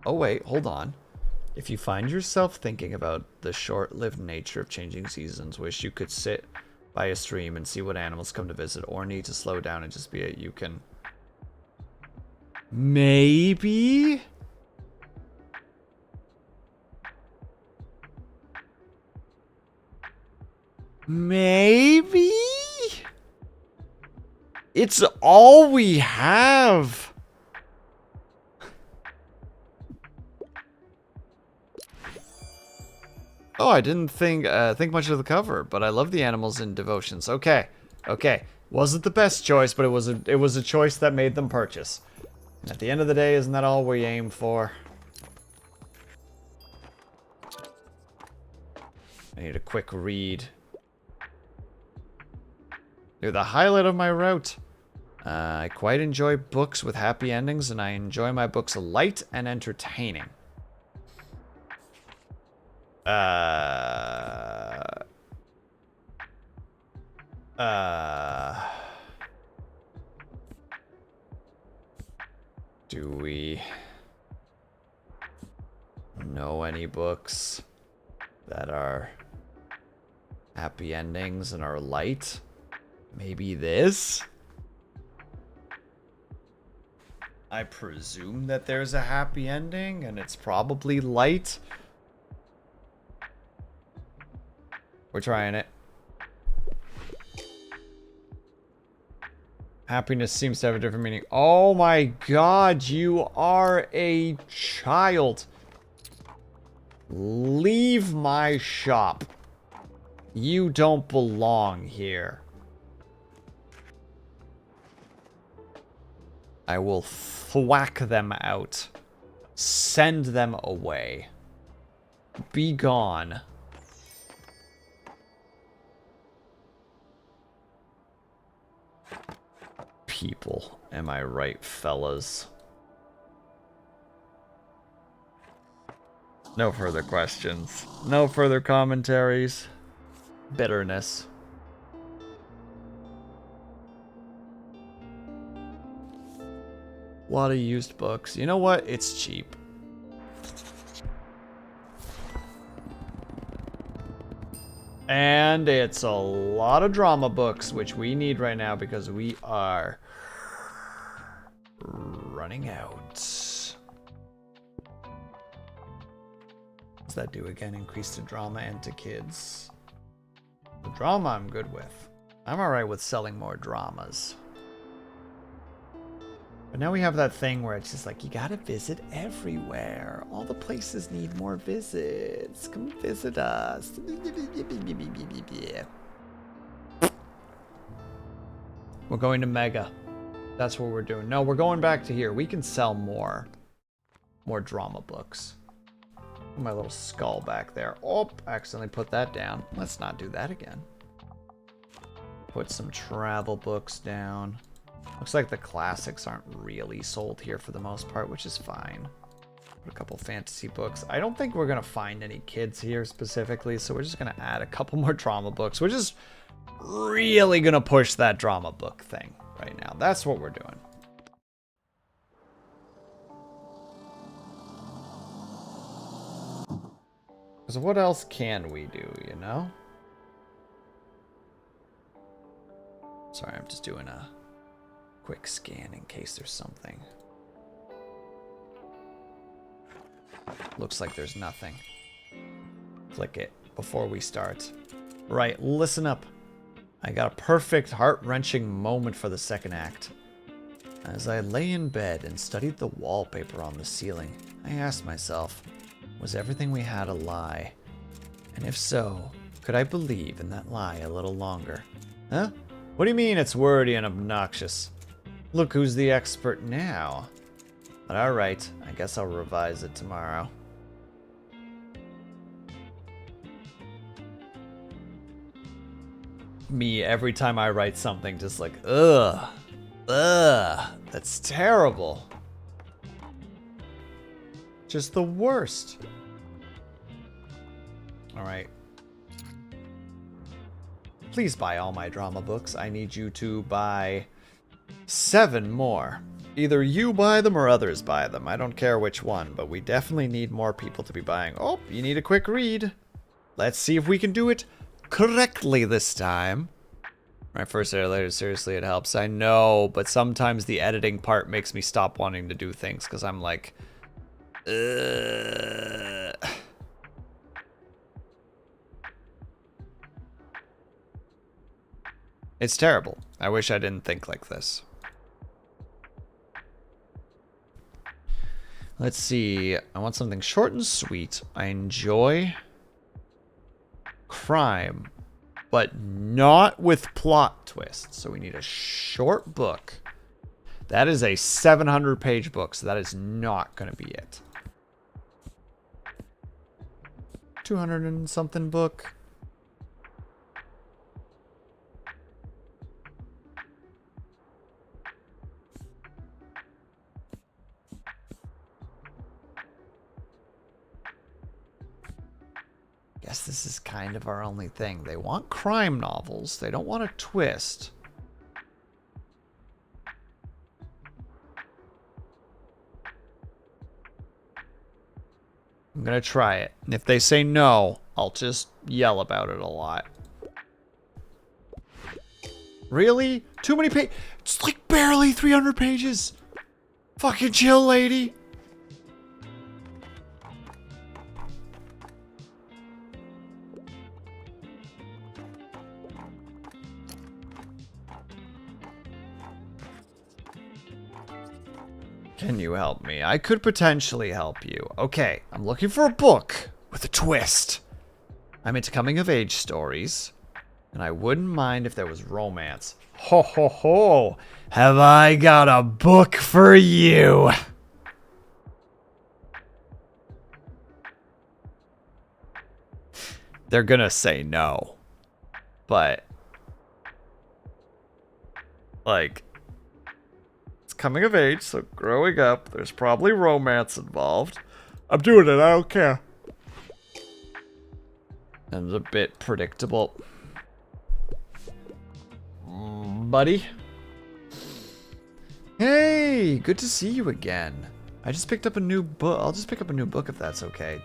Oh wait, hold on. If you find yourself thinking about the short-lived nature of changing seasons, wish you could sit by a stream and see what animals come to visit, or need to slow down and just be it, you can... Maybe? Maybe? It's all we have. Oh, I didn't think much of the cover, but I love the animals in devotions. Okay, okay, wasn't the best choice, but it was a choice that made them purchase. And at the end of the day, isn't that all we aim for? I need a quick read. They're the highlight of my route. I quite enjoy books with happy endings, and I enjoy my books light and entertaining. Do we know any books that are happy endings and are light? Maybe this? I presume that there's a happy ending and it's probably light. We're trying it. Happiness seems to have a different meaning. Oh my god, you are a child. Leave my shop. You don't belong here. I will thwack them out. Send them away. Be gone. People, am I right, fellas? No further questions. No further commentaries. Bitterness. A lot of used books. You know what? It's cheap. And it's a lot of drama books, which we need right now because we are running out. What does that do again? Increase to drama and to kids. The drama I'm good with. I'm alright with selling more dramas. But now we have that thing where it's just like, you gotta visit everywhere. All the places need more visits. Come visit us. We're going to Mega. That's what we're doing. No, we're going back to here. We can sell more drama books. My little skull back there. Oh, accidentally put that down. Let's not do that again. Put some travel books down. Looks like the classics aren't really sold here for the most part, which is fine. Put a couple fantasy books. I don't think we're going to find any kids here specifically, so we're just going to add a couple more drama books. We're just really going to push that drama book thing right now. That's what we're doing. So what else can we do, you know? Sorry, I'm just doing a quick scan in case there's something. Looks like there's nothing. Click it before we start. Right, listen up. I got a perfect heart-wrenching moment for the second act. As I lay in bed and studied the wallpaper on the ceiling, I asked myself, was everything we had a lie? And if so, could I believe in that lie a little longer? Huh? What do you mean it's wordy and obnoxious? Look who's the expert now. But alright, I guess I'll revise it tomorrow. Me, every time I write something, just like, ugh, that's terrible. Just the worst. Alright. Please buy all my drama books. I need you to buy 7 more. Either you buy them or others buy them. I don't care which one, but we definitely need more people to be buying. Oh, you need a quick read. Let's see if we can do it correctly this time. My first edit later, seriously, it helps. I know, but sometimes the editing part makes me stop wanting to do things because I'm like, ugh. It's terrible. I wish I didn't think like this. Let's see. I want something short and sweet. I enjoy crime, but not with plot twists. So we need a short book. That is a 700-page book, so that is not going to be it. 200 and something book. Guess this is kind of our only thing. They want crime novels. They don't want a twist. I'm gonna try it. And if they say no, I'll just yell about it a lot. Really? Too many pages? It's like barely 300 pages. Fucking chill, lady. Can you help me? I could potentially help you. Okay, I'm looking for a book with a twist. I'm into coming-of-age stories, and I wouldn't mind if there was romance. Ho ho ho! Have I got a book for you? They're gonna say no, but like, coming of age, so growing up, there's probably romance involved. I'm doing it, I don't care. And it's a bit predictable. Buddy? Hey, good to see you again. I just picked up a new book. I'll just pick up a new book if that's okay. ...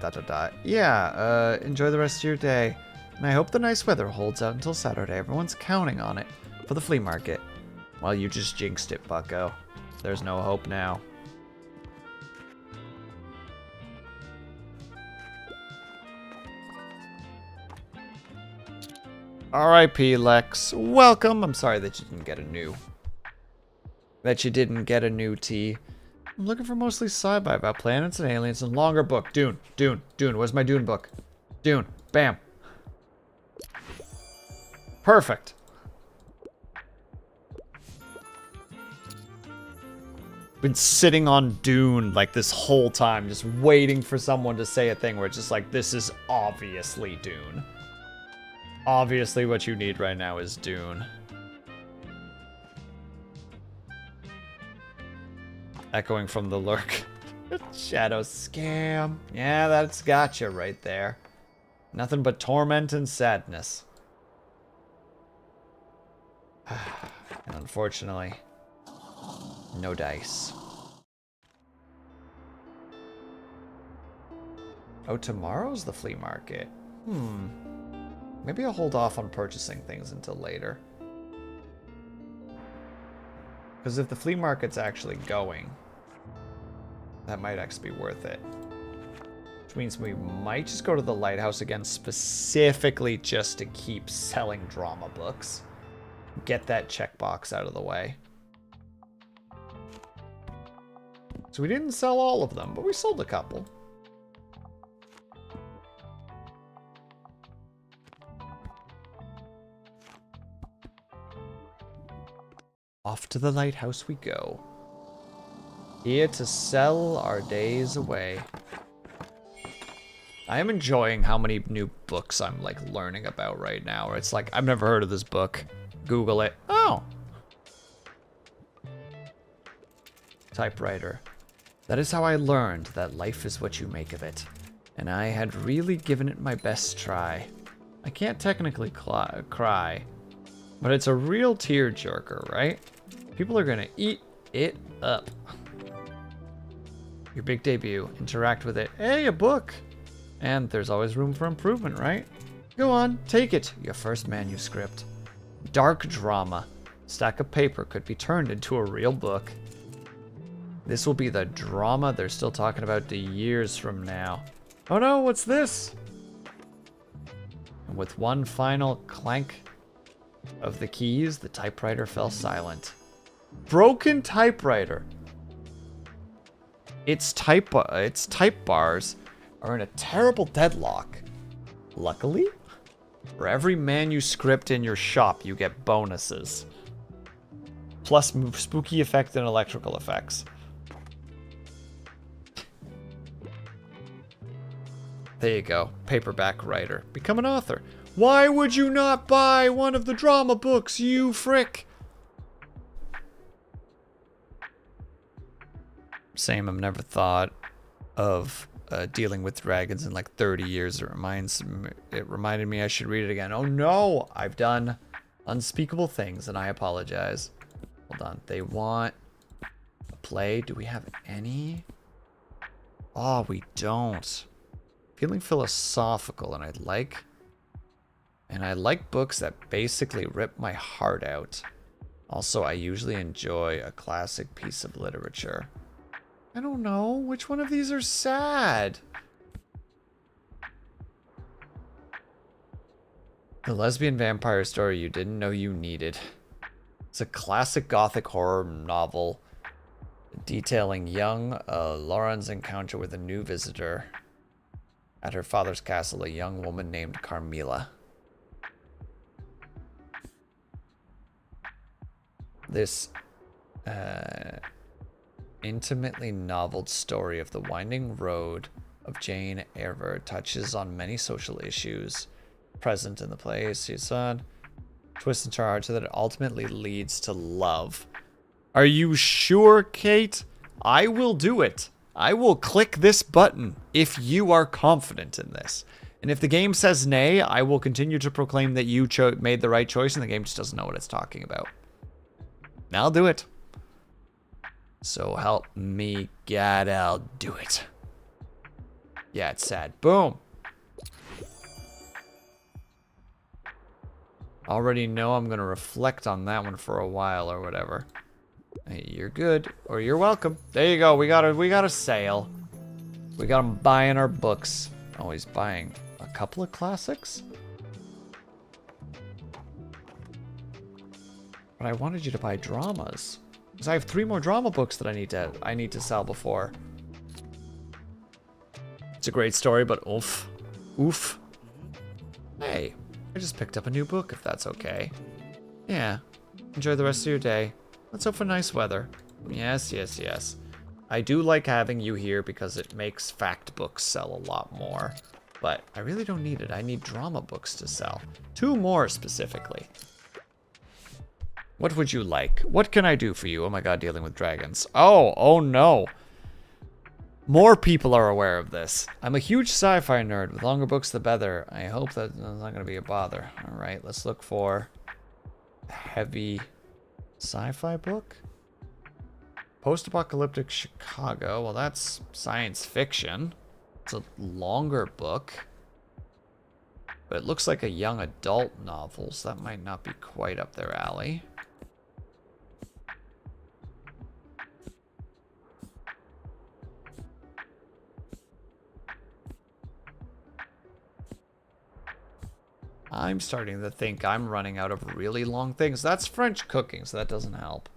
Yeah, enjoy the rest of your day. And I hope the nice weather holds out until Saturday. Everyone's counting on it for the flea market. Well, you just jinxed it, bucko. There's no hope now. R.I.P. Lex. Welcome. I'm sorry that you didn't get a new... tea. I'm looking for mostly sci-fi about planets and aliens and longer book. Dune. Where's my Dune book? Dune. Bam. Perfect. Been sitting on Dune like this whole time, just waiting for someone to say a thing where it's just like, this is obviously Dune. Obviously what you need right now is Dune. Echoing from the lurk. Shadow scam. Yeah, that's got you right there. Nothing but torment and sadness. And unfortunately, no dice. Oh, tomorrow's the flea market. Maybe I'll hold off on purchasing things until later. Because if the flea market's actually going, that might actually be worth it. Which means we might just go to the lighthouse again specifically just to keep selling drama books. Get that checkbox out of the way. So we didn't sell all of them, but we sold a couple. Off to the lighthouse we go. Here to sell our days away. I am enjoying how many new books I'm like learning about right now. It's like, I've never heard of this book. Google it. Oh. Typewriter. That is how I learned that life is what you make of it. And I had really given it my best try. I can't technically cry, but it's a real tearjerker, right? People are gonna eat it up. Your big debut. Interact with it. Hey, a book! And there's always room for improvement, right? Go on, take it. Your first manuscript. Dark drama. Stack of paper could be turned into a real book. This will be the drama they're still talking about years from now. Oh no, what's this? And with one final clank of the keys, the typewriter fell silent. Broken typewriter. Its type bars are in a terrible deadlock. Luckily, for every manuscript in your shop, you get bonuses. Plus spooky effect and electrical effects. There you go. Paperback writer. Become an author. Why would you not buy one of the drama books, you frick? Same, I've never thought of dealing with dragons in like 30 years. It reminded me I should read it again. Oh no! I've done unspeakable things and I apologize. Hold on. They want a play. Do we have any? Oh, we don't. Feeling philosophical, and I like books that basically rip my heart out. Also, I usually enjoy a classic piece of literature. I don't know. Which one of these are sad? The lesbian vampire story you didn't know you needed. It's a classic gothic horror novel detailing young Lauren's encounter with a new visitor. At her father's castle, a young woman named Carmilla. This intimately noveled story of the winding road of Jane Eyre touches on many social issues present in the play. She's on twists and turns that it ultimately leads to love. Are you sure, Kate? I will do it. I will click this button if you are confident in this. And if the game says nay, I will continue to proclaim that you made the right choice and the game just doesn't know what it's talking about. Now I'll do it. So help me God, I'll do it. Yeah, it's sad. Boom. Already know I'm going to reflect on that one for a while or whatever. Hey, you're good, or you're welcome. There you go. We got a sale. We got them buying our books. Oh, he's buying a couple of classics. But I wanted you to buy dramas, because I have 3 more drama books that I need to sell before. It's a great story, but oof, oof. Hey, I just picked up a new book. If that's okay. Yeah. Enjoy the rest of your day. Let's hope for nice weather. Yes, yes, yes. I do like having you here because it makes fact books sell a lot more. But I really don't need it. I need drama books to sell. 2 more specifically. What would you like? What can I do for you? Oh my god, dealing with dragons. Oh no. More people are aware of this. I'm a huge sci-fi nerd. With longer books, the better. I hope that's not going to be a bother. Alright, let's look for a heavy sci-fi book. Post-apocalyptic Chicago. Well, that's science fiction. It's a longer book. But it looks like a young adult novel, so that might not be quite up their alley. I'm starting to think I'm running out of really long things. That's French cooking, so that doesn't help.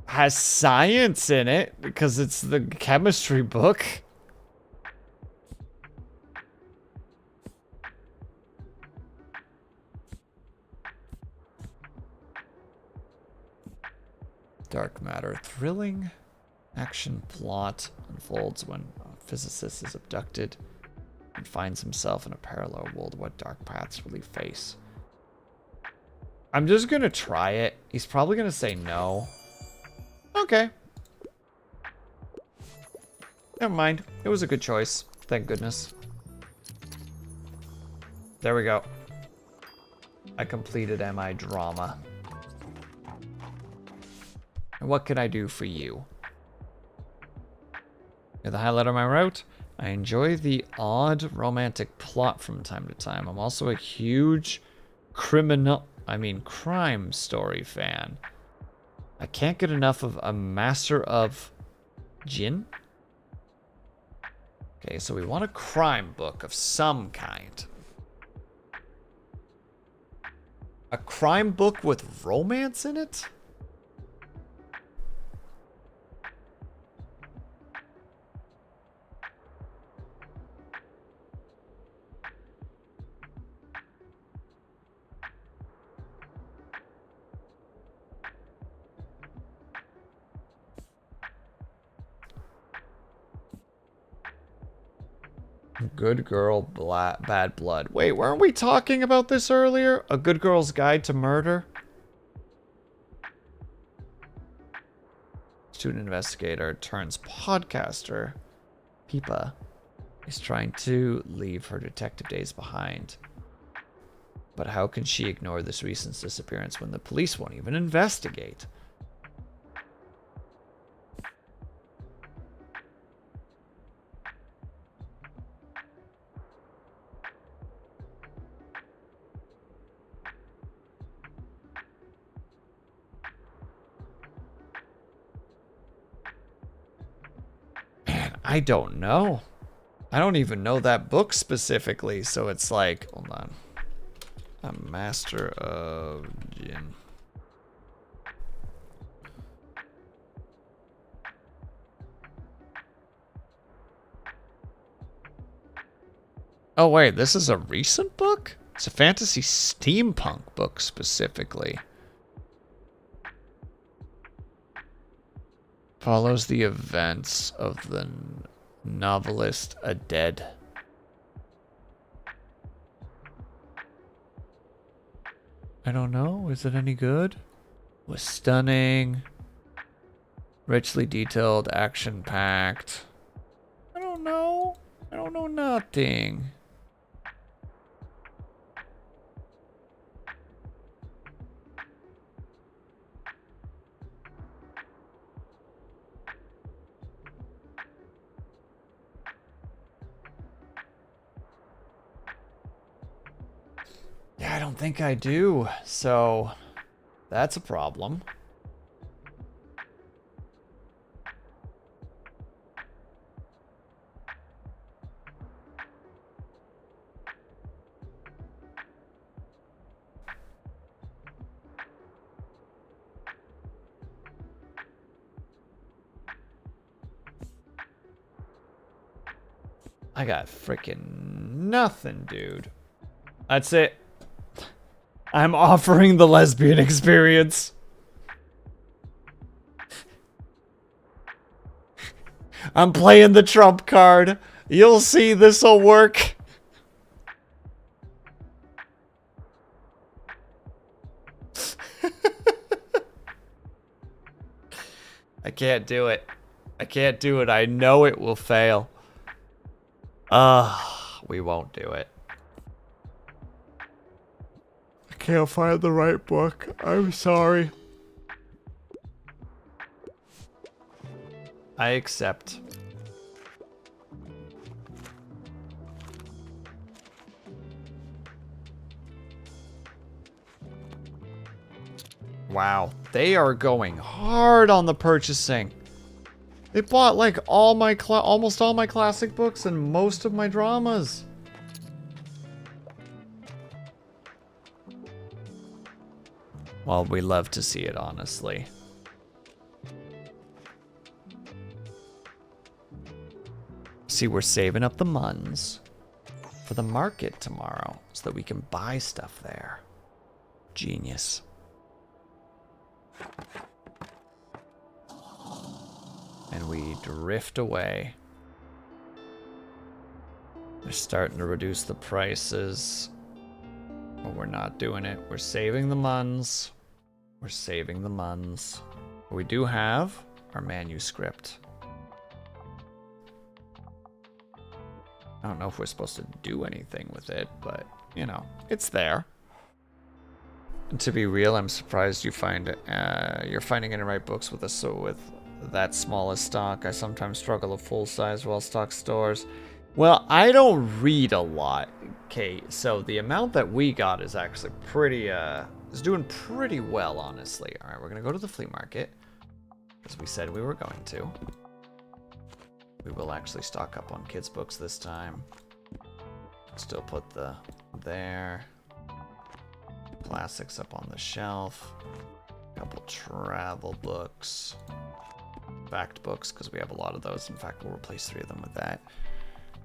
Has science in it because it's the chemistry book. Dark matter. Thrilling action plot unfolds when a physicist is abducted and finds himself in a parallel world. What dark paths will he face? I'm just gonna try it. He's probably gonna say no. Okay. Never mind. It was a good choice. Thank goodness. There we go. I completed MI drama. And what can I do for you? At the highlight of my route, I enjoy the odd romantic plot from time to time. I'm also a huge crime story fan. I can't get enough of a master of Gin? Okay, so we want a crime book of some kind. A crime book with romance in it? Good girl, bad blood. Wait, weren't we talking about this earlier? A good girl's guide to murder? Student investigator turns podcaster. Peepa is trying to leave her detective days behind. But how can she ignore this recent disappearance when the police won't even investigate? I don't know. I don't even know that book specifically, so it's like, hold on. A master of gin. Oh wait, this is a recent book? It's a fantasy steampunk book specifically. Follows the events of the novelist Dead. I don't know. Is it any good? Was stunning. Richly detailed, action-packed. I don't know. I don't know nothing. Yeah, I don't think I do. So, that's a problem. I got freaking nothing, dude. That's it. I'm offering the lesbian experience. I'm playing the trump card. You'll see this'll work. I can't do it. I can't do it. I know it will fail. We won't do it. I can't find the right book. I'm sorry. I accept. Wow, they are going hard on the purchasing. They bought like almost all my classic books and most of my dramas. Well, we love to see it, honestly. See, we're saving up the muns for the market tomorrow so that we can buy stuff there. Genius. And we drift away. They're starting to reduce the prices. But we're not doing it. We're saving the muns. We're saving the muns. But we do have our manuscript. I don't know if we're supposed to do anything with it, but, you know, it's there. And to be real, I'm surprised you're finding any right books with that small a stock. I sometimes struggle with full-size well-stocked stores. Well, I don't read a lot, okay, so the amount that we got is actually pretty, is doing pretty well, honestly. All right, we're gonna go to the flea market, as we said we were going to. We will actually stock up on kids' books this time. Still put the there. Classics up on the shelf. Couple travel books. Fact books, because we have a lot of those. In fact, we'll replace 3 of them with that.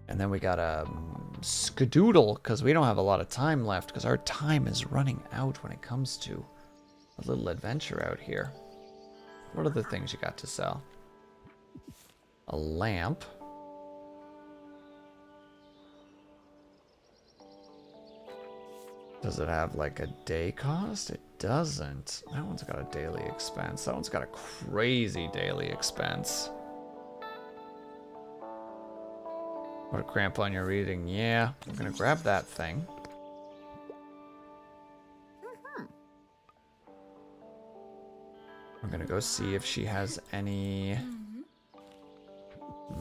And then we got a skedoodle, because we don't have a lot of time left, because our time is running out when it comes to a little adventure out here. What are the things you got to sell? A lamp. Does it have like a day cost? It doesn't. That one's got a daily expense. That one's got a crazy daily expense. What a cramp on your reading. Yeah, I'm gonna grab that thing. I'm gonna go see if she has any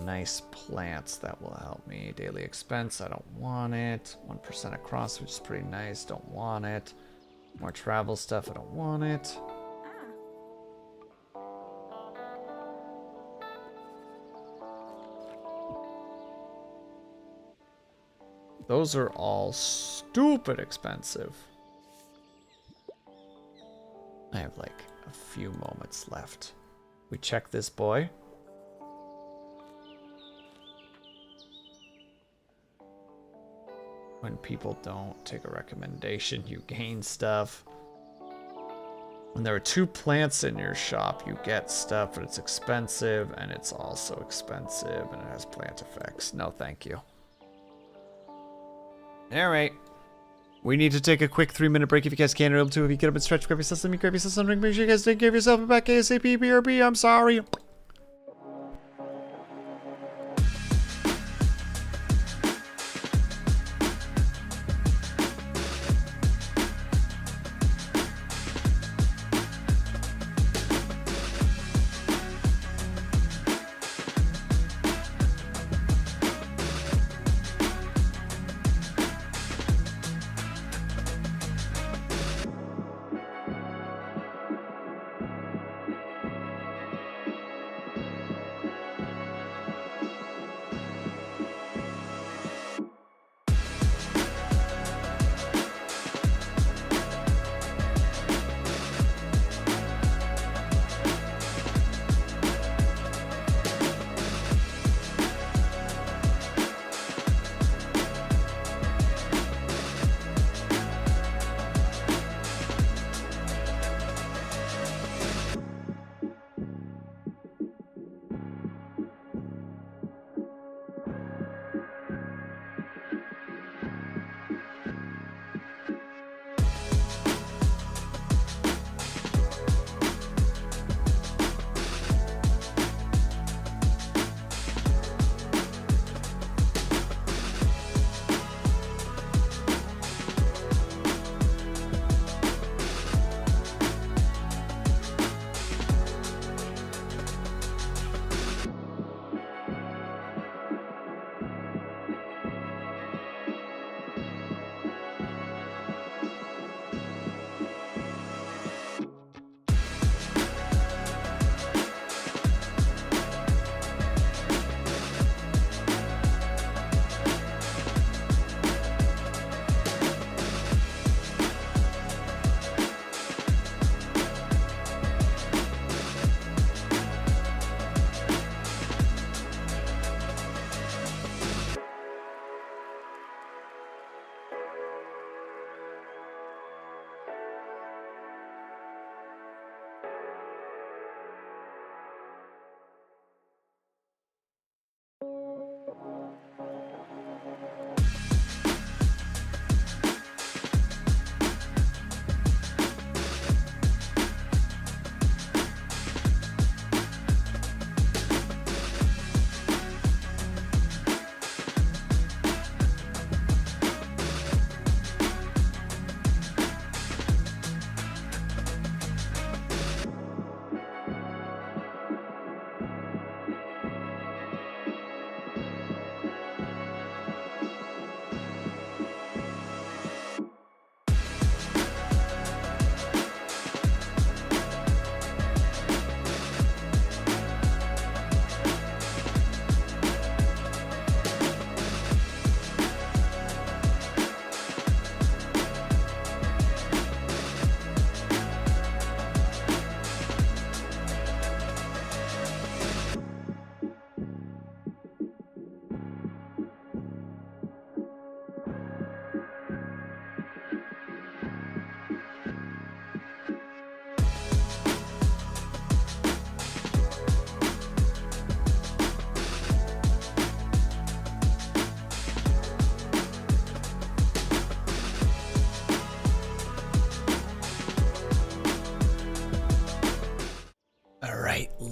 nice plants that will help me. Daily expense, I don't want it. 1% across, which is pretty nice. Don't want it. More travel stuff, I don't want it. Those are all stupid expensive. I have like a few moments left. We check this boy. When people don't take a recommendation, you gain stuff. When there are 2 plants in your shop, you get stuff, but it's expensive, and it's also expensive, and it has plant effects. No, thank you. Alright. We need to take a quick 3-minute break if you guys can. Or able to, if you get up and stretch, grab yourself something, grab yourself something, make sure you guys take care of yourself and back ASAP, BRB, I'm sorry.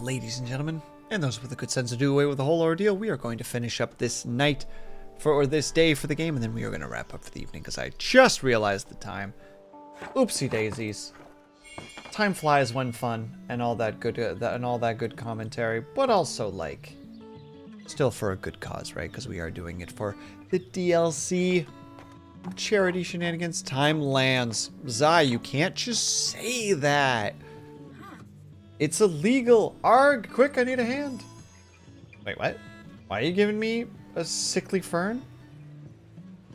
ladies and gentlemen, and those with a good sense to do away with the whole ordeal, we are going to finish up this night or this day for the game, and then we are going to wrap up for the evening because I just realized the time. Oopsie daisies. Time flies when fun, and all that good commentary, but also like still for a good cause, right? Because we are doing it for the DLC charity shenanigans. Time lands. Zai, you can't just say that. It's illegal. Arg, quick, I need a hand. Wait, what? Why are you giving me a sickly fern?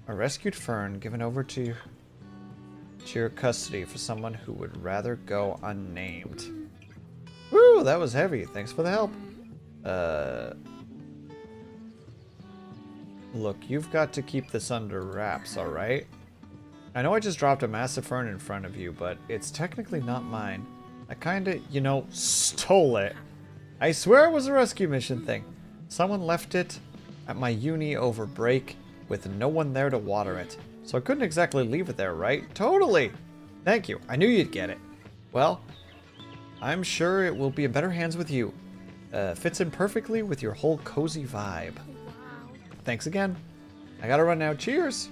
A rescued fern given over to your custody for someone who would rather go unnamed. Woo, that was heavy. Thanks for the help. Look, you've got to keep this under wraps, alright? I know I just dropped a massive fern in front of you, but it's technically not mine. I kinda, you know, stole it. I swear it was a rescue mission thing. Someone left it at my uni over break with no one there to water it. So I couldn't exactly leave it there, right? Totally! Thank you. I knew you'd get it. Well, I'm sure it will be in better hands with you. Fits in perfectly with your whole cozy vibe. Thanks again. I gotta run now. Cheers!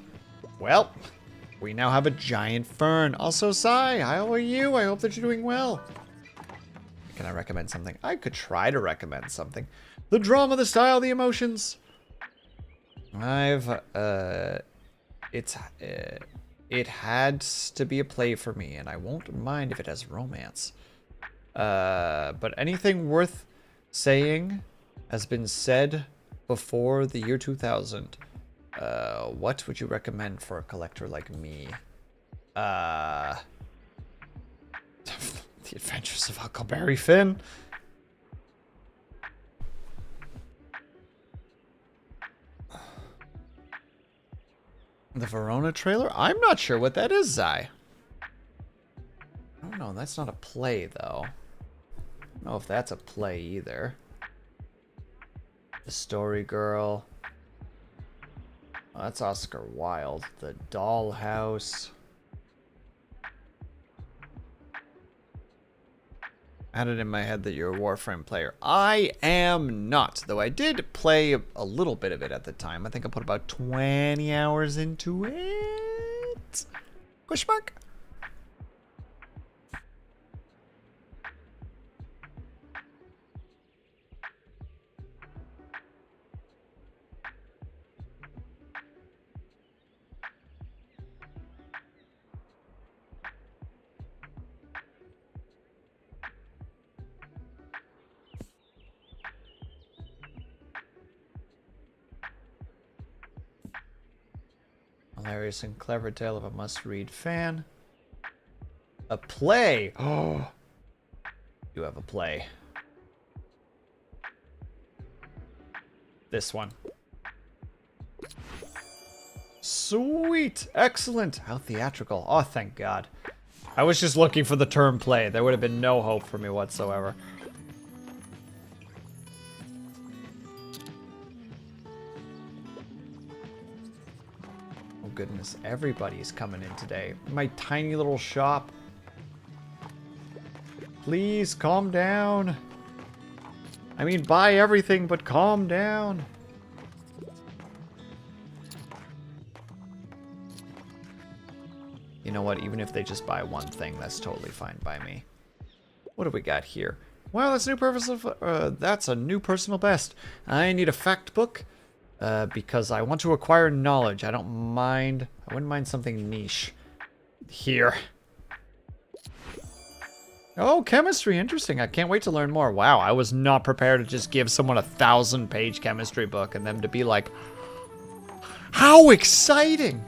Well, we now have a giant fern. Also, Sai, how are you? I hope that you're doing well. Can I recommend something? I could try to recommend something. The drama, the style, the emotions. It had to be a play for me, and I won't mind if it has romance. But anything worth saying has been said before the year 2000. What would you recommend for a collector like me? The Adventures of Huckleberry Finn. The Verona trailer? I'm not sure what that is, Zai. I don't know. That's not a play, though. I don't know if that's a play either. The Story Girl. Oh, that's Oscar Wilde. The Dollhouse. I had it in my head that you're a Warframe player. I am not, though I did play a little bit of it at the time. I think I put about 20 hours into it. Question mark? Hilarious and clever tale of a must-read fan. A play! Oh, you have a play. This one. Sweet! Excellent! How theatrical. Oh, thank God. I was just looking for the term play. There would have been no hope for me whatsoever. Goodness, everybody's coming in today. My tiny little shop. Please calm down. I mean, buy everything, but calm down. You know what? Even if they just buy one thing, that's totally fine by me. What do we got here? Wow, that's a new personal best. I need a fact book. Because I want to acquire knowledge. I wouldn't mind something niche. Here. Oh, chemistry, interesting. I can't wait to learn more. Wow, I was not prepared to just give someone a 1,000-page chemistry book and them to be like, how exciting!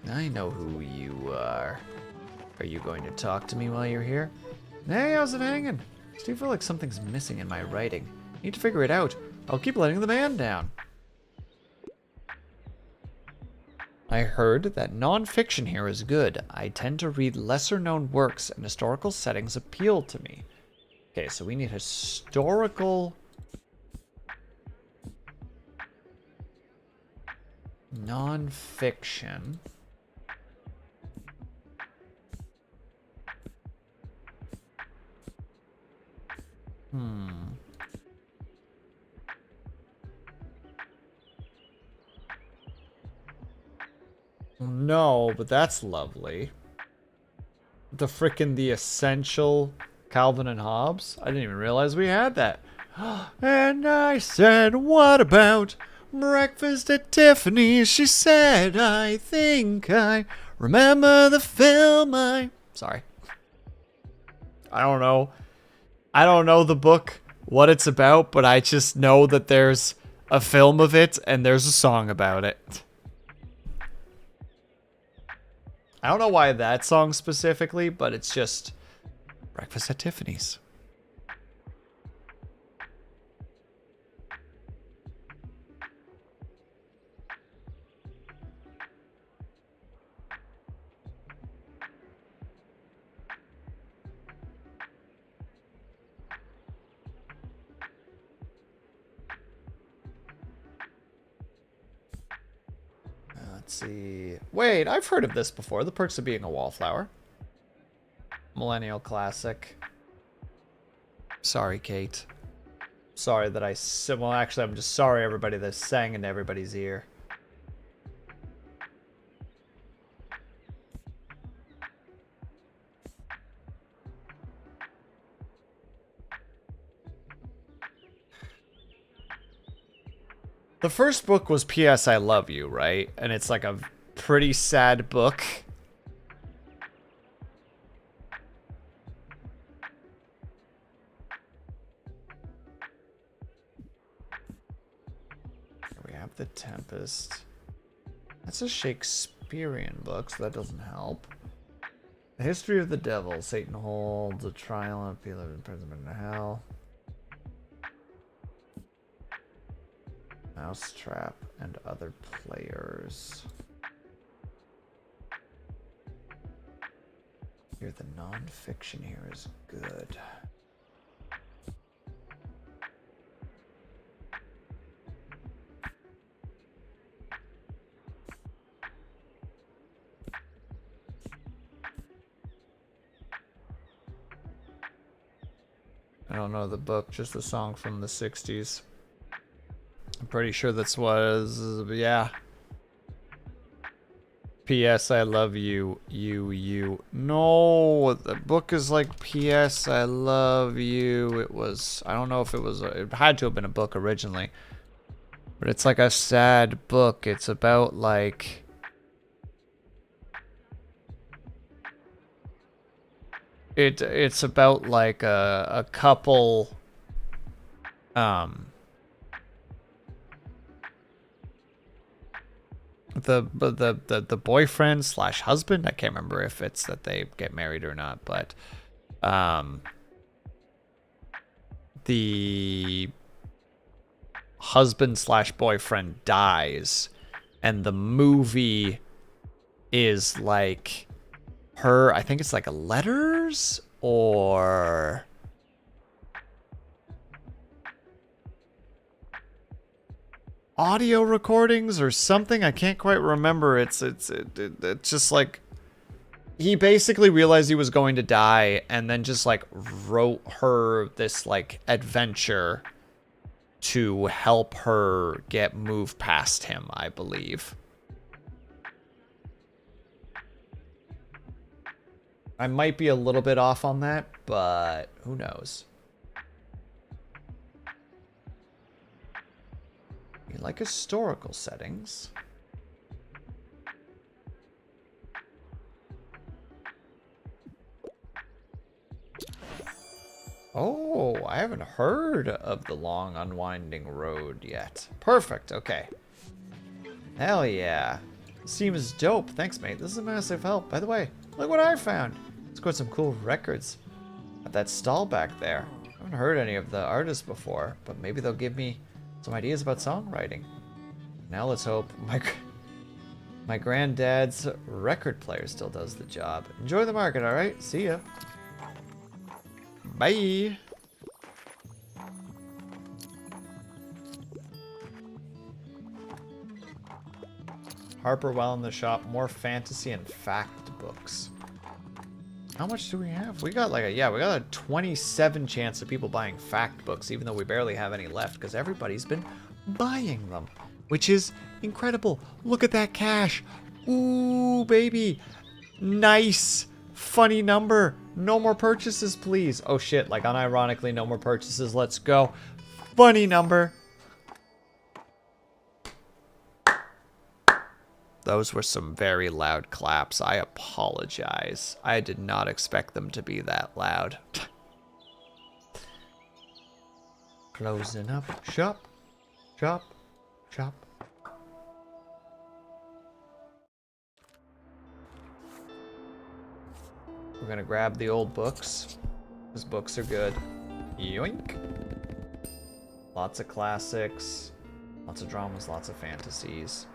I know who you are. Are you going to talk to me while you're here? Hey, how's it hanging? Still feel like something's missing in my writing. Need to figure it out. I'll keep letting the man down. I heard that non-fiction here is good. I tend to read lesser-known works, and historical settings appeal to me. Okay, so we need historical... non-fiction... No, but that's lovely. The essential Calvin and Hobbes? I didn't even realize we had that. And I said, what about breakfast at Tiffany's? She said, I think I remember the film. Sorry. I don't know. I don't know the book, what it's about, but I just know that there's a film of it and there's a song about it. I don't know why that song specifically, but it's just Breakfast at Tiffany's. Let's see. Wait, I've heard of this before. The Perks of Being a Wallflower. Millennial classic. Sorry, Kate. Sorry that well, actually, I'm just sorry, everybody, that sang into everybody's ear. The first book was P.S. I Love You, right? And it's like a pretty sad book. Here we have The Tempest. That's a Shakespearean book, so that doesn't help. The History of the Devil. Satan holds a trial of people imprisonment in hell. Mousetrap and Other Players. Here, the non-fiction here is good. I don't know the book, just the song from the 60s. I'm pretty sure that's yeah. P.S. I love you, you. No, the book is like P.S. I love you. It was, I don't know if it was, it had to have been a book originally. But it's like a sad book. It's about like... It's about like a couple... the boyfriend slash husband, I can't remember if it's that they get married or not, but the husband slash boyfriend dies, and the movie is like her, I think it's like letters or audio recordings or something. I can't quite remember. It's just like he basically realized he was going to die and then just like wrote her this like adventure to help her get moved past him, I believe. I might be a little bit off on that, but who knows? You like historical settings? Oh, I haven't heard of the long unwinding road yet. Perfect, okay. Hell yeah. Seems dope. Thanks, mate. This is a massive help. By the way, look what I found. It's got some cool records at that stall back there. I haven't heard any of the artists before, but maybe they'll give me some ideas about songwriting. Now let's hope my granddad's record player still does the job. Enjoy the market, alright? See ya. Bye. Harper while in the shop, more fantasy and fact books. How much do we have? We got like we got a 27 chance of people buying fact books, even though we barely have any left because everybody's been buying them, which is incredible. Look at that cash. Ooh, baby. Nice. Funny number. No more purchases, please. Oh shit, like unironically, no more purchases. Let's go. Funny number. Those were some very loud claps. I apologize. I did not expect them to be that loud. Closing up shop. Shop. Shop. We're gonna grab the old books. Those books are good. Yoink. Lots of classics. Lots of dramas, lots of fantasies.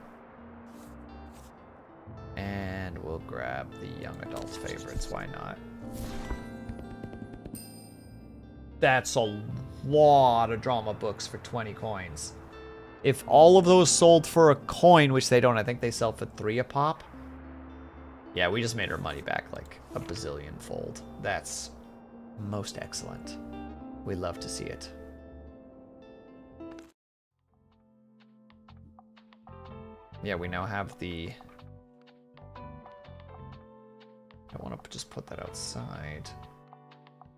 And we'll grab the young adult favorites. Why not? That's a lot of drama books for 20 coins. If all of those sold for a coin, which they don't, I think they sell for 3 a pop. Yeah, we just made our money back like a bazillion fold. That's most excellent. We love to see it. Yeah, we now have the... I want to just put that outside.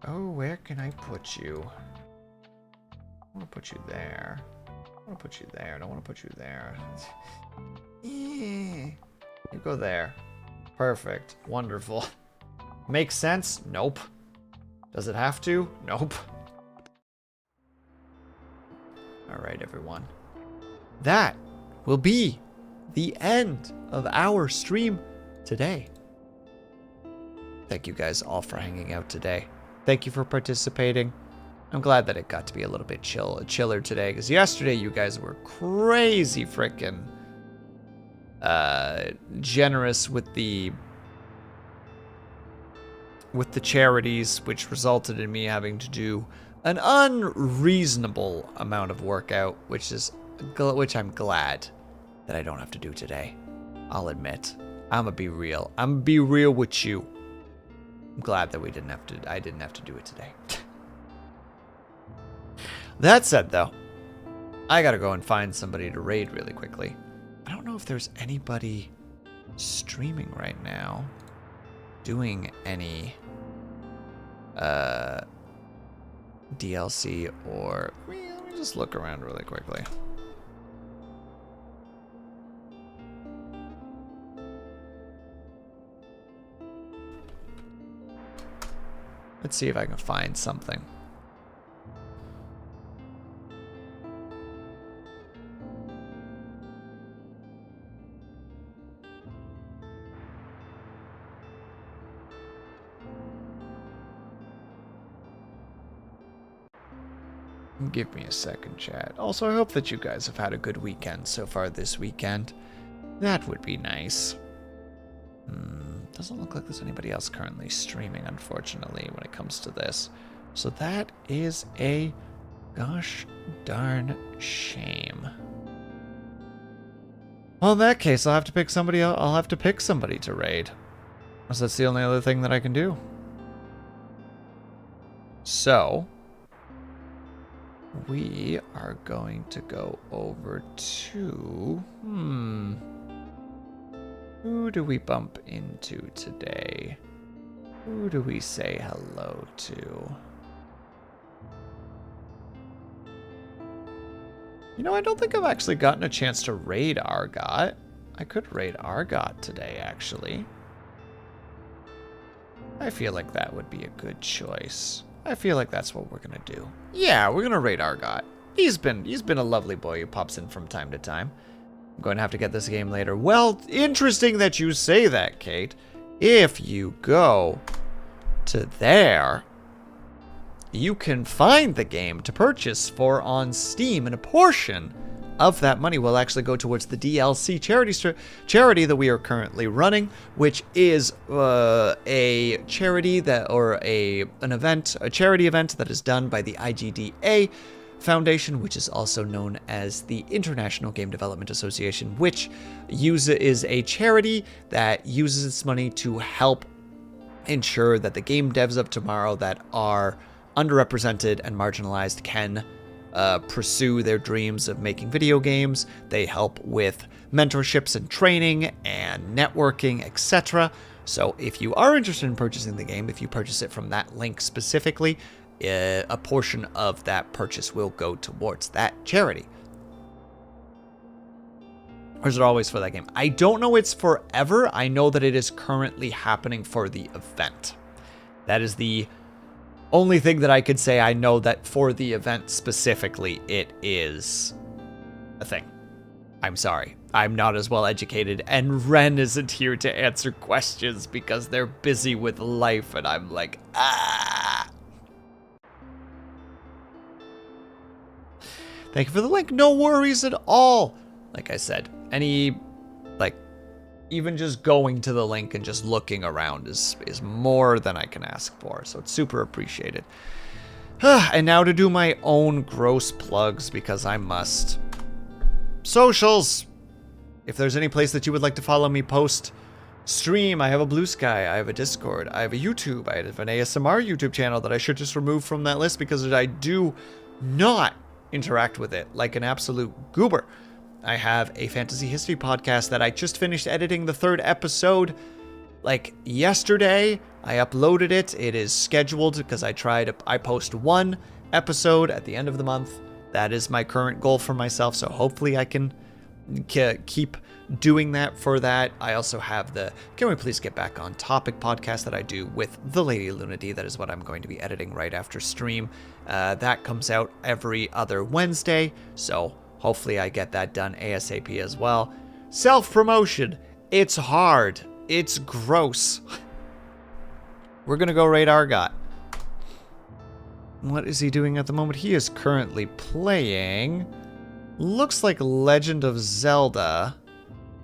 Oh, where can I put you? I want to put you there. I want to put you there. I don't want to put you there. You go there. Perfect. Wonderful. Makes sense? Nope. Does it have to? Nope. Alright, everyone. That will be the end of our stream today. Thank you guys all for hanging out today. Thank you for participating. I'm glad that it got to be a little bit chiller today, because yesterday you guys were crazy freaking generous with the charities, which resulted in me having to do an unreasonable amount of workout, which I'm glad that I don't have to do today. I'll admit. I'ma be real. I'm be real with you. I'm glad that I didn't have to do it today. That said, though, I gotta go and find somebody to raid really quickly. I don't know if there's anybody streaming right now doing any DLC or... Let me just look around really quickly. Let's see if I can find something. Give me a second, chat. Also, I hope that you guys have had a good weekend so far this weekend. That would be nice. Doesn't look like there's anybody else currently streaming, unfortunately, when it comes to this. So that is a gosh darn shame. Well, in that case, I'll have to pick somebody else. I'll have to pick somebody to raid, because that's the only other thing that I can do. So we are going to go over to... Who do we bump into today? Who do we say hello to? You know, I don't think I've actually gotten a chance to raid Argot. I could raid Argot today, actually. I feel like that would be a good choice. I feel like that's what we're gonna do. Yeah, we're gonna raid Argot. He's been a lovely boy who pops in from time to time. I'm going to have to get this game later. Well, interesting that you say that, Kate. If you go to there, you can find the game to purchase for on Steam, and a portion of that money will actually go towards the DLC charity that we are currently running, which is a charity that, or a charity event that is done by the IDGA Foundation, which is also known as the International Game Development Association, which is a charity that uses its money to help ensure that the game devs of tomorrow that are underrepresented and marginalized can pursue their dreams of making video games. They help with mentorships and training and networking, etc. So if you are interested in purchasing the game, if you purchase it from that link specifically, a portion of that purchase will go towards that charity. Or is it always for that game? I don't know it's forever. I know that it is currently happening for the event. That is the only thing that I could say. I know that for the event specifically, it is a thing. I'm sorry. I'm not as well educated, and Ren isn't here to answer questions because they're busy with life, and I'm like, ah. Thank you for the link. No worries at all. Like I said, even just going to the link and just looking around is more than I can ask for. So it's super appreciated. And now to do my own gross plugs, because I must. Socials. If there's any place that you would like to follow me post, stream, I have a Bluesky, I have a Discord, I have a YouTube, I have an ASMR YouTube channel that I should just remove from that list because I do not interact with it like an absolute goober. I have a fantasy history podcast that I just finished editing the 3rd episode like yesterday. I uploaded it. It is scheduled because I post 1 episode at the end of the month. That is my current goal for myself. So hopefully I can keep doing that for that. I also have the Can We Please Get Back on Topic podcast that I do with the Lady Lunity. That is what I'm going to be editing right after stream. That comes out every other Wednesday. So hopefully I get that done ASAP as well. Self-promotion. It's hard. It's gross. We're going to go raid Argot. What is he doing at the moment? He is currently playing, looks like Legend of Zelda,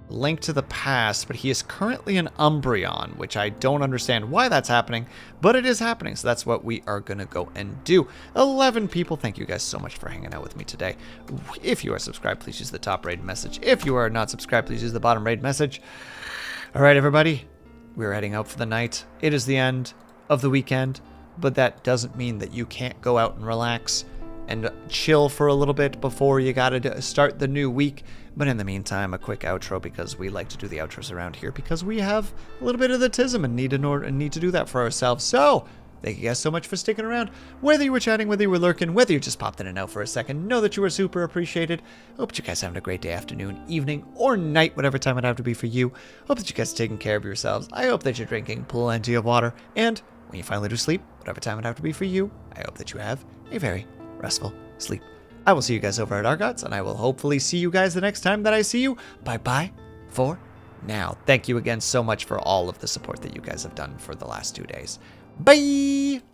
Link to the Past, but he is currently in Umbreon, which I don't understand why that's happening, but it is happening, so that's what we are going to go and do. 11 people, thank you guys so much for hanging out with me today. If you are subscribed, please use the top rated message. If you are not subscribed, please use the bottom rated message. All right, everybody, we're heading out for the night. It is the end of the weekend, but that doesn't mean that you can't go out and relax and chill for a little bit before you gotta start the new week. But in the meantime, a quick outro, because we like to do the outros around here because we have a little bit of the tism and need to do that for ourselves. So thank you guys so much for sticking around. Whether you were chatting, whether you were lurking, whether you just popped in and out for a second, know that you are super appreciated. Hope that you guys are having a great day, afternoon, evening, or night, whatever time it have to be for you. Hope that you guys are taking care of yourselves. I hope that you're drinking plenty of water. And when you finally do sleep, whatever time it have to be for you, I hope that you have a very restful sleep. I will see you guys over at Argots, and I will hopefully see you guys the next time that I see you. Bye-bye for now. Thank you again so much for all of the support that you guys have done for the last 2 days. Bye!